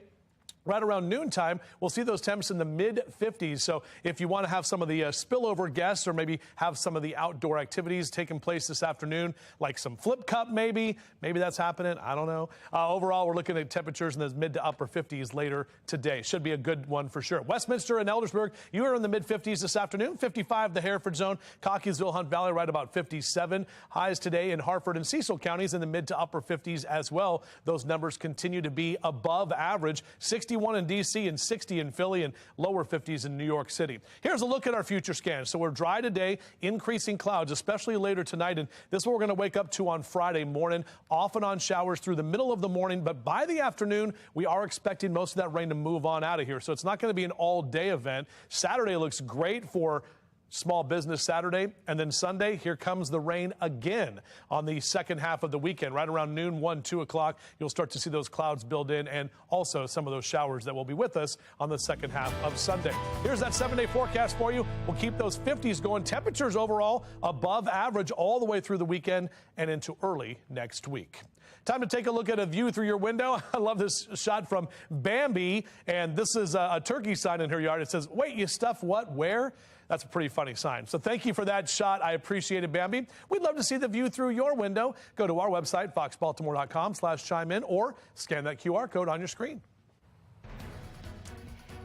Right around noontime, we'll see those temps in the mid-50s. So if you want to have some of the spillover guests or maybe have some of the outdoor activities taking place this afternoon, like some flip cup maybe that's happening. I don't know. Overall, we're looking at temperatures in the mid to upper 50s later today. Should be a good one for sure. Westminster and Eldersburg, you are in the mid-50s this afternoon. 55 the Hereford zone. Cockeysville, Hunt Valley, right about 57. Highs today in Harford and Cecil counties in the mid to upper 50s as well. Those numbers continue to be above average. 61 in D.C. and 60 in Philly and lower 50s in New York City. Here's a look at our future scan. So we're dry today, increasing clouds, especially later tonight. And this is what we're going to wake up to on Friday morning, off and on showers through the middle of the morning. But by the afternoon, we are expecting most of that rain to move on out of here. So it's not going to be an all-day event. Saturday looks great for Small Business Saturday, and then Sunday, here comes the rain again on the second half of the weekend. Right around noon, 1, 2 o'clock, you'll start to see those clouds build in and also some of those showers that will be with us on the second half of Sunday. Here's that 7-day forecast for you. We'll keep those 50s going. Temperatures overall above average all the way through the weekend and into early next week. Time to take a look at a view through your window. I love this shot from Bambi, and this is a turkey sign in her yard. It says, "Wait, you stuff what? Where?" That's a pretty funny sign. So thank you for that shot. I appreciate it, Bambi. We'd love to see the view through your window. Go to our website, foxbaltimore.com/chime in, or scan that QR code on your screen.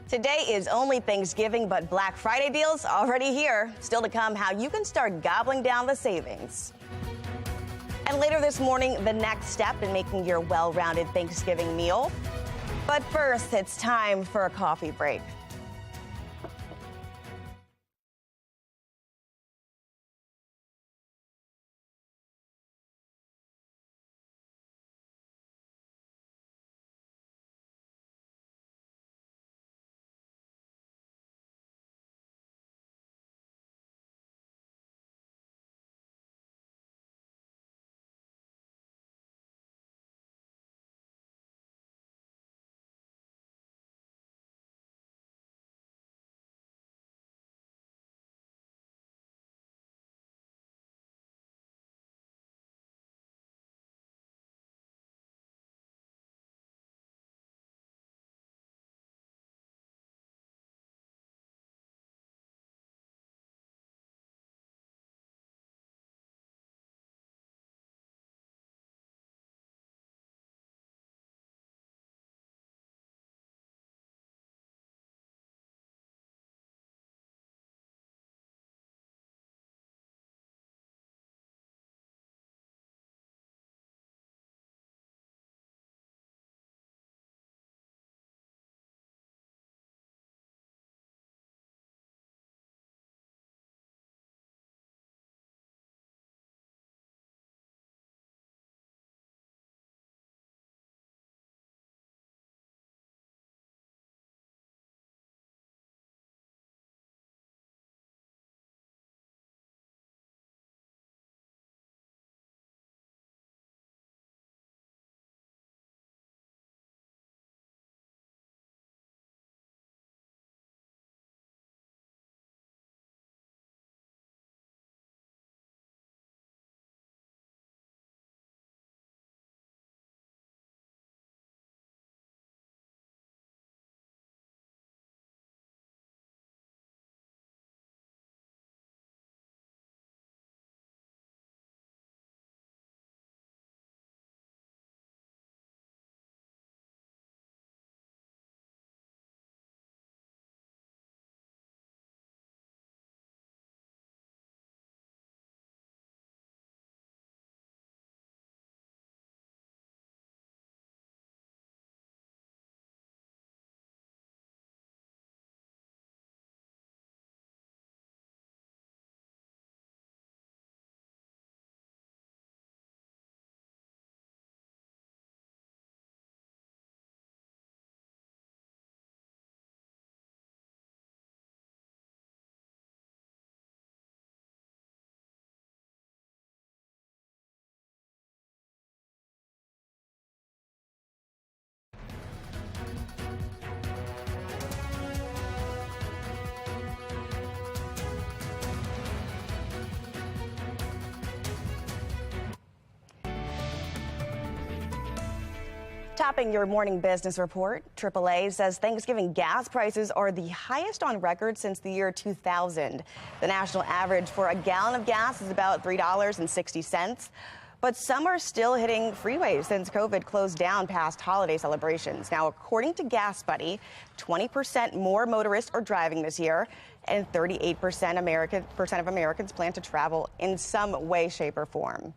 Today is only Thanksgiving, but Black Friday deals already here. Still to come, how you can start gobbling down the savings. And later this morning, the next step in making your well-rounded Thanksgiving meal. But first, it's time for a coffee break. Topping your morning business report, AAA says Thanksgiving gas prices are the highest on record since the year 2000. The national average for a gallon of gas is about $3.60. But some are still hitting freeways since COVID closed down past holiday celebrations. Now, according to Gas Buddy, 20% more motorists are driving this year, and 38% of Americans plan to travel in some way, shape, or form.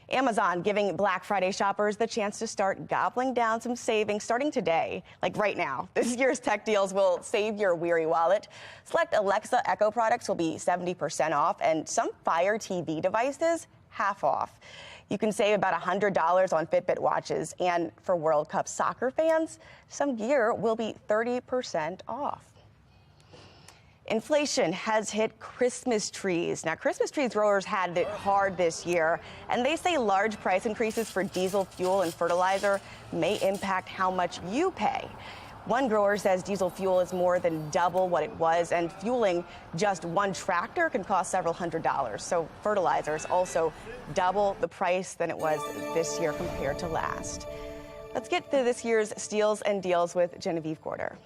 Amazon giving Black Friday shoppers the chance to start gobbling down some savings starting today, like right now. This year's tech deals will save your weary wallet. Select Alexa Echo products will be 70% off, and some Fire TV devices half off. You can save about $100 on Fitbit watches, and for World Cup soccer fans, some gear will be 30% off. Inflation has hit Christmas trees. Now, Christmas tree growers had it hard this year, and they say large price increases for diesel fuel and fertilizer may impact how much you pay. One grower says diesel fuel is more than double what it was, and fueling just one tractor can cost several $100s. So fertilizer is also double the price than it was this year compared to last. Let's get to this year's Steals and Deals with Genevieve Gorder.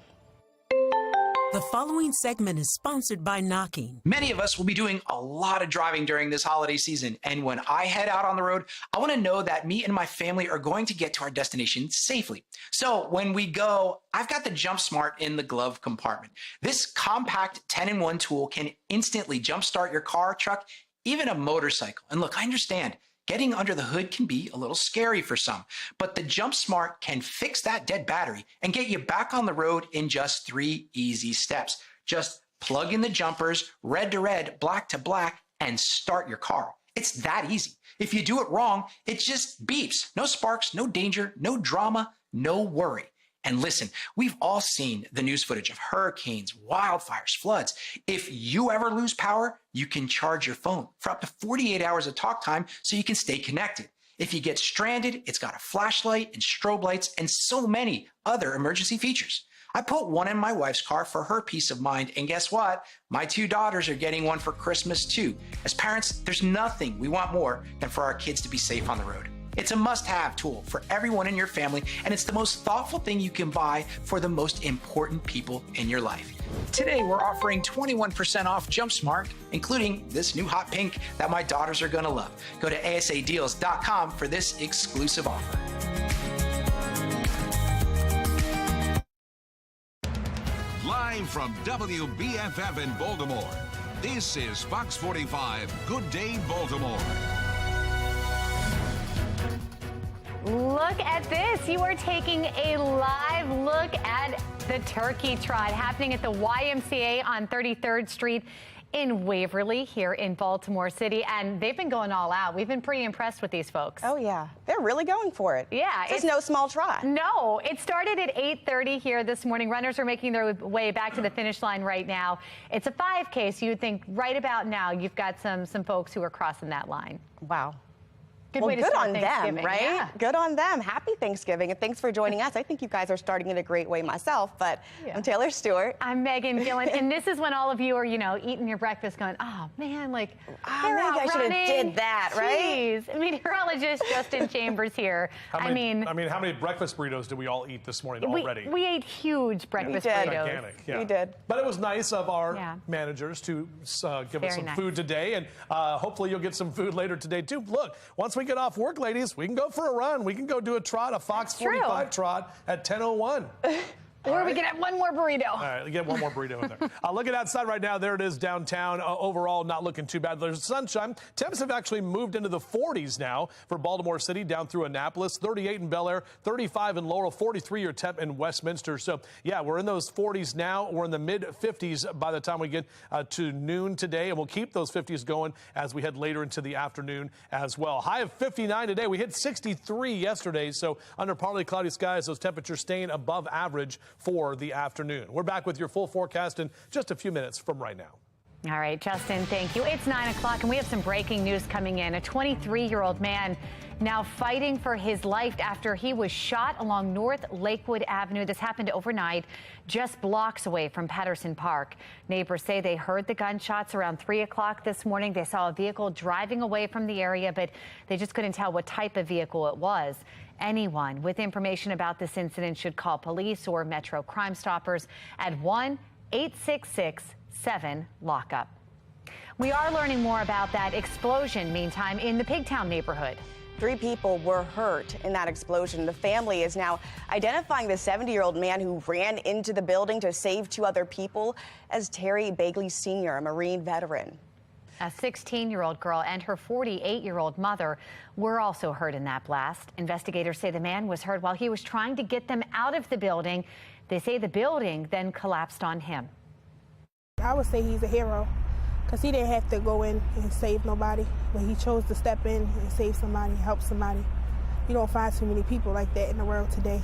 The following segment is sponsored by Knocking. Many of us will be doing a lot of driving during this holiday season, and when I head out on the road, I want to know that me and my family are going to get to our destination safely. So when we go, I've got the Jump Smart in the glove compartment. This compact 10-in-1 tool can instantly jumpstart your car, truck, even a motorcycle. And look, I understand getting under the hood can be a little scary for some, but the Jump Smart can fix that dead battery and get you back on the road in just 3 easy steps. Just plug in the jumpers, red to red, black to black, and start your car. It's that easy. If you do it wrong, it just beeps. No sparks, no danger, no drama, no worry. And listen, we've all seen the news footage of hurricanes, wildfires, floods. If you ever lose power, you can charge your phone for up to 48 hours of talk time so you can stay connected. If you get stranded, it's got a flashlight and strobe lights and so many other emergency features. I put one in my wife's car for her peace of mind, and guess what? My 2 daughters are getting one for Christmas too. As parents, there's nothing we want more than for our kids to be safe on the road. It's a must-have tool for everyone in your family, and it's the most thoughtful thing you can buy for the most important people in your life. Today, we're offering 21% off Jump Smart, including this new hot pink that my daughters are gonna love. Go to asadeals.com for this exclusive offer. Live from WBFF in Baltimore, this is Fox 45 Good Day Baltimore. Look at this. You are taking a live look at the Turkey Trot happening at the YMCA on 33rd Street in Waverly here in Baltimore City. And they've been going all out. We've been pretty impressed with these folks. Oh, yeah. They're really going for it. Yeah. It's no small trot. No. It started at 8:30 here this morning. Runners are making their way back to the finish line right now. It's a 5K, so you'd think right about now you've got some folks who are crossing that line. Wow. Good well, way to good start on them, Thanksgiving. right? Yeah. Good on them. Happy Thanksgiving, and thanks for joining us. I think you guys are starting in a great way myself, but I'm Taylor Stewart. I'm Megan Gillen, and this is when all of you are, eating your breakfast going, oh, man, maybe I should have did that, right? Jeez. Meteorologist Justin Chambers here. How many breakfast burritos did we all eat this morning already? We ate huge breakfast burritos. Gigantic, yeah. We did. But it was nice of our managers to give us some food today, and hopefully you'll get some food later today, too. Look, once we get off work, ladies, we can go for a run. We can go do a trot, a Fox 45 trot at 10:01. Or we can have one more burrito. All right, get one more burrito in there. Looking outside right now, there it is downtown. Overall, not looking too bad. There's sunshine. Temps have actually moved into the 40s now for Baltimore City, down through Annapolis, 38 in Bel Air, 35 in Laurel, 43 your temp in Westminster. So, yeah, we're in those 40s now. We're in the mid-50s by the time we get to noon today, and we'll keep those 50s going as we head later into the afternoon as well. High of 59 today. We hit 63 yesterday, so under partly cloudy skies, those temperatures staying above average for the afternoon. We're back with your full forecast in just a few minutes from right now. All right, Justin, thank you. It's 9 o'clock, and we have some breaking news coming in. A 23-year-old man now fighting for his life after he was shot along North Lakewood Avenue. This happened overnight, just blocks away from Patterson Park. Neighbors say they heard the gunshots around 3 o'clock this morning. They saw a vehicle driving away from the area, but they just couldn't tell what type of vehicle it was. Anyone with information about this incident should call police or Metro Crime Stoppers at 1-866-7-LOCK-UP. We are learning more about that explosion, meantime, in the Pigtown neighborhood. 3 people were hurt in that explosion. The family is now identifying the 70-year-old man who ran into the building to save 2 other people as Terry Bagley Sr., a Marine veteran. A 16-year-old girl and her 48-year-old mother were also hurt in that blast. Investigators say the man was hurt while he was trying to get them out of the building. They say the building then collapsed on him. I would say he's a hero because he didn't have to go in and save nobody, but he chose to step in and save somebody, help somebody. You don't find too many people like that in the world today.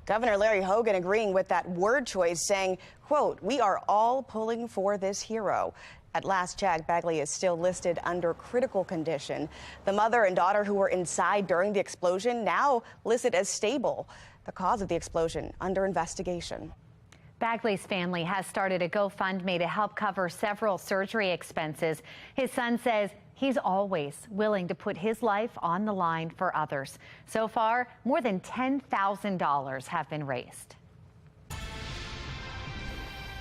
Governor Larry Hogan agreeing with that word choice, saying, quote, "We are all pulling for this hero." At last check, Bagley is still listed under critical condition. The mother and daughter who were inside during the explosion now listed as stable. The cause of the explosion under investigation. Bagley's family has started a GoFundMe to help cover several surgery expenses. His son says he's always willing to put his life on the line for others. So far, more than $10,000 have been raised.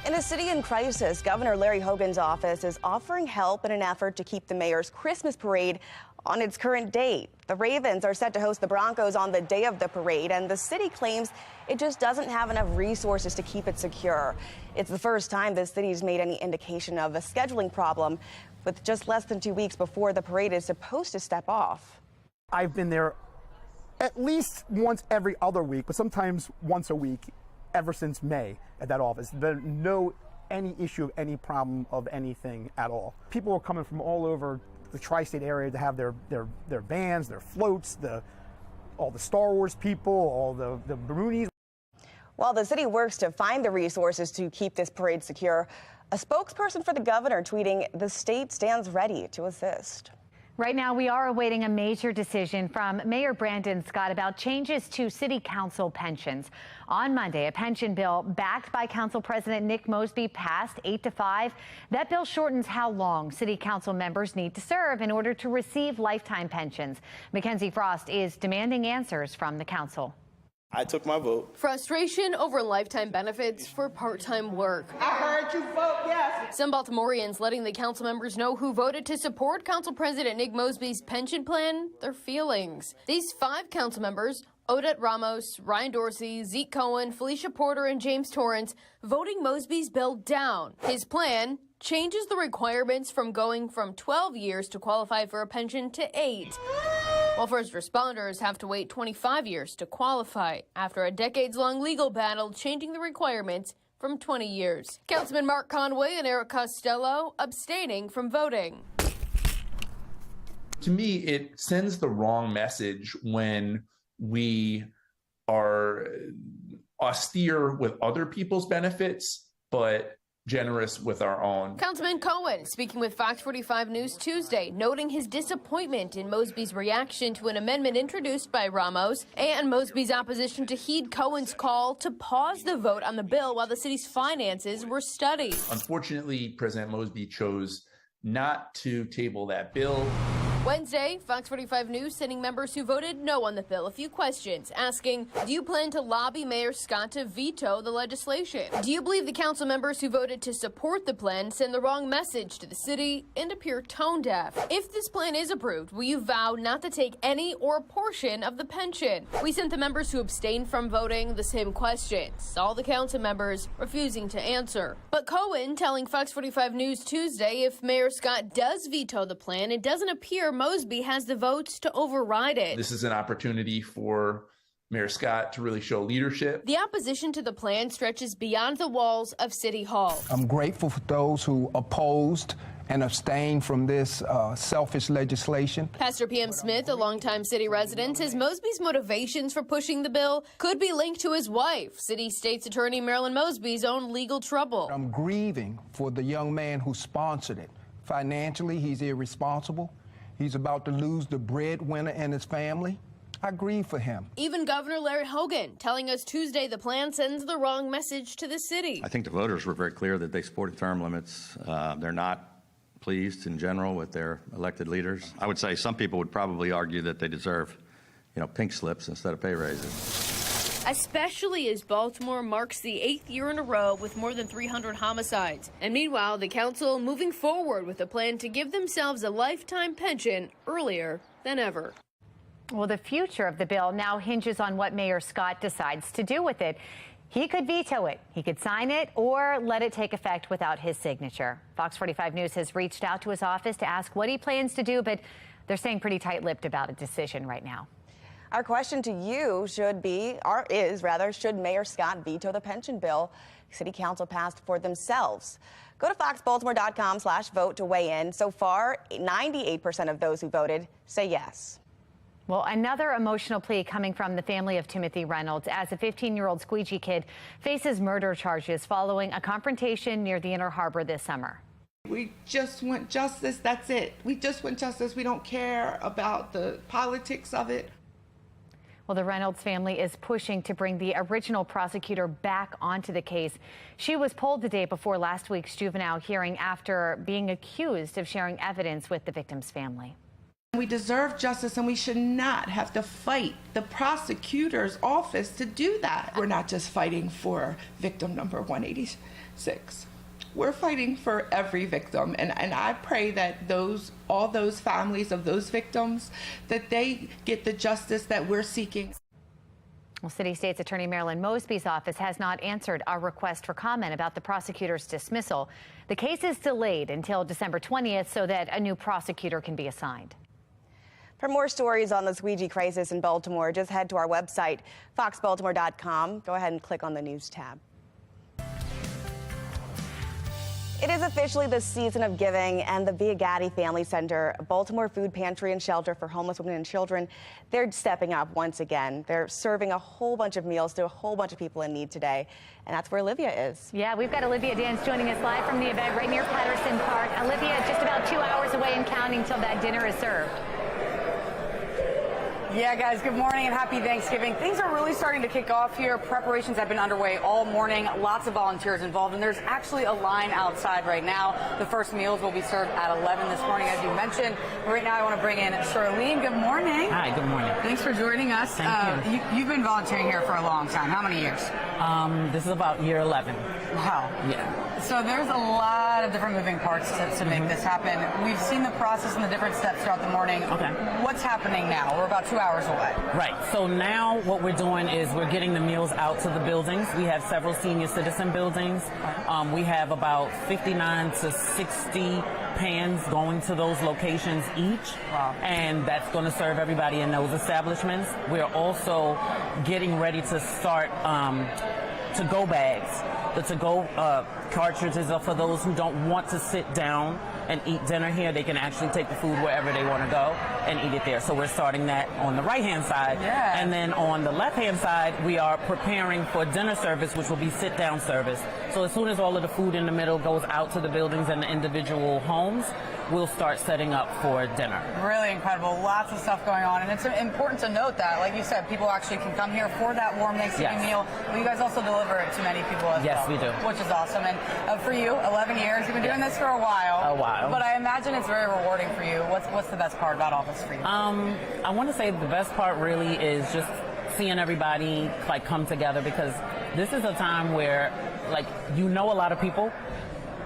In a city in crisis, Governor Larry Hogan's office is offering help in an effort to keep the mayor's Christmas parade on its current date. The Ravens are set to host the Broncos on the day of the parade, and the city claims it just doesn't have enough resources to keep it secure. It's the first time the city's made any indication of a scheduling problem, with just less than 2 weeks before the parade is supposed to step off. I've been there at least once every other week, but sometimes once a week ever since May at that office. There's any issue of any problem of anything at all. People are coming from all over the tri-state area to have their bands, their floats, all the Star Wars people, all the Maroonies. While the city works to find the resources to keep this parade secure, a spokesperson for the governor tweeting, "The state stands ready to assist." Right now, we are awaiting a major decision from Mayor Brandon Scott about changes to city council pensions. On Monday, a pension bill backed by Council President Nick Mosby passed 8-5. That bill shortens how long city council members need to serve in order to receive lifetime pensions. Mackenzie Frost is demanding answers from the council. I took my vote. Frustration over lifetime benefits for part-time work. I heard you vote yes. Some Baltimoreans letting the council members know who voted to support Council President Nick Mosby's pension plan their feelings. These 5 council members, Odette Ramos, Ryan Dorsey, Zeke Cohen, Felicia Porter, and James Torrance, voting Mosby's bill down. His plan changes the requirements from going from 12 years to qualify for a pension to 8. While first responders have to wait 25 years to qualify after a decades-long legal battle changing the requirements from 20 years. Councilman Mark Conway and Eric Costello abstaining from voting. To me, it sends the wrong message when we are austere with other people's benefits, but generous with our own. Councilman Cohen speaking with Fox 45 News Tuesday, noting his disappointment in Mosby's reaction to an amendment introduced by Ramos and Mosby's opposition to heed Cohen's call to pause the vote on the bill while the city's finances were studied. Unfortunately, President Mosby chose not to table that bill. Wednesday, Fox 45 News sending members who voted no on the bill a few questions, asking, do you plan to lobby Mayor Scott to veto the legislation? Do you believe the council members who voted to support the plan send the wrong message to the city and appear tone deaf? If this plan is approved, will you vow not to take any or a portion of the pension? We sent the members who abstained from voting the same questions, all the council members refusing to answer. But Cohen telling Fox 45 News Tuesday if Mayor Scott does veto the plan, it doesn't appear Mosby has the votes to override it. This is an opportunity for Mayor Scott to really show leadership. The opposition to the plan stretches beyond the walls of City Hall. I'm grateful for those who opposed and abstain from this selfish legislation. Pastor P.M. Smith, a longtime city resident, says Mosby's motivations for pushing the bill could be linked to his wife, City State's Attorney Marilyn Mosby's own legal trouble. I'm grieving for the young man who sponsored it. Financially, he's irresponsible. He's about to lose the breadwinner and his family. I grieve for him. Even Governor Larry Hogan telling us Tuesday the plan sends the wrong message to the city. I think the voters were very clear that they supported term limits. They're not pleased in general with their elected leaders. I would say some people would probably argue that they deserve, pink slips instead of pay raises. Especially as Baltimore marks the 8th year in a row with more than 300 homicides. And meanwhile, the council moving forward with a plan to give themselves a lifetime pension earlier than ever. Well, the future of the bill now hinges on what Mayor Scott decides to do with it. He could veto it, he could sign it, or let it take effect without his signature. Fox 45 News has reached out to his office to ask what he plans to do, but they're staying pretty tight-lipped about a decision right now. Our question to you should Mayor Scott veto the pension bill City Council passed for themselves? Go to foxbaltimore.com/vote to weigh in. So far, 98% of those who voted say yes. Well, another emotional plea coming from the family of Timothy Reynolds as a 15-year-old squeegee kid faces murder charges following a confrontation near the Inner Harbor this summer. We just want justice. That's it. We just want justice. We don't care about the politics of it. Well, the Reynolds family is pushing to bring the original prosecutor back onto the case. She was pulled the day before last week's juvenile hearing after being accused of sharing evidence with the victim's family. We deserve justice, and we should not have to fight the prosecutor's office to do that. We're not just fighting for victim number 186. We're fighting for every victim, and I pray that all those families of those victims, that they get the justice that we're seeking. Well, City State's Attorney Marilyn Mosby's office has not answered our request for comment about the prosecutor's dismissal. The case is delayed until December 20th so that a new prosecutor can be assigned. For more stories on the squeegee crisis in Baltimore, just head to our website, foxbaltimore.com. Go ahead and click on the news tab. It is officially the season of giving, and the Biagatti Family Center, Baltimore Food Pantry and Shelter for Homeless Women and Children, they're stepping up once again. They're serving a whole bunch of meals to a whole bunch of people in need today, and that's where Olivia is. Yeah, we've got Olivia Dance joining us live from the event right near Patterson Park. Olivia, just about 2 hours away and counting till that dinner is served. Yeah, guys, good morning and happy Thanksgiving. Things are really starting to kick off here. Preparations have been underway all morning. Lots of volunteers involved, and there's actually a line outside right now. The first meals will be served at 11 this morning, as you mentioned. Right now, I want to bring in Charlene. Good morning. Hi, good morning. Thanks for joining us. Thank you. You've been volunteering here for a long time. How many years? This is about year 11. Wow. Yeah. So there's a lot of different moving parts to make this happen. We've seen the process and the different steps throughout the morning. Okay. What's happening now? We're about 2 hours away. Right. So now what we're doing is we're getting the meals out to the buildings. We have several senior citizen buildings. We have about 59 to 60 pans going to those locations each. Wow. And that's going to serve everybody in those establishments. We're also getting ready to start to-go bags. The to-go cartridges are for those who don't want to sit down and eat dinner here. They can actually take the food wherever they want to go and eat it there. So we're starting that on the right-hand side. Yeah. And then on the left-hand side, we are preparing for dinner service, which will be sit-down service. So as soon as all of the food in the middle goes out to the buildings and the individual homes, we'll start setting up for dinner. Really incredible. Lots of stuff going on. And it's important to note that, like you said, people actually can come here for that warm Thanksgiving meal. But you guys also deliver it to many people as well. Yes, we do. Which is awesome. And for you, 11 years, you've been doing this for a while. A while. But I imagine it's very rewarding for you. What's the best part about all this for you? I want to say the best part really is just seeing everybody like come together, because this is a time where like a lot of people,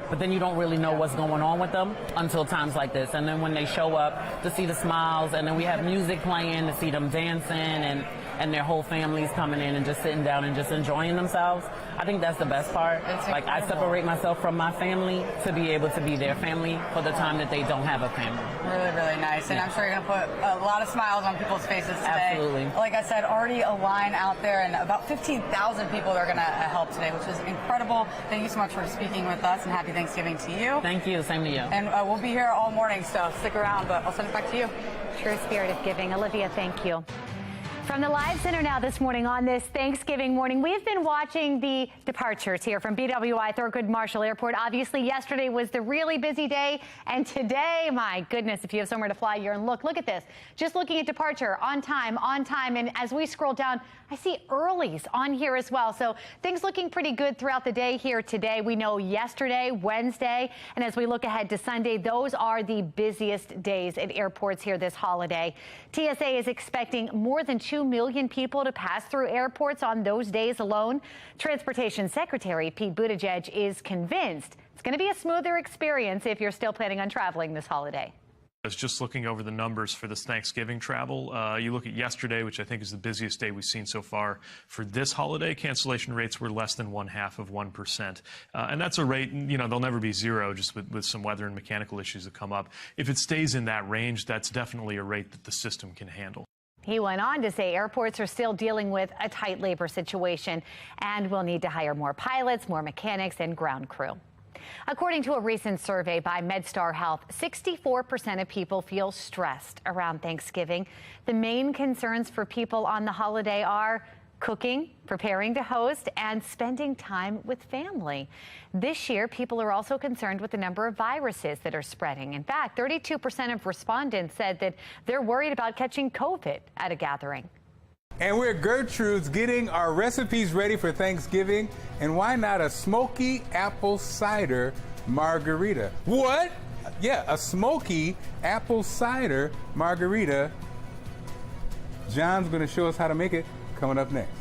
but then you don't really know what's going on with them until times like this. And then when they show up, to see the smiles, and then we have music playing, to see them dancing, and their whole families coming in and just sitting down and just enjoying themselves. I think that's the best part. Like, I separate myself from my family to be able to be their family for the time that they don't have a family. Really, really nice. And I'm sure you're going to put a lot of smiles on people's faces today. Absolutely. Like I said, already a line out there and about 15,000 people that are going to help today, which is incredible. Thank you so much for speaking with us, and happy Thanksgiving to you. Thank you. Same to you. And we'll be here all morning, so stick around, but I'll send it back to you. True spirit of giving. Olivia, thank you. From the Live Center now this morning on this Thanksgiving morning, we've been watching the departures here from BWI Thurgood Marshall Airport. Obviously, yesterday was the really busy day, and today, my goodness, if you have somewhere to fly here and look at this. Just looking at departure, on time, and as we scroll down, I see earlies on here as well. So things looking pretty good throughout the day here today. We know yesterday, Wednesday, and as we look ahead to Sunday, those are the busiest days at airports here this holiday. TSA is expecting more than 2 million people to pass through airports on those days alone. Transportation Secretary Pete Buttigieg is convinced it's going to be a smoother experience if you're still planning on traveling this holiday. I was just looking over the numbers for this Thanksgiving travel. You look at yesterday, which I think is the busiest day we've seen so far. For this holiday, cancellation rates were less than 0.5%. And that's a rate, they'll never be zero, just with some weather and mechanical issues that come up. If it stays in that range, that's definitely a rate that the system can handle. He went on to say airports are still dealing with a tight labor situation and will need to hire more pilots, more mechanics, and ground crew. According to a recent survey by MedStar Health, 64% of people feel stressed around Thanksgiving. The main concerns for people on the holiday are cooking, preparing to host, and spending time with family. This year, people are also concerned with the number of viruses that are spreading. In fact, 32% of respondents said that they're worried about catching COVID at a gathering. And we're Gertrude's getting our recipes ready for Thanksgiving. And why not a smoky apple cider margarita? What? Yeah, a smoky apple cider margarita. John's going to show us how to make it coming up next.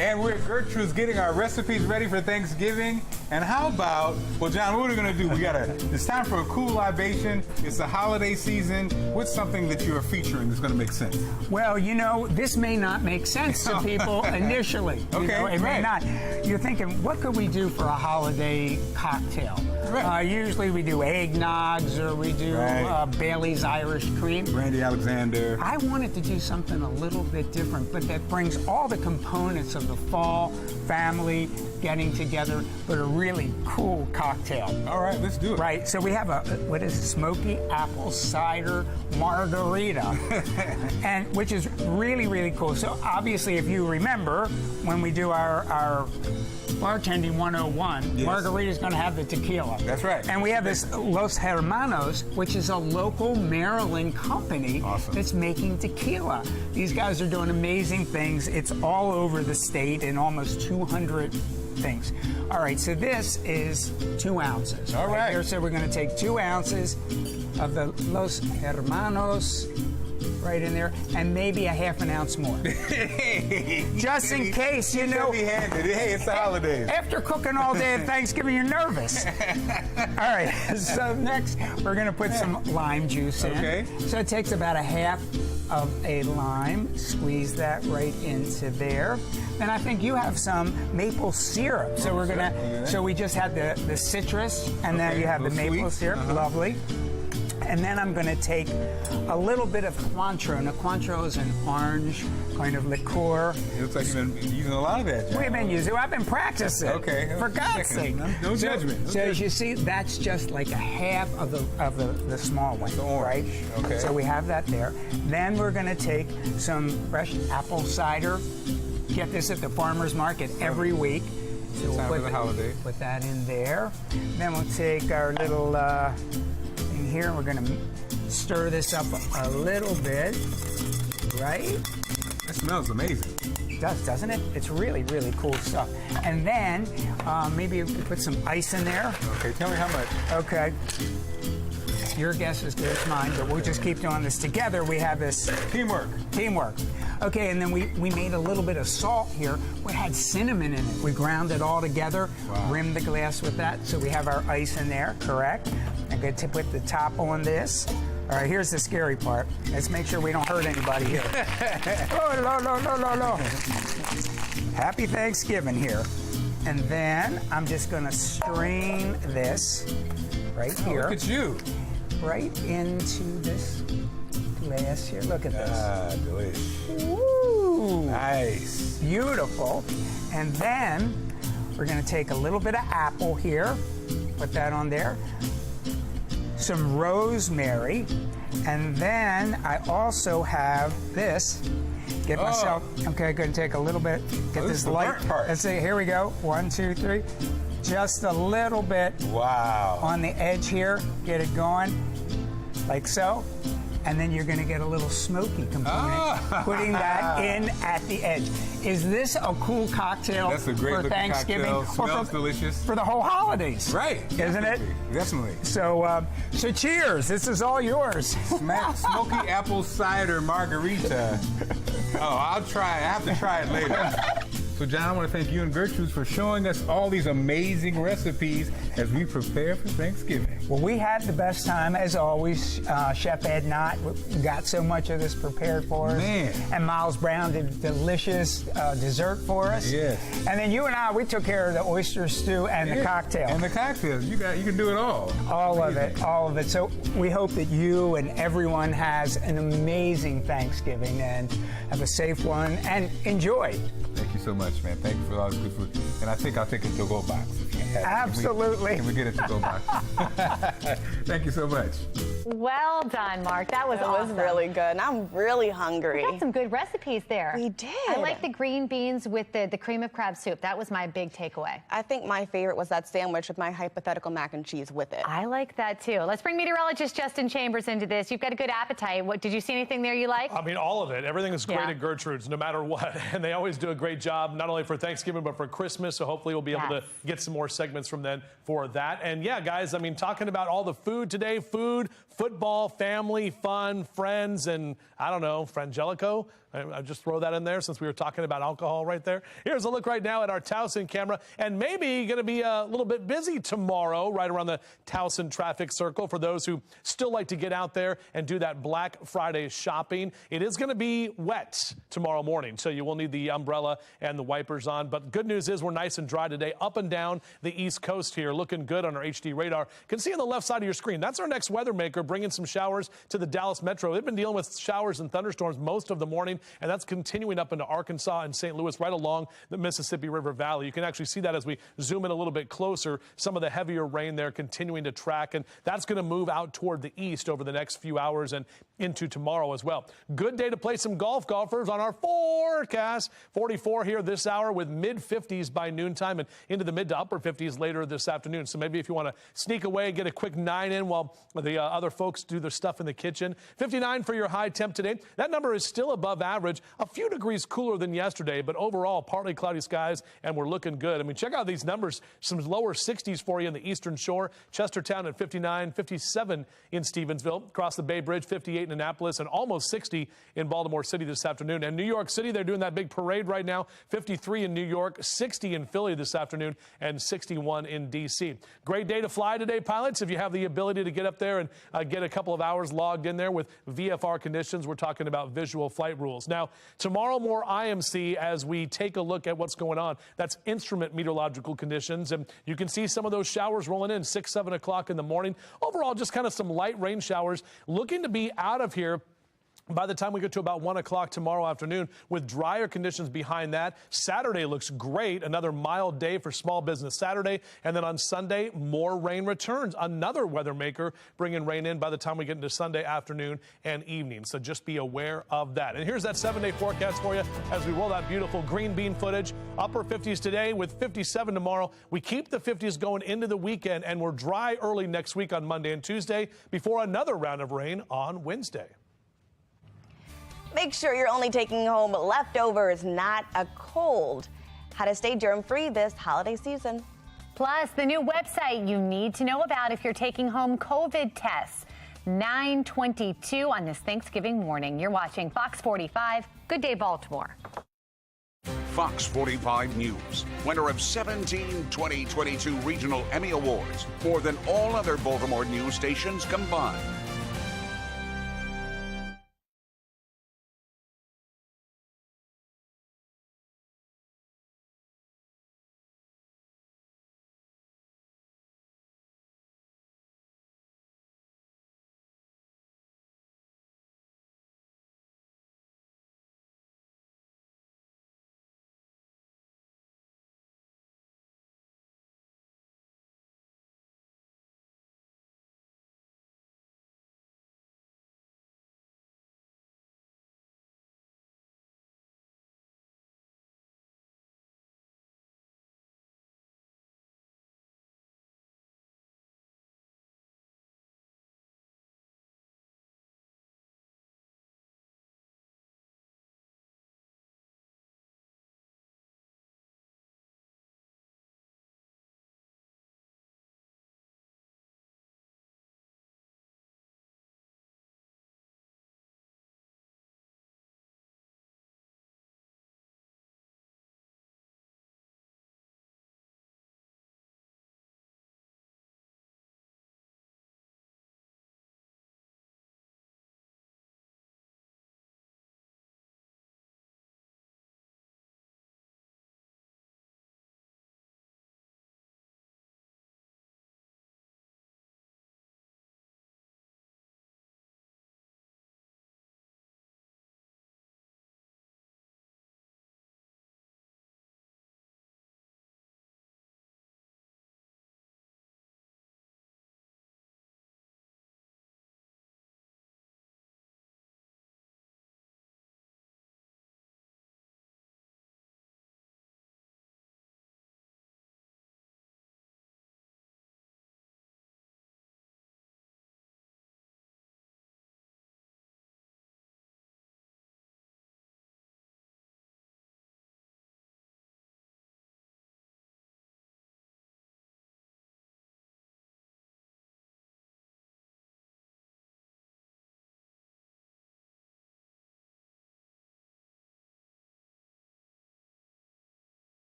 And we're Gertrude's getting our recipes ready for Thanksgiving. And how about, well, John, what are we going to do? It's time for a cool libation. It's the holiday season. What's something that you are featuring that's going to make sense? Well, you know, this may not make sense to people initially. Okay, you know, it may not. You're thinking, what could we do for a holiday cocktail? Right. Usually we do eggnogs or we do Bailey's Irish Cream. Brandy Alexander. I wanted to do something a little bit different, but that brings all the components of the fall, family, getting together, but a really cool cocktail. All right, let's do it. Right, so we have what is it, smoky apple cider margarita, and which is really, really cool. So obviously, if you remember, when we do our bartending 101, yes, margarita is going to have the tequila. That's right. And we have this Los Hermanos, which is a local Maryland company that's making tequila. These guys are doing amazing things. It's all over the state in almost 200 things. All right, so this is 2 ounces. All right. Here, so we're going to take 2 ounces of the Los Hermanos right in there, and maybe a half an ounce more. Just in case, you know. Heavy-handed. Hey, it's the holidays. After cooking all day at Thanksgiving, you're nervous. All right, so next we're going to put some lime juice in. Okay. So it takes about a half of a lime. Squeeze that right into there. Then I think you have some maple syrup. So we're gonna. So we just had the citrus, and then you have the maple syrup. Lovely. And then I'm going to take a little bit of Cointreau. Now, Cointreau is an orange kind of liqueur. It looks like you've been using a lot of that, John. We've been using it. I've been practicing. Okay. For God's sake. No judgment. So as you see, that's just like a half of the small one. The orange. Right? Okay. So we have that there. Then we're going to take some fresh apple cider. Get this at the farmer's market every week. So Time for the holiday. Put that in there. Then we'll take our little thing here. We're going to stir this up a little bit, right? That smells amazing. It does, doesn't it? It's really, really cool stuff. And then maybe we put some ice in there. Okay, tell me how much. Okay. Your guess is good as mine, but we'll just keep doing this together. We have this teamwork. Okay, and then we made a little bit of salt here. We had cinnamon in it. We ground it all together, rimmed the glass with that. So we have our ice in there, correct? I'm going to put the top on this. All right, here's the scary part. Let's make sure we don't hurt anybody here. Oh, no. Happy Thanksgiving here. And then I'm just going to strain this right here. Look at you. Right into this glass here. Look at this. Ah, delicious. Woo! Nice. Beautiful. And then we're going to take a little bit of apple here. Put that on there. Some rosemary. And then I also have this. Get myself. Okay, going to take a little bit. Get this light part. Let's see. Here we go. 1, 2, 3. Just a little bit. Wow. On the edge here. Get it going. Like so. And then you're going to get a little smoky component, putting that in at the edge. Is this a cool cocktail That's a great for Thanksgiving? cocktail. Smells delicious. For the whole holidays. Right. Isn't it? Definitely. So, so cheers. This is all yours. Smoky apple cider margarita. I'll try it. I have to try it later. So, John, I want to thank you and Gertrude for showing us all these amazing recipes as we prepare for Thanksgiving. Well, we had the best time, as always. Chef Ed Knott got so much of this prepared for us. Man. And Miles Brown did a delicious dessert for us. Yes. And then you and I, we took care of the oyster stew and the cocktail. And the cocktails. You can do it all. All of it. So we hope that you and everyone has an amazing Thanksgiving and have a safe one and enjoy. Thank you so much, man. Thank you for all this good food. And I think I'll take a to-go box. Absolutely. Can we get a to-go box? Thank you so much. Well done, Mark. That was awesome. It was really good. And I'm really hungry. We got some good recipes there. We did. I like the green beans with the cream of crab soup. That was my big takeaway. I think my favorite was that sandwich with my hypothetical mac and cheese with it. I like that too. Let's bring meteorologist Justin Chambers into this. You've got a good appetite. What did you see anything there you like? I mean, all of it. Everything is great at Gertrude's, no matter what. And they always do a great job, not only for Thanksgiving, but for Christmas. So hopefully we'll be able to get some more segments from then for that. And yeah, guys, I mean, talking about all the food today, food, football, family, fun, friends, and I don't know, Frangelico. I'll just throw that in there since we were talking about alcohol right there. Here's a look right now at our Towson camera, and maybe going to be a little bit busy tomorrow right around the Towson traffic circle for those who still like to get out there and do that Black Friday shopping. It is going to be wet tomorrow morning, so you will need the umbrella and the wipers on. But good news is we're nice and dry today up and down the East Coast here, looking good on our HD radar. You can see on the left side of your screen, that's our next weather maker bringing some showers to the Dallas metro. They've been dealing with showers and thunderstorms most of the morning, and that's continuing up into Arkansas and St. Louis right along the Mississippi River Valley. You can actually see that as we zoom in a little bit closer, some of the heavier rain there continuing to track, and that's going to move out toward the east over the next few hours and into tomorrow as well. Good day to play some golf, golfers, on our forecast. 44 here this hour with mid-50s by noontime and into the mid to upper 50s later this afternoon. So maybe if you want to sneak away, get a quick 9 in while the other folks do their stuff in the kitchen. 59 for your high temp today. That number is still above average, a few degrees cooler than yesterday, but overall partly cloudy skies, and we're looking good. I mean, check out these numbers, some lower 60s for you in the Eastern Shore. Chestertown at 59, 57 in Stevensville, across the Bay Bridge, 58 in Annapolis, and almost 60 in Baltimore City this afternoon. And New York City, they're doing that big parade right now, 53 in New York, 60 in Philly this afternoon, and 61 in D.C. Great day to fly today, pilots, if you have the ability to get up there and get a couple of hours logged in there with VFR conditions. We're talking about visual flight rules. Now, tomorrow more IMC as we take a look at what's going on. That's instrument meteorological conditions, and you can see some of those showers rolling in 6, 7 o'clock in the morning. Overall, just kind of some light rain showers looking to be out of here by the time we get to about 1 o'clock tomorrow afternoon, with drier conditions behind that. Saturday looks great. Another mild day for small business Saturday. And then on Sunday, more rain returns. Another weather maker bringing rain in by the time we get into Sunday afternoon and evening. So just be aware of that. And here's that 7-day forecast for you as we roll that beautiful green bean footage. Upper 50s today with 57 tomorrow. We keep the 50s going into the weekend, and we're dry early next week on Monday and Tuesday before another round of rain on Wednesday. Make sure you're only taking home leftovers, not a cold. How to stay germ-free this holiday season. Plus, the new website you need to know about if you're taking home COVID tests. 9:22 on this Thanksgiving morning. You're watching Fox 45. Good day, Baltimore. Fox 45 News, winner of 17 2022 Regional Emmy Awards, more than all other Baltimore news stations combined.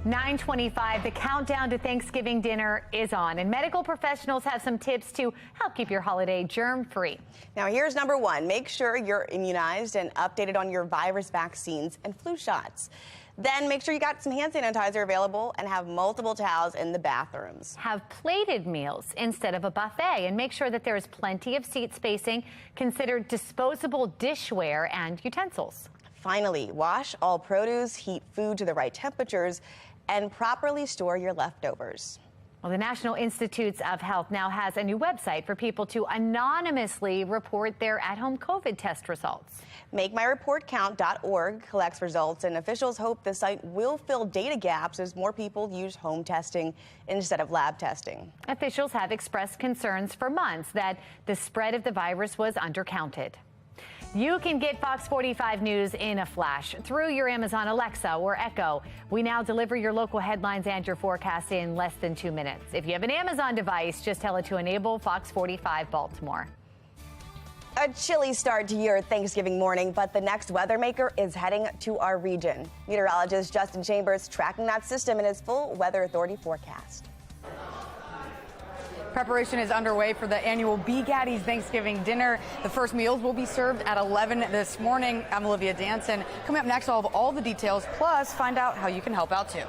9:25, the countdown to Thanksgiving dinner is on, and medical professionals have some tips to help keep your holiday germ-free. Now, here's number one. Make sure you're immunized and updated on your virus vaccines and flu shots. Then make sure you got some hand sanitizer available and have multiple towels in the bathrooms. Have plated meals instead of a buffet, and make sure that there is plenty of seat spacing. Consider disposable dishware and utensils. Finally, wash all produce, heat food to the right temperatures, and properly store your leftovers. Well, the National Institutes of Health now has a new website for people to anonymously report their at-home COVID test results. MakeMyReportCount.org collects results, and officials hope the site will fill data gaps as more people use home testing instead of lab testing. Officials have expressed concerns for months that the spread of the virus was undercounted. You can get Fox 45 News in a flash through your Amazon Alexa or Echo. We now deliver your local headlines and your forecast in less than 2 minutes. If you have an Amazon device, just tell it to enable Fox 45 Baltimore. A chilly start to your Thanksgiving morning, but the next weather maker is heading to our region. Meteorologist Justin Chambers tracking that system in his full Weather Authority forecast. Preparation is underway for the annual B. Gaddy's Thanksgiving dinner. The first meals will be served at 11 this morning. I'm Olivia Danson. Coming up next, I'll have all the details, plus find out how you can help out too.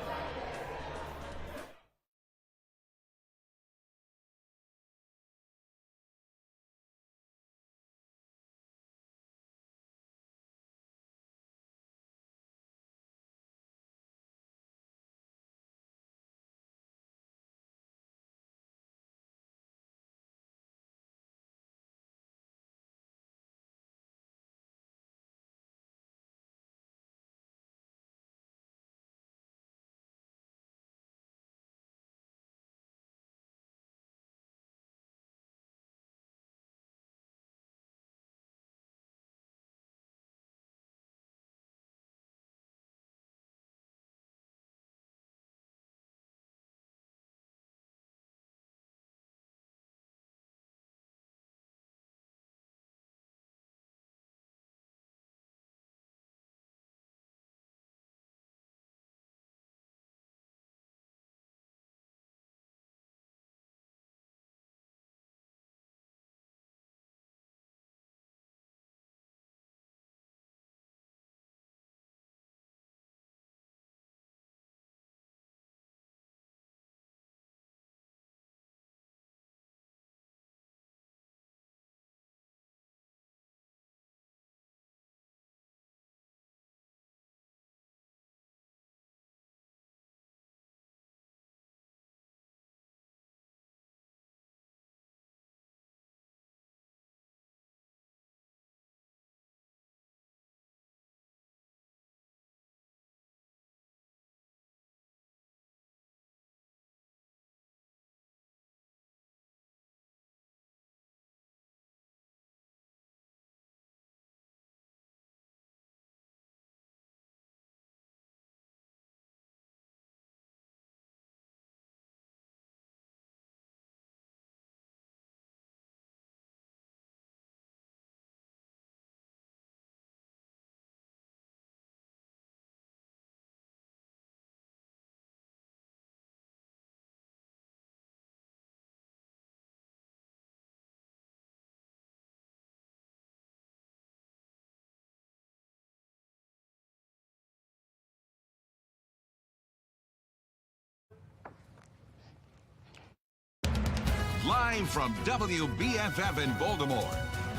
Live from WBFF in Baltimore,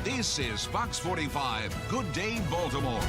this is Fox 45 Good Day Baltimore.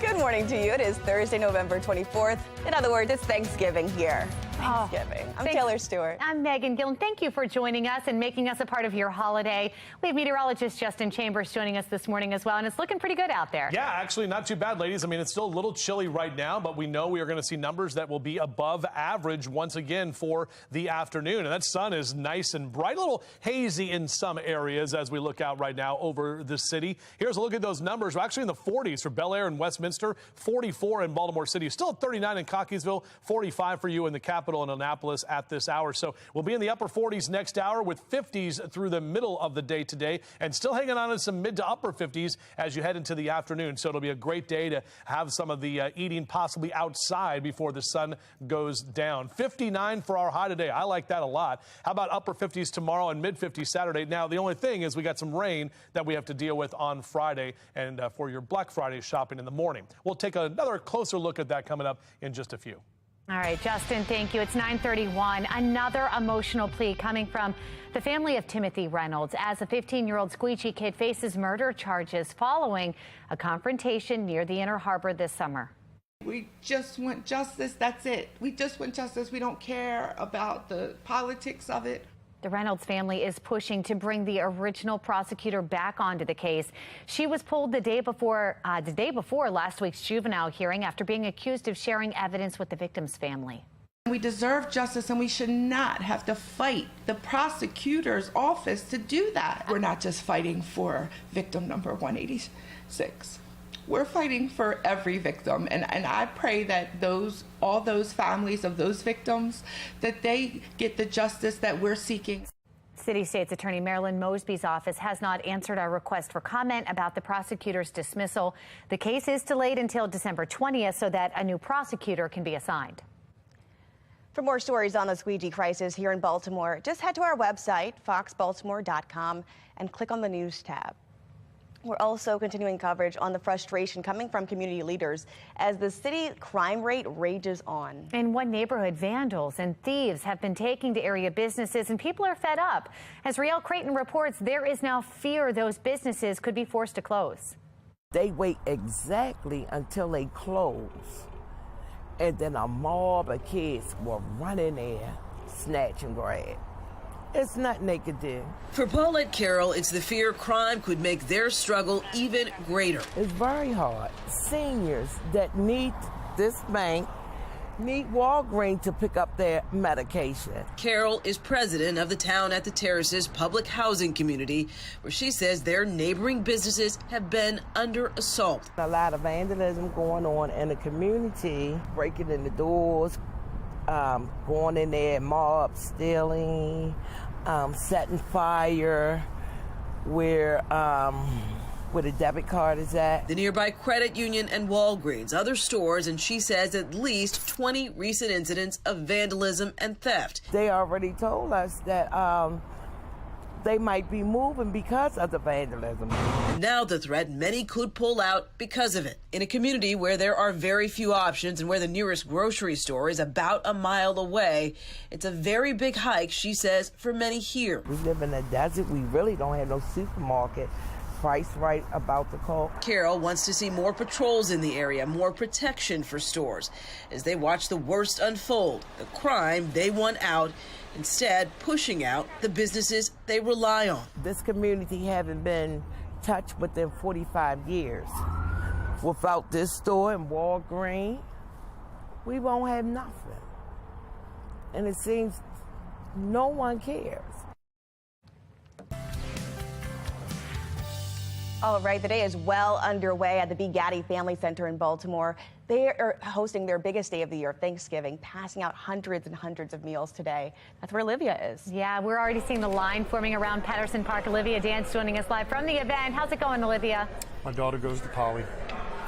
Good morning to you. It is Thursday, November 24th. In other words, it's Thanksgiving here. Thanksgiving. I'm Taylor Stewart. I'm Megan Gillen. Thank you for joining us and making us a part of your holiday. We have meteorologist Justin Chambers joining us this morning as well, and it's looking pretty good out there. Yeah, actually not too bad, ladies. I mean, it's still a little chilly right now, but we know we are going to see numbers that will be above average once again for the afternoon. And that sun is nice and bright, a little hazy in some areas as we look out right now over the city. Here's a look at those numbers. We're actually in the 40s for Bel Air and Westminster, 44 in Baltimore City, still at 39 in Cockeysville, 45 for you in the capital Capitol in Annapolis at this hour. So we'll be in the upper 40s next hour with 50s through the middle of the day today, and still hanging on to some mid to upper 50s as you head into the afternoon. So it'll be a great day to have some of the eating possibly outside before the sun goes down. 59 for our high today. I like that a lot. How about upper 50s tomorrow and mid 50s Saturday? Now, the only thing is we got some rain that we have to deal with on Friday and for your Black Friday shopping in the morning. We'll take another closer look at that coming up in just a few. All right, Justin, thank you. It's 9:31. Another emotional plea coming from the family of Timothy Reynolds as a 15-year-old squeegee kid faces murder charges following a confrontation near the Inner Harbor this summer. We just want justice. That's it. We just want justice. We don't care about the politics of it. The Reynolds family is pushing to bring the original prosecutor back onto the case. She was pulled the day before last week's juvenile hearing after being accused of sharing evidence with the victim's family. We deserve justice, and we should not have to fight the prosecutor's office to do that. We're not just fighting for victim number 186. We're fighting for every victim, and I pray that all those families of those victims, that they get the justice that we're seeking. City State's Attorney Marilyn Mosby's office has not answered our request for comment about the prosecutor's dismissal. The case is delayed until December 20th so that a new prosecutor can be assigned. For more stories on the squeegee crisis here in Baltimore, just head to our website, foxbaltimore.com, and click on the News tab. We're also continuing coverage on the frustration coming from community leaders as the city crime rate rages on. In one neighborhood, vandals and thieves have been taking to area businesses, and people are fed up. As Riel Creighton reports, there is now fear those businesses could be forced to close. They wait exactly until they close, and then a mob of kids will run in there, snatch and grab. It's nothing they could do. For Paulette Carroll, it's the fear crime could make their struggle even greater. It's very hard. Seniors that need this bank need Walgreens to pick up their medication. Carroll is president of the Town at the Terraces public housing community, where she says their neighboring businesses have been under assault. A lot of vandalism going on in the community, breaking in the doors, going in there, mob stealing, setting fire where the debit card is at. The nearby credit union and Walgreens, other stores, and she says at least 20 recent incidents of vandalism and theft. They already told us that they might be moving because of the vandalism. And now the threat, many could pull out because of it. In a community where there are very few options and where the nearest grocery store is about a mile away, it's a very big hike, she says, for many here. We live in a desert. We really don't have no supermarket. Price right about the call. Carol wants to see more patrols in the area, more protection for stores as they watch the worst unfold, the crime they want out, instead pushing out the businesses they rely on. This community haven't been touched within 45 years. Without this store and Walgreens, we won't have nothing. And it seems no one cares. All right, the day is well underway at the B. Gaddy Family Center in Baltimore. They are hosting their biggest day of the year, Thanksgiving, passing out hundreds and hundreds of meals today. That's where Olivia is. Yeah, we're already seeing the line forming around Patterson Park. Olivia Dance joining us live from the event. How's it going, Olivia? My daughter goes to Poly.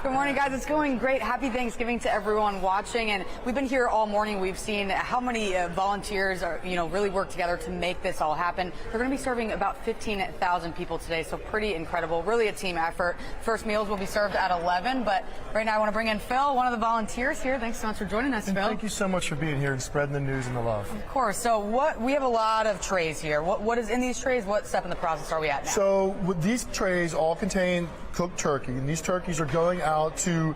Good morning, guys. It's going great. Happy Thanksgiving to everyone watching. And we've been here all morning. We've seen how many volunteers are, really work together to make this all happen. They're going to be serving about 15,000 people today, so pretty incredible. Really a team effort. First meals will be served at 11, but right now I want to bring in Phil, one of the volunteers here. Thanks so much for joining us, Phil. Thank you so much for being here and spreading the news and the love. Of course. So we have a lot of trays here. What is in these trays? What step in the process are we at now? So these trays all contain cooked turkey, and these turkeys are going out to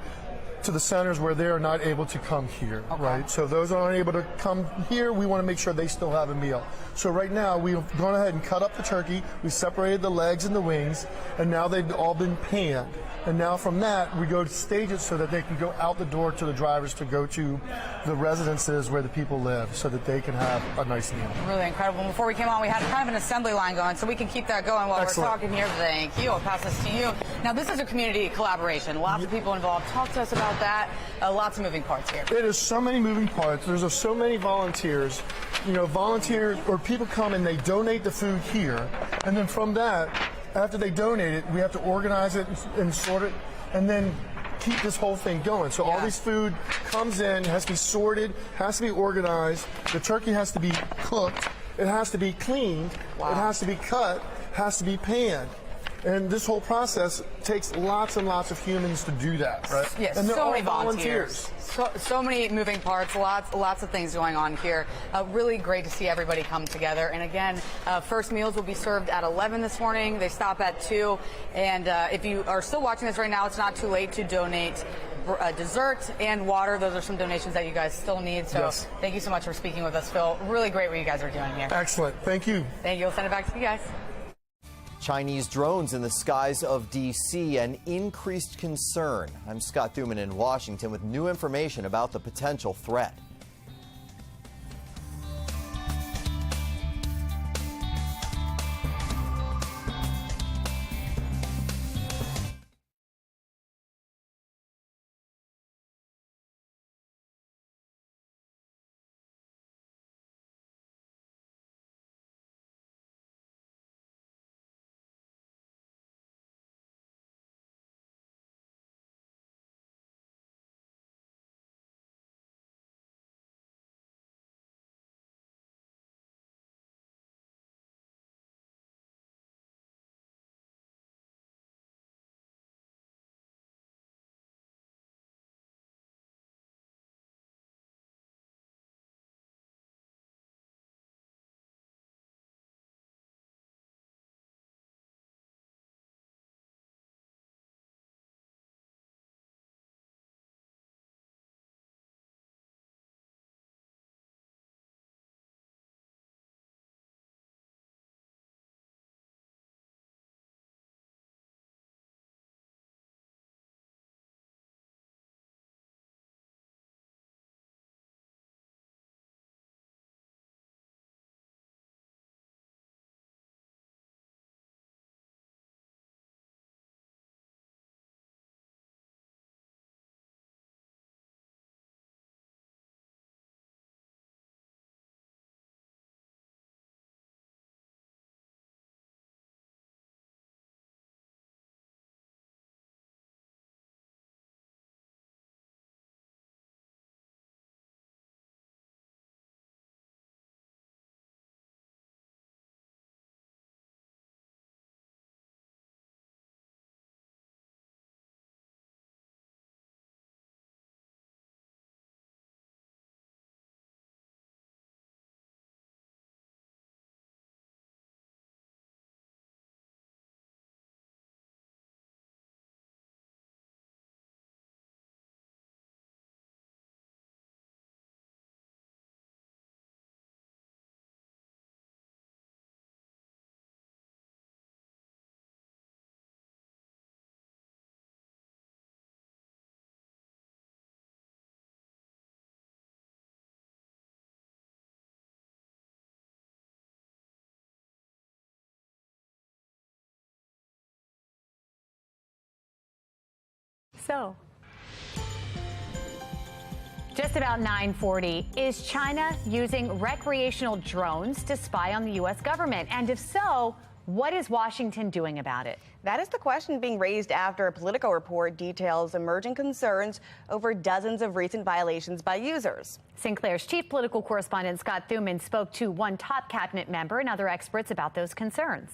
the centers where they are not able to come here, right? So those aren't able to come here, we want to make sure they still have a meal. So right now, we've gone ahead and cut up the turkey, we separated the legs and the wings, and now they've all been panned. And now from that, we go to stage it so that they can go out the door to the drivers to go to the residences where the people live so that they can have a nice meal. Really incredible. Before we came on, we had kind of an assembly line going, so we can keep that going while Excellent. we're talking here. Thank you. I'll pass this to you. Now, this is a community collaboration. Lots of people involved. Talk to us about about that. Lots of moving parts here. It is so many moving parts. There's so many volunteers. You know, volunteers or people come and they donate the food here, and then from that, after they donate it, we have to organize it and sort it, and then keep this whole thing going. So all this food comes in, has to be sorted, has to be organized. The turkey has to be cooked. It has to be cleaned. It has to be cut. Has to be panned. And this whole process takes lots and lots of humans to do that, right? Yes, and they're so all many volunteers. So many moving parts, lots of things going on here. Really great to see everybody come together. And again, first meals will be served at 11 this morning. They stop at 2. And if you are still watching this right now, it's not too late to donate dessert and water. Those are some donations that you guys still need. So thank you so much for speaking with us, Phil. Really great what you guys are doing here. Excellent. Thank you. Thank you. We'll send it back to you guys. Chinese drones in the skies of D.C. and increased concern. I'm Scott Thuman in Washington with new information about the potential threat. So, just about 9:40, is China using recreational drones to spy on the U.S. government? And if so, what is Washington doing about it? That is the question being raised after a Politico report details emerging concerns over dozens of recent violations by users. Sinclair's chief political correspondent Scott Thuman spoke to one top cabinet member and other experts about those concerns.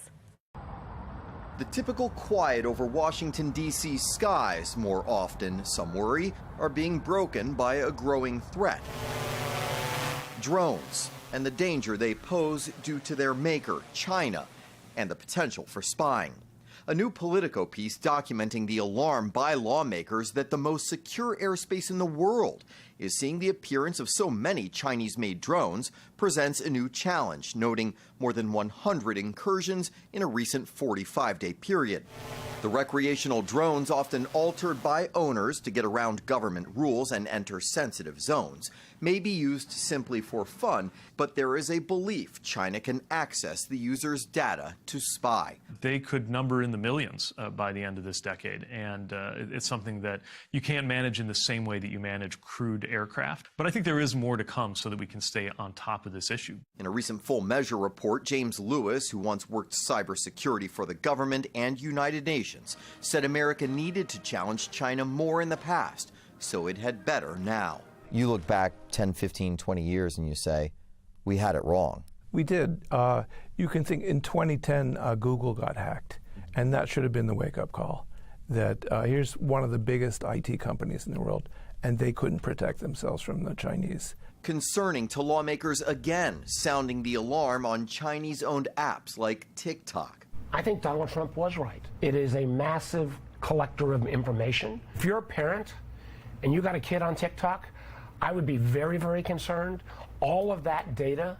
The typical quiet over Washington, D.C. skies, more often, some worry, are being broken by a growing threat. Drones and the danger they pose due to their maker, China, and the potential for spying. A new Politico piece documenting the alarm by lawmakers that the most secure airspace in the world is seeing the appearance of so many Chinese-made drones presents a new challenge, noting more than 100 incursions in a recent 45-day period. The recreational drones, often altered by owners to get around government rules and enter sensitive zones, may be used simply for fun, but there is a belief China can access the user's data to spy. They could number in the millions by the end of this decade, and it's something that you can't manage in the same way that you manage crewed aircraft. But I think there is more to come so that we can stay on top of this issue. In a recent Full Measure report, James Lewis, who once worked cybersecurity for the government and United Nations, said America needed to challenge China more in the past, so it had better now. You look back 10, 15, 20 years and you say, we had it wrong. We did. You can think in 2010, Google got hacked, and that should have been the wake-up call. That here's one of the biggest IT companies in the world, and they couldn't protect themselves from the Chinese. Concerning to lawmakers again, sounding the alarm on Chinese-owned apps like TikTok. I think Donald Trump was right. It is a massive collector of information. If you're a parent and you got a kid on TikTok, I would be very, very concerned. All of that data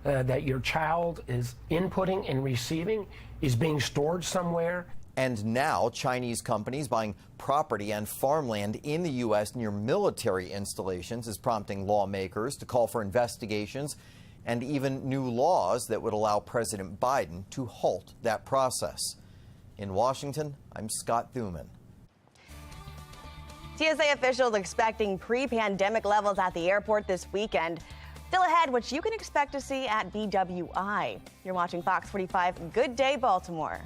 that your child is inputting and receiving is being stored somewhere. And now Chinese companies buying property and farmland in the U.S. near military installations is prompting lawmakers to call for investigations and even new laws that would allow President Biden to halt that process. In Washington, I'm Scott Thuman. TSA officials expecting pre-pandemic levels at the airport this weekend. Still ahead, what you can expect to see at BWI. You're watching Fox 45. Good day, Baltimore.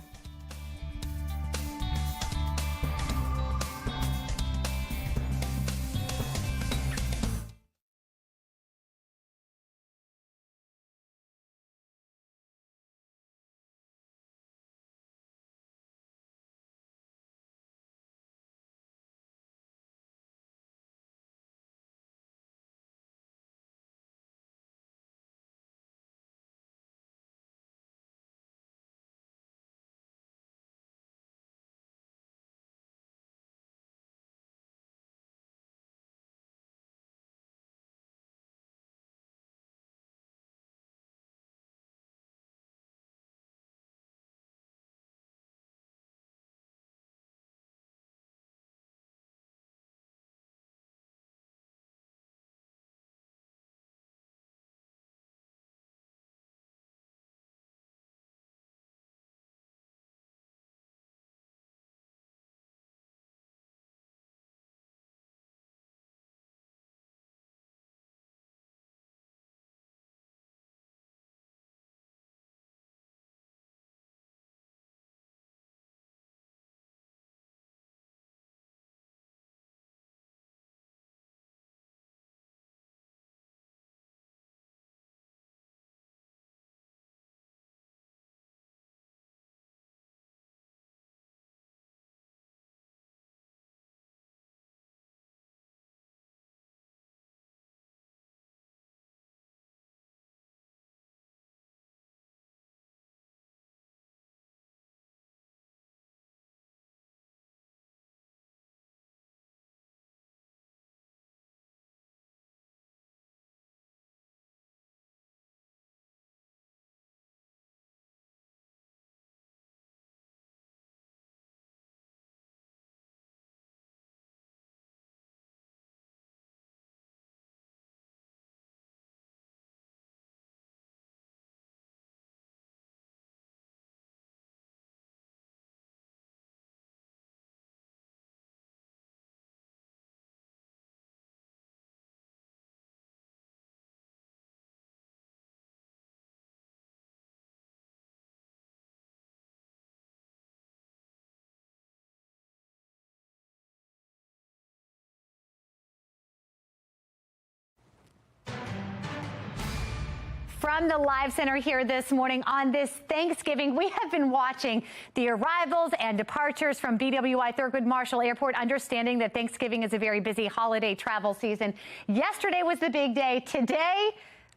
From the Live Center here this morning on this Thanksgiving, we have been watching the arrivals and departures from BWI Thurgood Marshall Airport, understanding that Thanksgiving is a very busy holiday travel season. Yesterday was the big day. Today,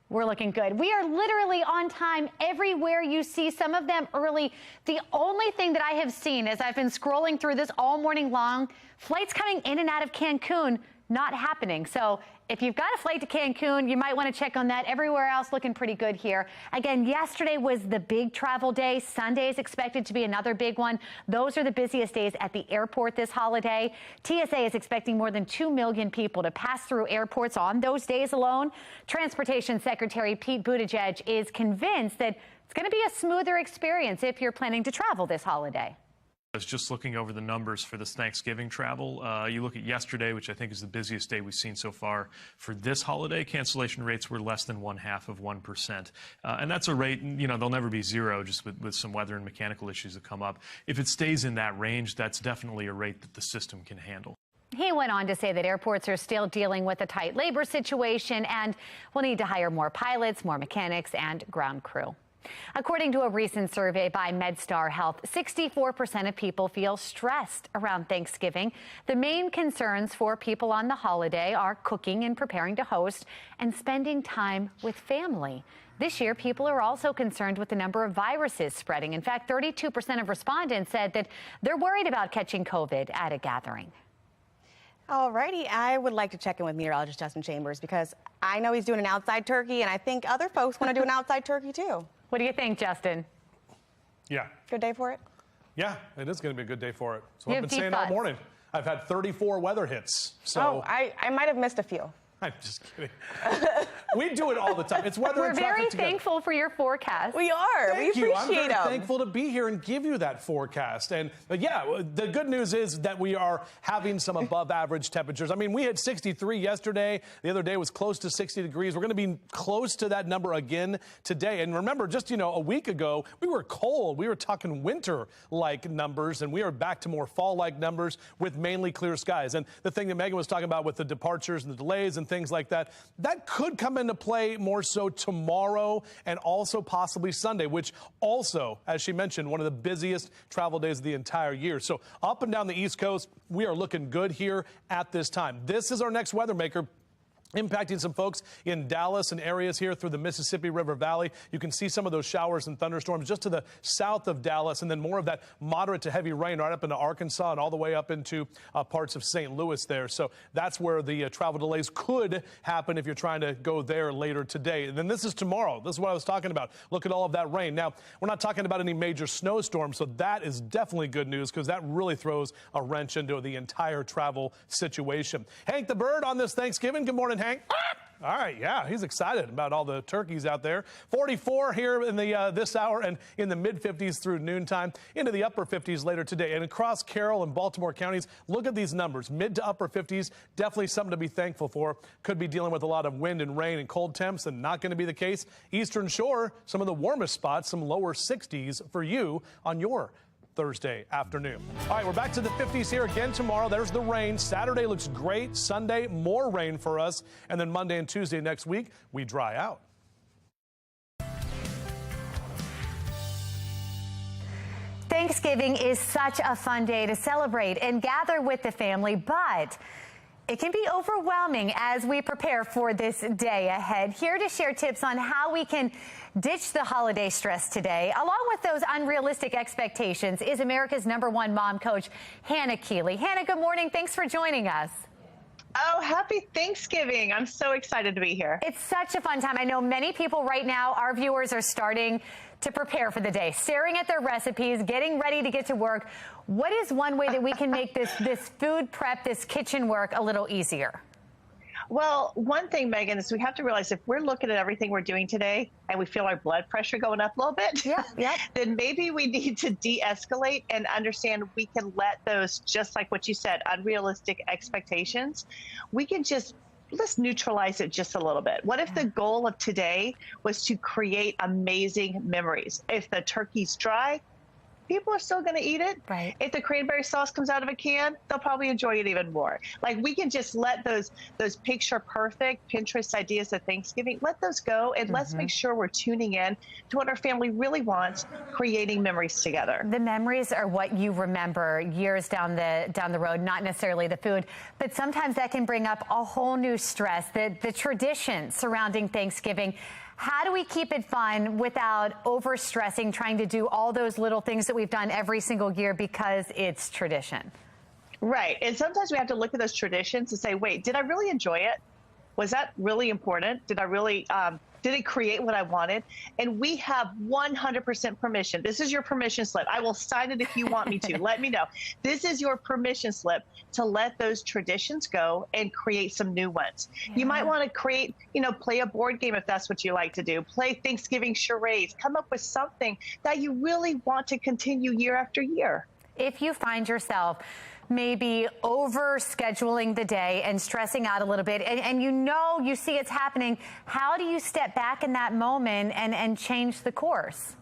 we're looking good. We are literally on time everywhere you see, some of them early. The only thing that I have seen as I've been scrolling through this all morning long, flights coming in and out of Cancun, not happening. So if you've got a flight to Cancun, you might want to check on that. Everywhere else looking pretty good here. Again, yesterday was the big travel day. Sunday is expected to be another big one. Those are the busiest days at the airport this holiday. TSA is expecting more than 2 million people to pass through airports on those days alone. Transportation Secretary Pete Buttigieg is convinced that it's going to be a smoother experience if you're planning to travel this holiday. I was just looking over the numbers for this Thanksgiving travel. You look at yesterday, which I think is the busiest day we've seen so far for this holiday. Cancellation rates were less than 0.5%. And that's a rate, you know, they'll never be zero, just with some weather and mechanical issues that come up. If it stays in that range, that's definitely a rate that the system can handle. He went on to say that airports are still dealing with a tight labor situation and will need to hire more pilots, more mechanics, and ground crew. According to a recent survey by MedStar Health, 64% of people feel stressed around Thanksgiving. The main concerns for people on the holiday are cooking and preparing to host and spending time with family. This year, people are also concerned with the number of viruses spreading. In fact, 32% of respondents said that they're worried about catching COVID at a gathering. All righty, I would like to check in with meteorologist Justin Chambers because I know he's doing an outside turkey, and I think other folks want to do an outside turkey too. What do you think, Justin? Yeah. Good day for it? Yeah, it is going to be a good day for it. So You I've have been deep saying thoughts. all morning. I've had 34 weather hits. So Oh, I might have missed a few. I'm just kidding. We do it all the time. It's weather We're and traffic very together. thankful for your forecast. We are. Thank we you. appreciate I'm very them. thankful to be here and give you that forecast. But yeah, the good news is that we are having some above average temperatures. I mean, we had 63 yesterday. The other day was close to 60 degrees. We're going to be close to that number again today. And remember, just, you know, a week ago, we were cold. We were talking winter-like numbers, and we are back to more fall-like numbers with mainly clear skies. And the thing that Megan was talking about with the departures and the delays and things like that, that could come into play more so tomorrow and also possibly Sunday, which also, as she mentioned, one of the busiest travel days of the entire year. So up and down the East Coast, we are looking good here at this time. This is our next weather maker, impacting some folks in Dallas and areas here through the Mississippi River Valley. You can see some of those showers and thunderstorms just to the south of Dallas, and then more of that moderate to heavy rain right up into Arkansas and all the way up into parts of St. Louis there. So that's where the travel delays could happen if you're trying to go there later today. And then this is tomorrow. This is what I was talking about. Look at all of that rain. Now, we're not talking about any major snowstorms, so that is definitely good news because that really throws a wrench into the entire travel situation. Hank the Bird on this Thanksgiving. Good morning, Hank. All right, yeah, he's excited about all the turkeys out there. 44 here in the this hour and in the mid-50s through noontime, into the upper 50s later today. And across Carroll and Baltimore counties, look at these numbers. Mid to upper 50s, definitely something to be thankful for. Could be dealing with a lot of wind and rain and cold temps, and not going to be the case. Eastern Shore, some of the warmest spots, some lower 60s for you on your Thursday afternoon. All right, we're back to the 50s here again tomorrow. There's the rain. Saturday looks great. Sunday, more rain for us. And then Monday and Tuesday next week, we dry out. Thanksgiving is such a fun day to celebrate and gather with the family, but it can be overwhelming as we prepare for this day ahead. Here to share tips on how we can ditch the holiday stress today, along with those unrealistic expectations, is America's #1 mom coach, Hannah Keeley. Hannah, good morning. Thanks for joining us. Oh, happy Thanksgiving. I'm so excited to be here. It's such a fun time. I know many people right now, our viewers, are starting to prepare for the day, staring at their recipes, getting ready to get to work. What is one way that we can make this food prep, this kitchen work a little easier? Well, one thing, Megan, is we have to realize if we're looking at everything we're doing today and we feel our blood pressure going up a little bit, then maybe we need to de-escalate and understand we can let those, just like what you said, unrealistic expectations, we can just let's neutralize it just a little bit. What if the goal of today was to create amazing memories? If the turkey's dry, people are still going to eat it. Right. If the cranberry sauce comes out of a can, they'll probably enjoy it even more. Like, we can just let those picture perfect Pinterest ideas of Thanksgiving, let those go, and let's make sure we're tuning in to what our family really wants, creating memories together. The memories are what you remember years down the road, not necessarily the food, but sometimes that can bring up a whole new stress, the tradition surrounding Thanksgiving. How do we keep it fun without overstressing, trying to do all those little things that we've done every single year because it's tradition? Right. And sometimes we have to look at those traditions and say, wait, did I really enjoy it? Was that really important? Did I really, did it create what I wanted? And we have 100% permission. This is your permission slip. I will sign it if you want me to. Let me know. This is your permission slip to let those traditions go and create some new ones. You might want to create, play a board game if that's what you like to do. Play Thanksgiving charades. Come up with something that you really want to continue year after year. If you find yourself maybe over scheduling the day and stressing out a little bit, and you see it's happening, how do you step back in that moment and change the course?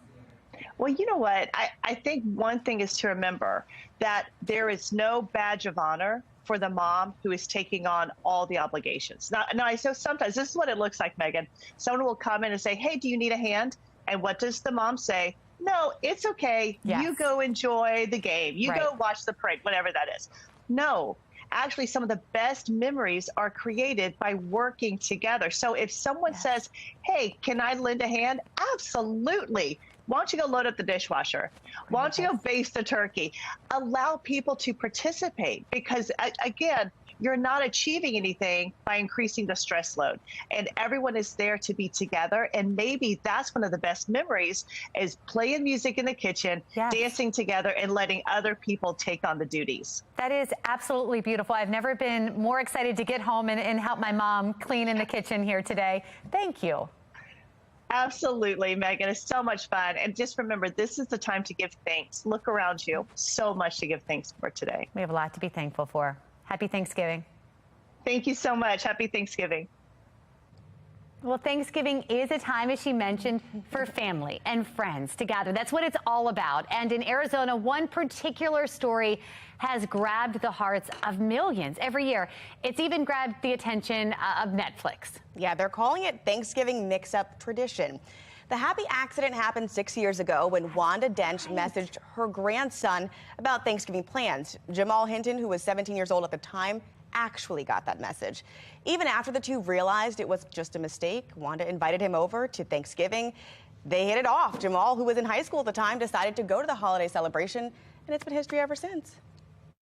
Well, you know what? I think one thing is to remember that there is no badge of honor for the mom who is taking on all the obligations. Now I know sometimes this is what it looks like, Megan. Someone will come in and say, hey, do you need a hand? And what does the mom say? No, it's okay. Yes. You go enjoy the game. You go watch the parade, whatever that is. No, actually, some of the best memories are created by working together. So if someone says, hey, can I lend a hand? Absolutely. Why don't you go load up the dishwasher? Why don't you go baste the turkey? Allow people to participate because, again, you're not achieving anything by increasing the stress load. And everyone is there to be together. And maybe that's one of the best memories is playing music in the kitchen, dancing together, and letting other people take on the duties. That is absolutely beautiful. I've never been more excited to get home and help my mom clean in the kitchen here today. Thank you. Absolutely, Megan. It's so much fun. And just remember, this is the time to give thanks. Look around you. So much to give thanks for today. We have a lot to be thankful for. Happy Thanksgiving. Thank you so much. Happy Thanksgiving. Well, Thanksgiving is a time, as she mentioned, for family and friends to gather. That's what it's all about. And in Arizona, one particular story has grabbed the hearts of millions every year. It's even grabbed the attention of Netflix. Yeah, they're calling it Thanksgiving mix-up tradition. The happy accident happened 6 years ago when Wanda Dench messaged her grandson about Thanksgiving plans. Jamal Hinton, who was 17 years old at the time, actually got that message. Even after the two realized it was just a mistake, Wanda invited him over to Thanksgiving. They hit it off. Jamal, who was in high school at the time, decided to go to the holiday celebration, and it's been history ever since.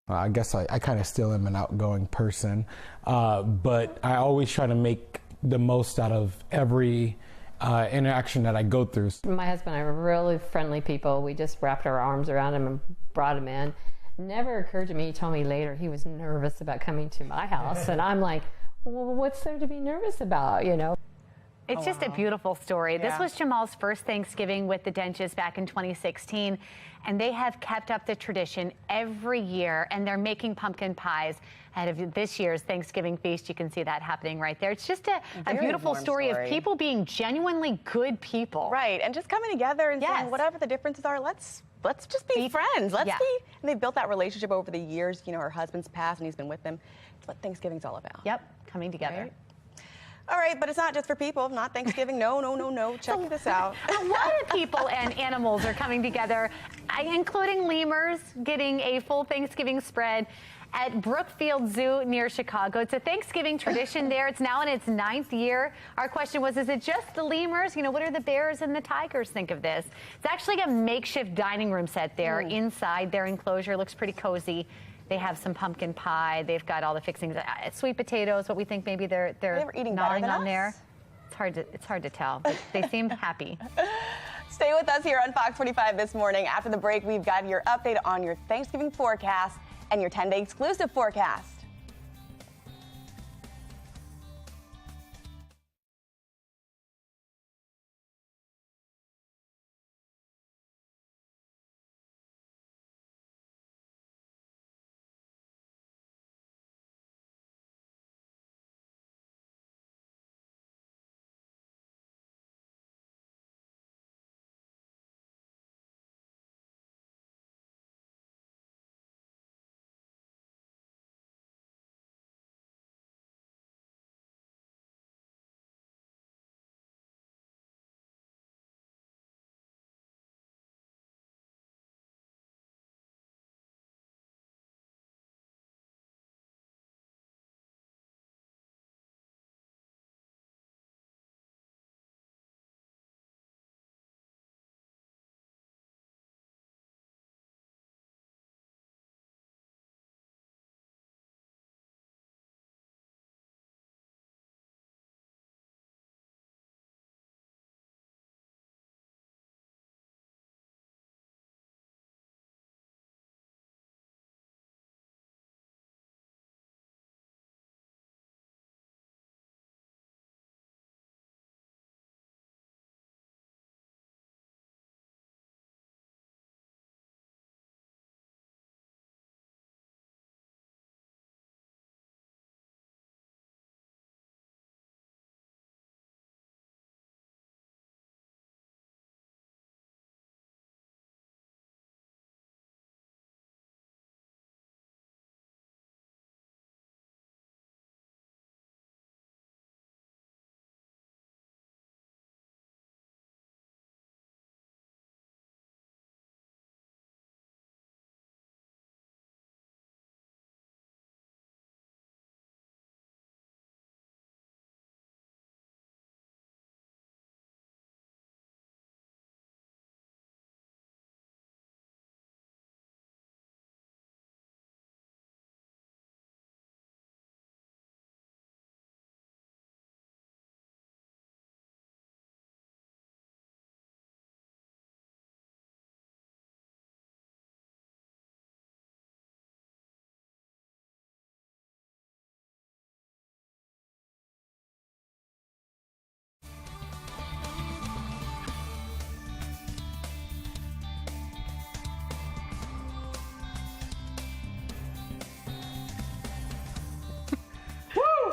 I guess I kind of still am an outgoing person, but I always try to make the most out of every interaction that I go through. My husband and I were really friendly people. We just wrapped our arms around him and brought him in. Never occurred to me, he told me later, he was nervous about coming to my house. And I'm like, well, what's there to be nervous about, It's just a beautiful story. This was Jamal's first Thanksgiving with the Denches back in 2016, and they have kept up the tradition every year, and they're making pumpkin pies ahead of this year's Thanksgiving feast. You can see that happening right there. It's just a beautiful story of people being genuinely good people. Right, and just coming together and saying whatever the differences are, let's just be friends. Let's be. And they built that relationship over the years. Her husband's passed and he's been with them. It's what Thanksgiving's all about. Yep, coming together. Right? All right, but it's not just for people. Not Thanksgiving. No. Check this out. A lot of people and animals are coming together, including lemurs getting a full Thanksgiving spread at Brookfield Zoo near Chicago. It's a Thanksgiving tradition there. It's now in its 9th year. Our question was, is it just the lemurs? What do the bears and the tigers think of this? It's actually a makeshift dining room set there inside their enclosure. Looks pretty cozy. They have some pumpkin pie. They've got all the fixings. Sweet potatoes, what we think maybe they're eating gnawing on us? there. It's hard to tell, but they seem happy. Stay with us here on Fox 45 this morning. After the break, we've got your update on your Thanksgiving forecast and your 10-day exclusive forecast.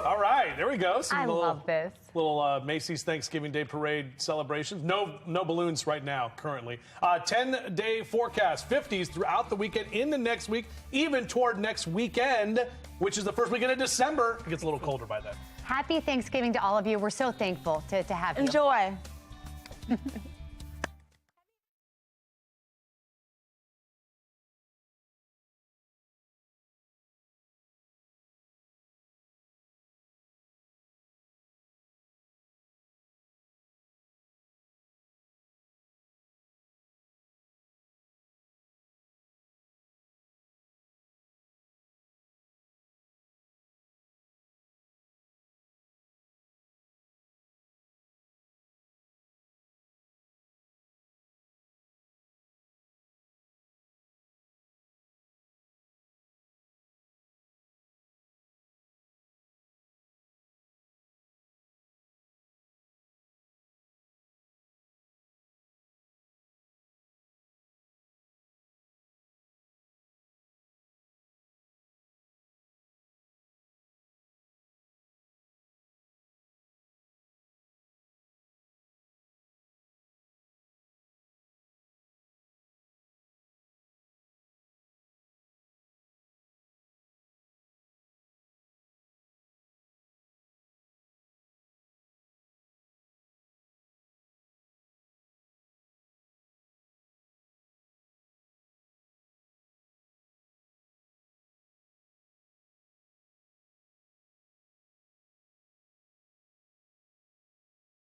All right, there we go. I love this. Little Macy's Thanksgiving Day Parade celebrations. No balloons right now, currently. 10-day forecast, 50s throughout the weekend, in the next week, even toward next weekend, which is the first weekend of December. It gets a little colder by then. Happy Thanksgiving to all of you. We're so thankful to have you. Enjoy.